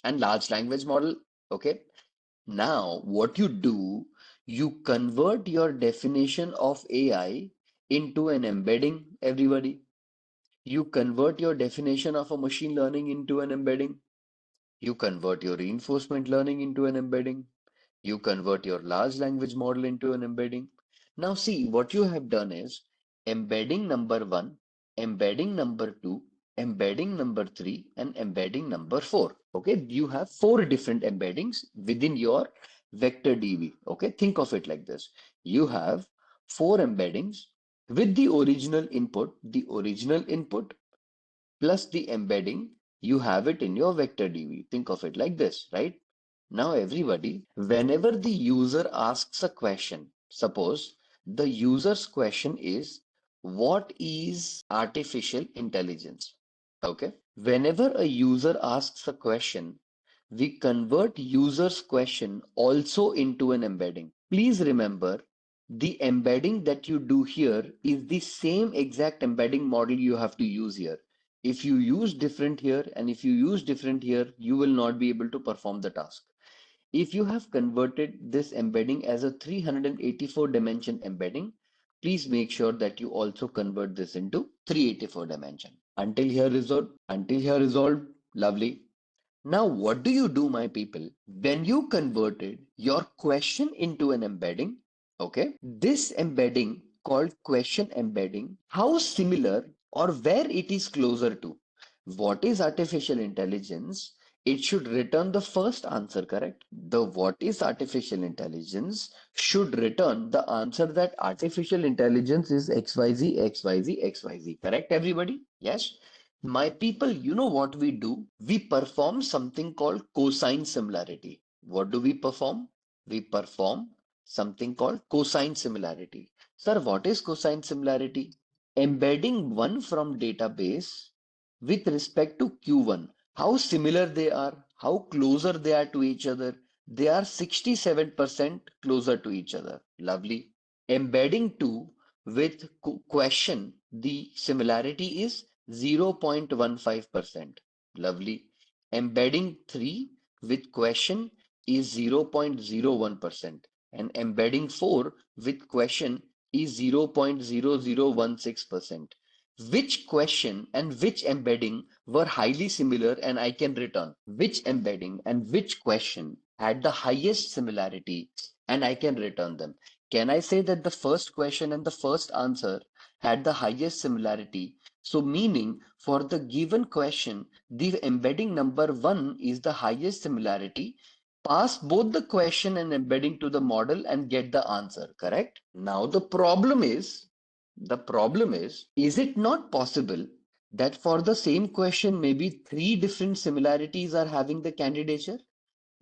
and large language model, okay? Now, what you do, you convert your definition of AI into an embedding, everybody. You convert your definition of a machine learning into an embedding. You convert your reinforcement learning into an embedding. You convert your large language model into an embedding. Now, see, what you have done is embedding number one, embedding number two, embedding number three, and embedding number four. Okay, you have four different embeddings within your vector DB. Okay, think of it like this. You have four embeddings with the original input plus the embedding, you have it in your vector DB. Think of it like this, right? Now, everybody, whenever the user asks a question, suppose the user's question is, what is artificial intelligence? Okay. Whenever a user asks a question, we convert user's question also into an embedding. Please remember, the embedding that you do here is the same exact embedding model you have to use here. If you use different here and if you use different here, you will not be able to perform the task. If you have converted this embedding as a 384 dimension embedding, please make sure that you also convert this into 384 dimension. Until here resolved, lovely. Now, what do you do, my people? When you converted your question into an embedding, okay, this embedding called question embedding, how similar or where it is closer to? What is artificial intelligence? It should return the first answer, correct? The what is artificial intelligence should return the answer that artificial intelligence is XYZ, XYZ, XYZ. Correct, everybody? Yes? My people, you know what we do? We perform something called cosine similarity. What do we perform? We perform something called cosine similarity. Sir, what is cosine similarity? Embedding one from database with respect to Q1. How similar they are, how closer they are to each other. They are 67% closer to each other. Lovely. Embedding 2 with question, the similarity is 0.15%. Lovely. Embedding 3 with question is 0.01%. And embedding 4 with question is 0.0016%. Which question and which embedding were highly similar and I can return? Which embedding and which question had the highest similarity and I can return them? Can I say that the first question and the first answer had the highest similarity? So, meaning for the given question, the embedding number one is the highest similarity. Pass both the question and embedding to the model and get the answer, correct? Now, is it not possible that for the same question, maybe three different similarities are having the candidature?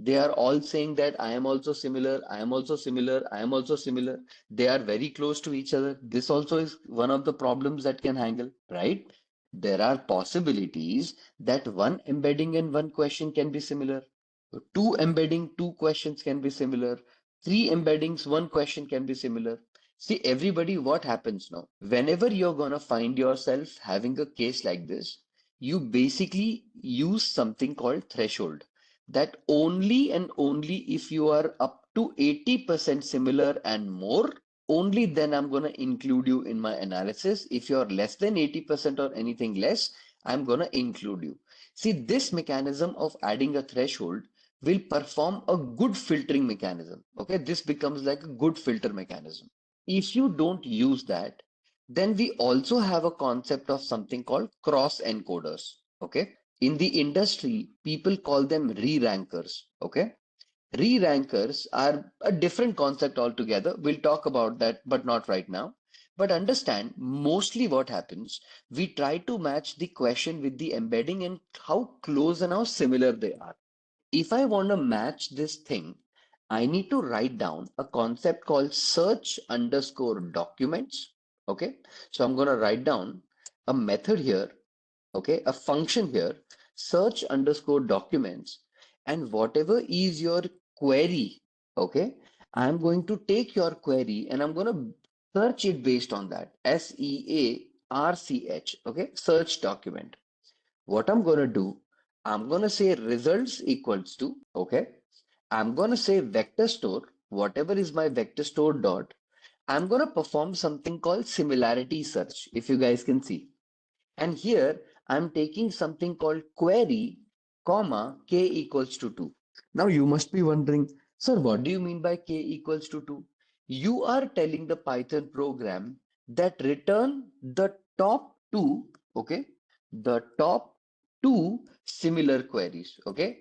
They are all saying that I am also similar, I am also similar, I am also similar. They are very close to each other. This also is one of the problems that can handle, right? There are possibilities that one embedding and one question can be similar. Two embedding, two questions can be similar. Three embeddings, one question can be similar. See, everybody, what happens now? Whenever you're gonna find yourself having a case like this, you basically use something called threshold that only and only if you are up to 80% similar and more, only then I'm going to include you in my analysis. If you're less than 80% or anything less, I'm going to include you. See, this mechanism of adding a threshold will perform a good filtering mechanism. Okay, this becomes like a good filter mechanism. If you don't use that, then we also have a concept of something called cross encoders. Okay, in the industry, people call them re-rankers. Okay. Re-rankers are a different concept altogether. We'll talk about that, but not right now. But understand, mostly what happens, we try to match the question with the embedding and how close and how similar they are. If I want to match this thing, I need to write down a concept called search underscore documents. Okay, so I'm going to write down a method here, okay, a function here, search underscore documents, and whatever is your query, okay, I'm going to take your query and I'm going to search it based on that. SEARCH, okay, search document. What I'm going to do, I'm going to say results equals to, okay, I'm going to say vector store, whatever is my vector store dot, I'm going to perform something called similarity search, if you guys can see. And here I'm taking something called query, comma, k equals to 2. Now you must be wondering, sir, what do you mean by k equals to 2? You are telling the Python program that return the top two, okay, the top two similar queries, okay?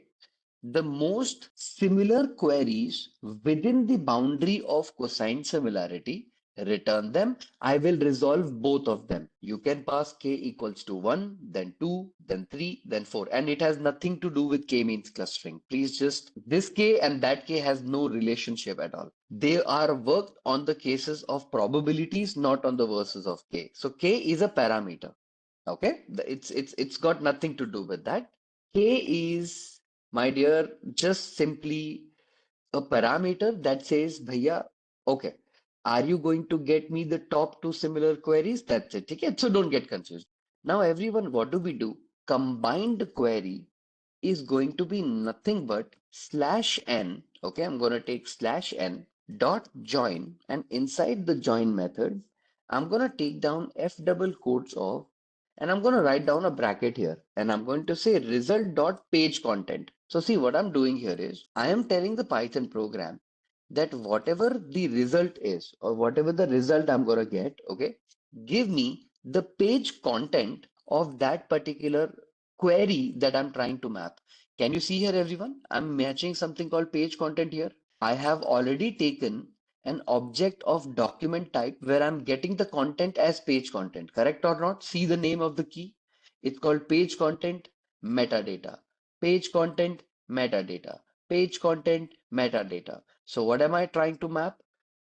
The most similar queries within the boundary of cosine similarity, return them. I will resolve both of them. You can pass k equals to 1, then 2, then 3, then 4. And it has nothing to do with k-means clustering. Please just, this k and that k has no relationship at all. They are worked on the cases of probabilities, not on the verses of k. So k is a parameter. Okay, it's got nothing to do with that. K is, my dear, just simply a parameter that says, Bhaiya, okay, are you going to get me the top two similar queries? That's it. Okay, so don't get confused. Now, everyone, what do we do? Combined query is going to be nothing but slash n. Okay, I'm going to take slash n dot join, and inside the join method, I'm going to take down f double quotes of, and I'm going to write down a bracket here, and I'm going to say result dot page content. So see, what I'm doing here is I am telling the Python program that whatever the result is, or whatever the result I'm going to get, okay, give me the page content of that particular query that I'm trying to map. Can you see here, everyone? I'm matching something called page content here. I have already taken an object of document type where I'm getting the content as page content, correct or not? See the name of the key. It's called page content metadata. Page content metadata. Page content metadata. So what am I trying to map?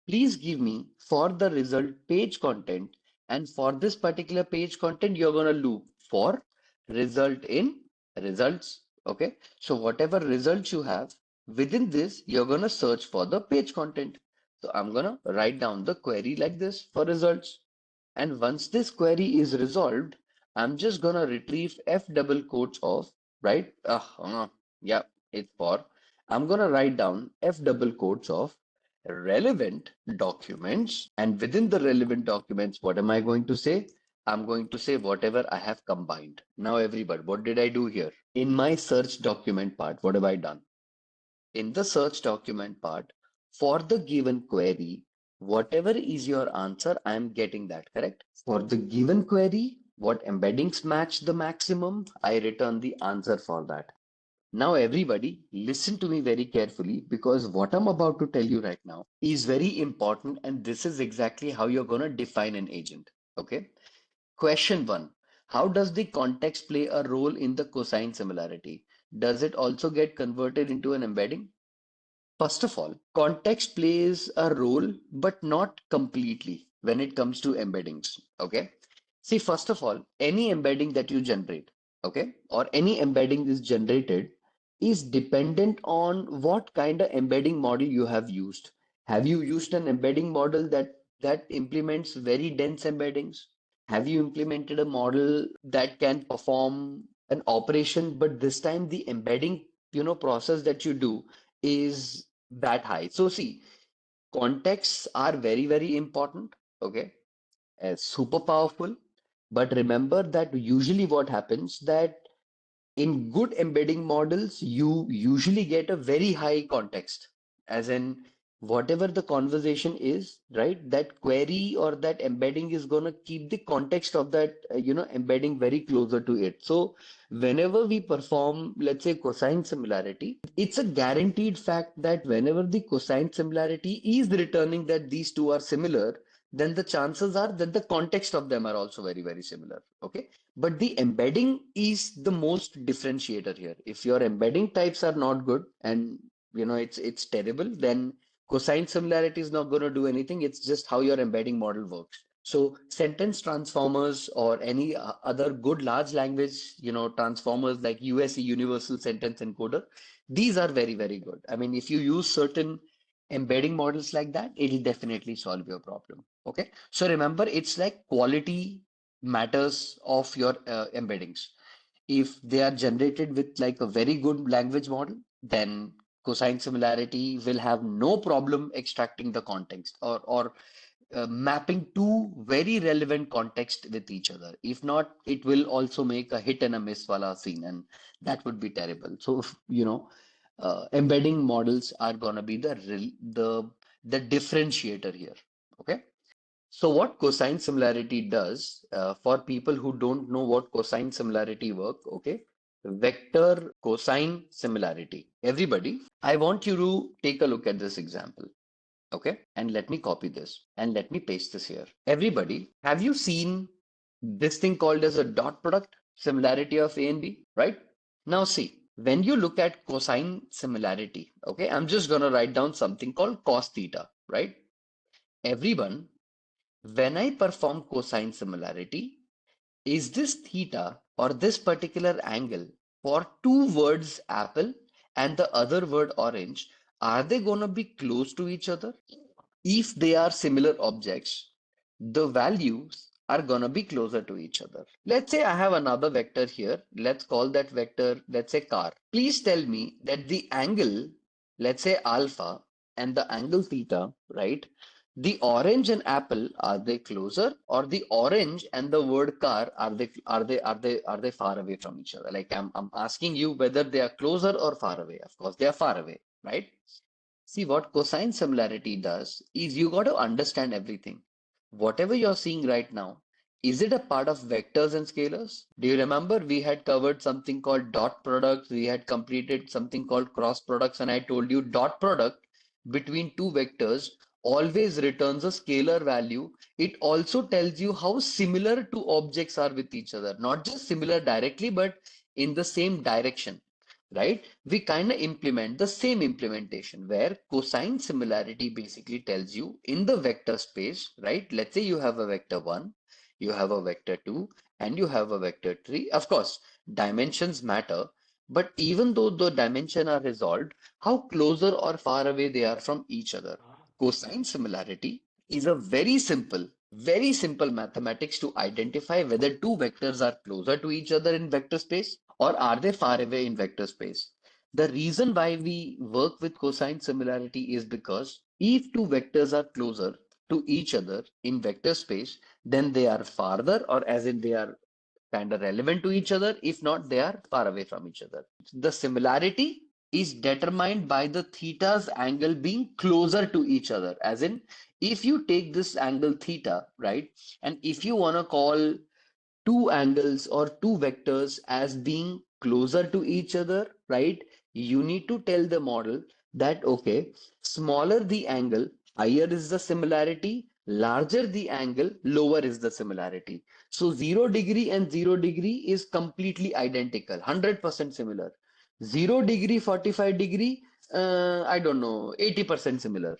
Please give me for the result page content, and for this particular page content, you're going to loop for result in results. Okay. So whatever results you have within this, you're going to search for the page content. So I'm going to write down the query like this for results. And once this query is resolved, I'm just going to retrieve F double quotes of, right? Yeah, it's for. I'm going to write down F double quotes of relevant documents. And within the relevant documents, what am I going to say? I'm going to say whatever I have combined. Now, everybody, what did I do here? In my search document part, what have I done? In the search document part, for the given query, whatever is your answer, I am getting that, correct? For the given query, what embeddings match the maximum, I return the answer for that. Now, everybody, listen to me very carefully, because what I'm about to tell you right now is very important, and this is exactly how you're going to define an agent. Okay. Question one: how does the context play a role in the cosine similarity? Does it also get converted into an embedding? First of all, context plays a role, but not completely when it comes to embeddings. Okay. See, first of all, any embedding that you generate, okay, or any embedding is generated is dependent on what kind of embedding model you have used. Have you used an embedding model that implements very dense embeddings? Have you implemented a model that can perform an operation, but this time the embedding, process that you do is that high? So see, contexts are very, very important. Okay, super powerful. But remember that usually what happens that in good embedding models, you usually get a very high context, as in whatever the conversation is, right? That query or that embedding is going to keep the context of that, embedding very closer to it. So whenever we perform, let's say, cosine similarity, it's a guaranteed fact that whenever the cosine similarity is returning that these two are similar, then the chances are that the context of them are also very, very similar. Okay. But the embedding is the most differentiator here. If your embedding types are not good and it's terrible, then cosine similarity is not going to do anything. It's just how your embedding model works. So sentence transformers or any other good large language, transformers like USE, Universal Sentence Encoder, these are very, very good. I mean, if you use certain embedding models like that, it'll definitely solve your problem. Okay. So remember, it's like quality matters of your embeddings. If they are generated with like a very good language model, then cosine similarity will have no problem extracting the context or mapping two very relevant context with each other. If not, it will also make a hit and a miss wala scene, and that would be terrible. So, embedding models are gonna be the differentiator here. Okay. So what cosine similarity does, for people who don't know what cosine similarity work, okay, vector cosine similarity. Everybody, I want you to take a look at this example. Okay, and let me copy this and let me paste this here. Everybody, have you seen this thing called as a dot product similarity of A and B, right? Now see, when you look at cosine similarity, okay, I'm just gonna write down something called cos theta, right? Everyone, when I perform cosine similarity, is this theta or this particular angle for two words apple and the other word orange, are they gonna be close to each other? If they are similar objects, the values are gonna be closer to each other. Let's say I have another vector here. Let's call that vector, let's say car. Please tell me that the angle, let's say alpha, and the angle theta, right? The orange and apple, are they closer, or the orange and the word car, are they far away from each other? Like I'm asking you whether they are closer or far away. Of course, they are far away, right? See, what cosine similarity does is you got to understand everything. Whatever you're seeing right now, is it a part of vectors and scalars? Do you remember we had covered something called dot products? We had completed something called cross products, and I told you dot product between two vectors always returns a scalar value. It also tells you how similar two objects are with each other, not just similar directly, but in the same direction, right? We kind of implement the same implementation where cosine similarity basically tells you in the vector space, right? Let's say you have a vector 1, you have a vector 2, and you have a vector 3. Of course, dimensions matter, but even though the dimension are resolved, how closer or far away they are from each other. Cosine similarity is a very simple mathematics to identify whether two vectors are closer to each other in vector space or are they far away in vector space. The reason why we work with cosine similarity is because if two vectors are closer to each other in vector space, then they are farther, or as in they are kind of relevant to each other. If not, they are far away from each other. The similarity is determined by the theta's angle being closer to each other. As in, if you take this angle theta, right, and if you want to call two angles or two vectors as being closer to each other, right? You need to tell the model that, okay, smaller the angle, higher is the similarity, larger the angle, lower is the similarity. So 0 degree and 0 degree is completely identical, 100% similar. 0 degree, 45 degree, I don't know, 80% similar.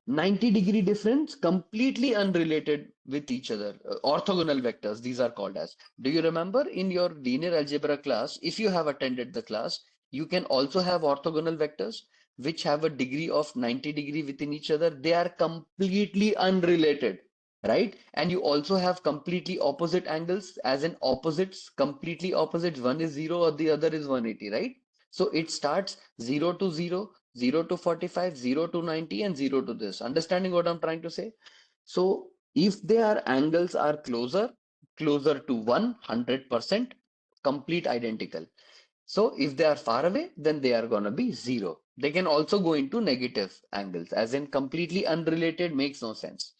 90-degree difference, completely unrelated with each other. Orthogonal vectors, these are called as. Do you remember in your linear algebra class, if you have attended the class, you can also have orthogonal vectors which have a degree of 90 degree within each other. They are completely unrelated, right? And you also have completely opposite angles, as in opposites, completely opposites. One is 0 or the other is 180, right? So it starts 0 to 0, 0 to 45, 0 to 90, and 0 to this. Understanding what I'm trying to say? So if their angles are closer to 100%, complete identical. So if they are far away, then they are going to be 0. They can also go into negative angles, as in completely unrelated, makes no sense.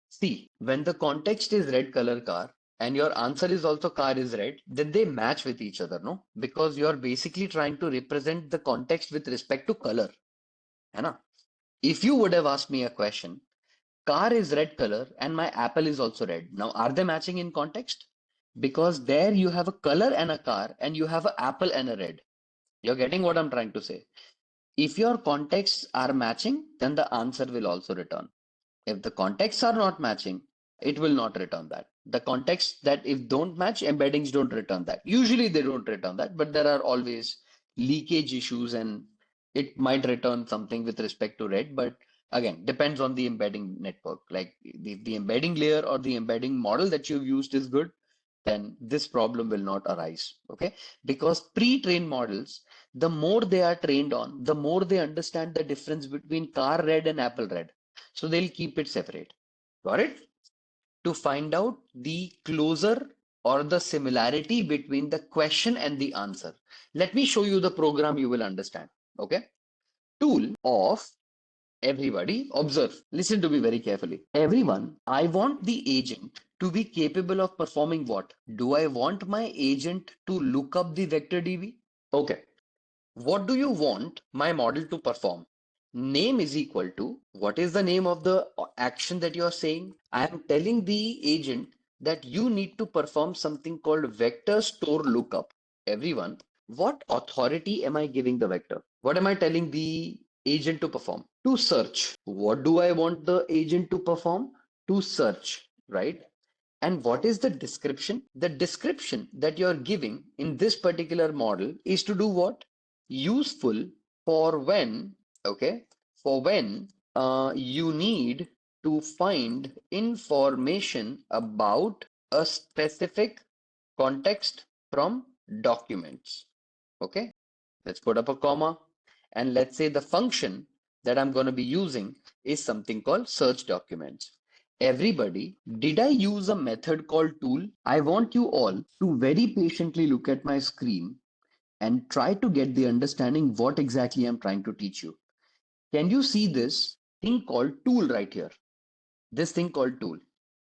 See, when the context is red color car and your answer is also car is red, then they match with each other, no? Because you're basically trying to represent the context with respect to color. है ना? If you would have asked me a question, car is red color and my apple is also red. Now, are they matching in context? Because there you have a color and a car and you have an apple and a red. You're getting what I'm trying to say. If your contexts are matching, then the answer will also return. If the contexts are not matching, it will not return that. The context that if don't match, embeddings don't return that. Usually they don't return that, but there are always leakage issues and it might return something with respect to red, but again, depends on the embedding network. Like if the embedding layer or the embedding model that you've used is good, then this problem will not arise. Okay. Because pre-trained models, the more they are trained on, the more they understand the difference between car red and apple red. So they'll keep it separate. Got it? To find out the closer or the similarity between the question and the answer. Let me show you the program you will understand. Okay. Tool of everybody. Observe. Listen to me very carefully. Everyone, I want the agent to be capable of performing what? Do I want my agent to look up the vector DB? Okay. What do you want my model to perform? Name is equal to what is the name of the action that you are saying? I am telling the agent that you need to perform something called vector store lookup. Everyone, what authority am I giving the vector? What am I telling the agent to perform? To search. What do I want the agent to perform? To search, right? And what is the description? The description that you're giving in this particular model is to do what? Useful for when, okay, for when you need to find information about a specific context from documents. Okay, let's put up a comma and let's say the function that I'm going to be using is something called search documents. Everybody, did I use a method called tool? I want you all to very patiently look at my screen and try to get the understanding what exactly I'm trying to teach you. Can you see this thing called tool right here? This thing called tool,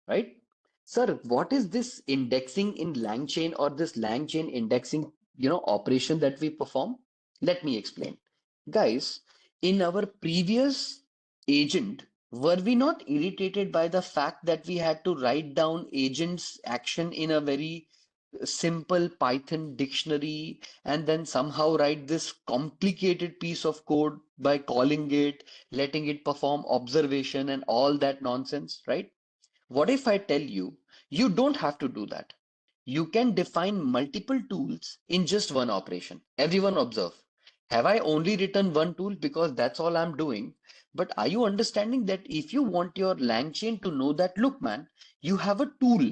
right? Sir, what is this indexing in LangChain or this LangChain indexing, operation that we perform? Let me explain. Guys, in our previous agent, were we not irritated by the fact that we had to write down agent's action in a very simple Python dictionary and then somehow write this complicated piece of code by calling it, letting it perform observation and all that nonsense, right? What if I tell you, you don't have to do that? You can define multiple tools in just one operation. Everyone observe. Have I only written one tool because that's all I'm doing? But are you understanding that if you want your LangChain to know that, look, man, you have a tool.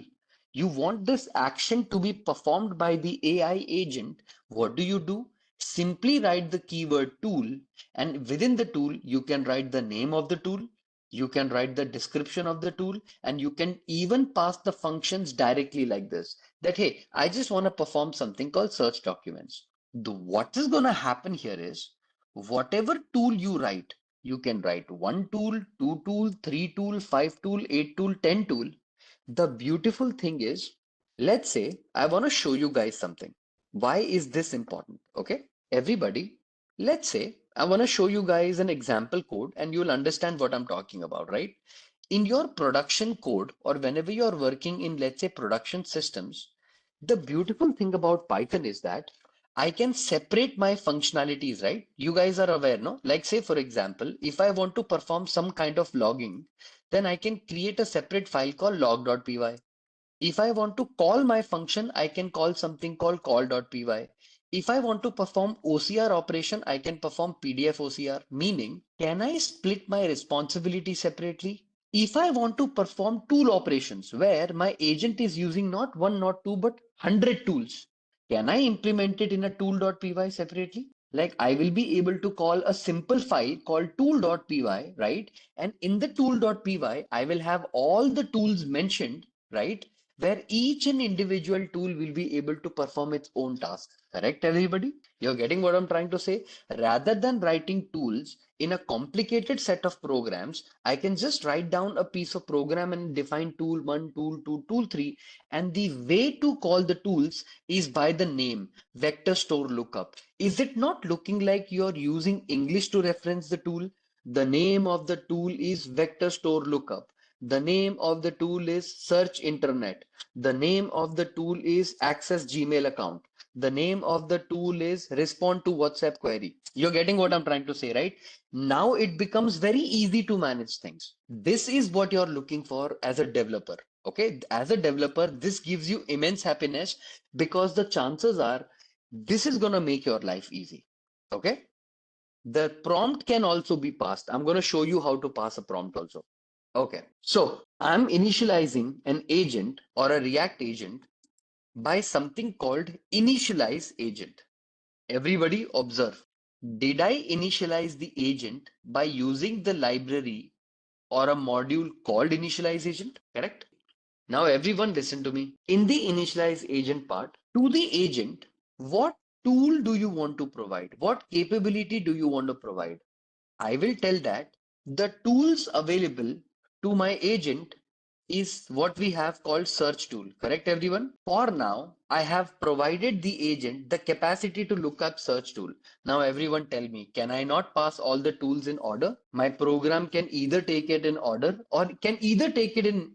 You want this action to be performed by the AI agent. What do? Simply write the keyword tool, and within the tool, you can write the name of the tool. You can write the description of the tool, and you can even pass the functions directly like this, that, hey, I just want to perform something called search documents. What is going to happen here is whatever tool you write, you can write one tool, two tool, three tool, five tool, eight tool, 10 tool. The beautiful thing is, let's say I want to show you guys something. Why is this important? Okay, everybody, let's say I want to show you guys an example code and you'll understand what I'm talking about, right? In your production code or whenever you're working in, let's say, production systems, the beautiful thing about Python is that I can separate my functionalities, right? You guys are aware, no? Like, say, for example, if I want to perform some kind of logging, then I can create a separate file called log.py. If I want to call my function, I can call something called call.py. If I want to perform OCR operation, I can perform PDF OCR, meaning, can I split my responsibility separately? If I want to perform tool operations where my agent is using not one, not two, but 100 tools, can I implement it in a tool.py separately? Like I will be able to call a simple file called tool.py, right? And in the tool.py, I will have all the tools mentioned, right? Where each and individual tool will be able to perform its own task. Correct, everybody? You're getting what I'm trying to say? Rather than writing tools in a complicated set of programs, I can just write down a piece of program and define tool 1, tool 2, tool 3. And the way to call the tools is by the name, vector store lookup. Is it not looking like you're using English to reference the tool? The name of the tool is vector store lookup. The name of the tool is search internet. The name of the tool is access Gmail account. The name of the tool is respond to WhatsApp query. You're getting what I'm trying to say, right? Now it becomes very easy to manage things. This is what you're looking for as a developer. Okay, as a developer, this gives you immense happiness because the chances are this is going to make your life easy. Okay, the prompt can also be passed. I'm going to show you how to pass a prompt also. Okay, so I'm initializing an agent or a React agent by something called initialize agent. Everybody observe. Did I initialize the agent by using the library or a module called initialize agent? Correct? Now everyone listen to me. In the initialize agent part, to the agent, what tool do you want to provide? What capability do you want to provide? I will tell that the tools available to my agent is what we have called search tool. Correct, everyone? For now, I have provided the agent the capacity to look up search tool. Now, everyone tell me, can I not pass all the tools in order? My program can either take it in order or can either take it in,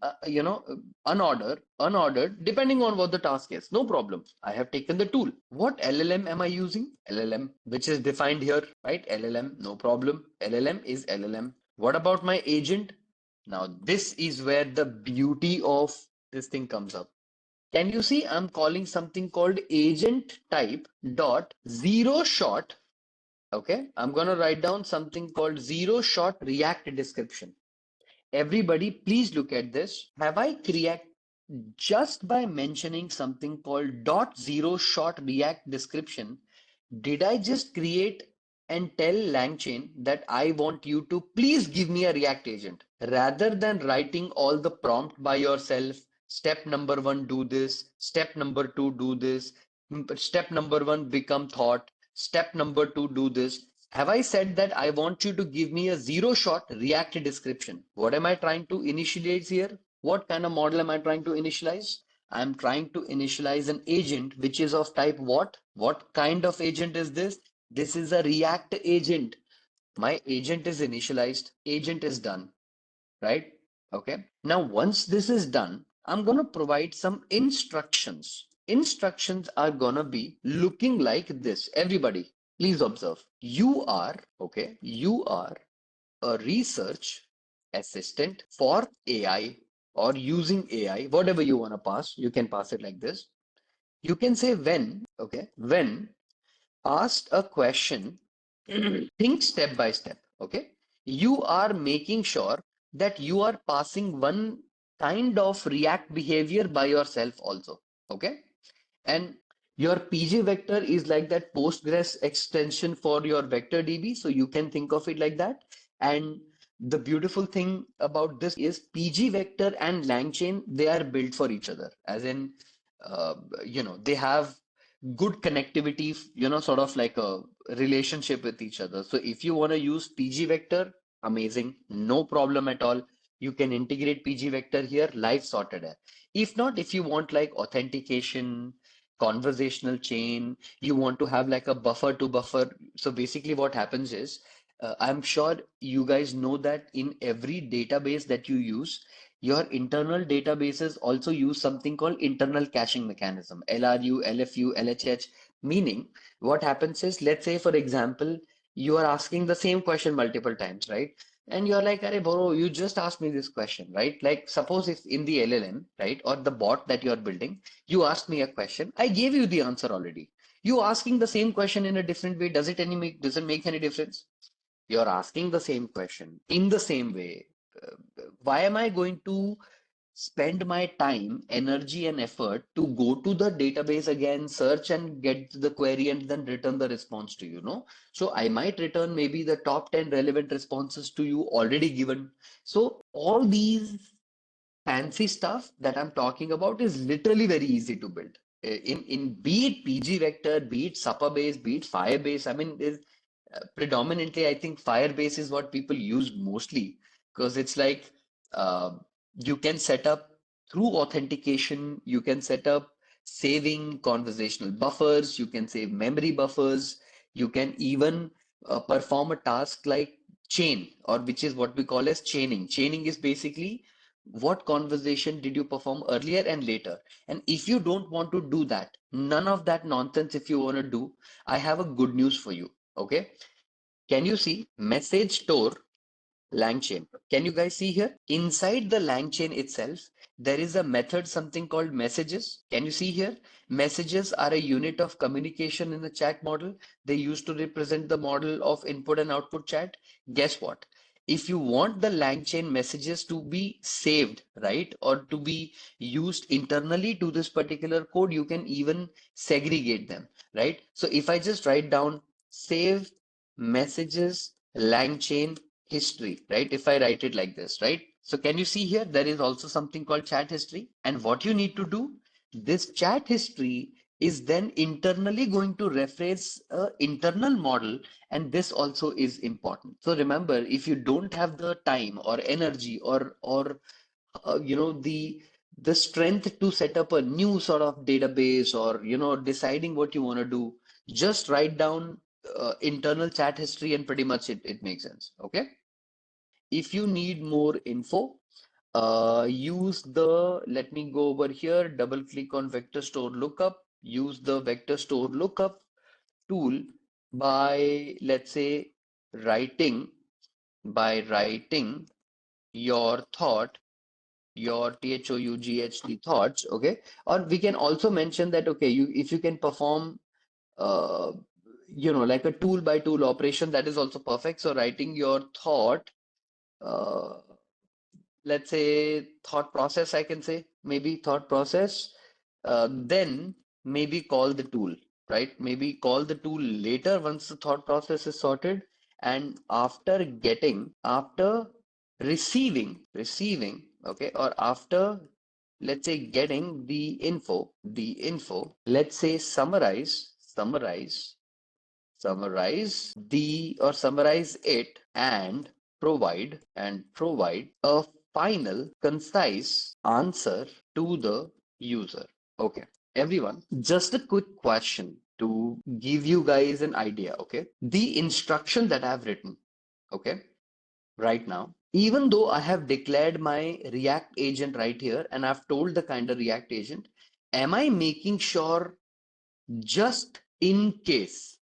unordered, depending on what the task is. No problem. I have taken the tool. What LLM am I using? LLM, which is defined here, right? LLM, no problem. LLM is LLM. What about my agent? Now, this is where the beauty of this thing comes up. Can you see I'm calling something called agent type dot zero shot? Okay, I'm going to write down something called zero shot React description. Everybody, please look at this. Have I create just by mentioning something called dot zero shot React description? Did I just create and tell LangChain that I want you to please give me a React agent rather than writing all the prompt by yourself? Step number one, do this. Step number two, do this. Step number one, become thought. Step number two, do this. Have I said that I want you to give me a zero shot React description? What am I trying to initialize here? What kind of model am I trying to initialize? I'm trying to initialize an agent which is of type what? What kind of agent is this? This is a React agent. My agent is initialized, agent is done, right? Okay. Now, once this is done, I'm going to provide some instructions. Instructions are going to be looking like this. Everybody, please observe. You are a research assistant for AI or using AI, whatever you want to pass, you can pass it like this. You can say when, okay, when asked a question, think step by step, okay? You are making sure that you are passing one kind of React behavior by yourself also, okay? And your PG vector is like that Postgres extension for your vector DB. So you can think of it like that. And the beautiful thing about this is PG vector and LangChain, they are built for each other. As in, they have good connectivity, sort of like a relationship with each other. So if you want to use PG vector, amazing, no problem at all. You can integrate PG vector here, live sorted. If not, if you want like authentication, conversational chain, you want to have like a buffer to buffer. So basically what happens is, I'm sure you guys know that in every database that you use, your internal databases also use something called internal caching mechanism, LRU, LFU, LHH, meaning what happens is, let's say, for example, you are asking the same question multiple times, right? And you're like, Arey, bro, you just asked me this question, right? Like, suppose if in the LLM, right, or the bot that you're building, you asked me a question, I gave you the answer already. You asking the same question in a different way, does it make any difference? You're asking the same question in the same way. Why am I going to spend my time, energy, and effort to go to the database again, search and get the query, and then return the response to you? No. So I might return maybe the top 10 relevant responses to you already given. So all these fancy stuff that I'm talking about is literally very easy to build. In be it PG vector, be it Supabase, be it Firebase. I mean, there's predominantly, I think Firebase is what people use mostly because it's like uh, you can set up through authentication, you can set up saving conversational buffers, you can save memory buffers, you can even perform a task like chain, or which is what we call as chaining. Chaining is basically What conversation did you perform earlier and later? And if you don't want to do that, none of that nonsense, if you want to do, I have a good news for you. Okay. Can you see message store LangChain? Can you guys see here? Inside the LangChain itself, there is a method, something called messages. Can you see here? Messages are a unit of communication in the chat model. They used to represent the model of input and output chat. Guess what? If you want the LangChain messages to be saved, right, or to be used internally to this particular code, you can even segregate them, right? So if I just write down save messages LangChain history, right? If I write it like this, right? So can you see here, there is also something called chat history. And what you need to do, this chat history is then internally going to reference a internal model, and this also is important. So remember, if you don't have the time or energy or the strength to set up a new sort of database or deciding what you want to do, just write down internal chat history and pretty much it makes sense. Okay. If you need more info, use the, let me go over here, double click on vector store lookup, use the vector store lookup tool by, let's say, writing, writing your thought, your THOUGHT thoughts, okay? Or we can also mention that, okay, if you can perform, uh, like a tool by tool operation, that is also perfect. So writing your thought, uh, let's say thought process, I can say maybe thought process, then maybe call the tool, right? Maybe call the tool later once the thought process is sorted. And after receiving, okay, or after, let's say, getting the info, let's say summarize it and provide a final concise answer to the user. Okay, everyone, just a quick question to give you guys an idea. Okay, the instruction that I've written, okay, right now, even though I have declared my React agent right here and I've told the kind of React agent, am I making sure, just in case,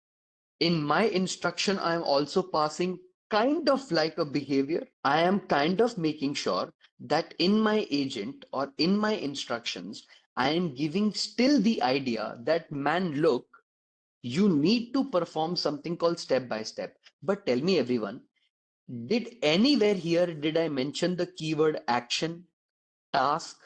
in my instruction, I am also passing kind of like a behavior. I am kind of making sure that in my agent or in my instructions, I am giving still the idea that, man, look, you need to perform something called step by step. But tell me, everyone, did anywhere here did I mention the keyword action, task,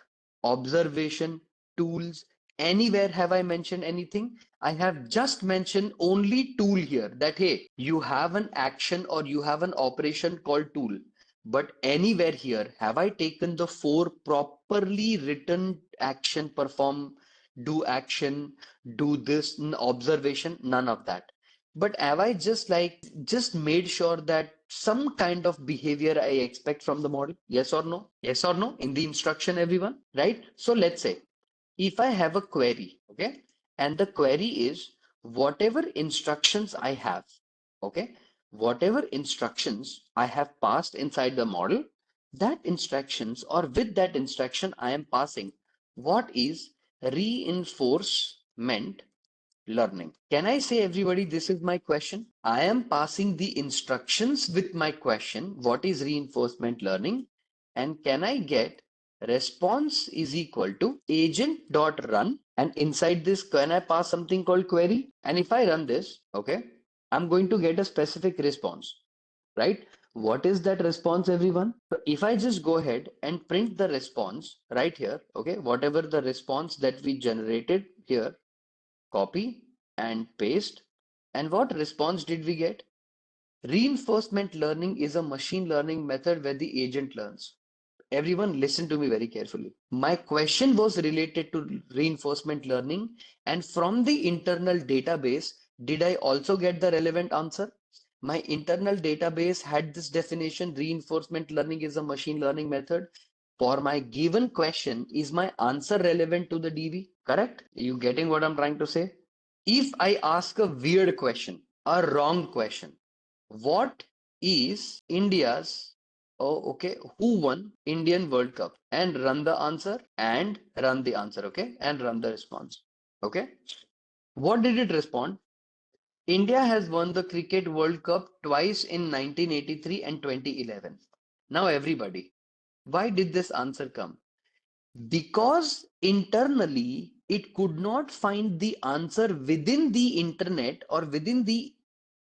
observation, tools? Anywhere have I mentioned anything? I have just mentioned only tool here, that hey, you have an action or you have an operation called tool. But anywhere here have I taken the four properly written action, perform, do action, do this, observation? None of that. But have I just made sure that some kind of behavior I expect from the model? Yes or no? Yes or no? In the instruction, everyone, right? So let's say if I have a query, okay, and the query is whatever instructions I have, okay, whatever instructions I have passed inside the model, that instructions, or with that instruction, I am passing what is reinforcement learning. Can I say, everybody, this is my question? I am passing the instructions with my question, what is reinforcement learning? And can I get response is equal to agent dot run? And inside this, can I pass something called query? And if I run this, okay, I'm going to get a specific response, right? What is that response, everyone? So if I just go ahead and print the response right here, okay, whatever the response that we generated here, copy and paste. And what response did we get? Reinforcement learning is a machine learning method where the agent learns. Everyone, listen to me very carefully. My question was related to reinforcement learning, and from the internal database, did I also get the relevant answer? My internal database had this definition: reinforcement learning is a machine learning method. For my given question, is my answer relevant to the DB? Correct? Are you getting what I'm trying to say? If I ask a weird question, a wrong question, what is India's Oh, okay. Who won Indian World Cup? And run the answer and run the answer, okay? And run the response. Okay. What did it respond? India has won the Cricket World Cup twice in 1983 and 2011. Now, everybody, why did this answer come? Because internally it could not find the answer within the internet or within the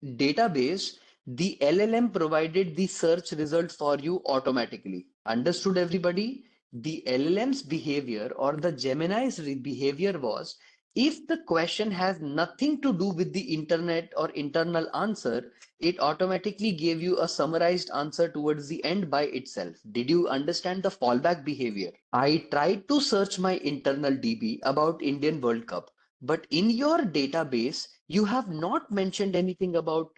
database. The LLM provided the search result for you automatically. Understood, everybody? The LLM's behavior or the Gemini's behavior was, if the question has nothing to do with the internet or internal answer, it automatically gave you a summarized answer towards the end by itself. Did you understand the fallback behavior? I tried to search my internal DB about Indian World Cup, but in your database, you have not mentioned anything about,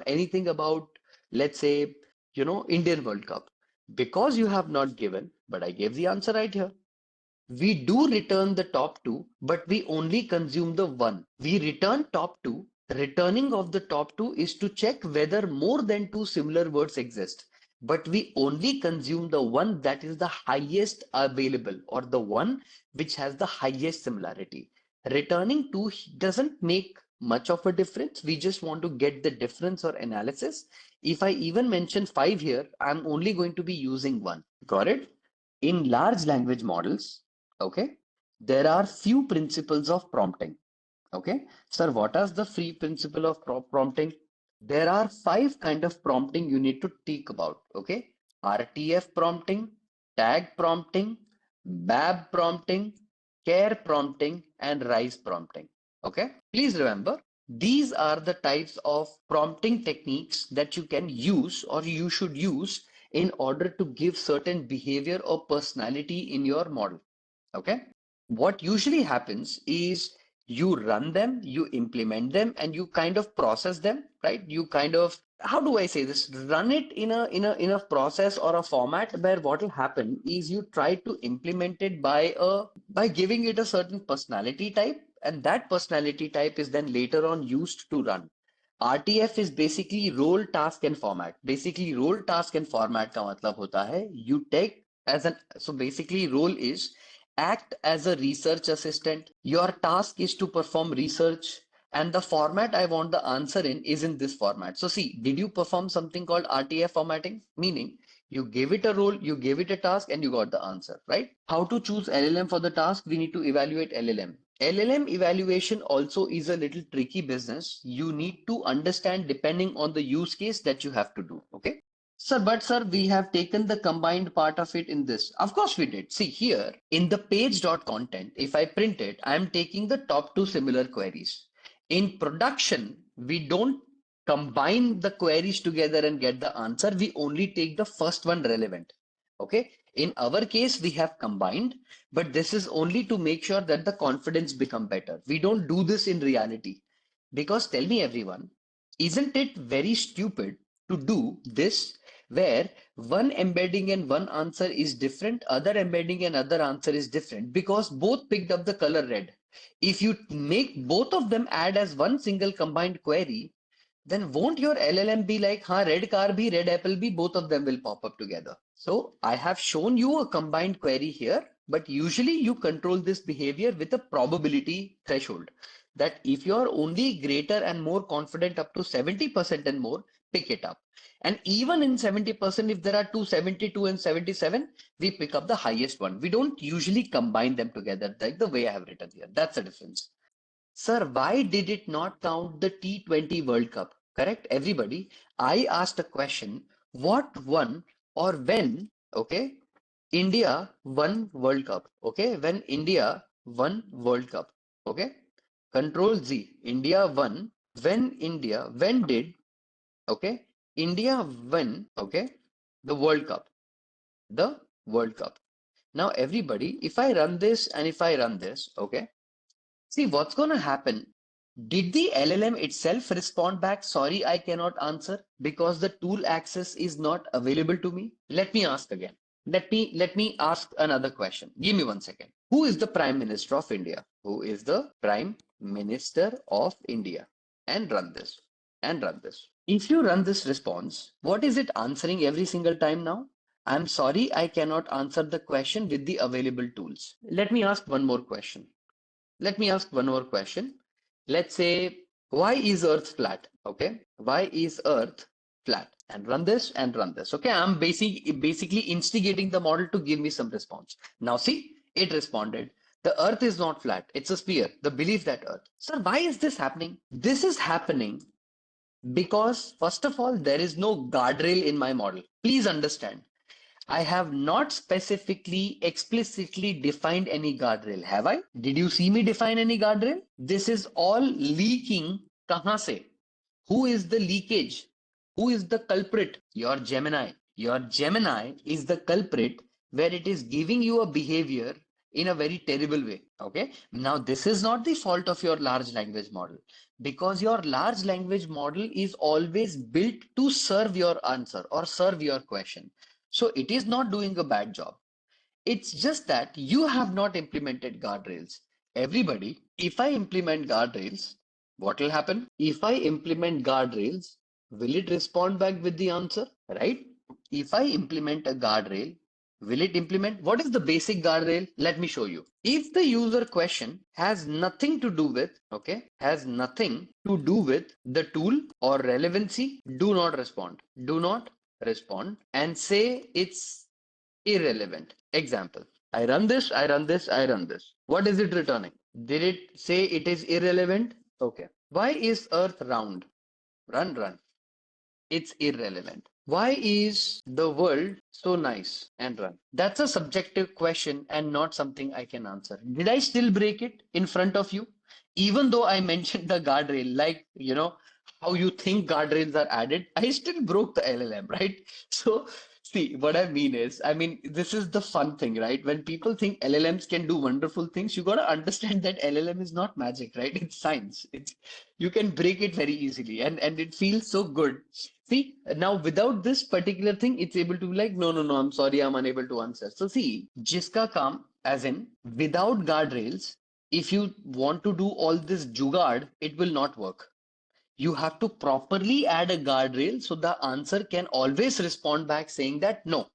anything about, let's say, Indian World Cup. Because you have not given, but I gave the answer right here. We do return the top two, but we only consume the one. We return top two. Returning of the top two is to check whether more than two similar words exist. But we only consume the one that is the highest available or the one which has the highest similarity. Returning two doesn't make much of a difference. We just want to get the difference or analysis. If I even mention five here, I'm only going to be using one. Got it? In large language models, okay, there are few principles of prompting. Okay, sir, what is the free principle of prompting? There are five kind of prompting you need to think about. Okay, RTF prompting, tag prompting, BAB prompting, care prompting, and rise prompting. Okay, please remember these are the types of prompting techniques that you can use or you should use in order to give certain behavior or personality in your model. Okay, what usually happens is you run them, you implement them, and you kind of process them, right? You kind of, how do I say this? Run it in a process or a format where what will happen is you try to implement it by giving it a certain personality type, and that personality type is then later on used to run. RTF is basically role, task, and format. Basically, role, task, and format का मतलब होता है you take as an, so basically role is act as a research assistant. Your task is to perform research, and the format I want the answer in is in this format. So see, did you perform something called RTF formatting? Meaning you gave it a role, you gave it a task, and you got the answer, right? How to choose LLM for the task? We need to evaluate LLM. LLM evaluation also is a little tricky business. You need to understand depending on the use case that you have to do. Okay. Sir, but sir, we have taken the combined part of it in this. Of course we did. See here in the page.content, if I print it, I am taking the top two similar queries. In production, we don't combine the queries together and get the answer. We only take the first one relevant. Okay. In our case, we have combined, but this is only to make sure that the confidence become better. We don't do this in reality. Because tell me everyone, isn't it very stupid to do this where one embedding and one answer is different, other embedding and other answer is different because both picked up the color red. If you make both of them add as one single combined query, then won't your LLM be like, हाँ, red car bhi, red apple bhi, both of them will pop up together. So I have shown you a combined query here, but usually you control this behavior with a probability threshold that if you're only greater and more confident up to 70% and more, pick it up. And even in 70%, if there are two 72 and 77, we pick up the highest one. We don't usually combine them together like the way I have written here. That's the difference. Sir, why did it not count the T20 World Cup? Correct, everybody. I asked a question, what won or when, okay, India won World Cup, okay, when India won World Cup, okay, Control Z, India won, when did, okay, India win, okay, the World Cup, the World Cup. Now, everybody, if I run this and if I run this, okay, see, what's going to happen? Did the LLM itself respond back? Sorry, I cannot answer because the tool access is not available to me. Let me ask again. Let me ask another question. Give me 1 second. Who is the Prime Minister of India? Who is the Prime Minister of India? And run this. And run this. If you run this response, what is it answering every single time now? I'm sorry, I cannot answer the question with the available tools. Let me ask one more question. Let me ask one more question. Let's say, why is Earth flat? Okay. Why is Earth flat? And run this and run this. Okay. I'm basically instigating the model to give me some response. Now see, it responded. The Earth is not flat. It's a sphere. The belief that Earth. Sir, why is this happening? This is happening because, first of all, there is no guardrail in my model. Please understand. I have not specifically, explicitly defined any guardrail, have I? Did you see me define any guardrail? This is all leaking. Kahan se? Who is the leakage? Who is the culprit? Your Gemini. Your Gemini is the culprit where it is giving you a behavior in a very terrible way. Okay. Now, this is not the fault of your large language model because your large language model is always built to serve your answer or serve your question. So it is not doing a bad job. It's just that you have not implemented guardrails. Everybody, if I implement guardrails, what will happen? If I implement guardrails, will it respond back with the answer? Right? If I implement a guardrail, will it implement? What is the basic guardrail? Let me show you. If the user question has nothing to do with, okay, has nothing to do with the tool or relevancy, do not respond. Do not respond and say it's irrelevant. Example. I run this, I run this, I run this. What is it returning? Did it say it is irrelevant? Okay. Why is Earth round? Run. It's irrelevant. Why is the world so nice and run? That's a subjective question and not something I can answer. Did I still break it in front of you? Even though I mentioned the guardrail, like, how you think guardrails are added, I still broke the LLM, right? So, see, what I mean is, this is the fun thing, right? When people think LLMs can do wonderful things, you got to understand that LLM is not magic, right? It's science. You can break it very easily and it feels so good. See, now without this particular thing, it's able to be like, no, I'm sorry, I'm unable to answer. So see, jiska kaam, as in without guardrails, if you want to do all this jugaad, it will not work. You have to properly add a guardrail so the answer can always respond back saying that no,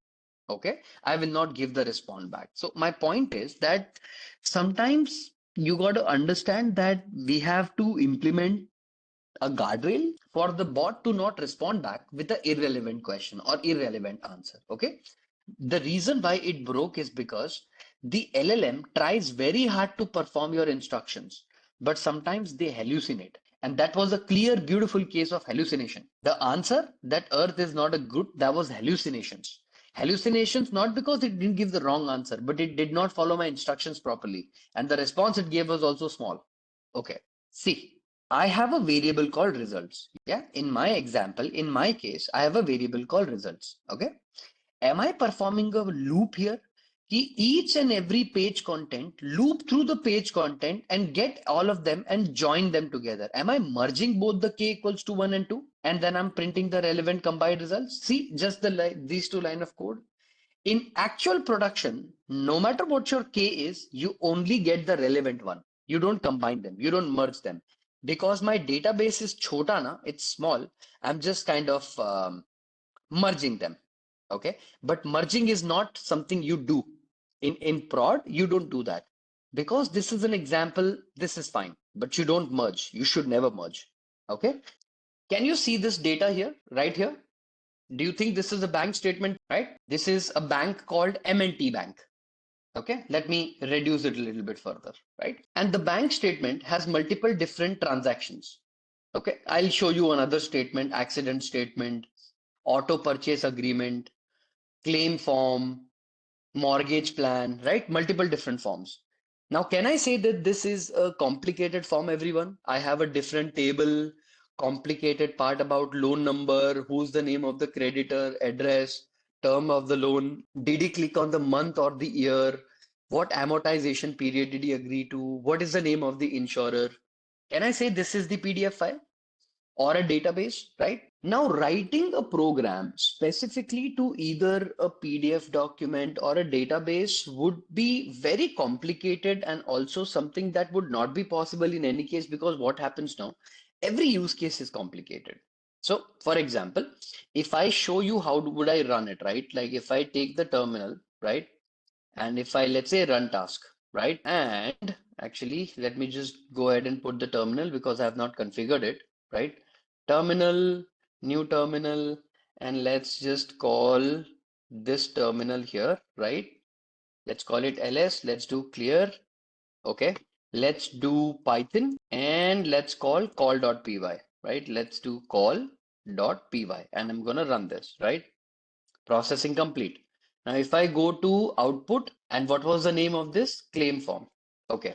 okay, I will not give the response back. So my point is that sometimes you got to understand that we have to implement a guardrail for the bot to not respond back with an irrelevant question or irrelevant answer. Okay. The reason why it broke is because the LLM tries very hard to perform your instructions, but sometimes they hallucinate. And that was a clear, beautiful case of hallucination. The answer that Earth is not a good, that was hallucinations. Hallucinations, not because it didn't give the wrong answer, but it did not follow my instructions properly. And the response it gave was also small. Okay. See, I have a variable called results. Yeah. In my example, in my case, I have a variable called results. Okay. Am I performing a loop here? Each and every page content, loop through the page content and get all of them and join them together. Am I merging both the k equals to 1 and 2? And then I'm printing the relevant combined results. See, just these two line of code. In actual production, no matter what your k is, you only get the relevant one. You don't combine them. You don't merge them. Because my database is chota na, it's small. I'm just kind of merging them. Okay. But merging is not something you do. In prod, you don't do that. Because this is an example, this is fine. But you don't merge. You should never merge. Okay. Can you see this data here, right here? Do you think this is a bank statement, right? This is a bank called M&T Bank. Okay, let me reduce it a little bit further, right? And the bank statement has multiple different transactions. Okay, I'll show you another statement, accident statement, auto purchase agreement, claim form, mortgage plan, right? Multiple different forms. Now, can I say that this is a complicated form, everyone? I have a different table, complicated part about loan number, who's the name of the creditor, address, term of the loan. Did he click on the month or the year? What amortization period did he agree to? What is the name of the insurer? Can I say this is the PDF file? Or a database, right? Now, writing a program specifically to either a PDF document or a database would be very complicated and also something that would not be possible in any case because what happens now? Every use case is complicated. So for example, if I show you how would I run it, right? Like if I take the terminal, right? And if I, let's say, run task, right? And actually, let me just go ahead and put the terminal because I have not configured it, right? Terminal, new terminal, and let's just call this terminal here, right? Let's call it ls. Let's do clear. Okay. Let's do Python and let's call.py, right? Let's do call.py and I'm going to run this, right? Processing complete. Now, if I go to output, and what was the name of this? Claim form. Okay.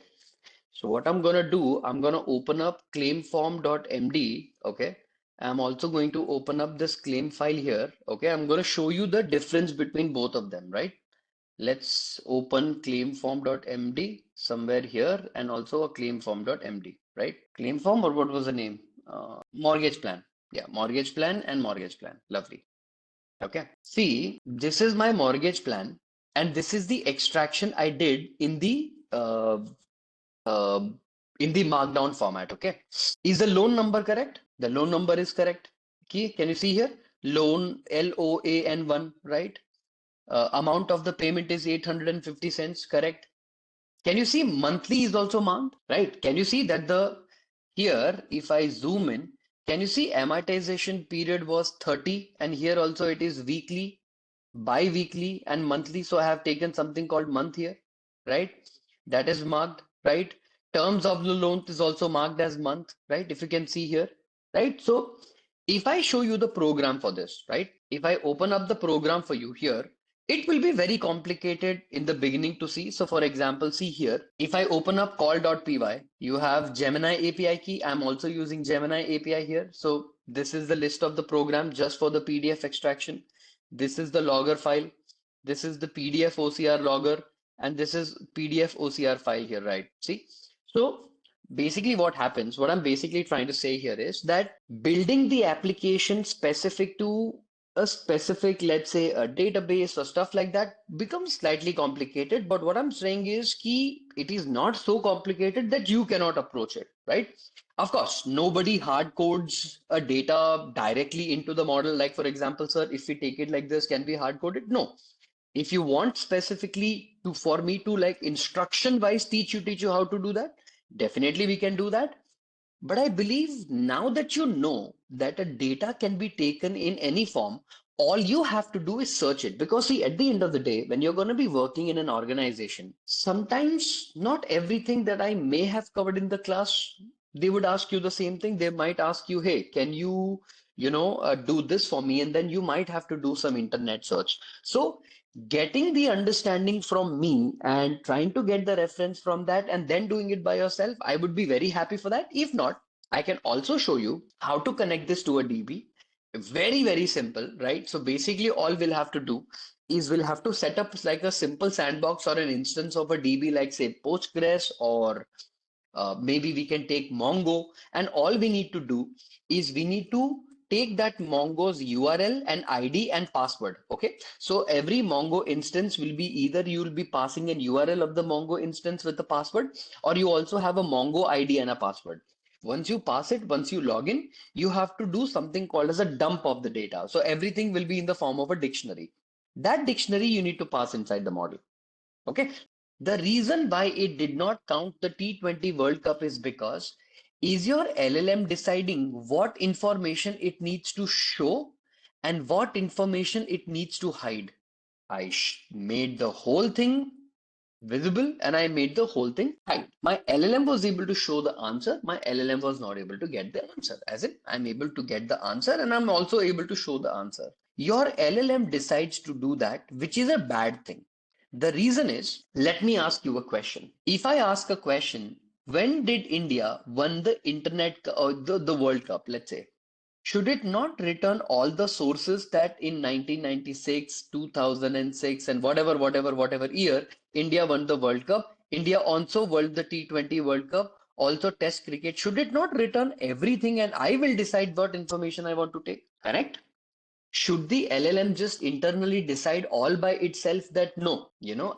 So what I'm gonna do, I'm gonna open up claimform.md. Okay. I'm also going to open up this claim file here. Okay. I'm gonna show you the difference between both of them, right? Let's open claimform.md somewhere here and also a claimform.md, right? Claimform, or what was the name? Mortgage plan. Yeah, mortgage plan and mortgage plan. Lovely. Okay. See, this is my mortgage plan, and this is the extraction I did uh, in the markdown format. Okay. Is the loan number correct? The loan number is correct. Okay. Can you see here? Loan LOAN1, right? Amount of the payment is 850 cents, correct? Can you see monthly is also marked, right? Can you see that the here, if I zoom in, can you see amortization period was 30 and here also it is weekly, bi-weekly and monthly. So I have taken something called month here, right? That is marked, right? Terms of the loan is also marked as month, right? If you can see here, right? So if I show you the program for this, right? If I open up the program for you here, it will be very complicated in the beginning to see. So for example, see here, if I open up call.py, you have Gemini API key. I'm also using Gemini API here. So this is the list of the program just for the PDF extraction. This is the logger file. This is the PDF OCR logger, and this is PDF OCR file here, right? See? So basically what happens, what I'm basically trying to say here is that building the application specific to a specific, let's say, a database or stuff like that becomes slightly complicated. But what I'm saying is key, it is not so complicated that you cannot approach it, right? Of course, nobody hard codes a data directly into the model. Like, for example, sir, if we take it like this, can we hard code it? No. If you want specifically to for me to like instruction wise teach you how to do that, definitely we can do that. But I believe now that you know that a data can be taken in any form, all you have to do is search it. Because see, at the end of the day, when you're going to be working in an organization, sometimes not everything that I may have covered in the class, they would ask you the same thing. They might ask you, hey, can you, do this for me? And then you might have to do some internet search. So getting the understanding from me and trying to get the reference from that and then doing it by yourself, I would be very happy for that. If not, I can also show you how to connect this to a DB. Very, very simple, right? So basically all we'll have to do is we'll have to set up like a simple sandbox or an instance of a DB like say Postgres or maybe we can take Mongo, and all we need to do is we need to take that Mongo's URL and ID and password. Okay. So every Mongo instance will be either you will be passing an URL of the Mongo instance with the password, or you also have a Mongo ID and a password. Once you pass it, once you log in, you have to do something called as a dump of the data. So everything will be in the form of a dictionary. That dictionary you need to pass inside the model. Okay. The reason why it did not count the T20 World Cup is because is your LLM deciding what information it needs to show and what information it needs to hide? Made the whole thing visible and I made the whole thing hide. My LLM was able to show the answer. My LLM was not able to get the answer. As in, I'm able to get the answer and I'm also able to show the answer. Your LLM decides to do that, which is a bad thing. The reason is, let me ask you a question. If I ask a question, when did India won the or the World Cup, let's say, should it not return all the sources that in 1996, 2006, and whatever year India won the World Cup? India also won the T20 World Cup, also Test cricket. Should it not return everything and I will decide what information I want to take? Correct? Should the LLM just internally decide all by itself that no,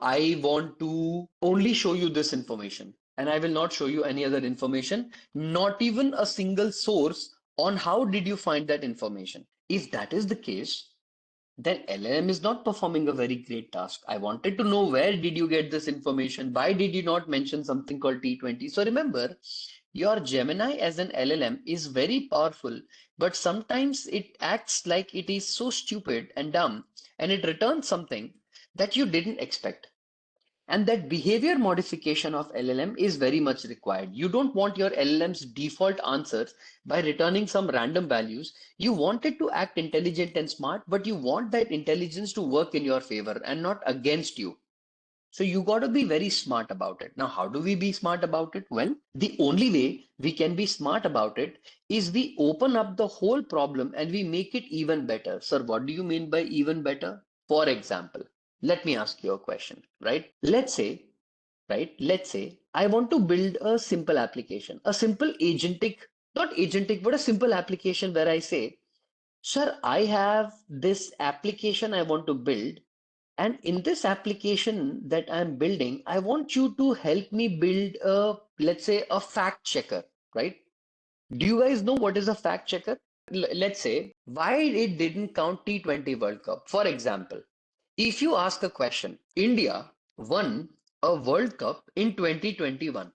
I want to only show you this information and I will not show you any other information, not even a single source on how did you find that information. If that is the case, then LLM is not performing a very great task. I wanted to know where did you get this information? Why did you not mention something called T20? So remember, your Gemini as an LLM is very powerful, but sometimes it acts like it is so stupid and dumb, and it returns something that you didn't expect. And that behavior modification of LLM is very much required. You don't want your LLM's default answers by returning some random values. You want it to act intelligent and smart, but you want that intelligence to work in your favor and not against you. So you got to be very smart about it. Now, how do we be smart about it? Well, the only way we can be smart about it is we open up the whole problem and we make it even better. Sir, what do you mean by even better? For example, let me ask you a question, right? Let's say I want to build a simple application, a simple agentic, not agentic, but a simple application where I say, sir, I have this application I want to build, and in this application that I'm building, I want you to help me build a, let's say, a fact checker, right? Do you guys know what is a fact checker? Let's say why it didn't count T20 World Cup. For example, if you ask a question, India won a World Cup in 2021.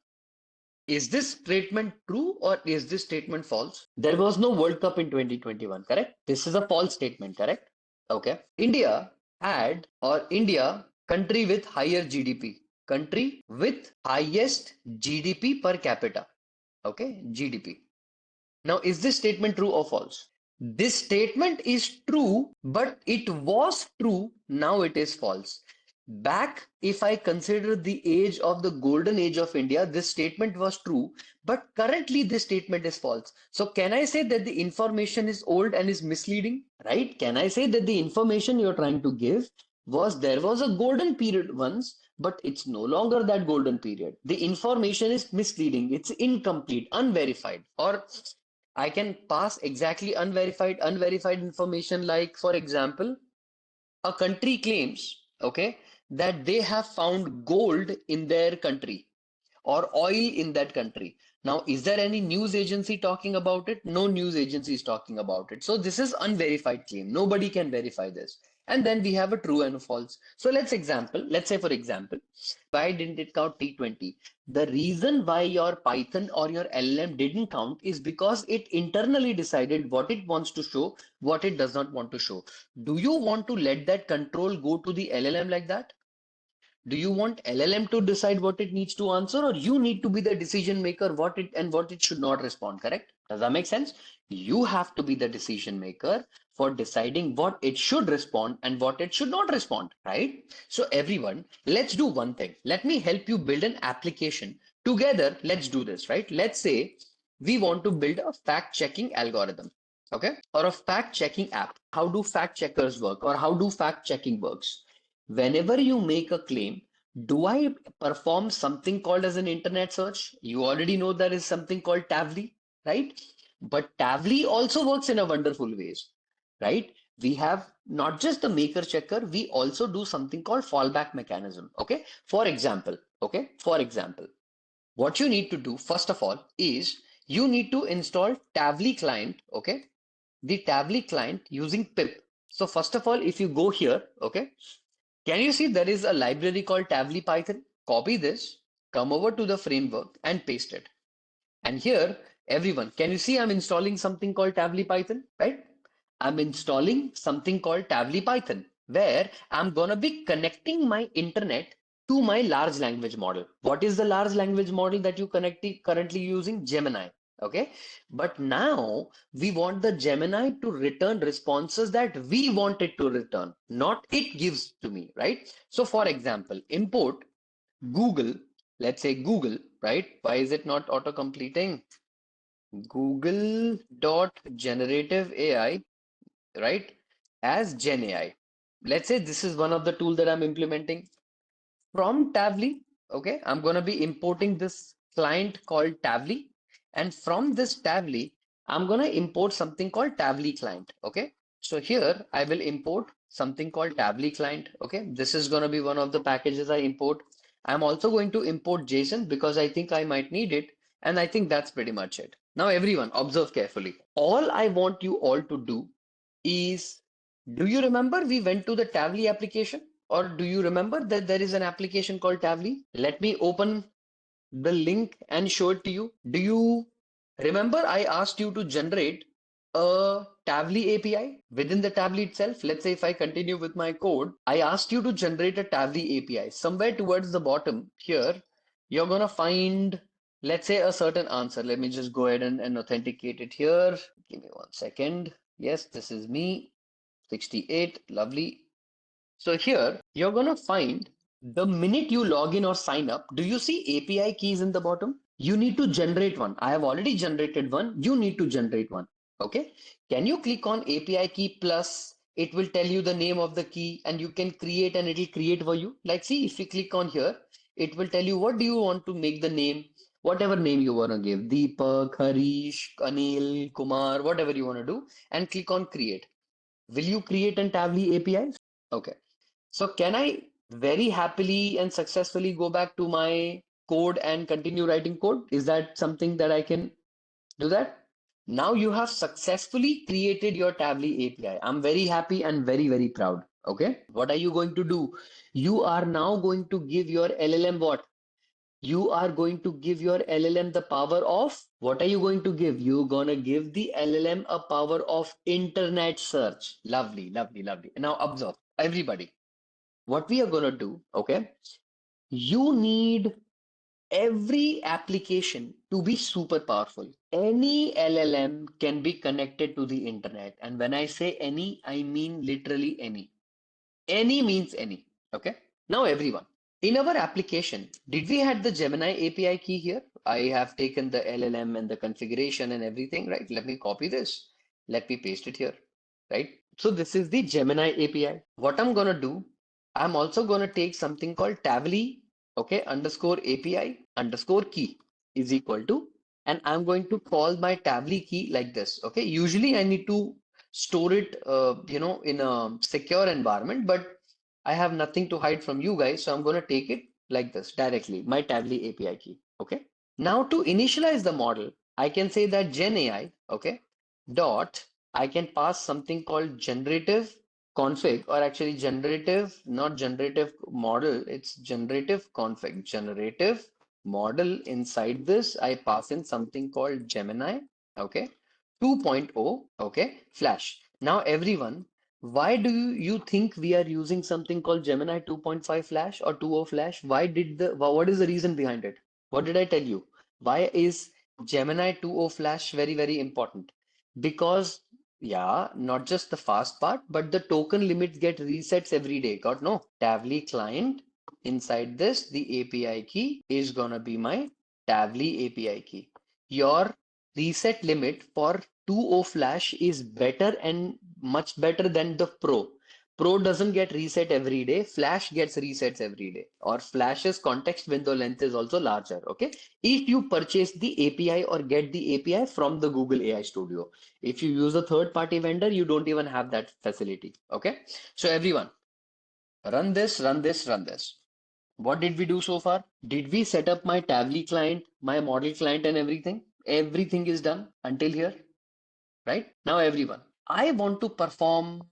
Is this statement true or is this statement false? There was no World Cup in 2021, correct? This is a false statement, correct? Okay. India, country with higher GDP, country with highest GDP per capita. Okay, GDP. Now, is this statement true or false? This statement is true, but it was true. Now it is false. Back, if I consider the age of the golden age of India, this statement was true, but currently this statement is false. So, can I say that the information is old and is misleading? Right? Can I say that the information you're trying to give was there was a golden period once, but it's no longer that golden period. The information is misleading, it's incomplete, unverified, or I can pass exactly unverified information like, for example, a country claims, okay, that they have found gold in their country or oil in that country. Now, is there any news agency talking about it? No news agency is talking about it. So this is unverified claim. Nobody can verify this. And then we have a true and a false. So let's say for example, why didn't it count T20? The reason why your Python or your LLM didn't count is because it internally decided what it wants to show, what it does not want to show. Do you want to let that control go to the LLM like that? Do you want LLM to decide what it needs to answer, or you need to be the decision maker what it should not respond, correct? Does that make sense? You have to be the decision maker for deciding what it should respond and what it should not respond, right? So everyone, let's do one thing. Let me help you build an application. Together, let's do this, right? Let's say we want to build a fact checking algorithm, okay? Or a fact checking app. How do fact checkers work, or how do fact checking works? Whenever you make a claim, do I perform something called as an internet search? You already know there is something called Tavli, right? But Tavli also works in a wonderful ways, right? We have not just the maker checker, we also do something called fallback mechanism. For example, what you need to do first of all is you need to install Tavli client, okay? The Tavli client using pip. So first of all, if you go here, okay, can you see there is a library called Tavli Python? Copy this, come over to the framework and paste it. And here, everyone, can you see I'm installing something called Tavli Python, right? I'm installing something called Tavli Python, where I'm gonna be connecting my internet to my large language model. What is the large language model that you currently using? Gemini. Okay. But now we want the Gemini to return responses that we want it to return, not it gives to me, right? So for example, import Google, let's say Google, right? Why is it not auto completing? Google dot generative AI, right? As Gen AI. Let's say this is one of the tool that I'm implementing from Tavli. Okay, I'm going to be importing this client called Tavli, and from this Tavli, I'm going to import something called Tavli client. Okay, so here I will import something called Tavli client. Okay, this is going to be one of the packages I import. I'm also going to import JSON because I think I might need it. And I think that's pretty much it. Now, everyone, observe carefully. All I want you all to do is, do you remember we went to the Tavli application? Or do you remember that there is an application called Tavli? Let me open the link and show it to you. Do you remember I asked you to generate a Tavli API within the Tavli itself? Let's say if I continue with my code, I asked you to generate a Tavli API. Somewhere towards the bottom here, you're gonna find, let's say, a certain answer. Let me just go ahead and authenticate it here. Give me 1 second. Yes, this is me, 68, lovely. So here you're going to find the minute you log in or sign up, do you see API keys in the bottom? You need to generate one. I have already generated one. You need to generate one. Okay. Can you click on API key plus? It will tell you the name of the key and you can create and it will create for you. Like, see, if you click on here, it will tell you what do you want to make the name, whatever name you want to give, Deepak, Harish, Anil, Kumar, whatever you want to do, and click on create. Will you create an Tavli API? Okay. So can I very happily and successfully go back to my code and continue writing code? Is that something that I can do that? Now you have successfully created your Tavli API. I'm very happy and very, very proud. Okay. What are you going to do? You are now going to give your LLM what? You are going to give your LLM the power of, what are you going to give? You're gonna give the LLM a power of internet search. Lovely, lovely, lovely. Now observe, everybody. What we are gonna do, okay? You need every application to be super powerful. Any LLM can be connected to the internet. And when I say any, I mean literally any. Any means any. Okay. Now, everyone, in our application, did we had the Gemini API key here? I have taken the LLM and the configuration and everything, right? Let me copy this. Let me paste it here, right? So this is the Gemini API. What I'm gonna do, I'm also gonna take something called Tavli, okay, underscore API underscore key is equal to, and I'm going to call my Tavli key like this. Okay. Usually I need to store it, in a secure environment, but I have nothing to hide from you guys. So I'm going to take it like this directly, my Tavli API key. Okay. Now to initialize the model, I can say that Gen AI, okay, dot, I can pass something called generative config, or actually generative, not generative model, it's generative config, generative model. Inside this, I pass in something called Gemini, okay, 2.0, okay, Flash. Now, everyone, why do you think we are using something called Gemini 2.5 Flash or 2.0 Flash? What is the reason behind it? What did I tell you? Why is Gemini 2.0 Flash very, very important? Because, yeah, not just the fast part, but the token limits get resets every day. Got no? Tavli client, inside this, the API key is gonna be my Tavli API key. Your reset limit for 2.0 Flash is better and much better than the Pro. Pro doesn't get reset every day. Flash gets resets every day. Or Flash's context window length is also larger. Okay. If you purchase the API or get the API from the Google AI Studio. If you use a third party vendor, you don't even have that facility. Okay. So everyone, run this, run this, run this. What did we do so far? Did we set up my Tavli client, my model client and everything? Everything is done until here, right? Now, everyone, I want to perform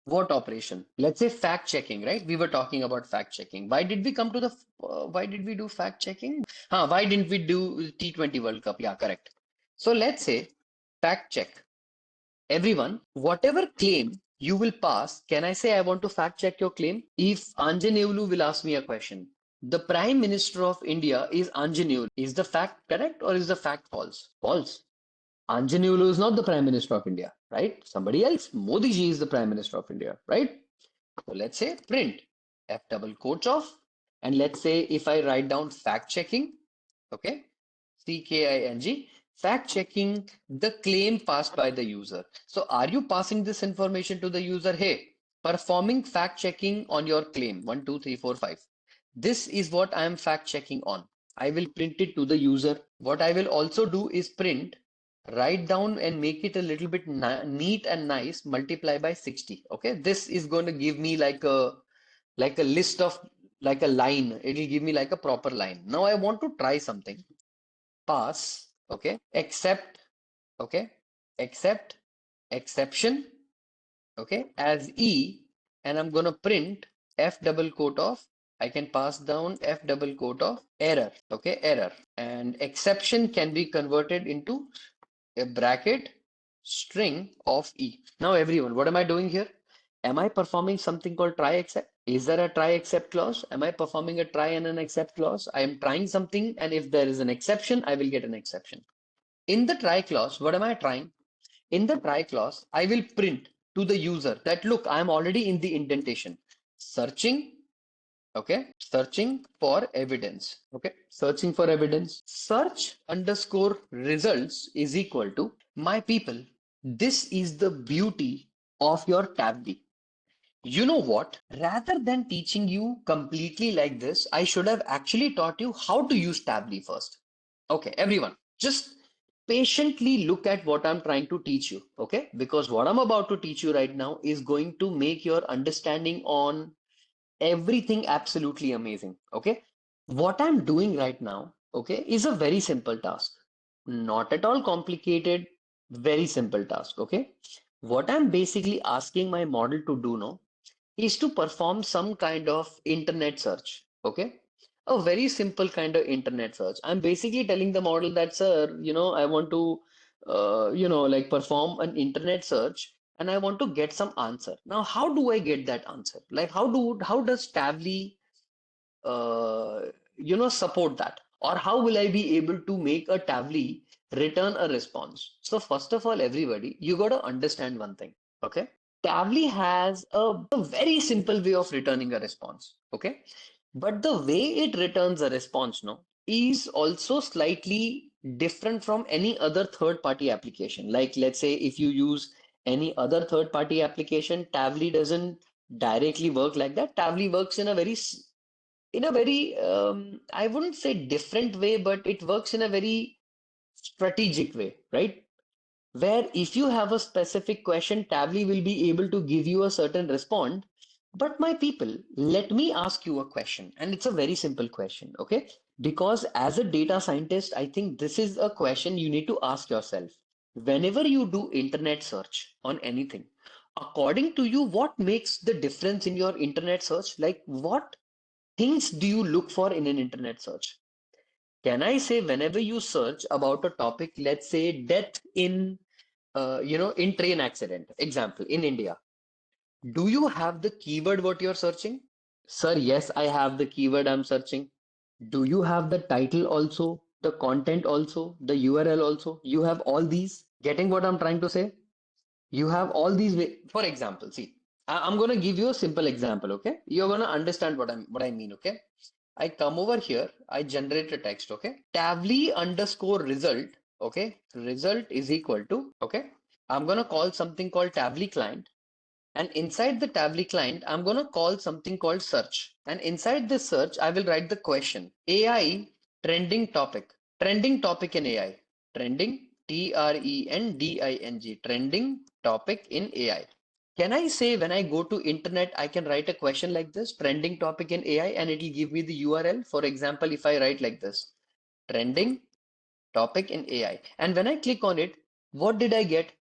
what operation? Let's say fact checking, right? We were talking about fact checking. Why did we come to why did we do fact checking? Why didn't we do T20 World Cup? Yeah, correct. So let's say fact check. Everyone, whatever claim you will pass, can I say I want to fact check your claim? If Anjaneulu will ask me a question, the Prime Minister of India is Anjaneulu. Is the fact correct or is the fact false? False. Anjaneulu is not the Prime Minister of India, right? Somebody else. Modi ji is the Prime Minister of India, right? So let's say print F double quotes off. And let's say if I write down fact checking, okay, CKING, fact checking the claim passed by the user. So are you passing this information to the user? Hey, performing fact checking on your claim. 1, 2, 3, 4, 5. This is what I am fact checking on. I will print it to the user. What I will also do is print, write down and make it a little bit neat and nice, multiply by 60. Okay, this is going to give me like a list of, like a line. It will give me like a proper line. Now I want to try something. pass, okay, except, okay, except, exception, okay, as E, and I'm gonna print F double quote of, I can pass down F double quote of error, okay, error. And exception can be converted into a bracket string of E. Now everyone, what am I doing here? Am I performing something called try except? Is there a try except clause? Am I performing a try and an except clause? I am trying something, and if there is an exception, I will get an exception. In the try clause, what am I trying? In the try clause, I will print to the user that look, I am already in the indentation. Searching, okay, searching for evidence. Okay, searching for evidence. Search underscore results is equal to my people. This is the beauty of your tabby. You know what? Rather than teaching you completely like this, I should have actually taught you how to use Tably first. Okay, everyone, just patiently look at what I'm trying to teach you. Okay, because what I'm about to teach you right now is going to make your understanding on everything absolutely amazing. Okay, what I'm doing right now, okay, is a very simple task, not at all complicated, very simple task. Okay, what I'm basically asking my model to do now is to perform some kind of internet search. Okay, a very simple kind of internet search. I'm basically telling the model that, sir, I want to like perform an internet search, and I want to get some answer. Now how do I get that answer? Like how does Tavli uh, support that? Or how will I be able to make a Tavli return a response? So first of all, everybody, you got to understand one thing. Okay, Tavli has a very simple way of returning a response. Okay, but the way it returns a response, no, is also slightly different from any other third-party application. Like let's say if you use any other third-party application, Tavli doesn't directly work like that. Tavli works in a very I wouldn't say different way, but it works in a very strategic way, right? Where if you have a specific question, Tably will be able to give you a certain response. But my people, let me ask you a question, and it's a very simple question, okay? Because as a data scientist, I think this is a question you need to ask yourself. Whenever you do internet search on anything, according to you, what makes the difference in your internet search? Like, what things do you look for in an internet search? Can I say whenever you search about a topic, let's say death in train accident, example, in India, do you have the keyword what you're searching? Sir, yes, I have the keyword I'm searching. Do you have the title also, the content also, the URL also? You have all these. Getting what I'm trying to say? You have all these. For example, see, I'm going to give you a simple example, okay? You're going to understand what I mean, okay? I come over here, I generate a text, okay? Tavli underscore result, okay? Result is equal to, okay? I'm gonna call something called Tavli client, and inside the Tavli client, I'm gonna call something called search. And inside this search, I will write the question AI trending topic in AI, trending TRENDING, trending topic in AI. Can I say when I go to internet, I can write a question like this, trending topic in AI, and it will give me the URL. For example, if I write like this, trending topic in AI. And when I click on it, what did I get?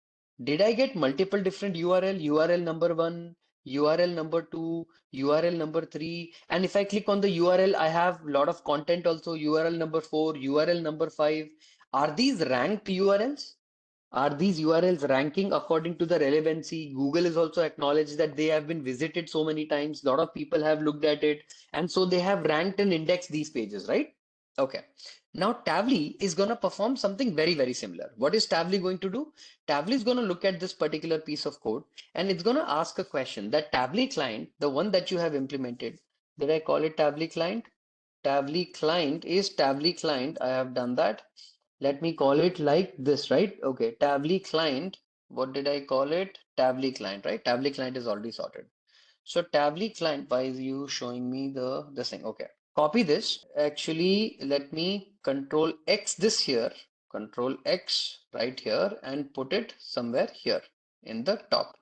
Did I get multiple different URL, URL number one, URL number two, URL number three? And if I click on the URL, I have a lot of content also, URL number four, URL number five. Are these ranked URLs? Are these URLs ranking according to the relevancy? Google is also acknowledged that they have been visited so many times. A lot of people have looked at it. And so they have ranked and indexed these pages, right? Okay. Now Tavli is going to perform something very, very similar. What is Tavli going to do? Tavli is going to look at this particular piece of code, and it's going to ask a question that Tavli client, the one that you have implemented, did I call it Tavli client? Tavli client is Tavli client. I have done that. Let me call it like this, right? Okay, Tavli client. What did I call it? Tavli client, right? Tavli client is already sorted. So Tavli client, why is you showing me this thing? Okay, copy this. Actually, let me control X this here, control X right here, and put it somewhere here in the top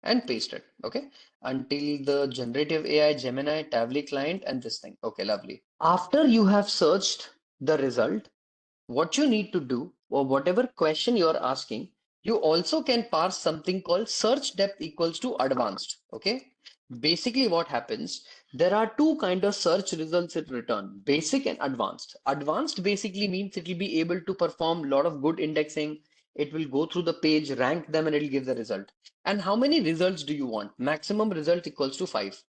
and paste it. Okay, until the generative AI Gemini Tavli client and this thing. Okay, lovely. After you have searched the result, what you need to do, or whatever question you're asking, you also can parse something called search depth equals to advanced. Okay. Basically, what happens, there are two kind of search results it return, basic and advanced. Advanced basically means it will be able to perform a lot of good indexing. It will go through the page, rank them, and it will give the result. And how many results do you want? Maximum result equals to 5.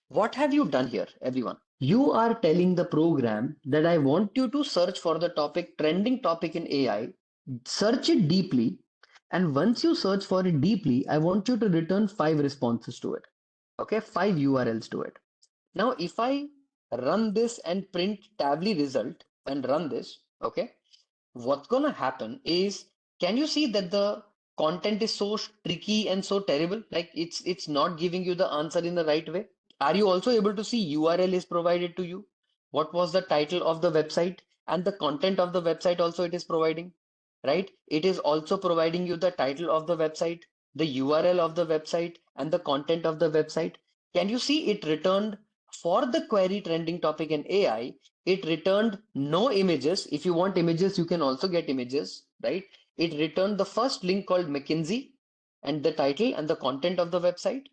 What have you done here, everyone? You are telling the program that I want you to search for the topic, trending topic in AI, search it deeply, and once you search for it deeply, I want you to return 5 responses to it. Okay, 5 URLs to it. Now, if I run this and print Tavli result and run this, okay, what's gonna happen is, can you see that the content is so tricky and so terrible? Like it's not giving you the answer in the right way. Are you also able to see URL is provided to you? What was the title of the website and the content of the website also it is providing, right? It is also providing you the title of the website, the URL of the website, and the content of the website. Can you see it returned for the query trending topic in AI? It returned no images. If you want images, you can also get images, right? It returned the first link called McKinsey and the title and the content of the website.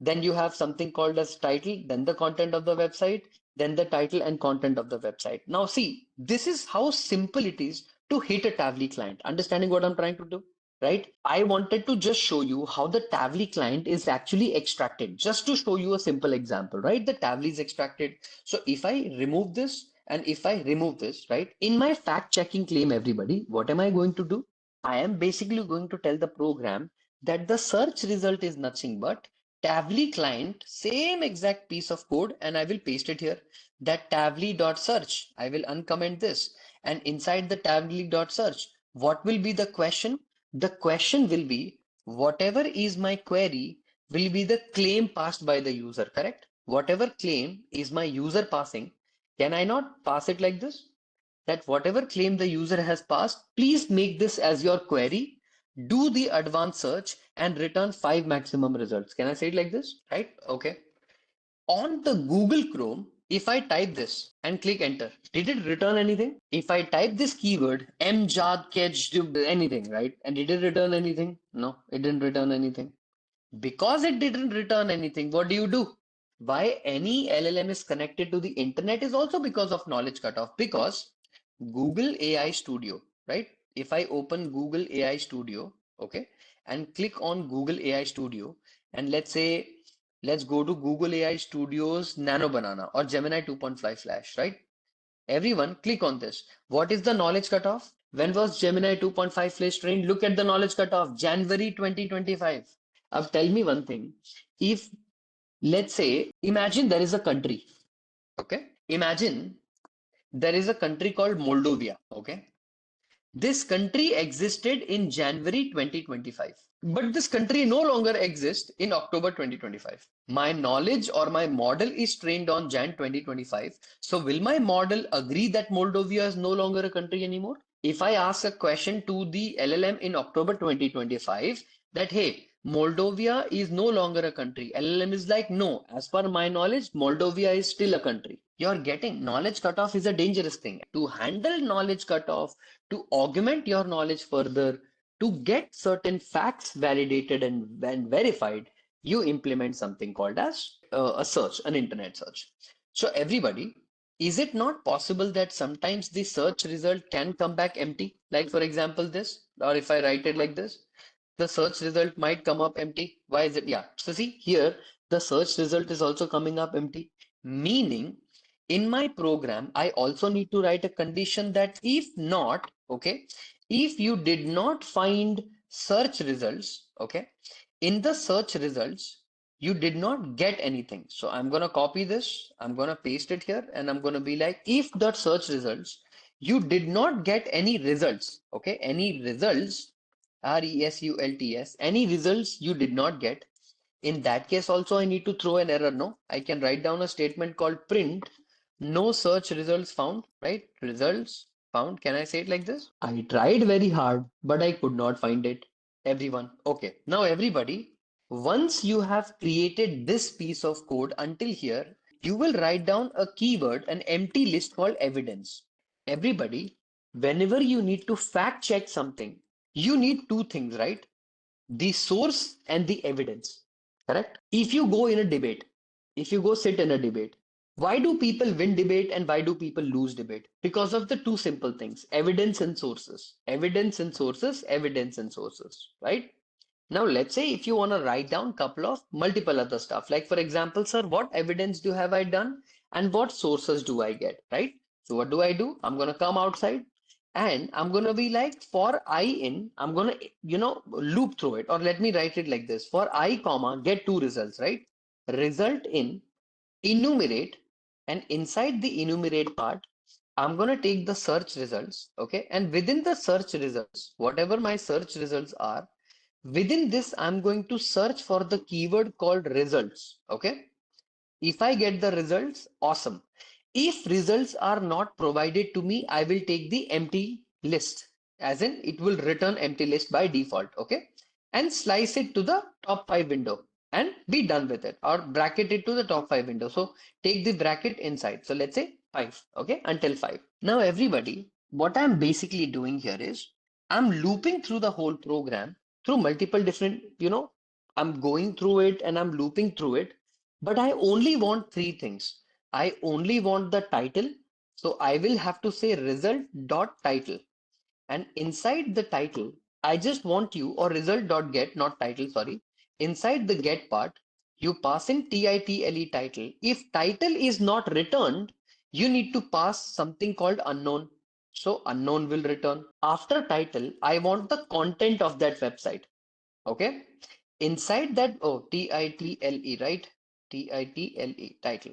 Then you have something called as title, then the content of the website, then the title and content of the website. Now, see, this is how simple it is to hit a Tavli client. Understanding what I'm trying to do, right? I wanted to just show you how the Tavli client is actually extracted, just to show you a simple example, right? The Tavli is extracted. So if I remove this and if I remove this, right, in my fact checking claim, everybody, what am I going to do? I am basically going to tell the program that the search result is nothing but Tavli client, same exact piece of code, and I will paste it here. That Tavli.search, I will uncomment this. And inside the Tavli.search, what will be the question? The question will be whatever is my query will be the claim passed by the user, correct? Whatever claim is my user passing, can I not pass it like this? That whatever claim the user has passed, please make this as your query, do the advanced search and return 5 maximum results. Can I say it like this? Right? Okay. On the Google Chrome, if I type this and click enter, did it return anything? If I type this keyword, mjad, anything, right? And did it return anything? No, it didn't return anything. Because it didn't return anything, what do? Why any LLM is connected to the internet is also because of knowledge cutoff. Because Google AI Studio, right? If I open Google AI Studio, okay, and click on Google AI Studio, and let's go to Google AI Studio's Nano Banana or Gemini 2.5 Flash, right? Everyone, click on this. What is the knowledge cutoff? When was Gemini 2.5 Flash trained? Look at the knowledge cutoff, January 2025. Now tell me one thing. If, let's say, imagine there is a country, okay? Imagine there is a country called Moldova, okay? This country existed in January 2025, but this country no longer exists in October 2025. My knowledge or my model is trained on Jan 2025. So will my model agree that Moldova is no longer a country anymore? If I ask a question to the LLM in October 2025 that, hey, Moldova is no longer a country, LLM is like, no, as per my knowledge, Moldova is still a country. You're getting knowledge cutoff is a dangerous thing. To handle knowledge cutoff, to augment your knowledge further, to get certain facts validated and verified, you implement something called as a search, an internet search. So everybody, is it not possible that sometimes the search result can come back empty? Like for example, this, or if I write it like this, the search result might come up empty. Why is it? Yeah. So see here, the search result is also coming up empty, meaning in my program, I also need to write a condition that if not, okay, if you did not find search results, okay, in the search results, you did not get anything. So I'm going to copy this, I'm going to paste it here, and I'm going to be like, if dot search results, you did not get any results, okay, any results, results, any results you did not get. In that case, also, I need to throw an error. No, I can write down a statement called print no search results found, right? Results found. Can I say it like this? I tried very hard, but I could not find it. Everyone. Okay. Now, everybody, once you have created this piece of code until here, you will write down a keyword, an empty list called evidence. Everybody, Whenever you need to fact check something, you need two things, right? The source and the evidence, correct? If you go in a debate, if you go sit in a debate, why do people win debate and why do people lose debate? Because of the two simple things, evidence and sources, evidence and sources, evidence and sources, right? Now, let's say if you want to write down couple of multiple other stuff, like for example, sir, what evidence do have I done and what sources do I get, right? So what do? I'm going to come outside and I'm going to be like for I in, I'm going to, loop through it, or let me write it like this, for I comma, get two results, right? Result in, enumerate, and inside the enumerate part, I'm going to take the search results, okay? And within the search results, whatever my search results are, within this, I'm going to search for the keyword called results. Okay. If I get the results, awesome. If results are not provided to me, I will take the empty list, as in it will return empty list by default. Okay. And slice it to the top five window and be done with it, or bracket it to the top five window. So take the bracket inside. So let's say five. Okay. Until five. Now, everybody, what I'm basically doing here is I'm looping through the whole program through multiple different, I'm going through it and I'm looping through it, but I only want three things. I only want the title. So I will have to say result dot title. And inside the title, I just want you, or result dot get, not title, sorry. Inside the get part, you pass in title title. If title is not returned, you need to pass something called unknown. So unknown will return. After title, I want the content of that website. Okay. Inside that, oh, title, right? Title, title.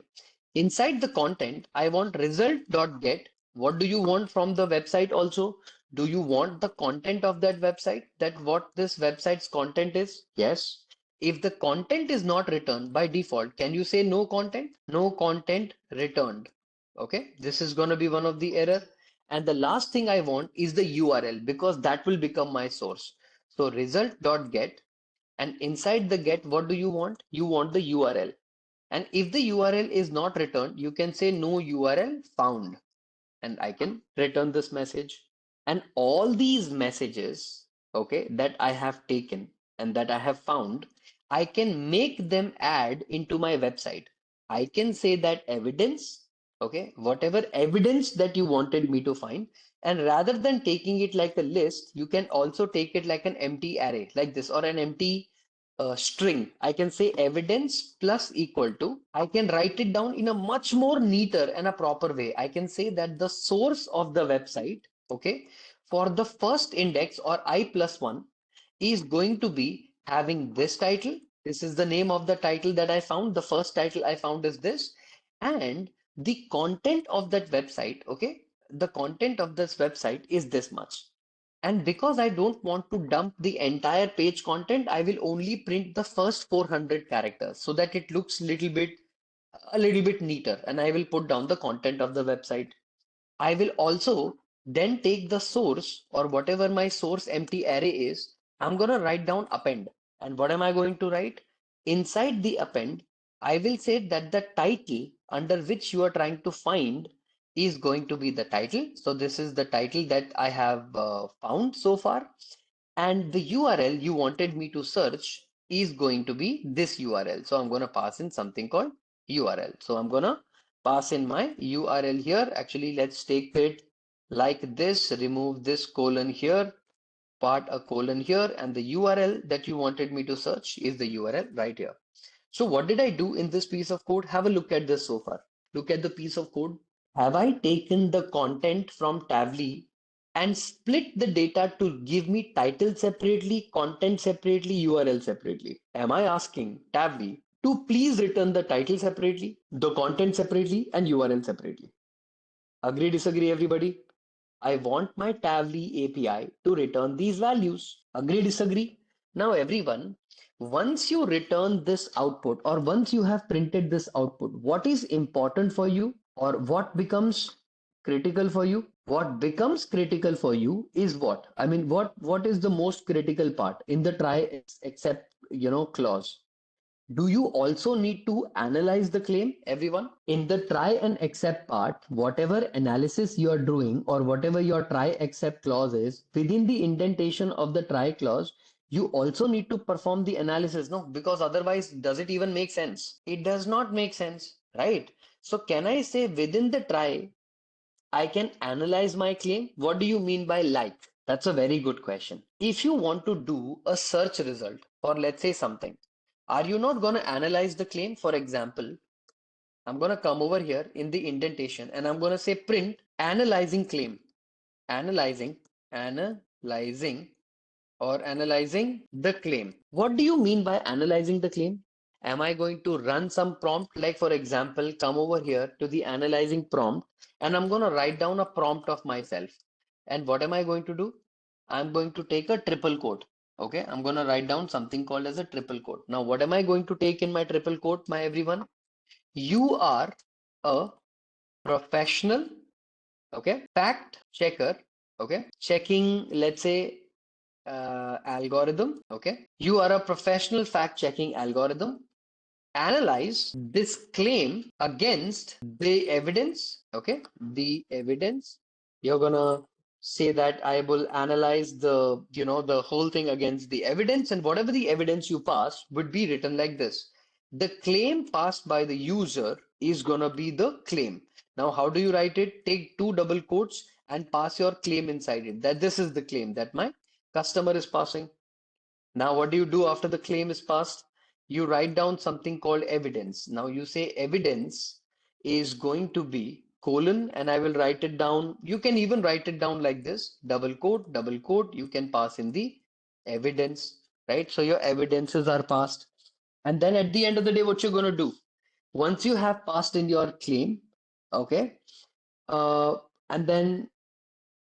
Inside the content, I want result.get. What do you want from the website also? Do you want the content of that website? That what this website's content is? Yes. If the content is not returned by default, can you say no content? No content returned. Okay. This is going to be one of the error. And the last thing I want is the URL because that will become my source. So result.get, and inside the get, what do you want? You want the URL. And if the URL is not returned, you can say no URL found, and I can return this message. And all these messages, okay, that I have taken and that I have found, I can make them add into my website. I can say that evidence, okay, whatever evidence that you wanted me to find. And rather than taking it like a list, you can also take it like an empty array, like this, or an empty string. I can say evidence plus equal to, I can write it down in a much more neater and a proper way. I can say that the source of the website, okay, for the first index or I plus one is going to be having this title. This is the name of the title that I found. The first title I found is this. And the content of that website, okay, the content of this website is this much. And because I don't want to dump the entire page content, I will only print the first 400 characters so that it looks a little bit neater. And I will put down the content of the website. I will also then take the source or whatever my source empty array is. I'm going to write down append. And what am I going to write? Inside the append, I will say that the title under which you are trying to find is going to be the title. So this is the title that I have found so far. And the URL you wanted me to search is going to be this URL. So I'm going to pass in something called URL. So I'm going to pass in my URL here. Actually, let's take it like this, remove this colon here, part a colon here, and the URL that you wanted me to search is the URL right here. So what did I do in this piece of code? Have a look at this so far. Look at the piece of code. Have I taken the content from Tavli and split the data to give me title separately, content separately, URL separately? Am I asking Tavli to please return the title separately, the content separately, and URL separately? Agree, disagree, everybody? I want my Tavli API to return these values. Agree, disagree? Now, everyone, once you return this output or once you have printed this output, what is important for you or what becomes critical for you? What becomes critical for you is what? I mean, what is the most critical part in the try except, clause? Do you also need to analyze the claim, everyone? In the try and accept part, whatever analysis you are doing or whatever your try accept clause is, within the indentation of the try clause, you also need to perform the analysis, no? Because otherwise, does it even make sense? It does not make sense, right? So can I say within the try, I can analyze my claim? What do you mean by like? That's a very good question. If you want to do a search result for, let's say, something, are you not going to analyze the claim? For example, I'm going to come over here in the indentation and I'm going to say print analyzing claim. Analyzing, analyzing, or analyzing the claim. What do you mean by analyzing the claim? Am I going to run some prompt? Like, for example, come over here to the analyzing prompt and I'm going to write down a prompt of myself. And what am I going to do? I'm going to take a triple quote. Okay, I'm going to write down something called as a triple quote. Now, what am I going to take in my triple quote, my everyone? You are a professional, okay, fact checker, okay, checking, let's say, algorithm. Okay, you are a professional fact checking algorithm. Analyze this claim against the evidence. Okay, the evidence. You're gonna say that I will analyze the, the whole thing against the evidence, and whatever the evidence you pass would be written like this. The claim passed by the user is gonna be the claim. Now, how do you write it? Take two double quotes and pass your claim inside it. That this is the claim that my customer is passing. Now, what do you do after the claim is passed? You write down something called evidence. Now, you say evidence is going to be colon, and I will write it down. You can even write it down like this, double quote, you can pass in the evidence, right? So your evidences are passed. And then at the end of the day, what you're going to do? Once you have passed in your claim, okay, uh, and then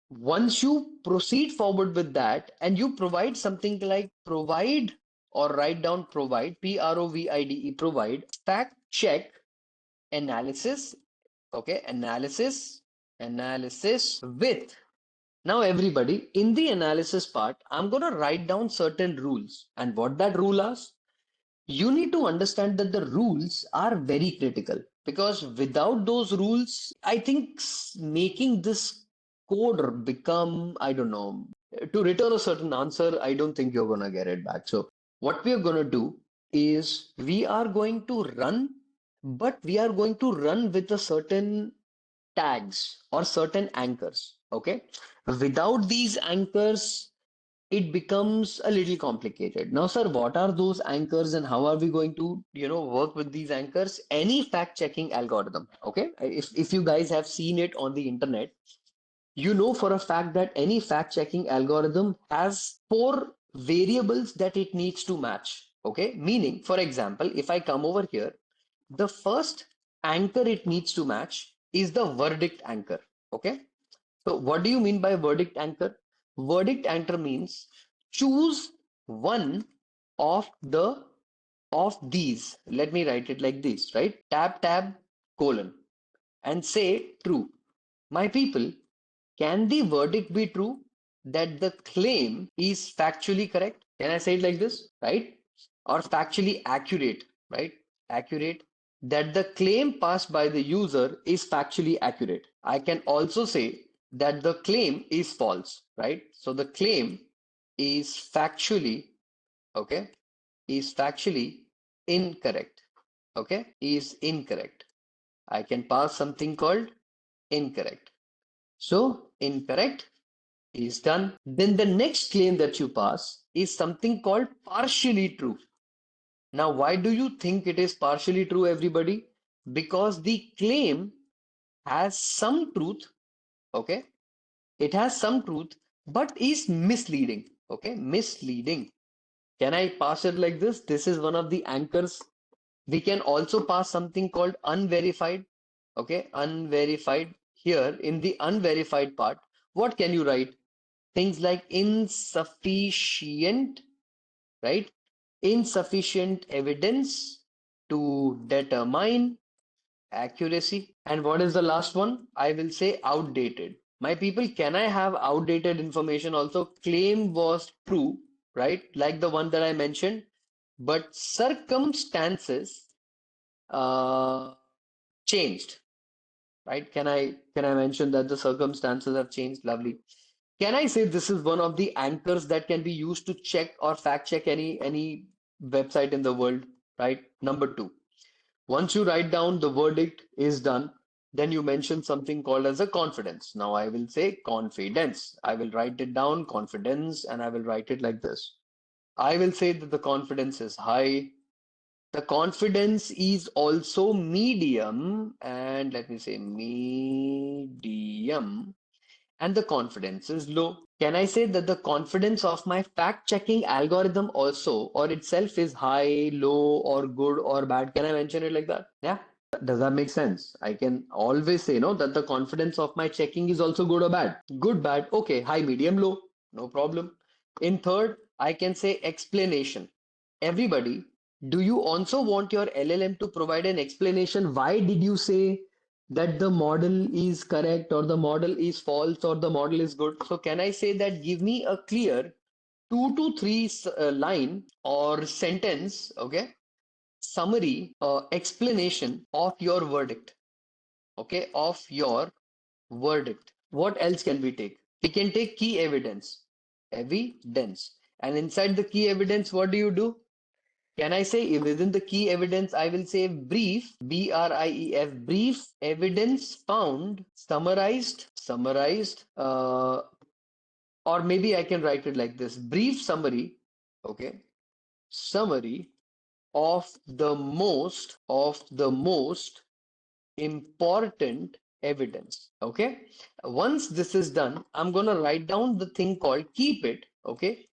once you proceed forward with that and you provide something like provide, or write down provide, provide, provide fact check analysis, okay, analysis with. Now everybody, in the analysis part, I'm going to write down certain rules, and what that rule is, you need to understand that the rules are very critical, because without those rules, I think making this code become, I don't know, to return a certain answer, I don't think you're going to get it back. So what we are going to do is we are going to run, but we are going to run with a certain tags or certain anchors. Okay, without these anchors, it becomes a little complicated. Now, sir, what are those anchors and how are we going to, work with these anchors? Any fact checking algorithm, okay? If you guys have seen it on the internet, you know for a fact that any fact checking algorithm has four variables that it needs to match, okay? Meaning, for example, if I come over here, the first anchor it needs to match is the verdict anchor, okay? So what do you mean by verdict anchor? Verdict anchor means choose one of these. Let me write it like this, right? Tab colon and say true. My people, can the verdict be true that the claim is factually correct? Can I say it like this, right? Or factually accurate, right? Accurate. That the claim passed by the user is factually accurate. I can also say that the claim is false, right? So the claim is factually, okay, is factually incorrect, okay, is incorrect. I can pass something called incorrect. So incorrect is done. Then the next claim that you pass is something called partially true. Now, why do you think it is partially true, everybody? Because the claim has some truth, okay? It has some truth, but is misleading, okay? Misleading. Can I pass it like this? This is one of the anchors. We can also pass something called unverified, okay? Unverified. Here in the unverified part, what can you write? Things like insufficient, right? Insufficient evidence to determine accuracy. And what is the last one? I will say outdated. My people, can I have outdated information also? Claim was true, right? Like the one that I mentioned. but circumstances uh, changed, right? Can I mention that the circumstances have changed? Lovely. Can I say this is one of the anchors that can be used to check or fact check any website in the world, right? Number two, once you write down the verdict is done, then you mention something called as a confidence. Now I will say confidence. I will write it down, confidence, and I will write it like this. I will say that the confidence is high. The confidence is also medium, and let me say medium, and the confidence is low. Can I say that the confidence of my fact checking algorithm also or itself is high, low, or good or bad? Can I mention it like that? Yeah. Does that make sense? I can always say no that the confidence of my checking is also good or bad. Good, bad, okay, high, medium, low, no problem. In third, I can say explanation. Everybody, do you also want your LLM to provide an explanation? Why did you say that the model is correct or the model is false or the model is good? So can I say that give me a clear 2 to 3 line or sentence, okay, summary, explanation of your verdict, okay, of your verdict. What else can we take? We can take key evidence. And inside the key evidence, what do? Can I say within the key evidence, I will say brief, BRIEF, brief evidence found, or maybe I can write it like this, brief summary, okay, summary of the most important evidence. Okay. Once this is done, I'm going to write down the thing called keep it. Okay.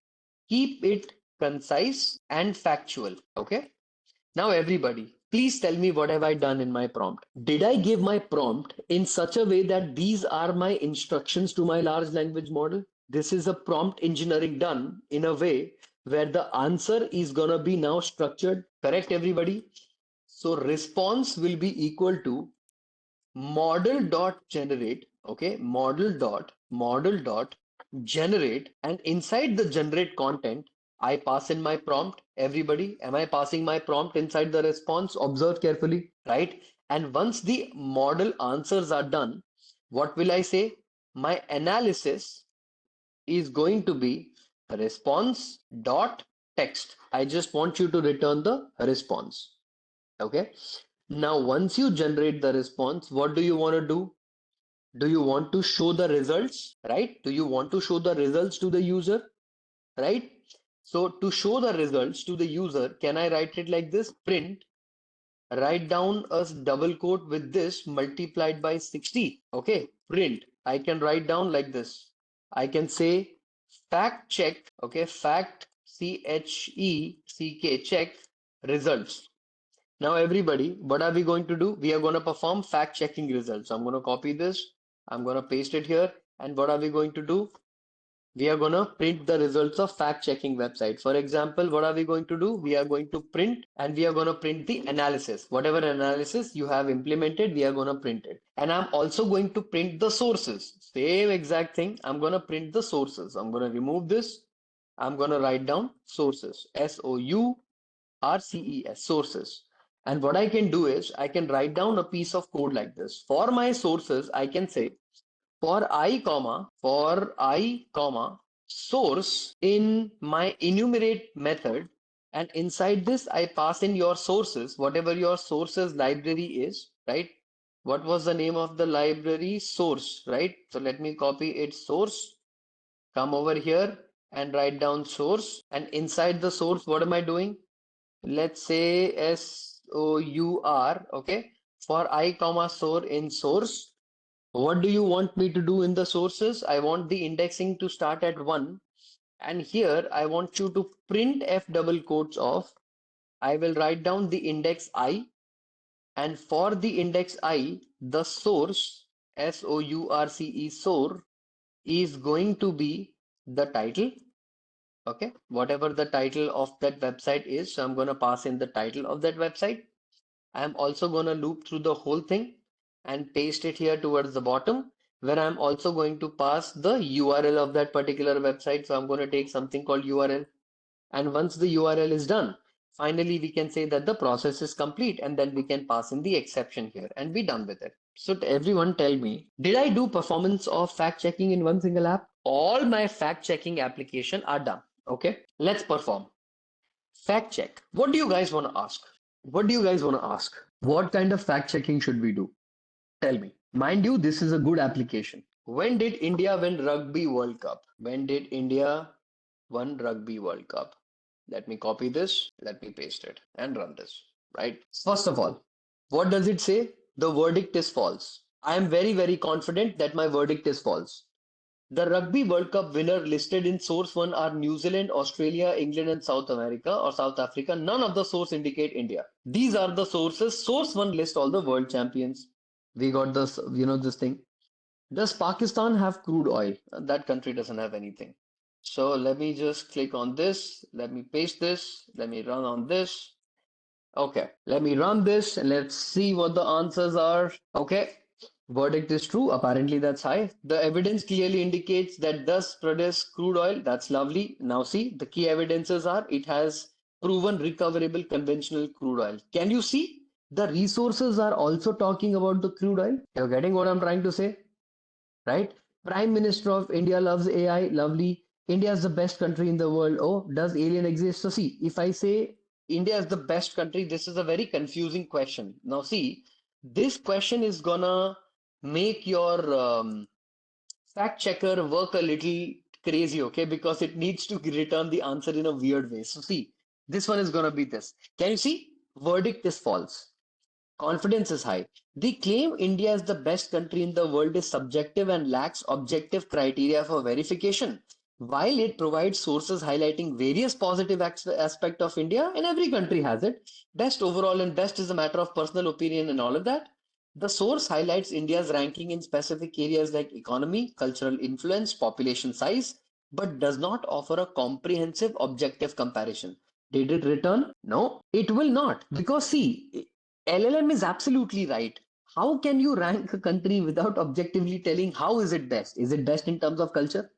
Keep it concise and factual. Okay. Now, everybody, please tell me what have I done in my prompt? Did I give my prompt in such a way that these are my instructions to my large language model? This is a prompt engineering done in a way where the answer is gonna be now structured. Correct, everybody? So response will be equal to model dot generate, okay, model dot generate, and inside the generate content I pass in my prompt. Everybody, am I passing my prompt inside the response? Observe carefully, right? And once the model answers are done, what will I say? My analysis is going to be response dot text. I just want you to return the response. Okay. Now, once you generate the response, what do you want to do? Do you want to show the results, right? Do you want to show the results to the user, right? So to show the results to the user, can I write it like this? Print, write down a double quote with this multiplied by 60. Okay, print. I can write down like this. I can say fact check, okay, fact, CHECK, check results. Now, everybody, what are we going to do? We are going to perform fact checking results. I'm going to copy this. I'm going to paste it here. And what are we going to do? We are going to print the results of fact checking website. For example, what are we going to do? We are going to print and we are going to print the analysis. Whatever analysis you have implemented, we are going to print it. And I'm also going to print the sources. Same exact thing. I'm going to print the sources. I'm going to remove this. I'm going to write down sources. SOURCES, sources. And what I can do is I can write down a piece of code like this. For my sources, I can say for I, source in my enumerate method. And inside this, I pass in your sources, whatever your sources library is, right? What was the name of the library? Source, right? So let me copy its source, come over here and write down source. And inside the source, what am I doing? Let's say SOUR, okay, for I comma source in source. What do you want me to do in the sources? I want the indexing to start at 1, and here I want you to print F double quotes of, I will write down the index I, and for the index I, the source, source is going to be the title. Okay, whatever the title of that website is, so I'm going to pass in the title of that website. I'm also going to loop through the whole thing and paste it here towards the bottom, where I'm also going to pass the URL of that particular website. So I'm going to take something called URL. And once the URL is done, Finally, we can say that the process is complete and then we can pass in the exception here and be done with it. So everyone tell me, did I do performance of fact checking in one single app? All my fact checking application are done. Okay, let's perform. Fact check. What do you guys want to ask? What do you guys want to ask? What kind of fact checking should we do? Tell me. Mind you, this is a good application. When did India win Rugby World Cup? When did India win Rugby World Cup? Let me copy this, let me paste it and run this. Right? First of all, what does it say? The verdict is false. I am very, very confident that my verdict is false. The Rugby World Cup winner listed in source 1 are New Zealand, Australia, England, and South America or South Africa. None of the source indicate India. These are the sources. Source 1 lists all the world champions. We got this, this thing. Does Pakistan have crude oil? That country doesn't have anything. So let me just click on this. Let me paste this. Let me run on this. Okay, let me run this and let's see what the answers are. Okay, verdict is true. Apparently, that's high. The evidence clearly indicates that does produce crude oil. That's lovely. Now, see, the key evidences are it has proven recoverable conventional crude oil. Can you see? The resources are also talking about the crude oil. You're getting what I'm trying to say, right? Prime Minister of India loves AI. Lovely. India is the best country in the world. Oh, does alien exist? So see, if I say India is the best country, this is a very confusing question. Now see, this question is gonna make your fact checker work a little crazy, okay? Because it needs to return the answer in a weird way. So see, this one is gonna be this. Can you see? Verdict is false. Confidence is high. The claim India is the best country in the world is subjective and lacks objective criteria for verification. While it provides sources highlighting various positive aspects of India, and every country has it, best overall and best is a matter of personal opinion and all of that. The source highlights India's ranking in specific areas like economy, cultural influence, population size, but does not offer a comprehensive objective comparison. Did it return? No, it will not. Because see, LLM is absolutely right. How can you rank a country without objectively telling how is it best? Is it best in terms of culture?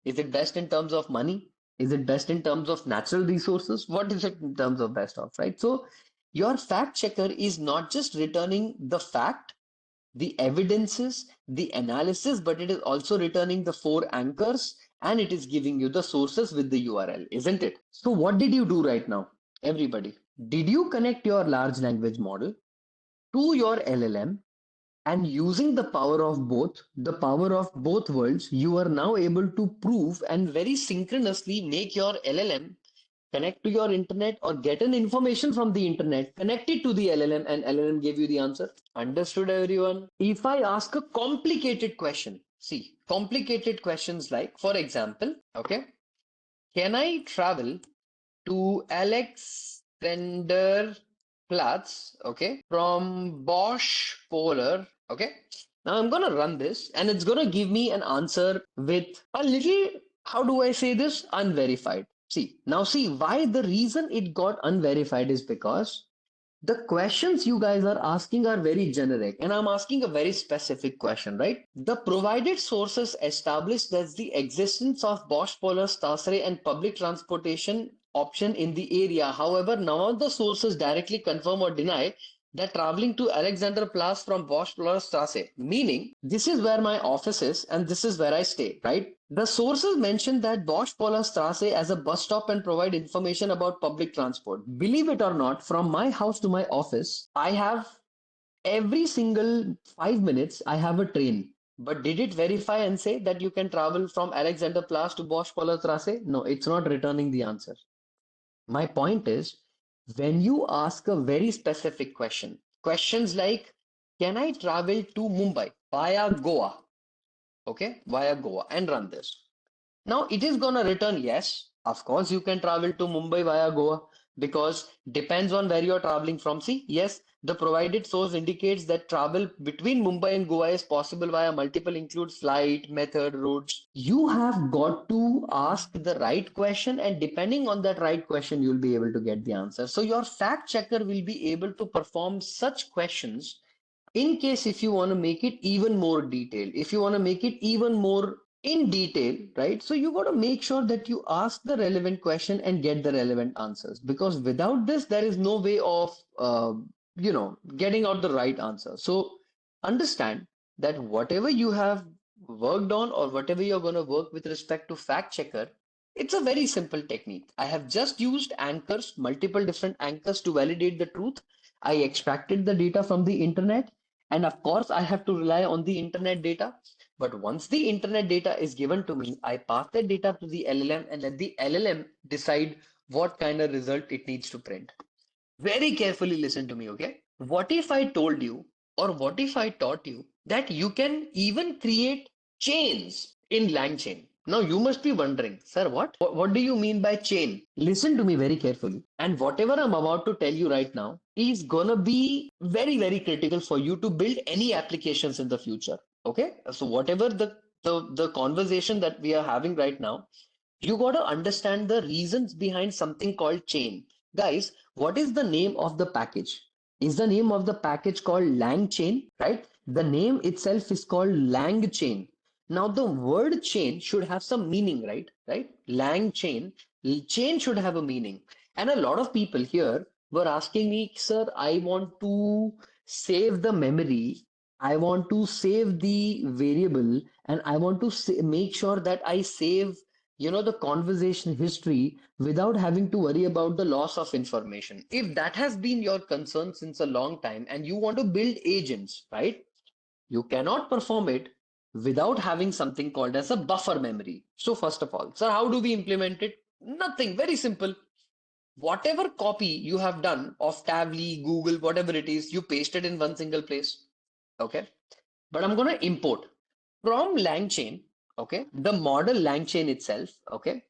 Is it best in terms of money? Is it best in terms of natural resources? What is it in terms of best of, right? So your fact checker is not just returning the fact, the evidences, the analysis, but it is also returning the four anchors and it is giving you the sources with the URL, isn't it? So what did you do right now? Everybody, did you connect your large language model to your LLM and using the power of both worlds, you are now able to prove and very synchronously make your LLM connect to your internet or get an information from the internet, connect it to the LLM, and LLM gave you the answer. Understood, everyone? If I ask a complicated question, see, complicated questions like, for example, okay, can I travel to Alexander Platz, okay, from Bosch Polar, okay. Now I'm gonna run this and it's gonna give me an answer with a little, how do I say this, unverified. See, now see why the reason it got unverified is because the questions you guys are asking are very generic, and I'm asking a very specific question, right? The provided sources establish that the existence of Bosch Polar Straße and public transportation option in the area. However, none of the sources directly confirm or deny that traveling to Alexanderplatz from Bosch Polar Straße, meaning this is where my office is and this is where I stay, right? The sources mention that Bosch Polar Straße as a bus stop and provide information about public transport. Believe it or not, from my house to my office, I have every single 5 minutes, I have a train. But did it verify and say that you can travel from Alexanderplatz to Bosch Polar Straße? No, it's not returning the answer. My point is, when you ask a very specific question, questions like, can I travel to Mumbai via Goa? Okay, via Goa and run this. Now it is gonna return yes. Of course, you can travel to Mumbai via Goa because depends on where you're traveling from. See, yes, the provided source indicates that travel between Mumbai and Goa is possible via multiple includes flight, method, routes. You have got to ask the right question, and depending on that right question, you'll be able to get the answer. So your fact checker will be able to perform such questions in case if you want to make it even more detailed, if you want to make it even more in detail, right? So you got to make sure that you ask the relevant question and get the relevant answers, because without this, there is no way of, getting out the right answer. So understand that whatever you have worked on or whatever you're going to work with respect to fact checker, it's a very simple technique. I have just used anchors, multiple different anchors to validate the truth. I extracted the data from the internet, and of course, I have to rely on the internet data. But once the internet data is given to me, I pass that data to the LLM and let the LLM decide what kind of result it needs to print. Very carefully listen to me, okay? What if I told you, or what if I taught you that you can even create chains in LangChain? Now you must be wondering, sir, what? What do you mean by chain? Listen to me very carefully. And whatever I'm about to tell you right now is gonna be very, very critical for you to build any applications in the future. Okay? So whatever the conversation that we are having right now, you got to understand the reasons behind something called chain. Guys, what is the name of the package? Is the name of the package called LangChain, right? The name itself is called LangChain. Now, the word chain should have some meaning, right? Right? LangChain, chain should have a meaning. And a lot of people here were asking me, sir, I want to save the memory, I want to save the variable, and I want to make sure that I save the conversation history without having to worry about the loss of information. If that has been your concern since a long time and you want to build agents, right, you cannot perform it without having something called as a buffer memory. So first of all, sir, how do we implement it? Nothing, very simple. Whatever copy you have done of Tavli, Google, whatever it is, you paste it in one single place. Okay, but I'm going to import from LangChain, okay, the model LangChain itself, okay,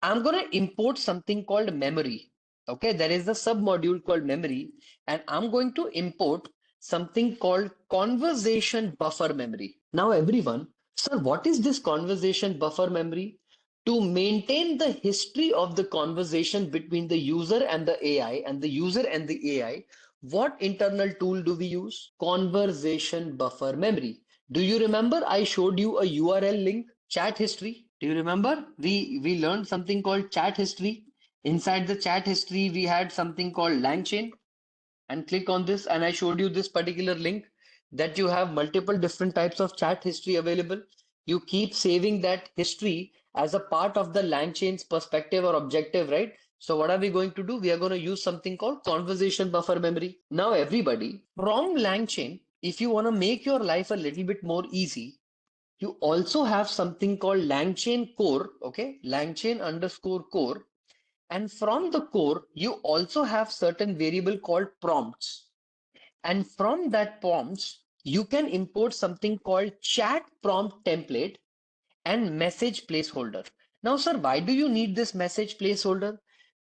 I'm going to import something called memory. Okay, there is a submodule called memory, and I'm going to import something called conversation buffer memory. Now, everyone, sir, what is this conversation buffer memory? To maintain the history of the conversation between the user and the AI, and the user and the AI, what internal tool do we use? Conversation buffer memory. Do you remember I showed you a URL link, chat history? Do you remember? We learned something called chat history. Inside the chat history, we had something called LangChain. And click on this, and I showed you this particular link that you have multiple different types of chat history available. You keep saving that history as a part of the LangChain's perspective or objective, right? So what are we going to do? We are going to use something called conversation buffer memory. Now, everybody, from LangChain, if you want to make your life a little bit more easy, you also have something called LangChain core, okay? LangChain underscore core. And from the core, you also have certain variable called prompts. And from that prompts, you can import something called chat prompt template and message placeholder. Now, sir, why do you need this message placeholder?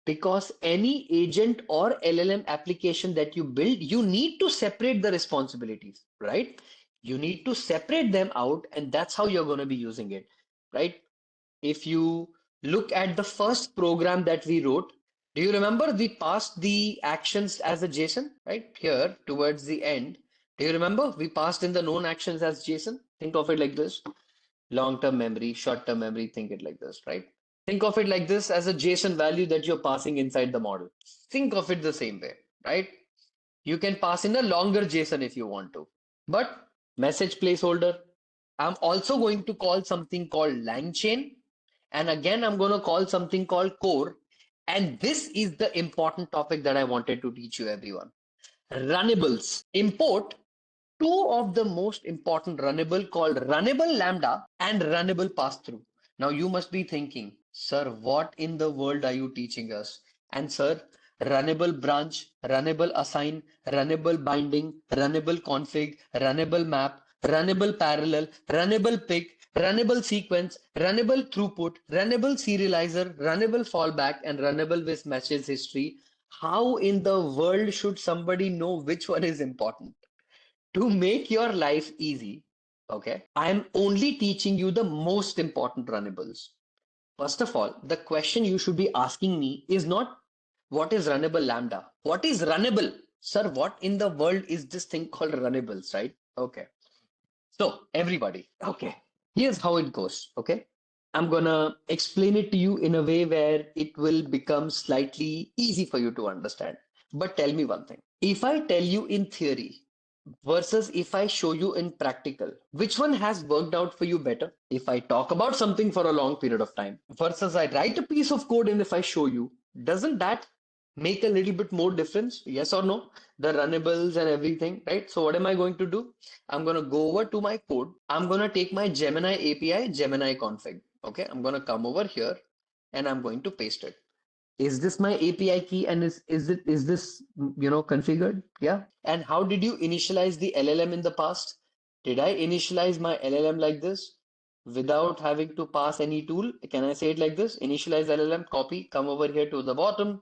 Because any agent or LLM application that you build, you need to separate the responsibilities, right? You need to separate them out, and that's how you're going to be using it, right? If you look at the first program that we wrote, do you remember we passed the actions as a JSON, right? Here towards the end, do you remember we passed in the known actions as JSON? Think of it like this: long-term memory, short-term memory, think it like this, right? Think of it like this as a JSON value that you're passing inside the model. Think of it the same way, right? You can pass in a longer JSON if you want to, but message placeholder. I'm also going to call something called LangChain, and again, I'm going to call something called core. And this is the important topic that I wanted to teach you, everyone. Runnables. Import two of the most important runnable called runnable lambda and runnable pass through. Now you must be thinking, sir, what in the world are you teaching us? And sir, runnable branch, runnable assign, runnable binding, runnable config, runnable map, runnable parallel, runnable pick, runnable sequence, runnable throughput, runnable serializer, runnable fallback, and runnable with message history. How in the world should somebody know which one is important? To make your life easy, okay, I'm only teaching you the most important runnables. First of all, the question you should be asking me is not what is runnable lambda? What is runnable? Sir, what in the world is this thing called runnables, right? Okay. So, everybody, okay. Here's how it goes, okay? I'm gonna explain it to you in a way where it will become slightly easy for you to understand. But tell me one thing. If I tell you in theory versus if I show you in practical, which one has worked out for you better? If I talk about something for a long period of time versus I write a piece of code and if I show you, doesn't that make a little bit more difference? Yes or no? The runnables and everything, right? So what am I going to do? I'm going to go over to my code. I'm going to take my Gemini API, Gemini config. Okay, I'm going to come over here and I'm going to paste it. Is this my API key and is this configured? Yeah. And how did you initialize the LLM in the past? Did I initialize my LLM like this without having to pass any tool? Can I say it like this? Initialize LLM, copy, come over here to the bottom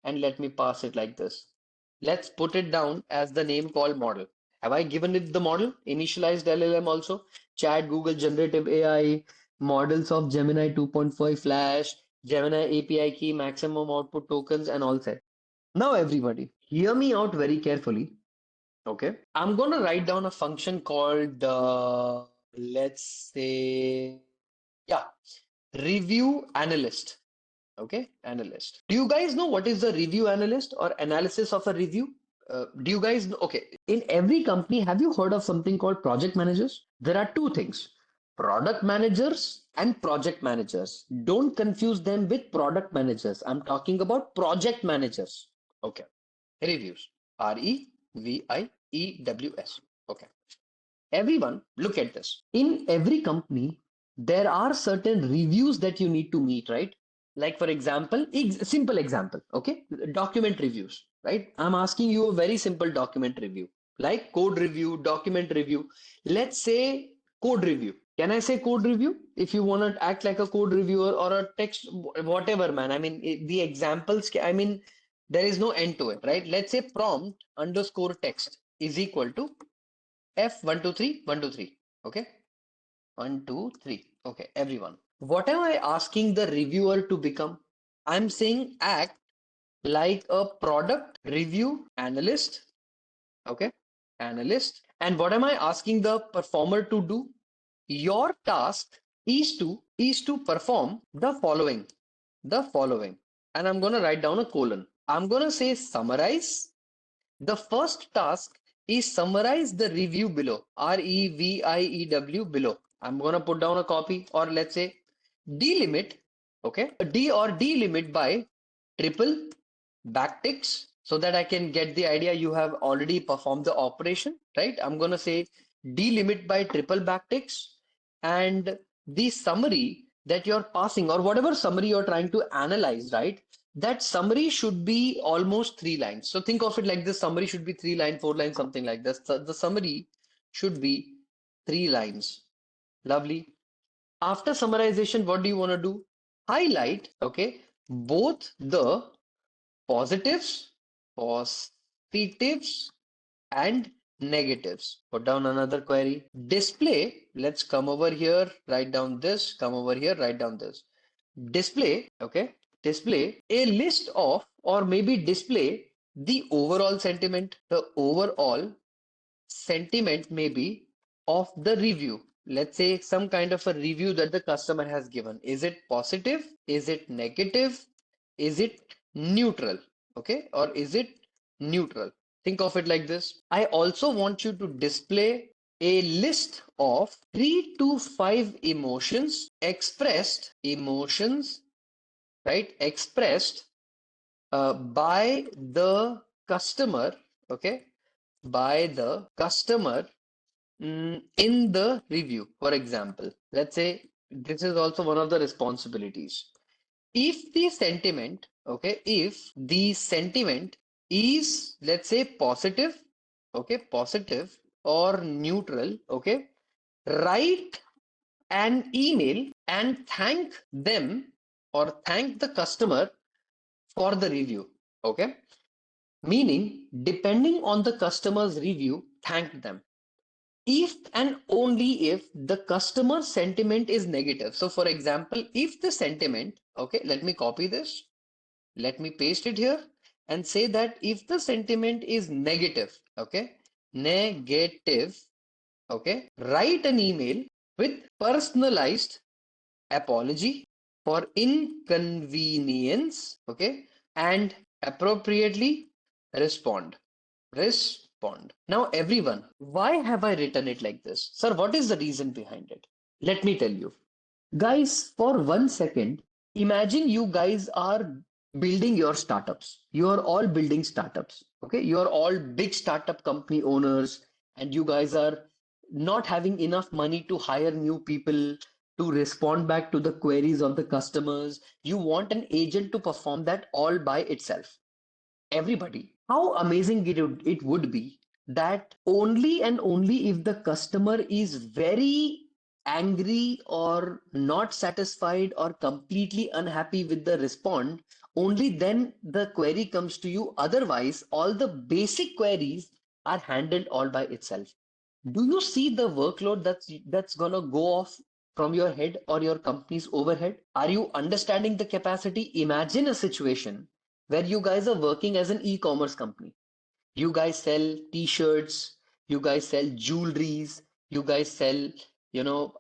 and let me pass it like this. Let's put it down as the name called model. Have I given it the model? Initialized LLM also. Chat, Google, Generative AI, models of Gemini 2.5 Flash, Gemini API key, maximum output tokens, and all set. Now, everybody, hear me out very carefully. Okay. I'm going to write down a function called, let's say, yeah, review analyst. Okay, analyst. Do you guys know what is the review analyst or analysis of a review? Do you guys know? Okay, in every company, have you heard of something called project managers? There are two things, product managers and project managers. Don't confuse them with product managers. I'm talking about project managers. Okay, reviews. Review's. Okay. Everyone, look at this. In every company, there are certain reviews that you need to meet, right? Like, for example, simple example, okay? Document reviews, right? I'm asking you a very simple document review, like code review, document review. Let's say code review. Can I say code review? If you want to act like a code reviewer or a text, whatever, man. I mean, the examples, I mean, there is no end to it, right? Let's say prompt underscore text is equal to F123 123. Okay. 123. Okay, everyone. What am I asking the reviewer to become? I'm saying act like a product review analyst. Okay. Analyst. And what am I asking the performer to do? Your task is to perform the following. The following. And I'm gonna write down a colon. I'm gonna say summarize. The first task is summarize the review below, REVIEW below. I'm going to put down a copy or let's say delimit, okay, delimit by triple backticks so that I can get the idea you have already performed the operation, right? I'm going to say delimit by triple backticks and the summary that you're passing or whatever summary you're trying to analyze, right? That summary should be almost 3 lines. So think of it like this summary should be 3 lines, 4 lines, something like this. The summary should be 3 lines. Lovely. After summarization, what do you want to do? Highlight, okay, both the positives, positives, and negatives. Put down another query. Display, let's come over here, write down this, come over here, write down this. Display, okay, display a list of, or maybe display the overall sentiment, the overall sentiment maybe of the review. Let's say some kind of a review that the customer has given. Is it positive? Is it negative? Is it neutral? Okay, or is it neutral? Think of it like this. I also want you to display a list of 3 to 5 emotions, right? Expressed by the customer, okay? By the customer in the review. For example, let's say this is also one of the responsibilities. If the sentiment, okay, if the sentiment is, let's say, positive, okay, positive or neutral, okay, write an email and thank them or thank the customer for the review, okay? Meaning, depending on the customer's review, thank them. If and only if the customer sentiment is negative. So, for example, if the sentiment, okay, let me copy this, let me paste it here and say that if the sentiment is negative, okay, negative, okay, write an email with personalized apology for inconvenience, okay, and appropriately respond. Respond. Now, everyone, why have I written it like this? Sir, what is the reason behind it? Let me tell you. Guys, for 1 second, imagine you guys are building your startups. You are all building startups. Okay. You are all big startup company owners, and you guys are not having enough money to hire new people to respond back to the queries of the customers. You want an agent to perform that all by itself. Everybody. How amazing it would be that only and only if the customer is very angry or not satisfied or completely unhappy with the response, only then the query comes to you. Otherwise, all the basic queries are handled all by itself. Do you see the workload that's gonna go off from your head or your company's overhead? Are you understanding the capacity? Imagine a situation where you guys are working as an e-commerce company. You guys sell t-shirts, you guys sell jewelries, you guys sell,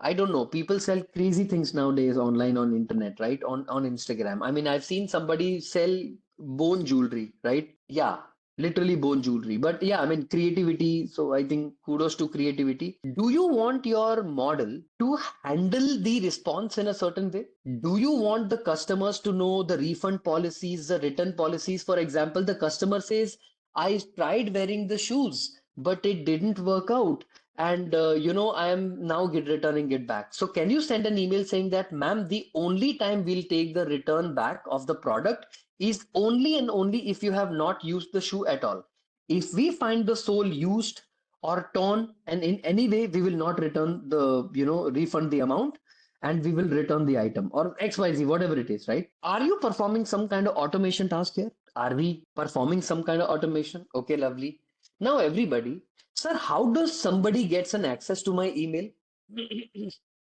I don't know, people sell crazy things nowadays online on internet, right? On Instagram. I mean, I've seen somebody sell bone jewelry, right? Yeah, literally bone jewelry. But yeah, I mean, creativity. So I think kudos to creativity. Do you want your model to handle the response in a certain way? Do you want the customers to know the refund policies, the return policies? For example, the customer says, I tried wearing the shoes, but it didn't work out. And I am now returning it back. So can you send an email saying that, ma'am, the only time we'll take the return back of the product is only and only if you have not used the shoe at all. If we find the sole used or torn, and in any way, we will not return refund the amount, and we will return the item or XYZ, whatever it is, right? Are you performing some kind of automation task here? Are we performing some kind of automation? Okay, lovely. Now, everybody, sir, how does somebody gets an access to my email?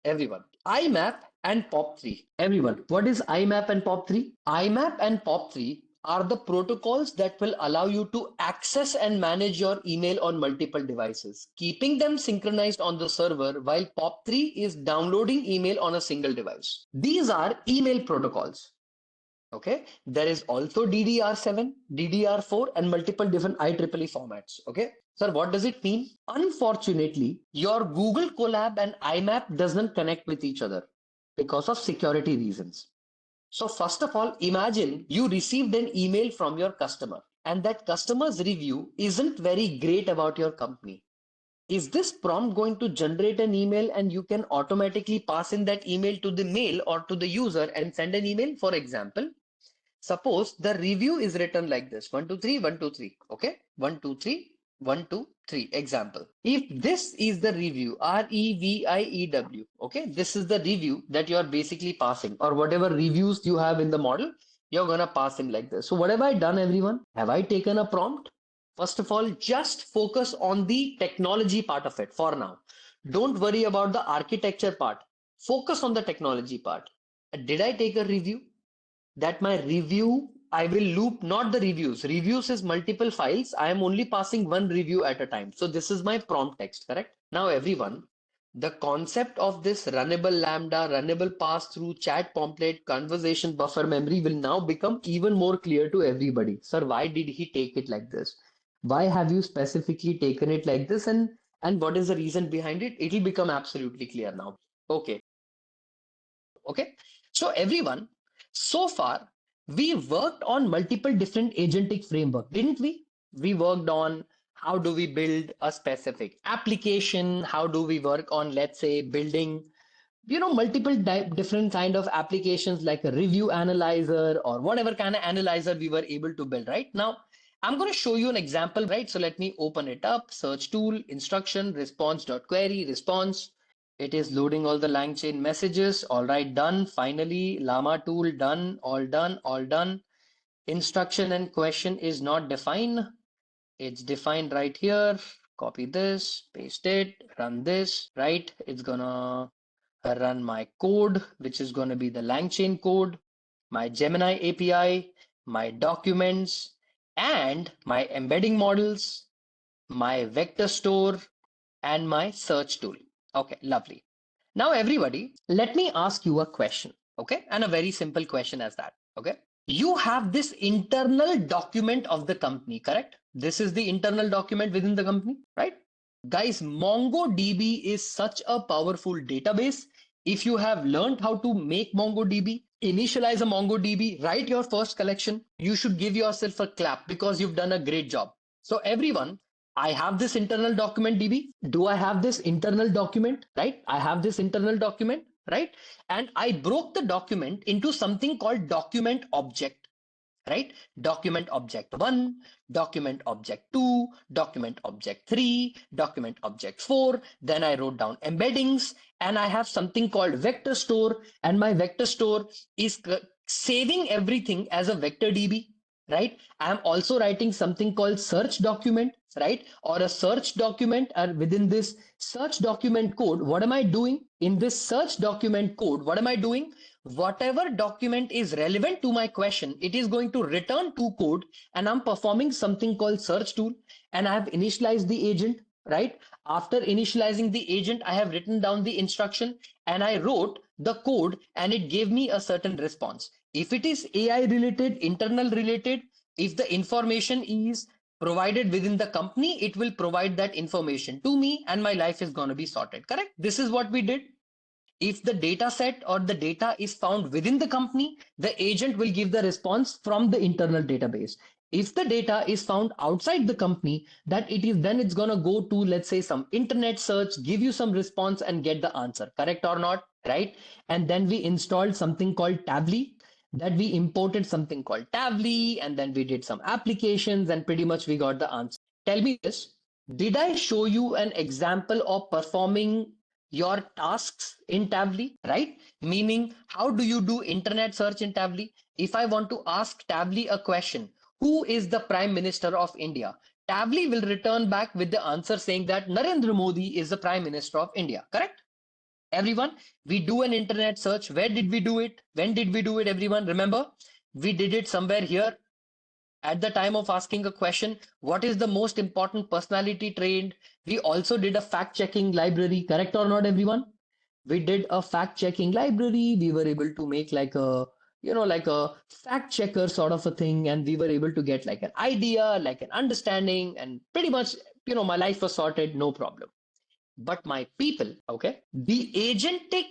Everyone. IMAP and POP3. Everyone. What is IMAP and POP3? IMAP and POP3 are the protocols that will allow you to access and manage your email on multiple devices, keeping them synchronized on the server while POP3 is downloading email on a single device. These are email protocols. Okay, there is also DDR7, DDR4, and multiple different IEEE formats. Okay, sir, what does it mean? Unfortunately, your Google Colab and IMAP doesn't connect with each other because of security reasons. So, first of all, imagine you received an email from your customer, and that customer's review isn't very great about your company. Is this prompt going to generate an email and you can automatically pass in that email to the mail or to the user and send an email? For example, suppose the review is written like this: 1, 2, 3, 1, 2, 3. Okay, 1, 2, 3, 1, 2, 3. Example. If this is the review, REVIEW, okay, this is the review that you are basically passing, or whatever reviews you have in the model, you're gonna pass in like this. So, what have I done, everyone? Have I taken a prompt? First of all, just focus on the technology part of it for now. Don't worry about the architecture part. Focus on the technology part. Did I take a review? That my review, I will loop not the reviews. Reviews is multiple files. I am only passing one review at a time. So this is my prompt text, correct? Now, everyone, the concept of this runnable lambda, runnable pass through, chat pomplate, conversation buffer memory will now become even more clear to everybody. Sir, why did he take it like this? Why have you specifically taken it like this? And what is the reason behind it? It will become absolutely clear now. Okay. Okay. So everyone, so far we worked on multiple different agentic framework, didn't we? We worked on how do we build a specific application? How do we work on, let's say, building, multiple different kind of applications like a review analyzer or whatever kind of analyzer we were able to build, right? Now, I'm going to show you an example, right? So let me open it up. Search tool, instruction, response.query, response. It is loading all the LangChain messages. All right, done. Finally, Llama tool, done, all done, all done. Instruction and question is not defined. It's defined right here. Copy this, paste it, run this, right? It's gonna run my code, which is gonna be the LangChain code, my Gemini API, my documents, and my embedding models, my vector store, and my search tool. Okay, lovely. Now, everybody, let me ask you a question, okay? And a very simple question as that, okay? You have this internal document of the company, correct? This is the internal document within the company, right? Guys, MongoDB is such a powerful database. If you have learned how to make MongoDB, initialize a MongoDB, write your first collection, you should give yourself a clap because you've done a great job. So, everyone, I have this internal document DB. Do I have this internal document? Right? I have this internal document, right? And I broke the document into something called document object, right? Document object 1, document object 2, document object 3, document object 4. Then I wrote down embeddings, and I have something called vector store, and my vector store is saving everything as a vector DB, right? I am also writing something called search document, right? Or a search document, and within this search document code, what am I doing? In this search document code, what am I doing? Whatever document is relevant to my question, it is going to return to code, and I'm performing something called search tool, and I have initialized the agent, right? After initializing the agent, I have written down the instruction and I wrote the code, and it gave me a certain response. If it is AI related, internal related, if the information is provided within the company, it will provide that information to me and my life is going to be sorted. Correct? This is what we did. If the data set or the data is found within the company, the agent will give the response from the internal database. If the data is found outside the company, that it is then it's going to go to, let's say, some internet search, give you some response and get the answer. Correct or not? Right? And then we installed something called Tably, that we imported something called Tably, and then we did some applications and pretty much we got the answer. Tell me this, did I show you an example of performing your tasks in Tably, right? Meaning, how do you do internet search in Tably? If I want to ask Tably a question, who is the Prime Minister of India? Tably will return back with the answer saying that Narendra Modi is the Prime Minister of India, correct? Everyone, we do an internet search. Where did we do it? When did we do it, everyone? Remember, we did it somewhere here at the time of asking a question. What is the most important personality trait? We also did a fact checking library, correct or not, everyone? We did a fact checking library. We were able to make like a, like a fact checker sort of a thing, and we were able to get like an idea, like an understanding, and pretty much, my life was sorted, no problem. But my people, okay, the agentic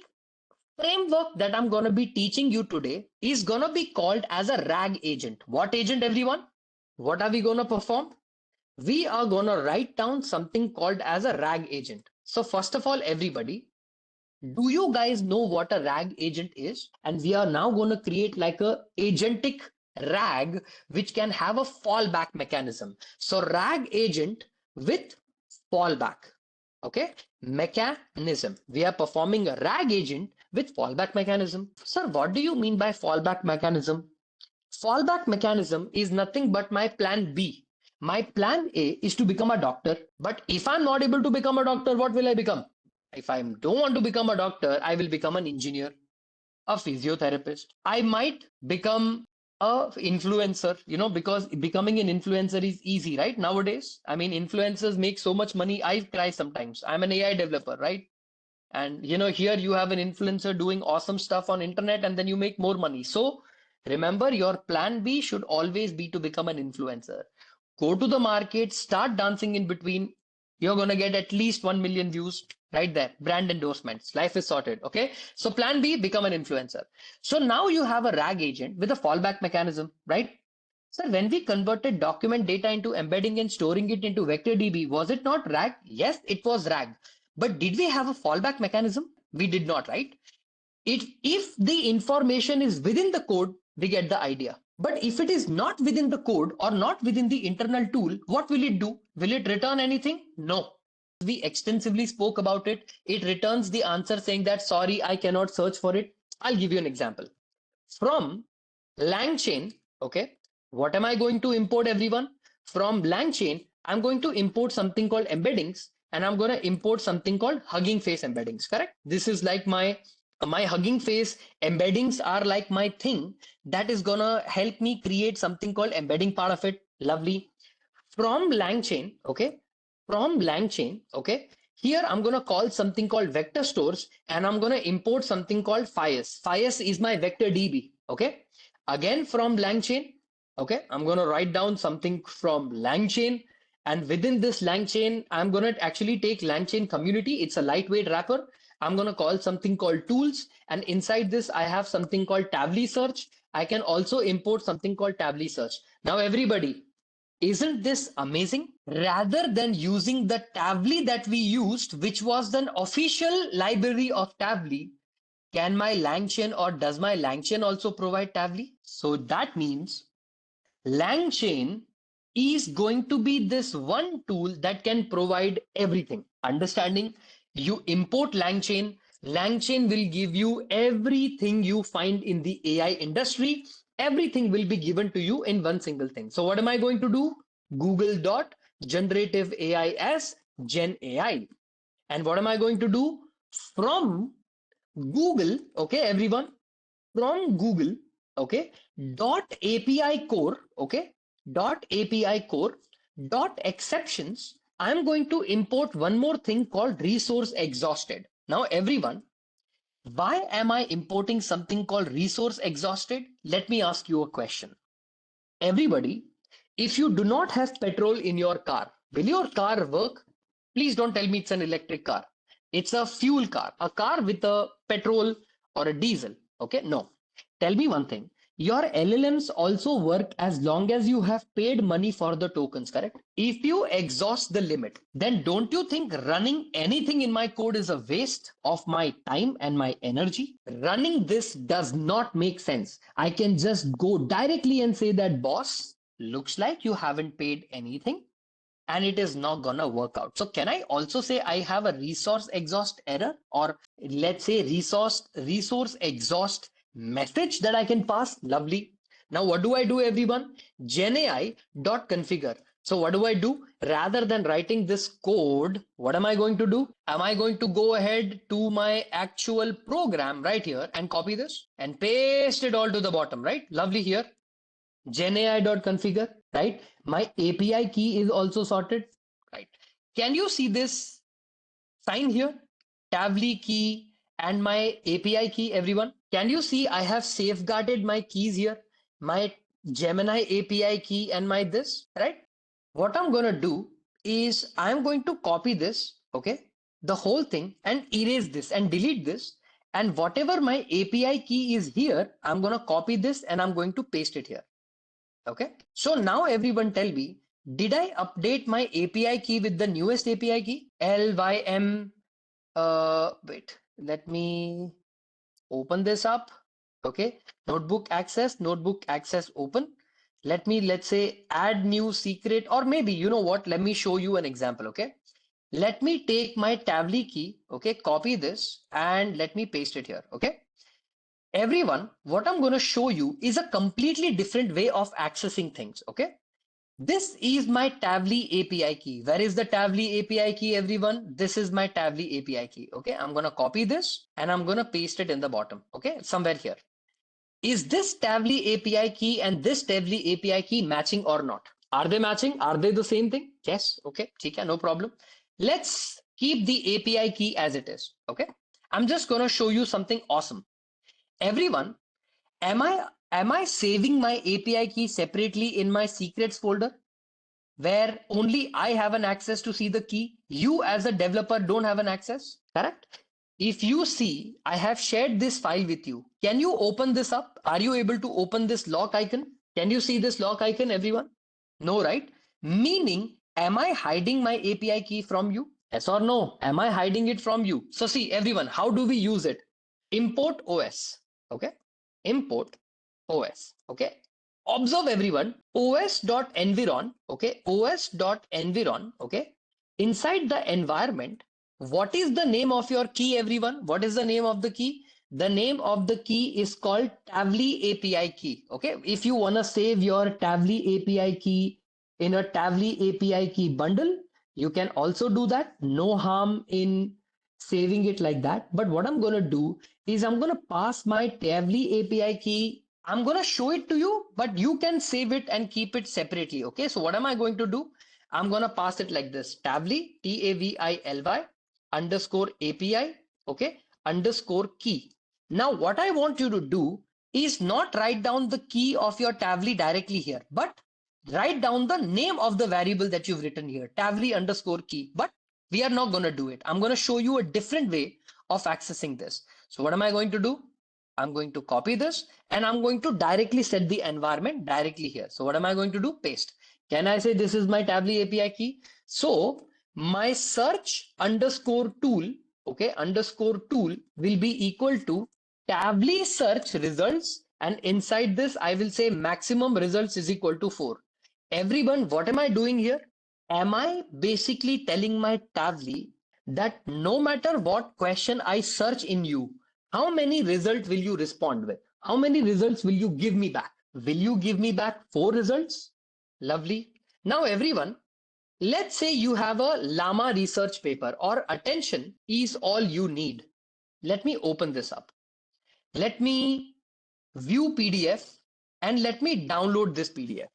framework that I'm going to be teaching you today is going to be called as a RAG agent. What agent, everyone? What are we going to perform? We are going to write down something called as a RAG agent. So first of all, everybody, do you guys know what a RAG agent is? And we are now going to create like a agentic RAG which can have a fallback mechanism. So RAG agent with fallback. Okay, mechanism. We are performing a RAG agent with fallback mechanism. Sir, what do you mean by fallback mechanism? Fallback mechanism is nothing but my plan B. My plan A is to become a doctor, but if I'm not able to become a doctor, what will I become? If I don't want to become a doctor, I will become an engineer, a physiotherapist. I might become a influencer, because becoming an influencer is easy, right? Nowadays, I mean, influencers make so much money. I cry sometimes. I'm an AI developer, right? And here you have an influencer doing awesome stuff on internet, and then you make more money. So remember, your plan B should always be to become an influencer. Go to the market, start dancing in between. You're going to get at least 1 million views right there. Brand endorsements. Life is sorted. Okay. So plan B, become an influencer. So now you have a RAG agent with a fallback mechanism, right? Sir, when we converted document data into embedding and storing it into vector DB, was it not RAG? Yes, it was RAG. But did we have a fallback mechanism? We did not, right? If the information is within the code, we get the idea. But if it is not within the code or not within the internal tool, what will it do? Will it return anything? No. We extensively spoke about it. It returns the answer saying that, sorry, I cannot search for it. I'll give you an example. From LangChain, okay, what am I going to import, everyone? From LangChain, I'm going to import something called embeddings, and I'm going to import something called Hugging Face embeddings, correct? This is like my Hugging Face embeddings are like my thing that is going to help me create something called embedding part of it. Lovely. From LangChain, okay, from LangChain, okay, Here, I'm going to call something called vector stores and I'm going to import something called Fias. Fias is my vector DB. Okay. Again, from LangChain. Okay. I'm going to write down something from LangChain. And within this LangChain, I'm going to actually take LangChain community. It's a lightweight wrapper. I'm going to call something called tools. And inside this, I have something called Tavli search. I can also import something called Tavli search. Now, everybody, isn't this amazing? Rather than using the Tavli that we used, which was the official library of Tavli, can my LangChain or does my LangChain also provide Tavli? So that means LangChain is going to be this one tool that can provide everything. Understanding? You import LangChain, LangChain will give you everything you find in the AI industry. Everything will be given to you in one single thing. So what am I going to do? Google dot generative AI as Gen AI. And what am I going to do? From Google, okay, everyone, from Google, okay, dot API core, okay, dot API core, dot exceptions. I'm going to import one more thing called resource exhausted. Now, everyone, why am I importing something called resource exhausted? Let me ask you a question. Everybody, if you do not have petrol in your car, will your car work? Please don't tell me it's an electric car. It's a fuel car, a car with a petrol or a diesel. Okay, no. Tell me one thing. Your LLMs also work as long as you have paid money for the tokens, correct? If you exhaust the limit, then don't you think running anything in my code is a waste of my time and my energy? Running this does not make sense. I can just go directly and say that, boss, looks like you haven't paid anything and it is not gonna work out. So can I also say I have a resource exhaust error, or let's say resource exhaust message that I can pass? Lovely. Now what do I do, everyone? GenAI dot configure. So what do I do? Rather than writing this code, what am I going to do? Am I going to go ahead to my actual program right here and copy this and paste it all to the bottom, right? Lovely here. GenAI.configure, right? My API key is also sorted, right? Can you see this sign here? Tavli key and my API key, everyone. Can you see I have safeguarded my keys here? My Gemini API key and my this, right? What I'm going to do is I'm going to copy this, okay? The whole thing and erase this and delete this. And whatever my API key is here, I'm going to copy this and I'm going to paste it here. Okay, so now everyone tell me, did I update my API key with the newest API key? LYM, wait, let me open this up. Okay, notebook access open. Let's say add new secret, or maybe, you know what, let me show you an example. Okay, let me take my Tavli key, okay, copy this and let me paste it here. Okay, everyone, what I'm going to show you is a completely different way of accessing things. Okay, this is my Tavli API key. Where is the Tavli API key, everyone? This is my Tavli API key. Okay, I'm going to copy this and I'm going to paste it in the bottom. Okay, somewhere here. Is this Tavli API key and this Tavli API key matching or not? Are they matching? Are they the same thing? Yes. Okay, no problem. Let's keep the API key as it is. Okay, I'm just going to show you something awesome. Everyone, am I saving my API key separately in my secrets folder, where only I have an access to see the key? You as a developer don't have an access, correct? If you see, I have shared this file with you. Can you open this up? Are you able to open this lock icon? Can you see this lock icon, everyone? No, right? Meaning, am I hiding my API key from you? Yes or no? Am I hiding it from you? So see, everyone, how do we use it? Import OS, okay? Import OS, okay? Observe, everyone, os.environ, okay? os.environ, okay? Inside the environment, what is the name of your key, everyone? What is the name of the key? The name of the key is called Tavli API key, okay? If you want to save your Tavli API key in a Tavli API key bundle, you can also do that. No harm in saving it like that. But what I'm going to do is I'm going to pass my Tavli API key. I'm going to show it to you, but you can save it and keep it separately. Okay, so what am I going to do? I'm going to pass it like this: Tavli, Tavily, underscore API, okay, underscore key. Now, what I want you to do is not write down the key of your Tavli directly here, but write down the name of the variable that you've written here, Tavli underscore key. But we are not going to do it. I'm going to show you a different way of accessing this. So what am I going to do? I'm going to copy this and I'm going to directly set the environment directly here. So what am I going to do? Paste. Can I say this is my Tavli API key? So my search underscore tool, okay, underscore tool will be equal to Tavli search results. And inside this, I will say maximum results is equal to 4. Everyone, what am I doing here? Am I basically telling my Tavli that no matter what question I search in you, how many results will you respond with? How many results will you give me back? Will you give me back 4 results? Lovely. Now, everyone, let's say you have a llama research paper or attention is all you need. Let me open this up. Let me view PDF and let me download this PDF.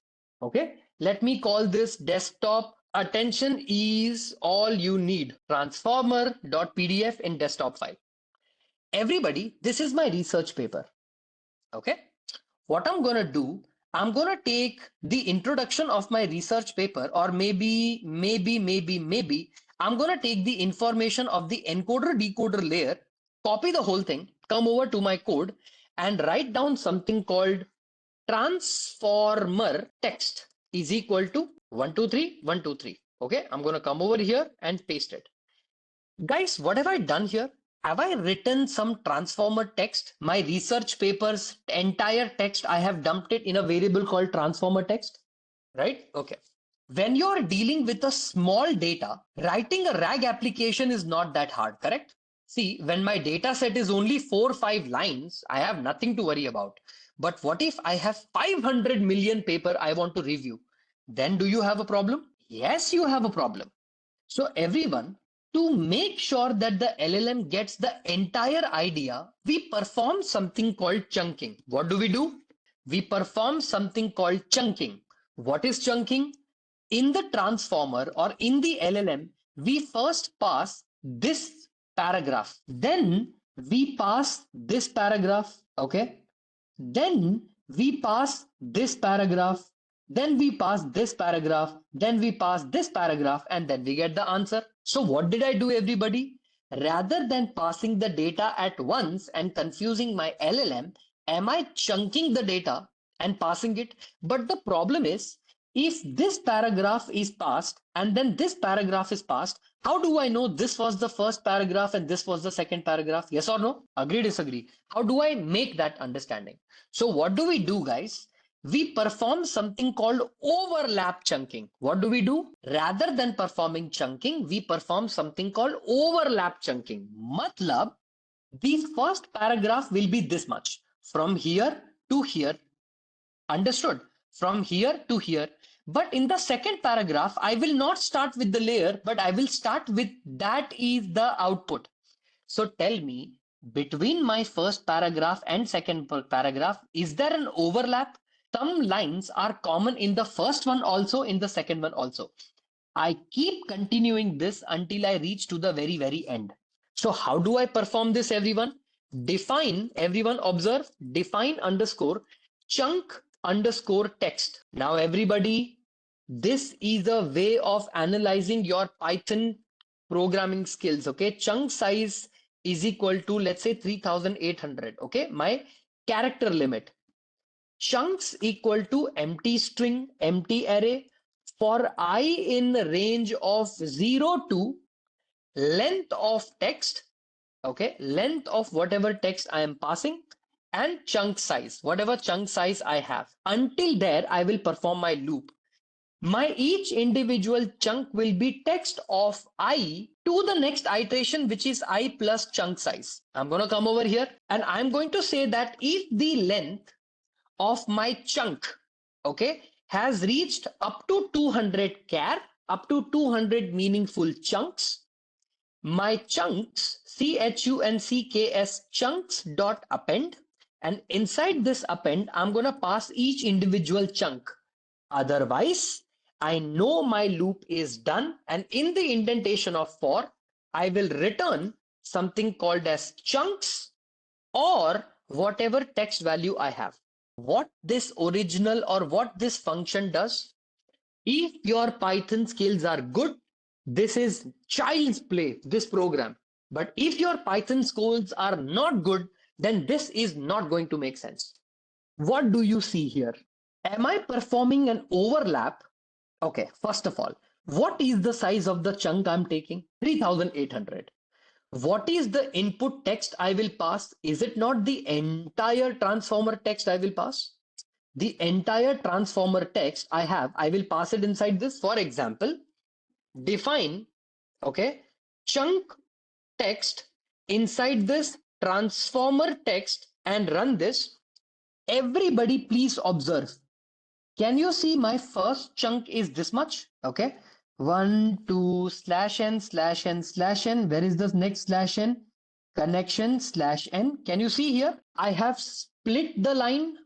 Okay. Let me call this desktop attention is all you need transformer.pdf in desktop file. Everybody, this is my research paper. Okay. What I'm going to do, I'm going to take the introduction of my research paper, or maybe, I'm going to take the information of the encoder decoder layer, copy the whole thing, come over to my code and write down something called transformer text is equal to 123, 123. Okay. I'm going to come over here and paste it. Guys, what have I done here? Have I written some transformer text? My research paper's entire text, I have dumped it in a variable called transformer text, right? Okay. When you're dealing with a small data, writing a RAG application is not that hard, correct? See, when my data set is only 4 or 5 lines, I have nothing to worry about. But what if I have 500 million paper I want to review? Then do you have a problem? Yes, you have a problem. So everyone, to make sure that the LLM gets the entire idea, we perform something called chunking. What do? We perform something called chunking. What is chunking? In the transformer or in the LLM, we first pass this paragraph. Then we pass this paragraph. Okay. Then we pass this paragraph, then we pass this paragraph, then we pass this paragraph, and then we get the answer. So what did I do, everybody? Rather than passing the data at once and confusing my LLM, am I chunking the data and passing it? But the problem is, if this paragraph is passed and then this paragraph is passed, how do I know this was the first paragraph and this was the second paragraph? Yes or no? Agree, disagree? How do I make that understanding? So what do, guys? We perform something called overlap chunking. What do? Rather than performing chunking, we perform something called overlap chunking. Matlab, the first paragraph will be this much. From here to here. Understood? From here to here. But in the second paragraph, I will not start with the layer, but I will start with that is the output. So tell me, between my first paragraph and second paragraph, is there an overlap? Some lines are common in the first one also, in the second one also. I keep continuing this until I reach to the very, very end. So how do I perform this, everyone? Define, everyone observe, define underscore chunk underscore text. Now, everybody, this is a way of analyzing your Python programming skills. Okay, chunk size is equal to, let's say, 3800. Okay, my character limit. Chunks equal to empty string, empty array. For I in range of 0 to length of text, okay, length of whatever text I am passing, and chunk size, whatever chunk size I have. Until there, I will perform my loop. My each individual chunk will be text of I to the next iteration, which is I plus chunk size. I'm going to come over here and I'm going to say that if the length of my chunk, okay, has reached up to 200 char, up to 200 meaningful chunks, my chunks, chunks chunks dot append, and inside this append, I'm going to pass each individual chunk. Otherwise, I know my loop is done, and in the indentation of for, I will return something called as chunks or whatever text value I have. What this original or what this function does, if your Python skills are good, this is child's play, this program. But if your Python skills are not good, then this is not going to make sense. What do you see here? Am I performing an overlap? Okay, first of all, what is the size of the chunk I'm taking? 3800. What is the input text I will pass? Is it not the entire transformer text I will pass? The entire transformer text I will pass it inside this. For example, define, okay, chunk text inside this transformer text and run this. Everybody please observe. Can you see my first chunk is this much? Okay. 1, 2, slash n, slash n, slash n. Where is the next slash n? Connection slash n. Can you see here? I have split the line.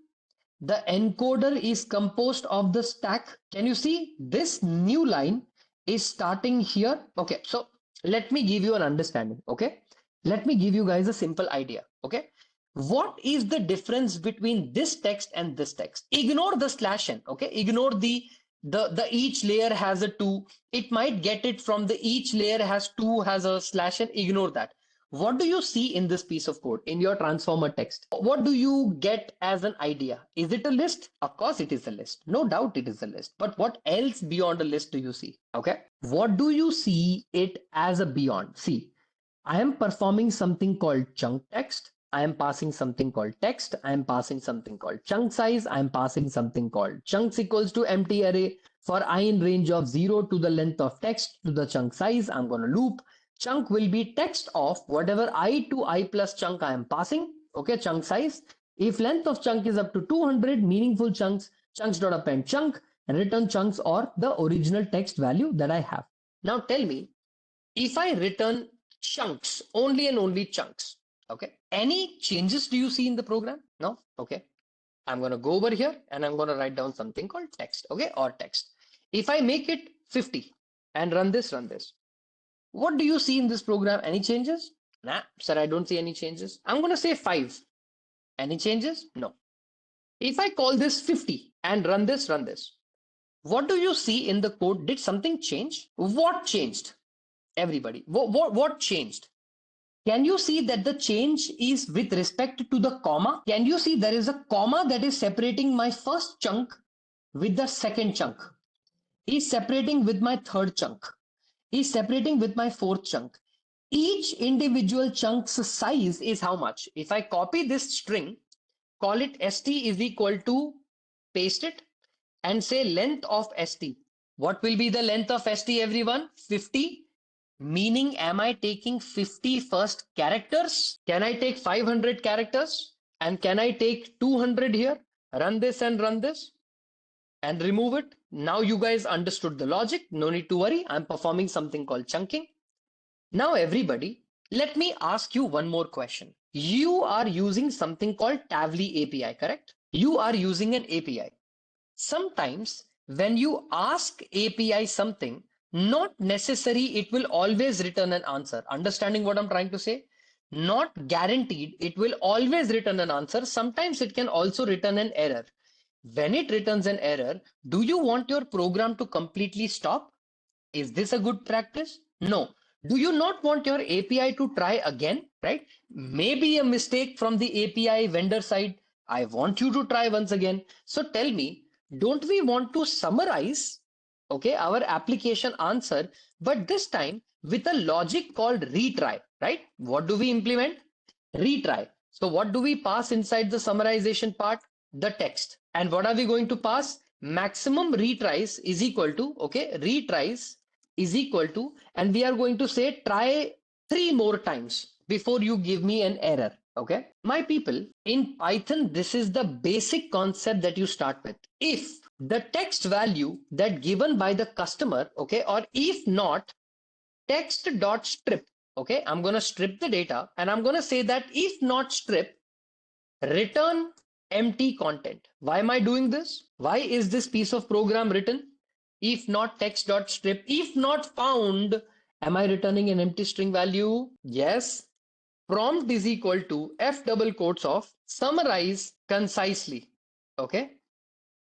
The encoder is composed of the stack. Can you see this new line is starting here? Okay, so let me give you an understanding. Okay, let me give you guys a simple idea. Okay, what is the difference between this text and this text? Ignore the slash n. Okay, ignore the each layer has a 2. It might get it from the each layer has 2 has a slash n. Ignore that. What do you see in this piece of code in your transformer text? What do you get as an idea? Is it a list? Of course it is a list. No doubt it is a list. But what else beyond a list do you see? Okay. What do you see it as a beyond? See, I am performing something called chunk text. I am passing something called text. I am passing something called chunk size. I am passing something called chunks equals to empty array. For I in range of 0 to the length of text to the chunk size, I'm going to loop. Chunk will be text of whatever I to I plus chunk I am passing. Okay, chunk size. If length of chunk is up to 200 meaningful chunks, chunks.append chunk and return chunks or the original text value that I have. Now tell me, if I return chunks, only and only chunks, okay, any changes do you see in the program? No? Okay. I'm going to go over here and I'm going to write down something called text, okay, or text. If I make it 50 and run this, what do you see in this program? Any changes? Nah, sir, I don't see any changes. I'm going to say 5. Any changes? No. If I call this 50 and run this, what do you see in the code? Did something change? What changed? Everybody, what changed? Can you see that the change is with respect to the comma? Can you see there is a comma that is separating my first chunk with the second chunk? Is separating with my third chunk? Is separating with my fourth chunk? Each individual chunk's size is how much? If I copy this string, call it st is equal to, paste it and say length of st. What will be the length of st, everyone? 50. Meaning, am I taking 50 first characters? Can I take 500 characters? And can I take 200 here? Run this and run this and remove it. Now you guys understood the logic. No need to worry. I'm performing something called chunking. Now everybody, let me ask you one more question. You are using something called Tavli API, correct? You are using an API. Sometimes when you ask API something, not necessary it will always return an answer. Understanding what I'm trying to say? Not guaranteed it will always return an answer. Sometimes it can also return an error. When it returns an error, do you want your program to completely stop? Is this a good practice? No. Do you not want your API to try again, right? Maybe a mistake from the API vendor side. I want you to try once again. So tell me, don't we want to summarize, okay, our application answer, but this time with a logic called retry, right? What do we implement? Retry. So what do we pass inside the summarization part? The text. And what are we going to pass? Maximum retries is equal to, okay, retries is equal to, and we are going to say try 3 more times before you give me an error. Okay, my people, in Python, this is the basic concept that you start with. If the text value that given by the customer, okay, or if not text dot strip, okay, I'm going to strip the data and I'm going to say that if not strip, return empty content. Why am I doing this? Why is this piece of program written? If not text dot strip, if not found Am I returning an empty string value? Yes. Prompt is equal to F double quotes of summarize concisely. Okay.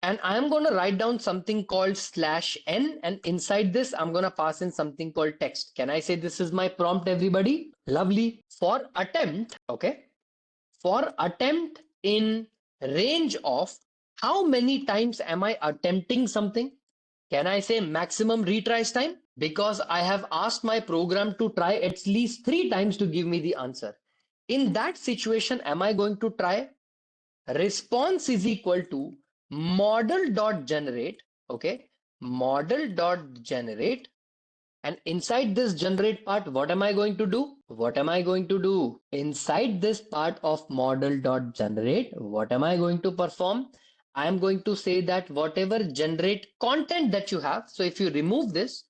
And I'm going to write down something called slash n, and inside this I'm going to pass in something called text. Can I say this is my prompt, everybody? Lovely. For attempt, okay, for attempt in range of how many times am I attempting something? Can I say maximum retries time? Because I have asked my program to try at least 3 times to give me the answer. In that situation, am I going to try? Response is equal to model.generate, okay, model.generate, and inside this generate part, what am I going to do? What am I going to do? Inside this part of model.generate, what am I going to perform? I am going to say that whatever generate content that you have, so if you remove this,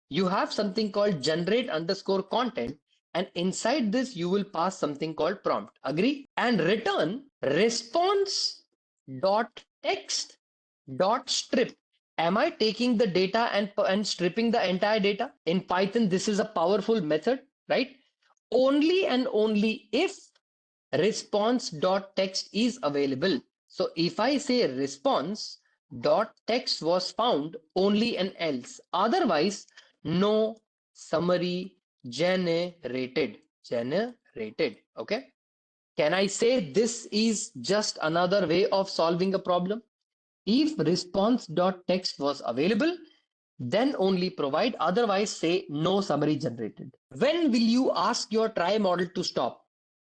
you have something called generate underscore content, and inside this you will pass something called prompt. Agree? And return response dot text dot strip. Am I taking the data and stripping the entire data? In Python, this is a powerful method, right? Only and only if response.text is available. So if I say response.text was found, only and else. Otherwise, no summary generated. Generated. Okay. Can I say this is just another way of solving a problem? If response.text was available, then only provide, otherwise say no summary generated. When will you ask your try model to stop?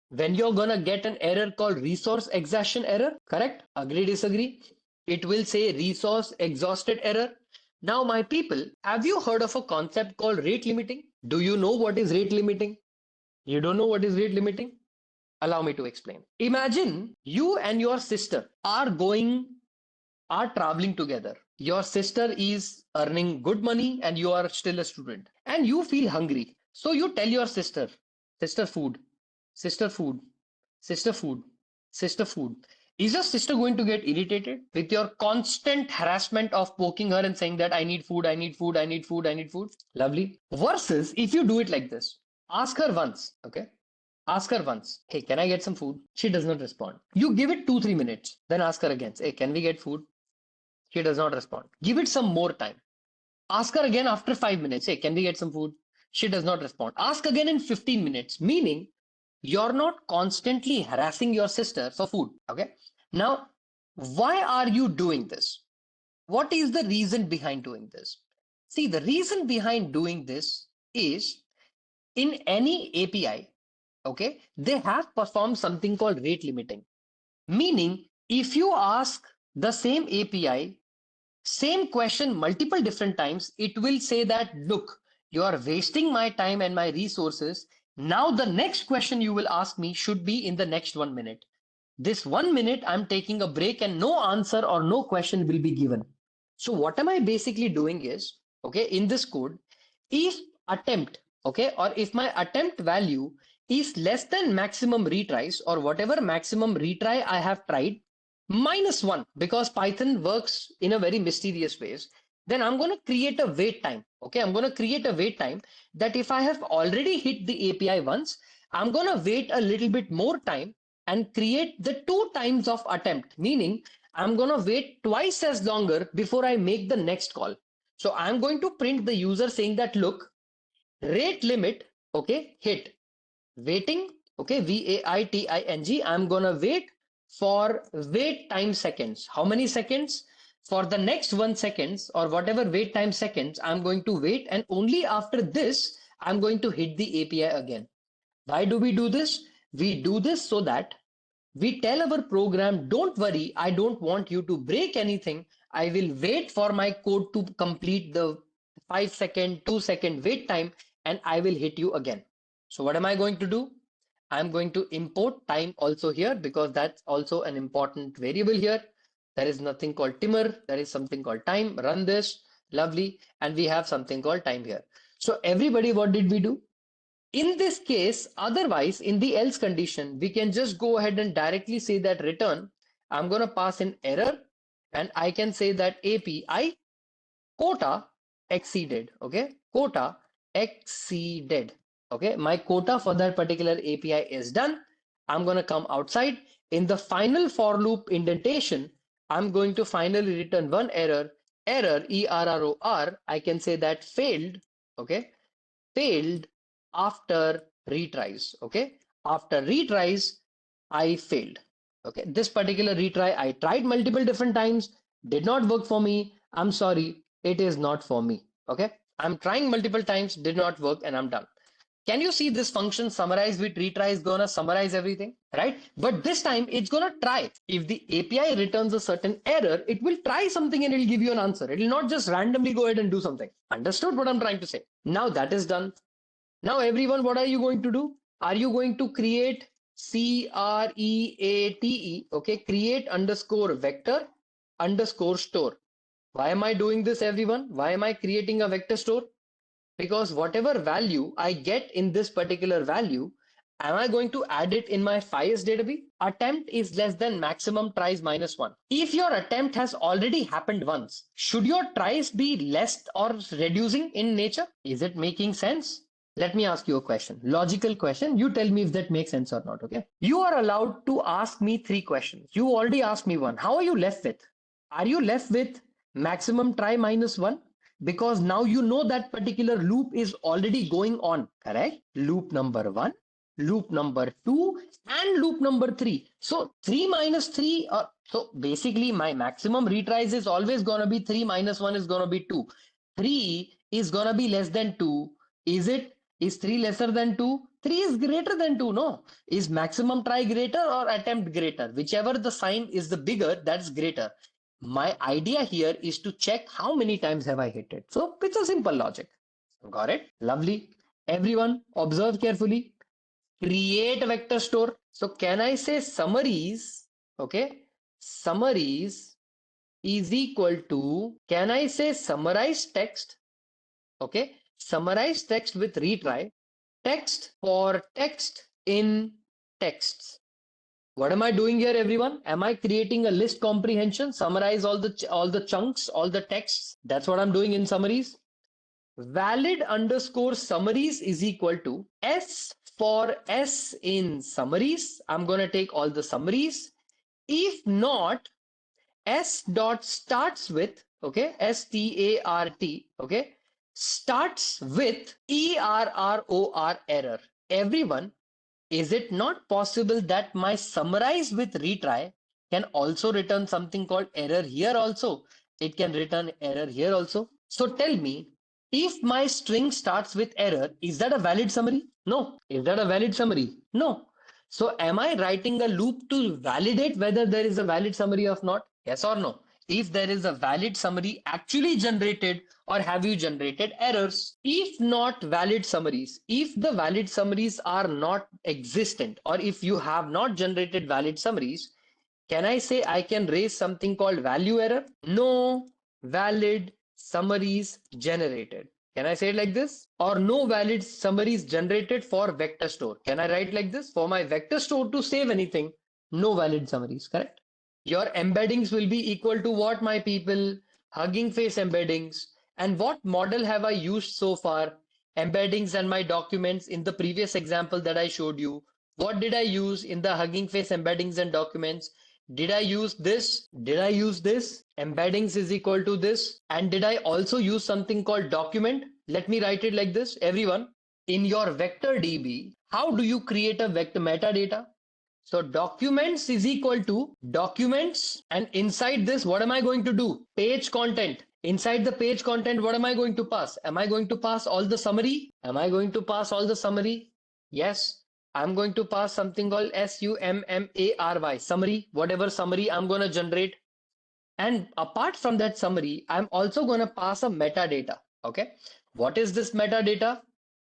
When you're gonna get an error called resource exhaustion error, correct? Agree, disagree? It will say resource exhausted error. Now, my people, have you heard of a concept called rate limiting? Do you know what is rate limiting? You don't know what is rate limiting? Allow me to explain. Imagine you and your sister are traveling together. Your sister is earning good money and you are still a student and you feel hungry. So you tell your sister, sister food, sister food, sister food, sister food. Is your sister going to get irritated with your constant harassment of poking her and saying that I need food, I need food, I need food, I need food? Lovely. Versus if you do it like this, ask her once, okay? Ask her once, hey, can I get some food? She does not respond. You give it 2, 3 minutes, then ask her again, hey, can we get food? She does not respond. Give it some more time. Ask her again after 5 minutes. Hey, can we get some food? She does not respond. Ask again in 15 minutes, meaning you're not constantly harassing your sister for food. Okay. Now, why are you doing this? What is the reason behind doing this? See, the reason behind doing this is in any API, okay, they have performed something called rate limiting. Meaning, if you ask the same API same question multiple different times, it will say that, look, you are wasting my time and my resources. Now, the next question you will ask me should be in the next 1 minute. This 1 minute, I'm taking a break and no answer or no question will be given. So, what am I basically doing is, okay, in this code, if attempt, okay, or if my attempt value is less than maximum retries or whatever maximum retry I have tried, -1, because Python works in a very mysterious ways, then I'm going to create a wait time. Okay, I'm going to create a wait time that if I have already hit the API once, I'm going to wait a little bit more time and create the 2 times of attempt, meaning I'm going to wait twice as longer before I make the next call. So I'm going to print the user saying that, look, rate limit, okay, hit waiting, okay, waiting, I'm gonna wait for wait time seconds. How many seconds? For the next 1 seconds or whatever wait time seconds, I'm going to wait, and only after this I'm going to hit the API again. Why do we do this? We do this so that we tell our program, don't worry, I don't want you to break anything. I will wait for my code to complete the 5 second, 2 second wait time, and I will hit you again. So what am I going to do? I'm going to import time also here because that's also an important variable here. There is nothing called timer. There is something called time. Run this. Lovely. And we have something called time here. So everybody, what did we do? In this case, otherwise, in the else condition, we can just go ahead and directly say that return, I'm going to pass in error, and I can say that API quota exceeded. Okay, quota exceeded. Okay, my quota for that particular API is done. I'm going to come outside. In the final for loop indentation, I'm going to finally return one error. Error, ERROR, I can say that failed. Okay, failed after retries. Okay, after retries, I failed. Okay, this particular retry, I tried multiple different times, did not work for me. I'm sorry, it is not for me. Okay, I'm trying multiple times, did not work, and I'm done. Can you see this function summarize with retry is gonna summarize everything, right? But this time it's gonna try. If the API returns a certain error, it will try something and it'll give you an answer. It'll not just randomly go ahead and do something. Understood what I'm trying to say? Now that is done. Now, everyone, what are you going to do? Are you going to create create, okay, create underscore vector underscore store? Why am I doing this, everyone? Why am I creating a vector store? Because whatever value I get in this particular value, am I going to add it in my FIS database? Attempt is less than maximum tries minus one. If your attempt has already happened once, should your tries be less or reducing in nature? Is it making sense? Let me ask you a question. Logical question. You tell me if that makes sense or not, okay? You are allowed to ask me three questions. You already asked me one. How are you left with? Are you left with maximum try minus one? Because now you know that particular loop is already going on, correct? Loop number one, loop number two, and loop number three. So 3 minus 3, so basically my maximum retries is always going to be 3 minus 1 is going to be 2. 3 is going to be less than 2. Is it? Is 3 lesser than 2? 3 is greater than 2, no? Is maximum try greater or attempt greater? Whichever the sign is the bigger, that's greater. My idea here is to check how many times have I hit it. So it's a simple logic. Got it? Lovely. Everyone observe carefully. Create a vector store. So can I say summaries? Okay. Summaries is equal to, can I say summarize text? Okay. Summarize text with retry. Text for text in texts. What am I doing here, everyone? Am I creating a list comprehension? Summarize all the chunks, all the texts. That's what I'm doing in summaries. Valid underscore summaries is equal to S for S in summaries. I'm going to take all the summaries. If not, S dot starts with, okay, START, okay, starts with ERROR error. Everyone, is it not possible that my summarize with retry can also return something called error here also? It can return error here also. So tell me, if my string starts with error, is that a valid summary? No. Is that a valid summary? No. So am I writing a loop to validate whether there is a valid summary or not? Yes or no? If there is a valid summary actually generated, or have you generated errors? If not valid summaries, if the valid summaries are not existent, or if you have not generated valid summaries, can I say I can raise something called value error? No valid summaries generated. Can I say it like this? Or no valid summaries generated for vector store. Can I write like this? For my vector store to save anything, no valid summaries, correct? Your embeddings will be equal to what, my people? Hugging Face embeddings. And what model have I used so far? Embeddings and my documents in the previous example that I showed you. What did I use in the Hugging Face embeddings and documents? Did I use this? Did I use this? Embeddings is equal to this. And did I also use something called document? Let me write it like this. Everyone, in your vector DB, how do you create a vector metadata? So documents is equal to documents, and inside this, what am I going to do? Page content. Inside the page content, what am I going to pass? Am I going to pass all the summary? Am I going to pass all the summary? Yes. I'm going to pass something called SUMMARY, summary, whatever summary I'm going to generate. And apart from that summary, I'm also going to pass a metadata. Okay. What is this metadata?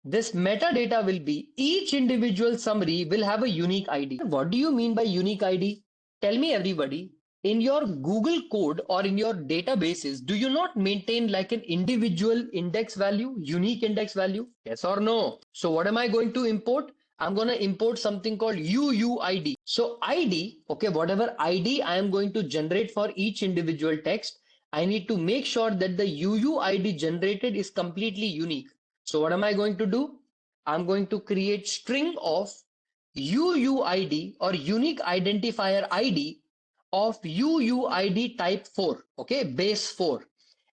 This metadata will be each individual summary will have a unique ID. What do you mean by unique ID? Tell me, everybody. In your Google code or in your databases, do you not maintain like an individual index value, unique index value? Yes or no? So what am I going to import? I'm going to import something called UUID. So ID, okay, whatever ID I am going to generate for each individual text, I need to make sure that the UUID generated is completely unique. So what am I going to do? I'm going to create string of UUID or unique identifier ID of UUID type 4, okay, base 4.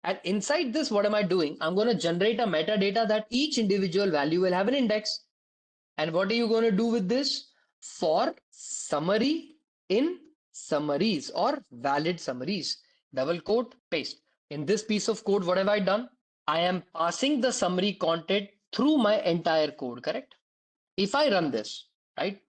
And inside this, what am I doing? I'm going to generate a metadata that each individual value will have an index. And what are you going to do with this? For summary in summaries or valid summaries. Double quote, paste. In this piece of code, what have I done? I am passing the summary content through my entire code, correct? If I run this, right,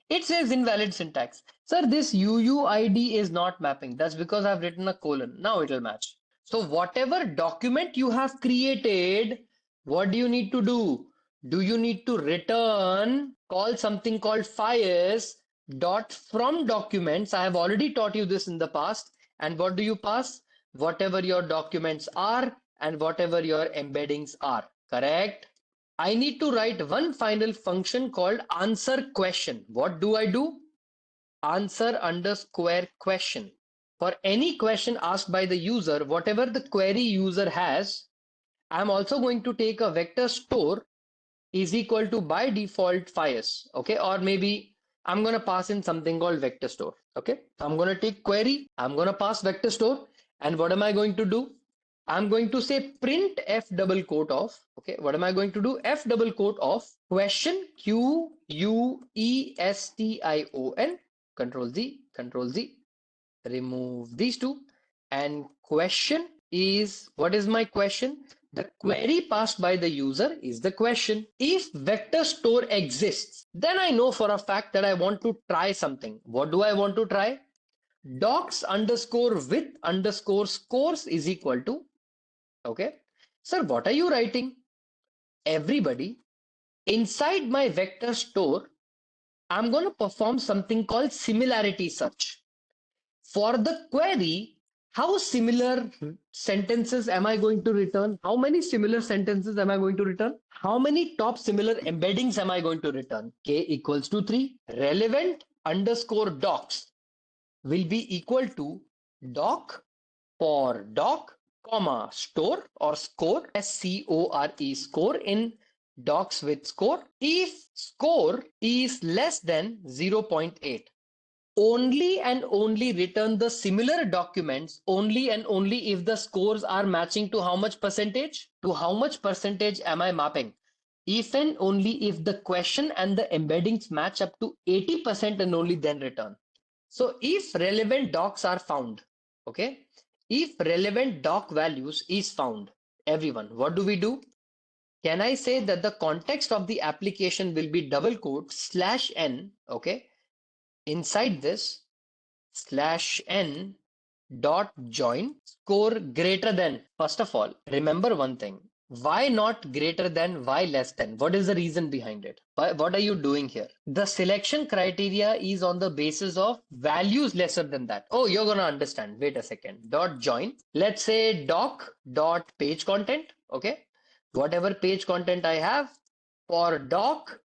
it says invalid syntax. Sir, this UUID is not mapping. That's because I've written a colon. Now it will match. So whatever document you have created, what do you need to do? Do you need to return, call something called fires dot from documents? I have already taught you this in the past. And what do you pass? Whatever your documents are and whatever your embeddings are. Correct? I need to write one final function called answer question. What do I do? Answer underscore question. For any question asked by the user, whatever the query user has, I'm also going to take a vector store is equal to by default fires. Okay, or maybe I'm going to pass in something called vector store. Okay, I'm going to take query, I'm going to pass vector store, and what am I going to do? I'm going to say print f double quote of, okay, what am I going to do? F double quote of question, question, control Z, remove these two, and question is, what is my question? The query passed by the user is the question. If vector store exists, then I know for a fact that I want to try something. What do I want to try? Docs underscore with underscore scores is equal to, okay, sir, what are you writing? Everybody, inside my vector store, I'm going to perform something called similarity search. For the query, how similar sentences am I going to return? How many similar sentences am I going to return? How many top similar embeddings am I going to return? K equals to 3. Relevant underscore docs will be equal to doc for doc, comma, store or score, SCORE, score in docs with score. If score is less than 0.8, only and only return the similar documents only and only if the scores are matching to how much percentage? To how much percentage am I mapping? If and only if the question and the embeddings match up to 80% and only then return. So if relevant docs are found, okay, if relevant doc values is found, everyone, what do we do? Can I say that the context of the application will be double quote slash n, okay, inside this slash n dot join score greater than. First of all, remember one thing. Why not greater than? Why less than? What is the reason behind it? What are you doing here? The selection criteria is on the basis of values lesser than that. Oh, you're gonna understand. Wait a second. Dot join. Let's say doc dot page content. Okay. Whatever page content I have for doc,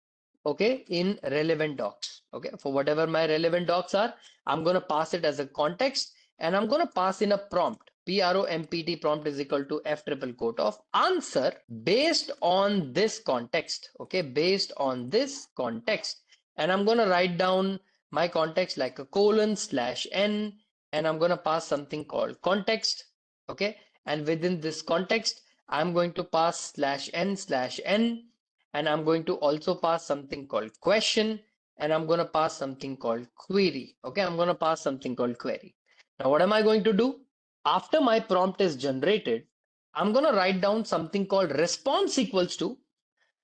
okay, in relevant docs. Okay. For whatever my relevant docs are, I'm going to pass it as a context and I'm going to pass in a prompt. PROMPT prompt is equal to F triple quote of answer based on this context. Okay, based on this context. And I'm going to write down my context like a colon slash n, and I'm going to pass something called context. Okay, and within this context, I'm going to pass slash n, and I'm going to also pass something called question, and I'm going to pass something called query. Okay, I'm going to pass something called query. Now, what am I going to do? After my prompt is generated, I'm going to write down something called response equals to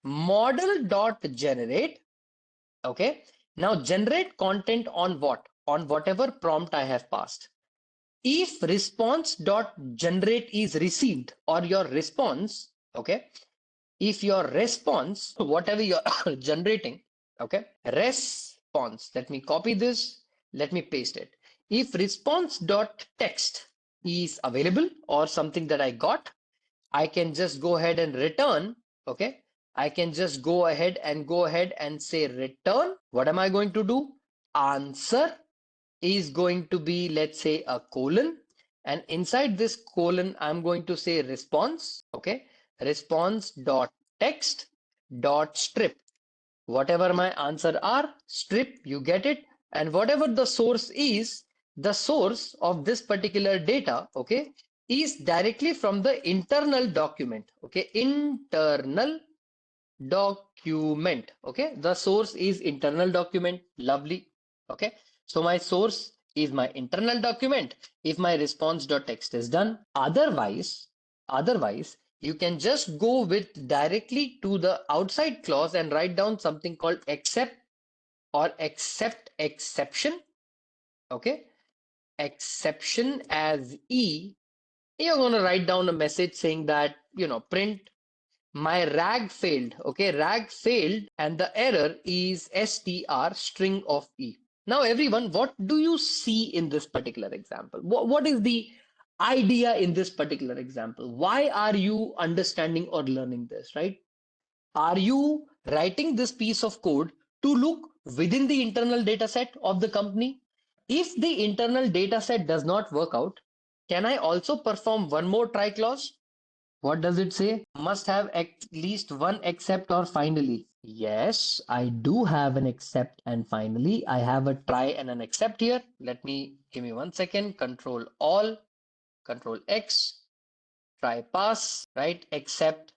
model dot generate. Okay, now generate content on what? On whatever prompt I have passed. If response dot generate is received or your response, okay, if your response, whatever you're generating, okay, response, let me copy this, let me paste it. If response dot text is available or something that I got, I can just go ahead and return, okay, I can just go ahead and say return. What am I going to do? Answer is going to be, let's say, a colon, and inside this colon I'm going to say response, okay, response dot text dot strip. Whatever my answer are, strip, you get it. And whatever the source is, the source of this particular data, okay, is directly from the internal document, okay, internal document, okay. The source is internal document, lovely, okay. So my source is my internal document if my response.txt is done. Otherwise you can just go with directly to the outside clause and write down something called except or accept exception, okay. Exception as e, you're going to write down a message saying that, print my rag failed, okay, rag failed, and the error is str string of e. Now everyone, what do you see in this particular example? What is the idea in this particular example? Why are you understanding or learning this, right? Are you writing this piece of code to look within the internal data set of the company? If the internal data set does not work out, can I also perform one more try clause? What does it say? Must have at least one except or finally. Yes, I do have an except and finally. I have a try and an except here. Give me 1 second. Control all, control X, try pass, right? Except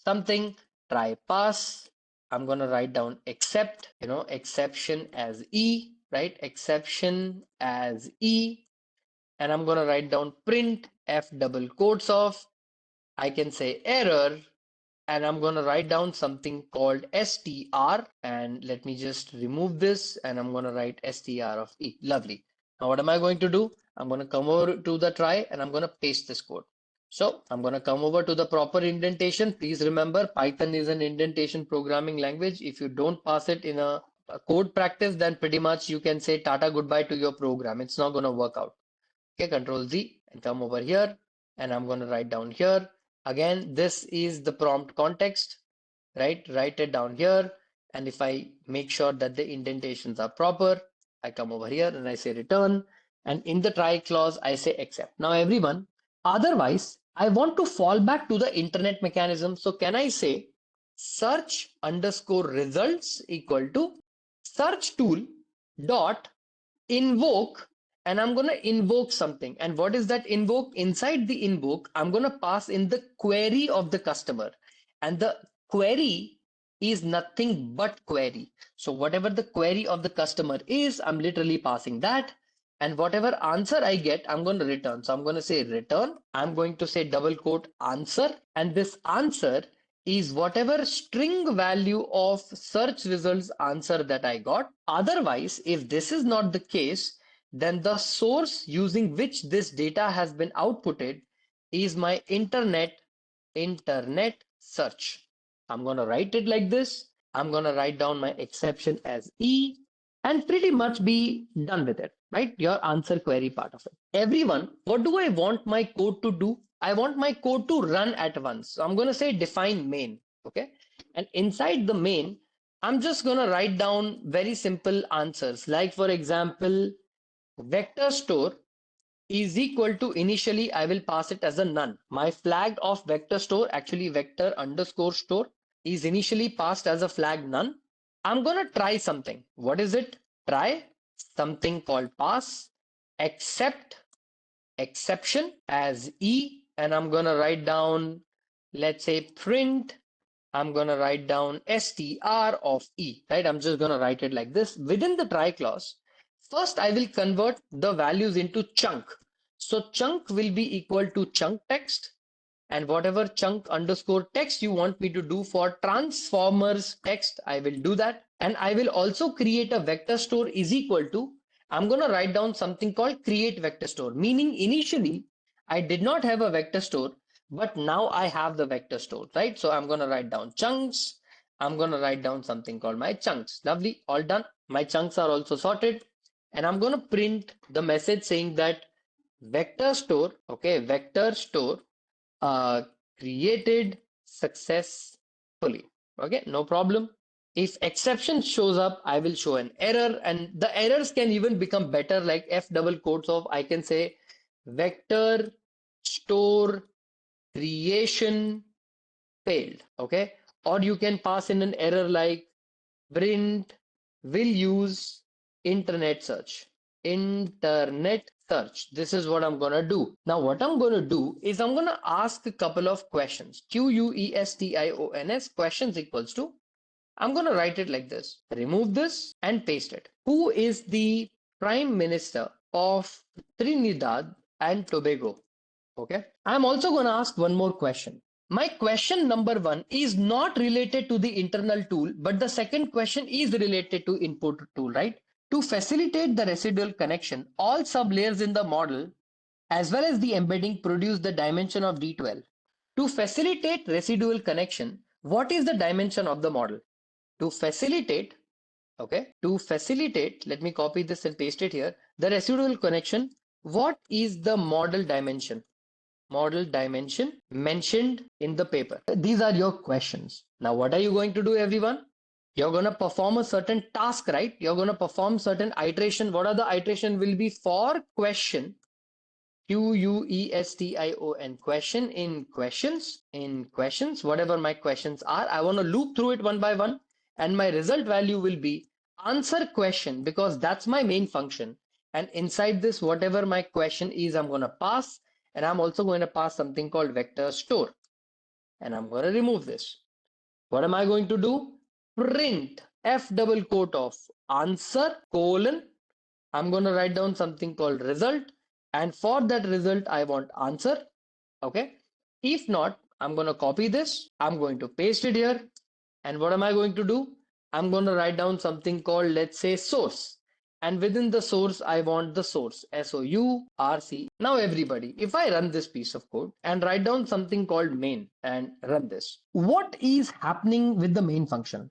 something, try pass. I'm going to write down except, exception as E, right? Exception as E. And I'm going to write down print F double quotes of, I can say error, and I'm going to write down something called str, and let me just remove this and I'm going to write str of e. Lovely. Now what am I going to do? I'm going to come over to the try and I'm going to paste this code. So I'm going to come over to the proper indentation. Please remember, Python is an indentation programming language. If you don't pass it in a code practice, then pretty much you can say tata goodbye to your program. It's not going to work out. Okay, control Z and come over here, and I'm going to write down here. Again, this is the prompt context, right? Write it down here. And if I make sure that the indentations are proper, I come over here and I say return. And in the try clause, I say accept. Now, everyone, otherwise, I want to fall back to the internet mechanism. So can I say search underscore results equal to search tool dot invoke, and I'm going to invoke something. And what is that invoke? Inside the invoke, I'm going to pass in the query of the customer, and the query is nothing but query. So whatever the query of the customer is, I'm literally passing that, and whatever answer I get, I'm going to return. So I'm going to say return, I'm going to say double quote answer, and this answer is whatever string value of search results answer that I got. Otherwise, if this is not the case, then the source using which this data has been outputted is my internet search. I'm going to write it like this. I'm going to write down my exception as E and pretty much be done with it, right? Your answer query part of it. Everyone, what do I want my code to do? I want my code to run at once. So I'm going to say define main, okay? And inside the main, I'm just going to write down very simple answers. Like for example, vector store is equal to, initially I will pass it as a none. My flag of vector store, actually vector underscore store, is initially passed as a flag none. I'm going to try something. What is it? Try something called pass except exception as E, and I'm going to write down, let's say print, I'm going to write down str of E, right? I'm just going to write it like this. Within the try clause, first I will convert the values into chunk. So chunk will be equal to chunk text, and whatever chunk underscore text you want me to do for transformers text, I will do that. And I will also create a vector store is equal to, I'm going to write down something called create vector store, meaning initially I did not have a vector store, but now I have the vector store, right? So I'm going to write down chunks. I'm going to write down something called my chunks. Lovely, all done. My chunks are also sorted. And I'm going to print the message saying that vector store, okay, vector store uh, created successfully. Okay, no problem. If exception shows up, I will show an error, and the errors can even become better, like F double quotes of, I can say vector store creation failed. Okay, Or you can pass in an error like print will use internet search. Internet search. This is what I'm gonna do. Now, what I'm gonna do is I'm gonna ask a couple of questions. Questions. Questions equals to, I'm gonna write it like this. Remove this and paste it. Who is the Prime Minister of Trinidad and Tobago? Okay. I'm also going to ask one more question. My question number one is not related to the internal tool, but the second question is related to input tool, right? To facilitate the residual connection, all sublayers in the model as well as the embedding produce the dimension of D12. To facilitate residual connection, what is the dimension of the model? To facilitate, okay, to facilitate, let me copy this and paste it here. The residual connection, what is the model dimension? Model dimension mentioned in the paper. These are your questions. Now, what are you going to do, everyone? You're going to perform a certain task, right? You're going to perform certain iteration. What are the iteration will be for question? Question, questions, whatever my questions are. I want to loop through it one by one, and my result value will be answer question because that's my main function. And inside this, whatever my question is, I'm going to pass, and I'm also going to pass something called vector store, and I'm going to remove this. What am I going to do? Print F double quote of answer colon. I'm going to write down something called result. And for that result, I want answer. Okay. If not, I'm going to copy this. I'm going to paste it here. And what am I going to do? I'm going to write down something called, let's say, source. And within the source, I want the source, SOURC. Now, everybody, if I run this piece of code and write down something called main and run this, what is happening with the main function?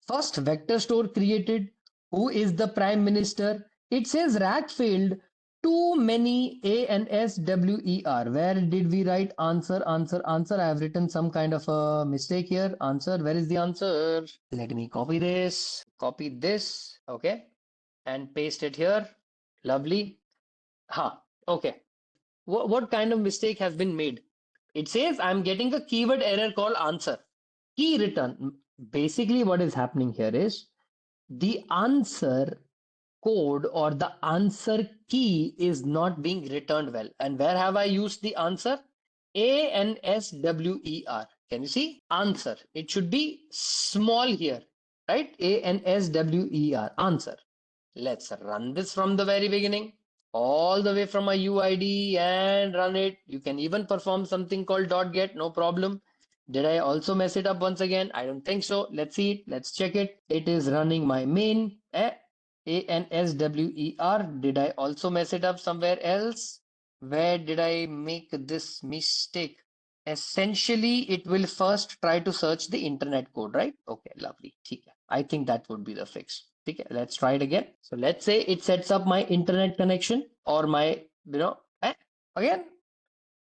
First vector store created. Who is the prime minister? It says rack failed. Too many A and S W E R. Where did we write answer, answer, answer? I have written some kind of a mistake here. Answer. Where is the answer? Let me copy this, okay, and paste it here. Lovely. Okay. What kind of mistake has been made? It says I'm getting a keyword error called answer. Key return. Basically, what is happening here is the answer code or the answer key is not being returned well. And where have I used the answer? ANSWER. Can you see? Answer. It should be small here, right? ANSWER. Answer. Let's run this from the very beginning, all the way from a UID and run it. You can even perform something called .get, no problem. Did I also mess it up once again? I don't think so. Let's see it. Let's check it. It is running my main. ANSWER. Did I also mess it up somewhere else? Where did I make this mistake? Essentially, it will first try to search the internet code, right? Okay, lovely. I think that would be the fix. Okay, let's try it again. So let's say it sets up my internet connection or my, again,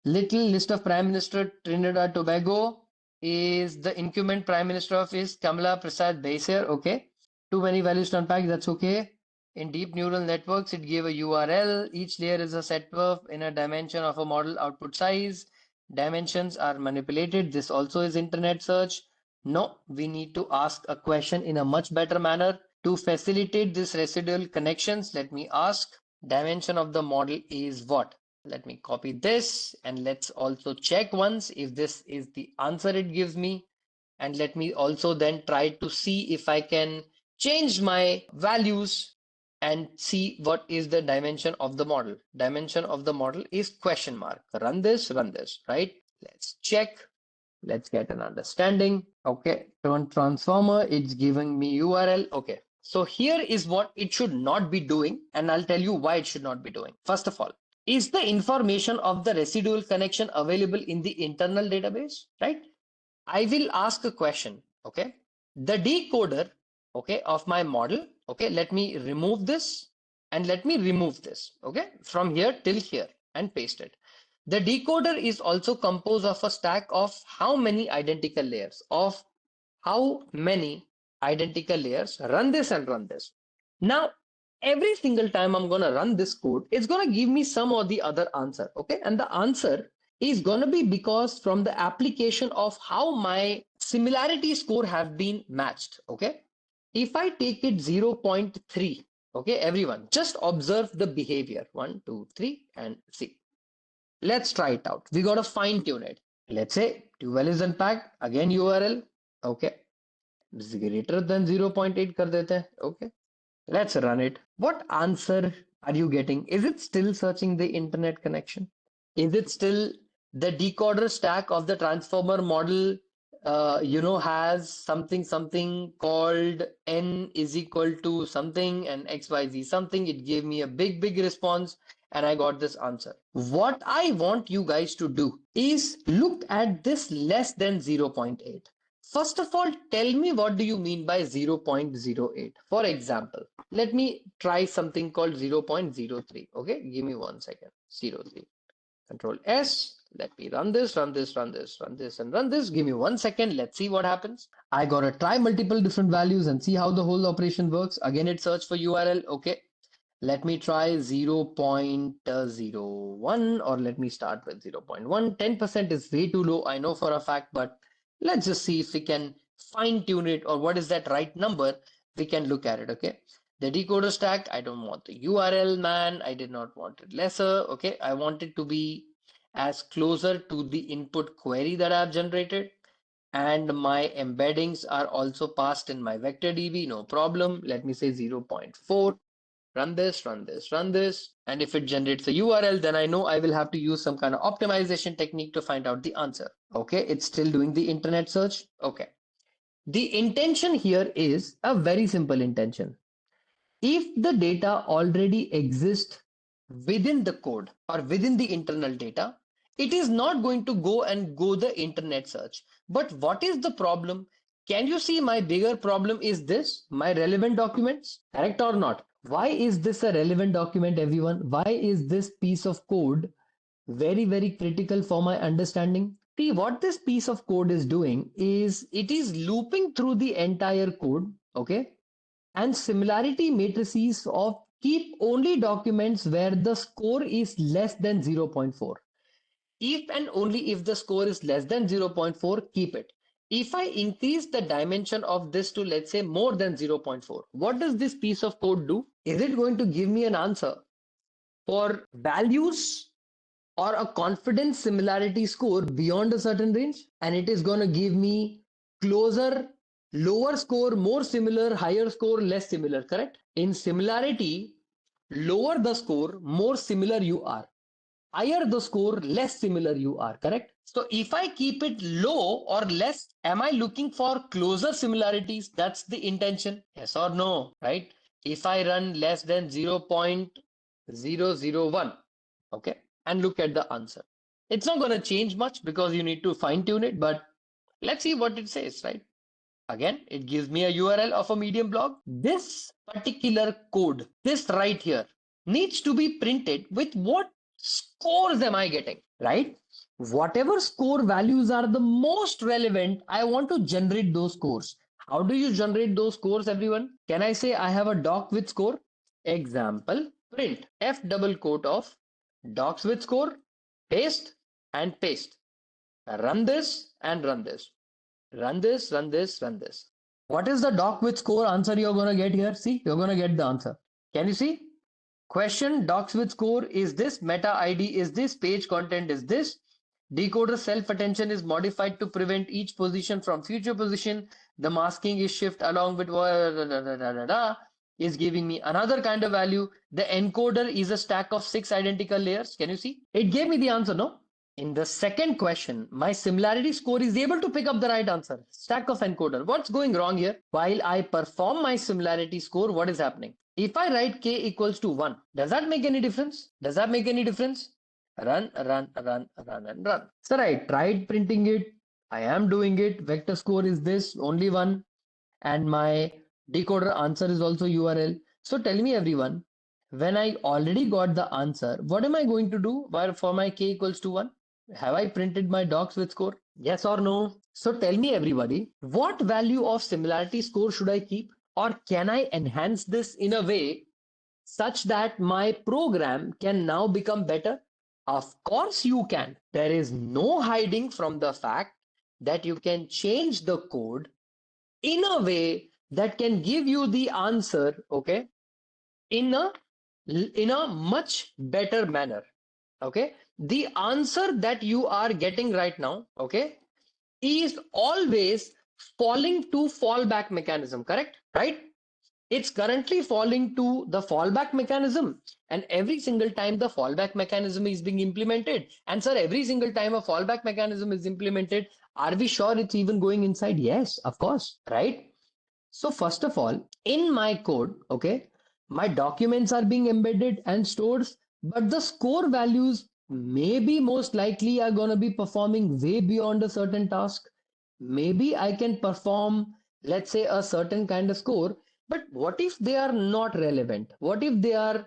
little list of Prime Minister Trinidad Tobago is the incumbent Prime Minister of is Kamala Prasad Baisir. Okay. Too many values to unpack. That's okay. In deep neural networks, it gave a URL. Each layer is a set verb in a dimension of a model output size. Dimensions are manipulated. This also is internet search. No, we need to ask a question in a much better manner. To facilitate this residual connections, let me ask dimension of the model is what? Let me copy this and let's also check once if this is the answer it gives me. And let me also then try to see if I can change my values and see what is the dimension of the model. Dimension of the model is question mark. Run this, right? Let's check. Let's get an understanding. Okay, transformer, it's giving me URL. Okay, so here is what it should not be doing, and I'll tell you why it should not be doing. First of all, is the information of the residual connection available in the internal database, right? I will ask a question, okay? The decoder, okay, of my model, okay, let me remove this and let me remove this, okay, from here till here and paste it. The decoder is also composed of a stack of how many identical layers, run this and run this. Now, every single time I'm going to run this code, it's going to give me some or the other answer, okay? And the answer is going to be because from the application of how my similarity score have been matched. Okay. If I take it 0.3, okay, everyone, just observe the behavior. 1, 2, 3, and see. Let's try it out. We got to fine tune it. Let's say 12 is unpacked. Again, URL. Okay. Greater than 0.8 kar dete hain. Okay. Let's run it. What answer are you getting? Is it still searching the internet connection? Is it still the decoder stack of the transformer model, has something called n is equal to something and xyz something? It gave me a big response and I got this answer. What I want you guys to do is look at this less than 0.8. First of all, tell me what do you mean by 0.08? For example, let me try something called 0.03. Okay, give me 1 second. 03. Control S. Let me run this, run this, run this, run this, and run this. Give me 1 second. Let's see what happens. I gotta try multiple different values and see how the whole operation works. Again, it search for URL. Okay. Let me try 0.01 or let me start with 0.1. 10% is way too low, I know for a fact, but let's just see if we can fine tune it or what is that right number. We can look at it. Okay. The decoder stack, I don't want the URL, man. I did not want it lesser. Okay. I want it to be as closer to the input query that I've generated. And my embeddings are also passed in my vector DB. No problem. Let me say 0.4. Run this, run this, run this. And if it generates a URL, then I know I will have to use some kind of optimization technique to find out the answer. Okay, it's still doing the internet search. Okay. The intention here is a very simple intention. If the data already exists within the code or within the internal data, it is not going to go the internet search. But what is the problem? Can you see my bigger problem is this, my relevant documents, correct or not? Why is this a relevant document, everyone? Why is this piece of code very critical for my understanding? See, what this piece of code is doing is it is looping through the entire code, okay? And similarity matrices of keep only documents where the score is less than 0.4. If and only if the score is less than 0.4, keep it. If I increase the dimension of this to, let's say, more than 0.4, what does this piece of code do? Is it going to give me an answer for values or a confidence similarity score beyond a certain range? And it is going to give me closer, lower score, more similar, higher score, less similar, correct? In similarity, lower the score, more similar you are. Higher the score, less similar you are, correct? So if I keep it low or less, am I looking for closer similarities? That's the intention. Yes or no, right? If I run less than 0.001, okay, and look at the answer. It's not going to change much because you need to fine tune it, but let's see what it says, right? Again, it gives me a URL of a Medium blog. This particular code, this right here, needs to be printed with what scores am I getting, right? Whatever score values are the most relevant, I want to generate those scores. How do you generate those scores, everyone? Can I say I have a doc with score? Example, print F double quote of docs with score, paste and paste. Run this and run this. Run this, run this, run this. What is the doc with score answer you're going to get here? See, you're going to get the answer. Can you see? Question docs with score is this, meta ID is this, page content is this. Decoder self attention is modified to prevent each position from future position. The masking is shift along with is giving me another kind of value. The encoder is a stack of 6 identical layers. Can you see? It gave me the answer, no? In the second question, my similarity score is able to pick up the right answer. Stack of encoder. What's going wrong here? While I perform my similarity score, what is happening? If I write k equals to 1, does that make any difference? Does that make any difference? Run, run, run, run, and run. Sir, I tried printing it. I am doing it. Vector score is this, only one. And my decoder answer is also URL. So tell me, everyone, when I already got the answer, what am I going to do for my k equals to 1? Have I printed my docs with score? Yes or no? So tell me, everybody, what value of similarity score should I keep? Or can I enhance this in a way such that my program can now become better? Of course you can. There is no hiding from the fact that you can change the code in a way that can give you the answer, okay, in a much better manner. Okay, the answer that you are getting right now, okay, is always falling to fallback mechanism, correct? Right? It's currently falling to the fallback mechanism, and every single time the fallback mechanism is being implemented, and sir, every single time a fallback mechanism is implemented, are we sure it's even going inside? Yes, of course, right? So first of all, in my code, okay, my documents are being embedded and stored, but the score values maybe most likely are going to be performing way beyond a certain task. Maybe I can perform, let's say, a certain kind of score, but what if they are not relevant? What if they are,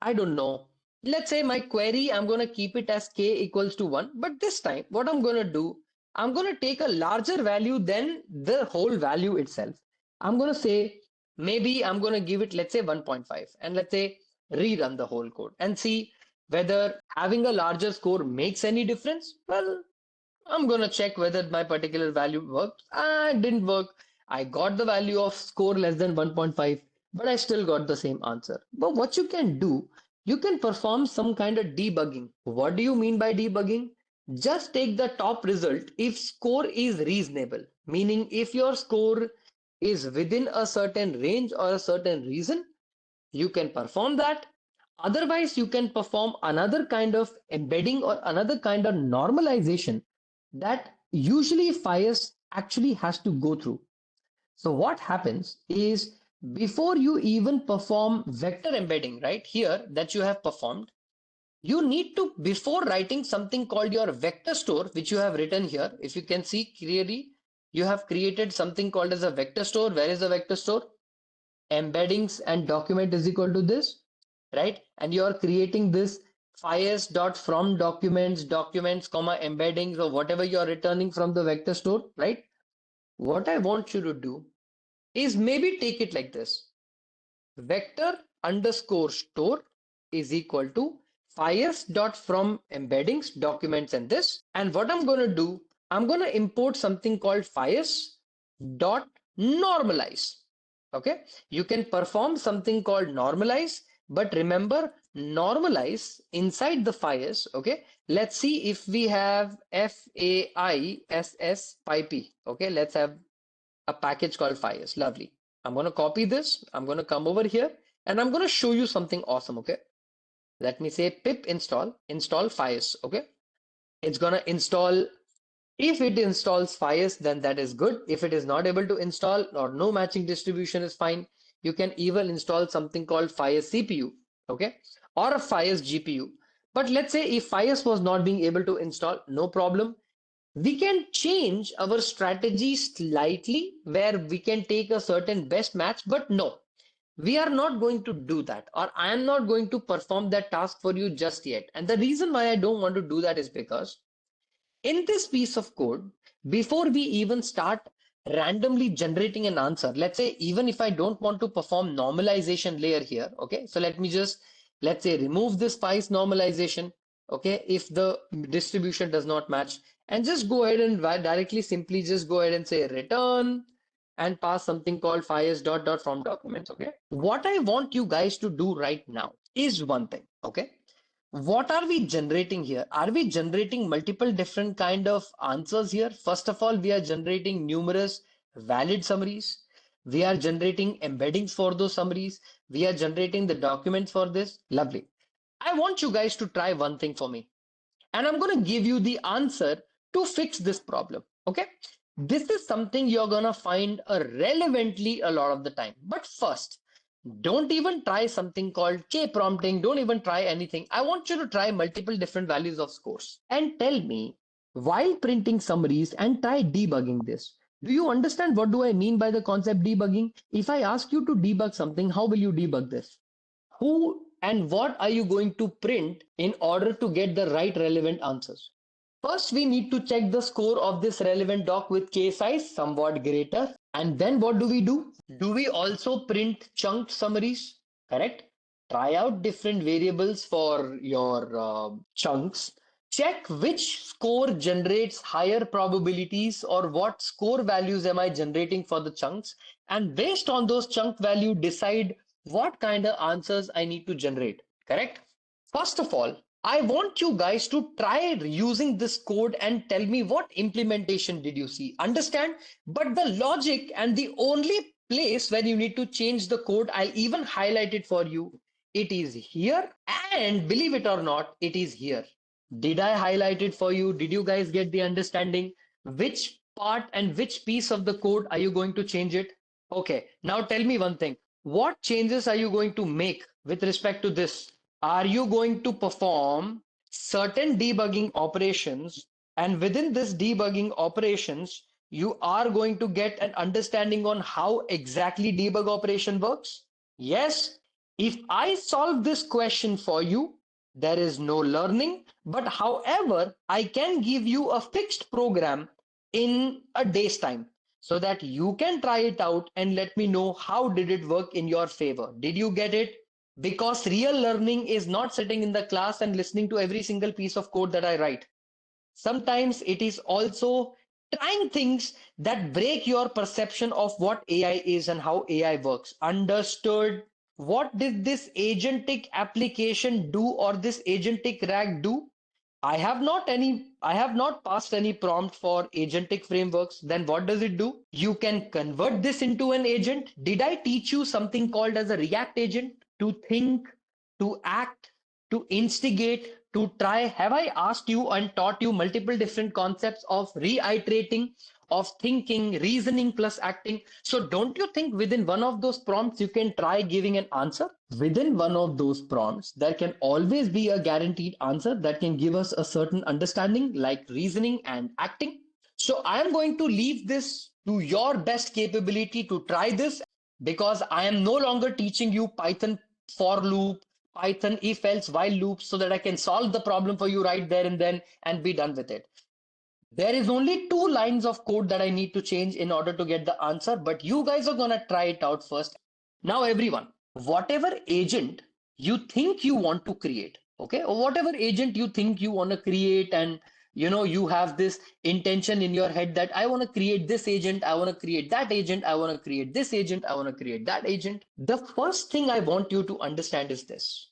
I don't know. Let's say my query, I'm going to keep it as k equals to 1, but this time, what I'm going to do, I'm going to take a larger value than the whole value itself. I'm going to say, maybe I'm going to give it, let's say 1.5, and let's say rerun the whole code and see whether having a larger score makes any difference. Well, I'm gonna check whether my particular value worked. Ah, it didn't work. I got the value of score less than 1.5, but I still got the same answer. But what you can do, you can perform some kind of debugging. What do you mean by debugging? Just take the top result if score is reasonable, meaning if your score is within a certain range or a certain reason, you can perform that. Otherwise, you can perform another kind of embedding or another kind of normalization that usually FIRES actually has to go through. So what happens is before you even perform vector embedding, right here that you have performed, you need to, before writing something called your vector store, which you have written here, if you can see clearly, you have created something called as a vector store. Where is the vector store? Embeddings and document is equal to this, right? And you are creating this fires dot from documents comma embeddings or whatever you are returning from the vector store, right? What I want you to do is maybe take it like this: vector underscore store is equal to fires dot from embeddings documents and this. And what I'm going to do, I'm going to import something called fires dot normalize. Okay, you can perform something called normalize, but remember, normalize inside the fires. Okay, let's see if we have FAISS PyP. Okay, let's have a package called fires. Lovely. I'm going to copy this. I'm going to come over here and I'm going to show you something awesome. Okay, let me say pip install fires. Okay, it's going to install. If it installs fires, then that is good. If it is not able to install or no matching distribution is fine, you can even install something called fires CPU, okay, or a fires GPU. But let's say if fires was not being able to install, no problem. We can change our strategy slightly where we can take a certain best match, but no, we are not going to do that, or I am not going to perform that task for you just yet. And the reason why I don't want to do that is because in this piece of code, before we even start randomly generating an answer, let's say even if I don't want to perform normalization layer here, okay, so let me just, let's say, remove this spice normalization, okay, if the distribution does not match, and just go ahead and directly simply just go ahead and say return and pass something called fires dot from documents. Okay, what I want you guys to do right now is one thing. Okay, what are we generating here? Are we generating multiple different kind of answers here? First of all, we are generating numerous valid summaries. We are generating embeddings for those summaries. We are generating the documents for this. Lovely. I want you guys to try one thing for me, and I'm going to give you the answer to fix this problem. Okay. This is something you're going to find relevantly a lot of the time. But first, don't even try something called K prompting. Don't even try anything. I want you to try multiple different values of scores and tell me while printing summaries and try debugging this. Do you understand what do I mean by the concept debugging? If I ask you to debug something, how will you debug this? Who and what are you going to print in order to get the right relevant answers? First, we need to check the score of this relevant doc with k size somewhat greater. And then what do we do? Do we also print chunked summaries? Correct. Try out different variables for your chunks. check which score generates higher probabilities or what score values am I generating for the chunks, and based on those chunk value decide what kind of answers I need to generate. Correct? First of all, I want you guys to try using this code and tell me what implementation did you see. Understand? But the logic and the only place where you need to change the code, I'll even highlight it for you. It is here, and believe it or not, it is here. Did I highlight it for you? Did you guys get the understanding? Which part and which piece of the code are you going to change it? Okay, now tell me one thing. What changes are you going to make with respect to this? Are you going to perform certain debugging operations? And within this debugging operations, you are going to get an understanding on how exactly debug operation works? Yes. If I solve this question for you, there is no learning, but however, I can give you a fixed program in a day's time so that you can try it out and let me know how did it work in your favor. Did you get it? Because real learning is not sitting in the class and listening to every single piece of code that I write. Sometimes it is also trying things that break your perception of what AI is and how AI works. Understood? What did this agentic application do or this agentic RAG do? I have not passed any prompt for agentic frameworks. Then what does it do? You can convert this into an agent. Did I teach you something called as a React agent to think, to act, to instigate, to try? Have I asked you and taught you multiple different concepts of reiterating, of thinking, reasoning plus acting? So don't you think within one of those prompts you can try giving an answer? Within one of those prompts, there can always be a guaranteed answer that can give us a certain understanding, like reasoning and acting. So I am going to leave this to your best capability to try this, because I am no longer teaching you Python for loop, Python if else while loops so that I can solve the problem for you right there and then and be done with it. There is only two lines of code that I need to change in order to get the answer, but you guys are going to try it out first. Now, everyone, whatever agent you think you want to create, okay, or whatever agent you think you want to create, and you have this intention in your head that I want to create this agent, I want to create that agent, I want to create this agent, I want to create that agent. The first thing I want you to understand is this: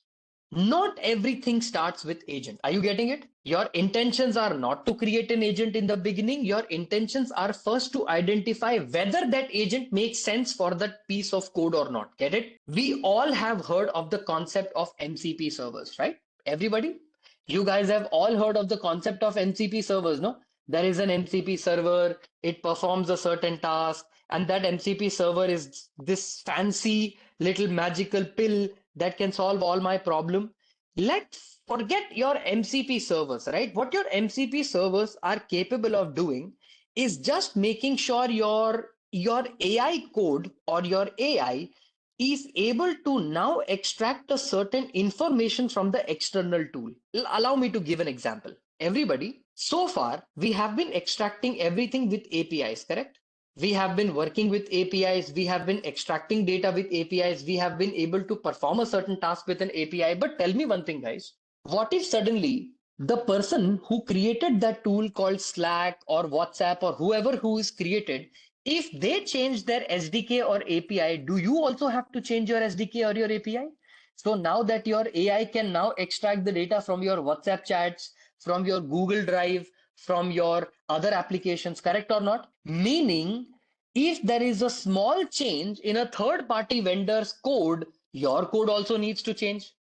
not everything starts with agent. Are you getting it? Your intentions are not to create an agent in the beginning. Your intentions are first to identify whether that agent makes sense for that piece of code or not. Get it? We all have heard of the concept of MCP servers, right? Everybody? You guys have all heard of the concept of MCP servers, no? There is an MCP server, it performs a certain task, and that MCP server is this fancy little magical pill that can solve all my problem. Let's forget your MCP servers, right? What your MCP servers are capable of doing is just making sure your AI code or your AI is able to now extract a certain information from the external tool. Allow me to give an example. Everybody, so far we have been extracting everything with APIs, correct? We have been working with APIs, we have been extracting data with APIs, we have been able to perform a certain task with an API. But tell me one thing, guys. What if suddenly the person who created that tool called Slack or WhatsApp or whoever who is created, if they change their SDK or API, do you also have to change your SDK or your API? So now that your AI can now extract the data from your WhatsApp chats, from your Google Drive, from your other applications, correct or not? Meaning, if there is a small change in a third party vendor's code, your code also needs to change.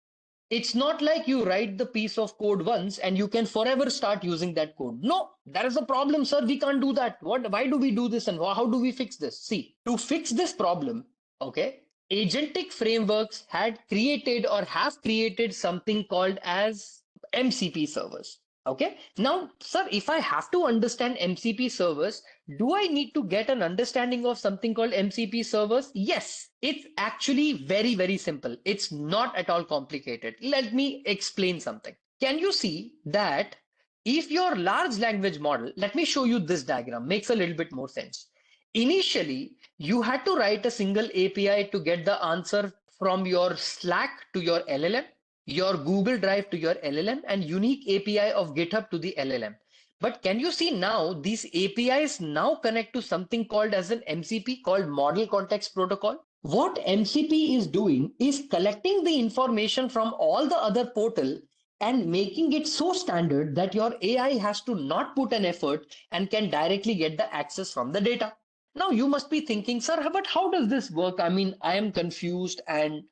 It's not like you write the piece of code once and you can forever start using that code. No, that is a problem, sir. We can't do that. Why do we do this and how do we fix this? See, to fix this problem, okay, agentic frameworks had created or have created something called as MCP servers. Okay. Now, sir, if I have to understand MCP servers, do I need to get an understanding of something called MCP servers? Yes, it's actually very, very simple. It's not at all complicated. Let me explain something. Can you see that if your large language model, let me show you this diagram, makes a little bit more sense. Initially, you had to write a single API to get the answer from your Slack to your LLM. your Google Drive to your LLM, and unique API of GitHub to the LLM. But can you see now these APIs now connect to something called as an MCP, called Model Context Protocol? What MCP is doing is collecting the information from all the other portal and making it so standard that your AI has to not put an effort and can directly get the access from the data. Now you must be thinking, sir, but how does this work? I mean, I am confused. And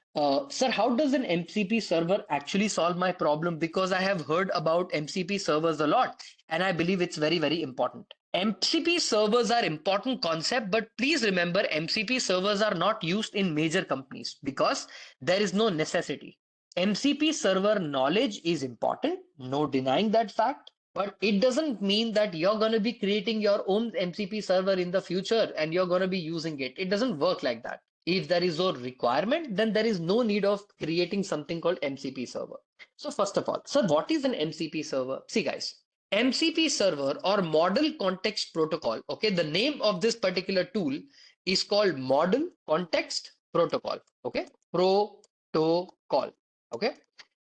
sir, how does an MCP server actually solve my problem? Because I have heard about MCP servers a lot, and I believe it's very, very important. MCP servers are important concept, but please remember MCP servers are not used in major companies because there is no necessity. MCP server knowledge is important, no denying that fact, but it doesn't mean that you're going to be creating your own MCP server in the future and you're going to be using it. It doesn't work like that. If there is no requirement, then there is no need of creating something called MCP server. So first of all, so what is an MCP server? See guys, MCP server or Model Context Protocol, okay, the name of this particular tool is called Model Context Protocol, okay, protocol, okay.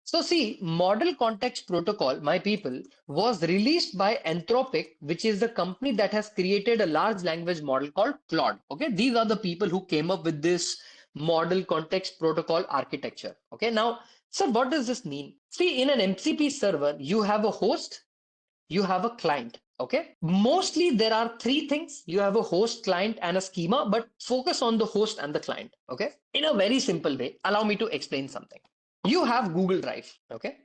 So see, Model Context Protocol, my people, was released by Anthropic, which is the company that has created a large language model called Claude. Okay, these are the people who came up with this Model Context Protocol architecture. Okay, now, so what does this mean? See, in an MCP server, you have a host, you have a client. Okay, mostly there are three things. You have a host, client, and a schema, but focus on the host and the client. Okay, in a very simple way, allow me to explain something. You have Google Drive, okay,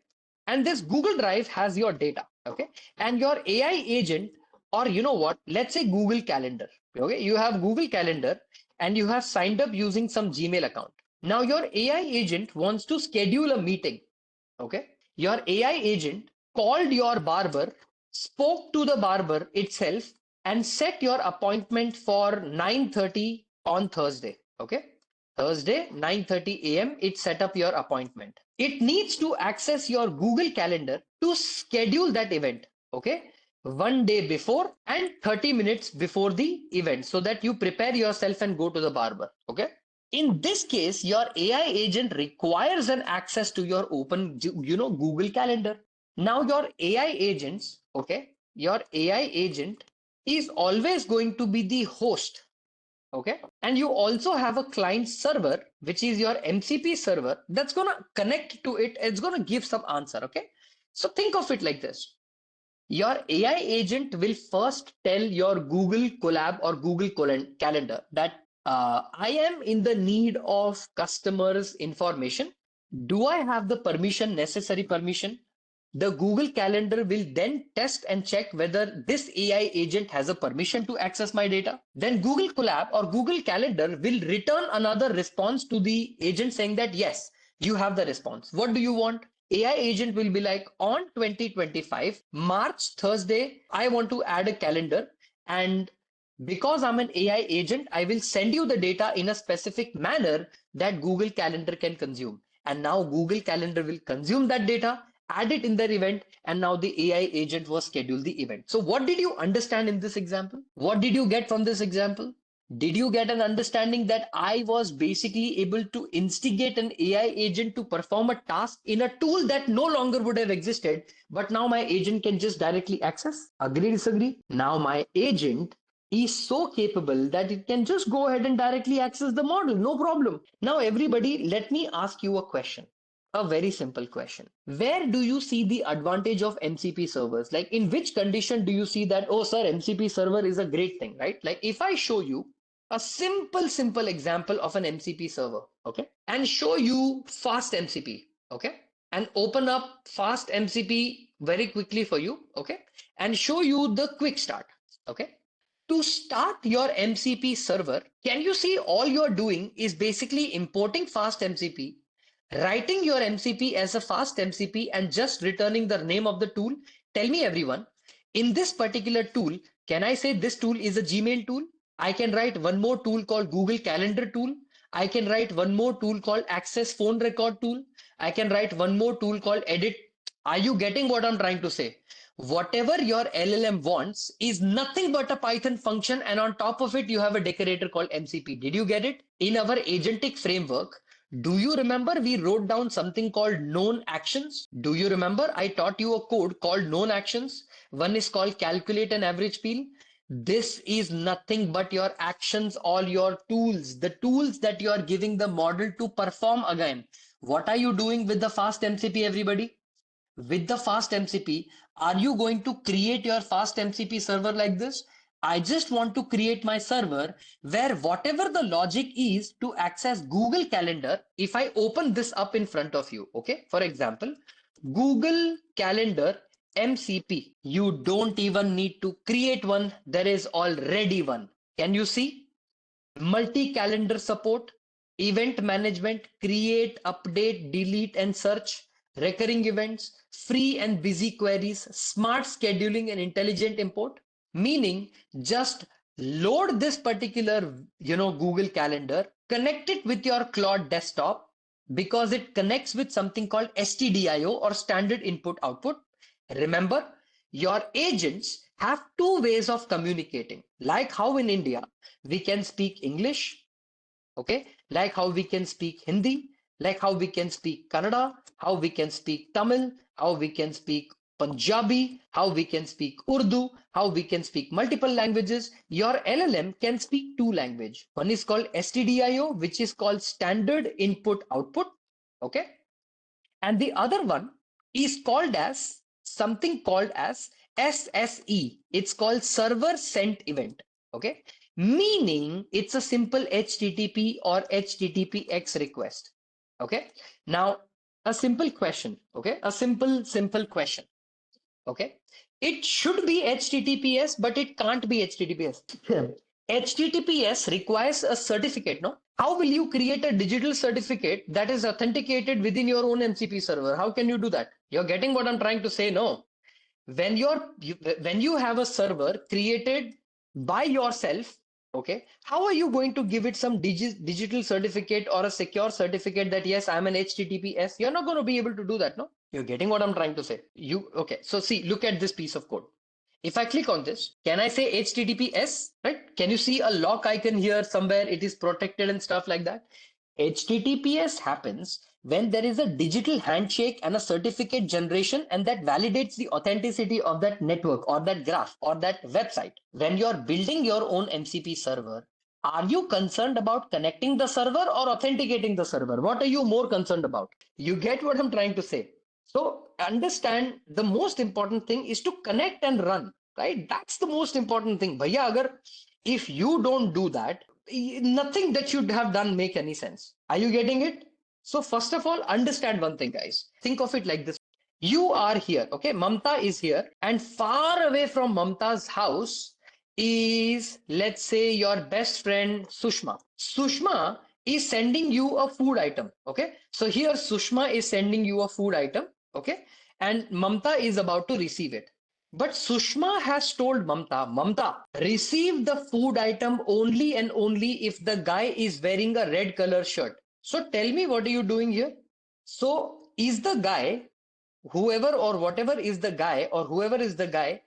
and this Google Drive has your data, okay, and your AI agent, or you know what, let's say Google Calendar, okay, you have Google Calendar and you have signed up using some Gmail account. Now your AI agent wants to schedule a meeting. Okay, your AI agent called your barber, spoke to the barber itself, and set your appointment for 9:30 on Thursday. Okay, Thursday 9:30 a.m. it set up your appointment. It needs to access your Google Calendar to schedule that event. Okay, one day before and 30 minutes before the event, so that you prepare yourself and go to the barber. Okay, in this case, your AI agent requires an access to your open, Google Calendar. Now your AI agents, okay, your AI agent is always going to be the host, okay? And you also have a client server, which is your MCP server that's going to connect to it. It's going to give some answer, okay? So think of it like this. Your AI agent will first tell your Google Colab or Google Calendar that I am in the need of customers' information. Do I have the permission, necessary permission? The Google Calendar will then test and check whether this AI agent has a permission to access my data. Then Google Colab or Google Calendar will return another response to the agent saying that yes, you have the response. What do you want? AI agent will be like, on 2025 March Thursday, I want to add a calendar, and because I'm an AI agent, I will send you the data in a specific manner that Google Calendar can consume. And now Google Calendar will consume that data, add it in their event, and now the AI agent was scheduled the event. So what did you understand in this example? What did you get from this example? Did you get an understanding that I was basically able to instigate an AI agent to perform a task in a tool that no longer would have existed, but now my agent can just directly access? Agree, disagree? Now my agent is so capable that it can just go ahead and directly access the model, no problem. Now, everybody, let me ask you a question. A very simple question. Where do you see the advantage of MCP servers? Like, in which condition do you see that, oh, sir, MCP server is a great thing, right? Like, if I show you a simple example of an MCP server, okay, and show you fast MCP, okay, and open up fast MCP very quickly for you, okay, and show you the quick start, okay. To start your MCP server, can you see all you're doing is basically importing fast MCP, writing your MCP as a fast MCP, and just returning the name of the tool? Tell me, everyone, in this particular tool, can I say this tool is a Gmail tool? I can write one more tool called Google Calendar tool. I can write one more tool called Access Phone Record tool. I can write one more tool called Edit. Are you getting what I'm trying to say? Whatever your LLM wants is nothing but a Python function, and on top of it, you have a decorator called MCP. Did you get it? In our agentic framework, Do you remember we wrote down something called known actions? Do you remember I taught you a code called known actions? One is called calculate an average peel. This is nothing but your actions, all your tools, the tools that you are giving the model to perform again. What are you doing with the fast MCP, everybody? With the fast MCP, are you going to create your fast MCP server like this? I just want to create my server where whatever the logic is to access Google Calendar, if I open this up in front of you, okay, for example, Google Calendar MCP, you don't even need to create one, there is already one. Can you see? Multi-calendar support, event management, create, update, delete, and search, recurring events, free and busy queries, smart scheduling, and intelligent import. Meaning, just load this particular, Google Calendar, connect it with your Claude desktop because it connects with something called STDIO or standard input output. Remember, your agents have two ways of communicating, like how in India we can speak English, okay, like how we can speak Hindi, like how we can speak Kannada, how we can speak Tamil, how we can speak Punjabi, how we can speak Urdu, how we can speak multiple languages. Your LLM can speak two language. One is called STDIO, which is called standard input output, okay, and the other one is called as something called as SSE. It's called server sent event. Okay. Meaning it's a simple HTTP or HTTPX request. Okay. Now, a simple question. Okay. A simple question. Okay. It should be HTTPS, but it can't be HTTPS. HTTPS requires a certificate, no? How will you create a digital certificate that is authenticated within your own MCP server? How can you do that? You're getting what I'm trying to say? No. When you have a server created by yourself, okay, how are you going to give it some digital certificate or a secure certificate that yes, I'm an HTTPS? You're not going to be able to do that, no? You're getting what I'm trying to say. Okay? So see, look at this piece of code. If I click on this, can I say HTTPS, right? Can you see a lock icon here somewhere? It is protected and stuff like that. HTTPS happens when there is a digital handshake and a certificate generation, and that validates the authenticity of that network or that graph or that website. When you're building your own MCP server, are you concerned about connecting the server or authenticating the server? What are you more concerned about? You get what I'm trying to say? So understand, the most important thing is to connect and run, right? That's the most important thing. Bhaiya, agar if you don't do that, nothing that you have done make any sense. Are you getting it? So first of all, understand one thing, guys. Think of it like this. You are here, okay? Mamta is here, and far away from Mamta's house is, let's say, your best friend Sushma. Sushma is sending you a food item, okay? So here Sushma is sending you a food item, okay? And Mamta is about to receive it. But Sushma has told Mamta, Mamta, receive the food item only and only if the guy is wearing a red color shirt. So tell me, what are you doing here? So is the guy, whoever or whatever is the guy, or whoever is the guy,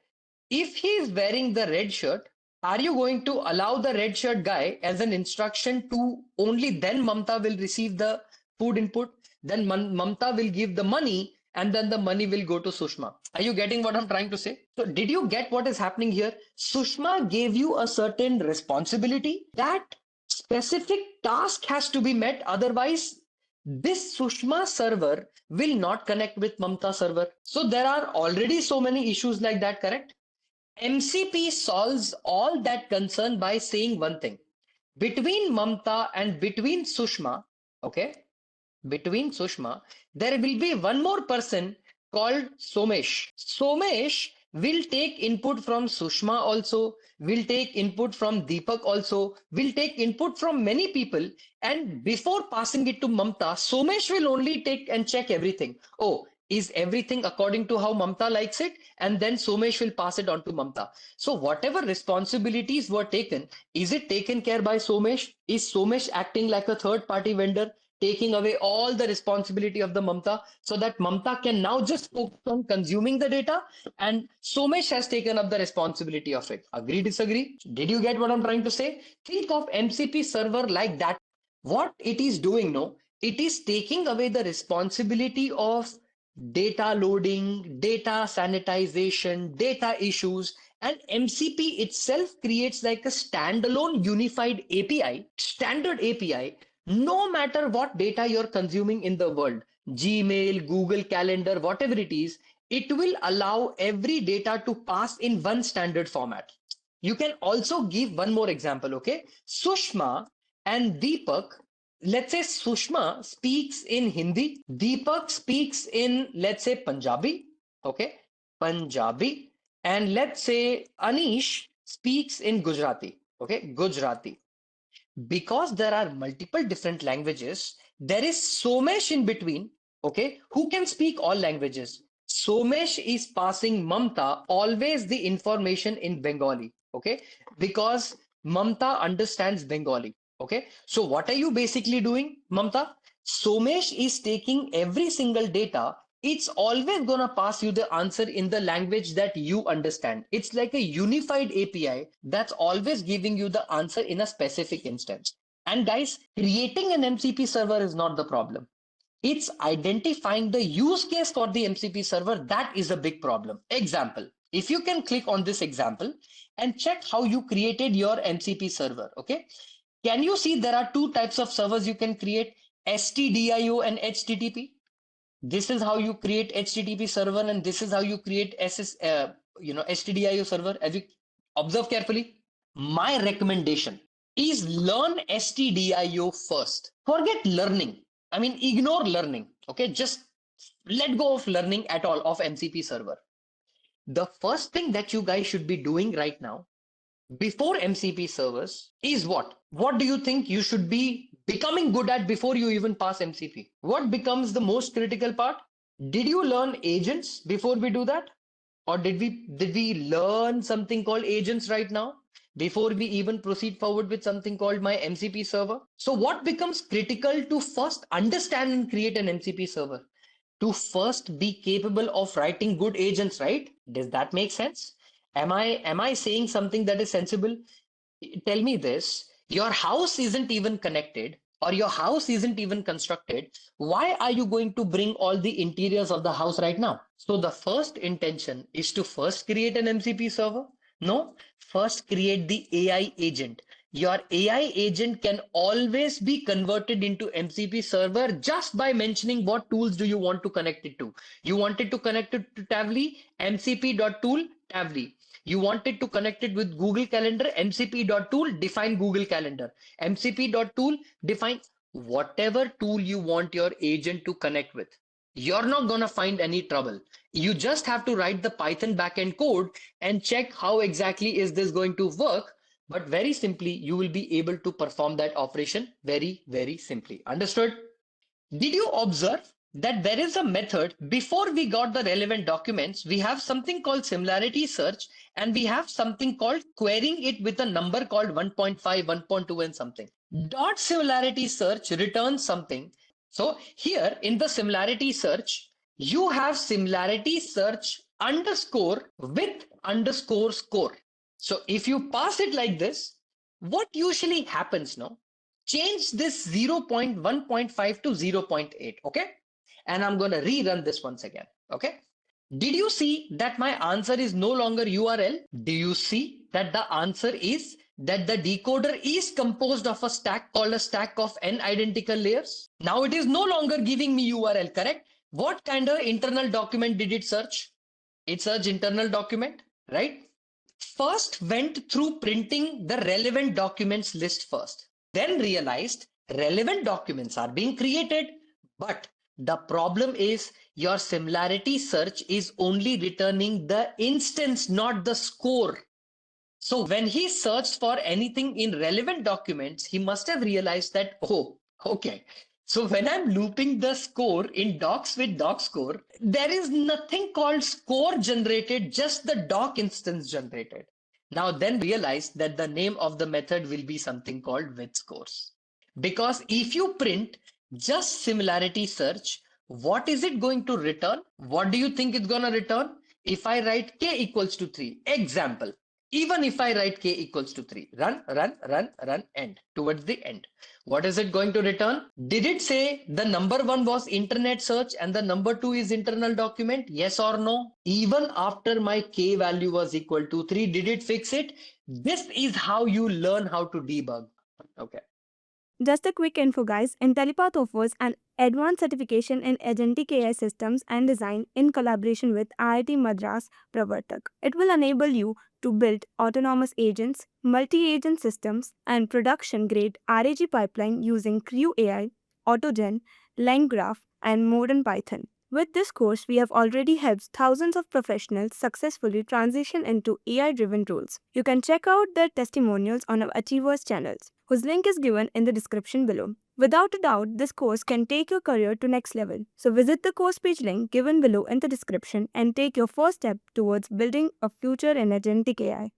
if he is wearing the red shirt, are you going to allow the red shirt guy as an instruction to only then Mamta will receive the food input? Then Mamta will give the money and then the money will go to Sushma. Are you getting what I'm trying to say? So, did you get what is happening here? Sushma gave you a certain responsibility. That specific task has to be met. Otherwise, this Sushma server will not connect with Mamta server. So, there are already so many issues like that, correct? MCP solves all that concern by saying one thing. Between Mamta and between Sushma, okay, between Sushma, there will be one more person called Somesh. Somesh will take input from Sushma also, will take input from Deepak also, will take input from many people, and before passing it to Mamta, Somesh will only take and check everything. Oh, is everything according to how Mamta likes it? And then Somesh will pass it on to Mamta. So whatever responsibilities were taken, is it taken care by Somesh? Is Somesh acting like a third party vendor, taking away all the responsibility of the Mamta so that Mamta can now just focus on consuming the data, and Somesh has taken up the responsibility of it? Agree, disagree? Did you get what I'm trying to say? Think of MCP server like that. What it is doing, no? It is taking away the responsibility of data loading, data sanitization, data issues, and MCP itself creates like a standalone unified API, standard API, no matter what data you're consuming in the world, Gmail, Google Calendar, whatever it will allow every data to pass in one standard format. You can also give one more example, okay? Sushma and Deepak, let's say Sushma speaks in Hindi, Deepak speaks in, let's say, Punjabi, okay? Punjabi, and let's say Anish speaks in Gujarati, okay? Gujarati. Because there are multiple different languages, there is Somesh in between, okay, who can speak all languages. Somesh is passing Mamta always the information in Bengali, okay, because Mamta understands Bengali, okay. So what are you basically doing, Mamta? Somesh is taking every single data. It's always gonna pass you the answer in the language that you understand. It's like a unified API that's always giving you the answer in a specific instance. And guys, creating an MCP server is not the problem. It's identifying the use case for the MCP server that is a big problem. Example, if you can click on this example and check how you created your MCP server, okay? Can you see there are two types of servers you can create, STDIO and HTTP? This is how you create HTTP server, and this is how you create STDIO server. As you observe carefully, my recommendation is learn STDIO first. Forget learning. I mean, ignore learning. Okay, just let go of learning at all of MCP server. The first thing that you guys should be doing right now before MCP servers is what? What do you think you should be becoming good at before you even pass MCP? What becomes the most critical part? Did you learn agents before we do that? Or did we learn something called agents right now before we even proceed forward with something called my MCP server? So what becomes critical to first understand and create an MCP server? To first be capable of writing good agents, right? Does that make sense? Am I saying something that is sensible? Tell me this. Your house isn't even connected, or your house isn't even constructed. Why are you going to bring all the interiors of the house right now? So the first intention is to first create an MCP server. No, first create the AI agent. Your AI agent can always be converted into MCP server just by mentioning what tools do you want to connect it to. You want it to connect it to Tavli, mcp.tool, Tavli. You wanted to connect it with Google Calendar, mcp.tool, define Google Calendar. mcp.tool, define whatever tool you want your agent to connect with. You're not going to find any trouble. You just have to write the Python backend code and check how exactly is this going to work. But very simply, you will be able to perform that operation very, very simply. Understood? Did you observe that there is a method before we got the relevant documents? We have something called similarity search, and we have something called querying it with a number called 1.5, 1.2, and something. Dot similarity search returns something. So here in the similarity search, you have similarity search underscore with underscore score. So if you pass it like this, what usually happens now? Change this 0.1.5 to 0.8, okay? And I'm going to rerun this once again, okay? Did you see that my answer is no longer URL? Do you see that the answer is that the decoder is composed of a stack called a stack of n identical layers? Now it is no longer giving me URL, correct? What kind of internal document did it search? It searched internal document, right? First went through printing the relevant documents list first, then realized relevant documents are being created, but the problem is your similarity search is only returning the instance, not the score. So when he searched for anything in relevant documents, he must have realized that, oh, okay. So when I'm looping the score in docs with doc score, there is nothing called score generated, just the doc instance generated. Now then realize that the name of the method will be something called with scores. Because if you print just similarity search, what is it going to return? What do you think it's going to return? If I write k equals to 3, example, Even if I write k equals to 3, run, end, towards the end. What is it going to return? Did it say the number one was internet search and the number two is internal document? Yes or no? Even after my k value was equal to 3, did it fix it? This is how you learn how to debug. Okay. Just a quick info, guys. Intellipaat offers an advanced certification in Agentic AI systems and design in collaboration with IIT Madras Pravartak. It will enable you to build autonomous agents, multi-agent systems, and production-grade RAG pipeline using Crew AI, AutoGen, LangGraph, and modern Python. With this course, we have already helped thousands of professionals successfully transition into AI-driven roles. You can check out their testimonials on our Achievers channels, whose link is given in the description below. Without a doubt, this course can take your career to next level. So visit the course page link given below in the description and take your first step towards building a future in agentic AI.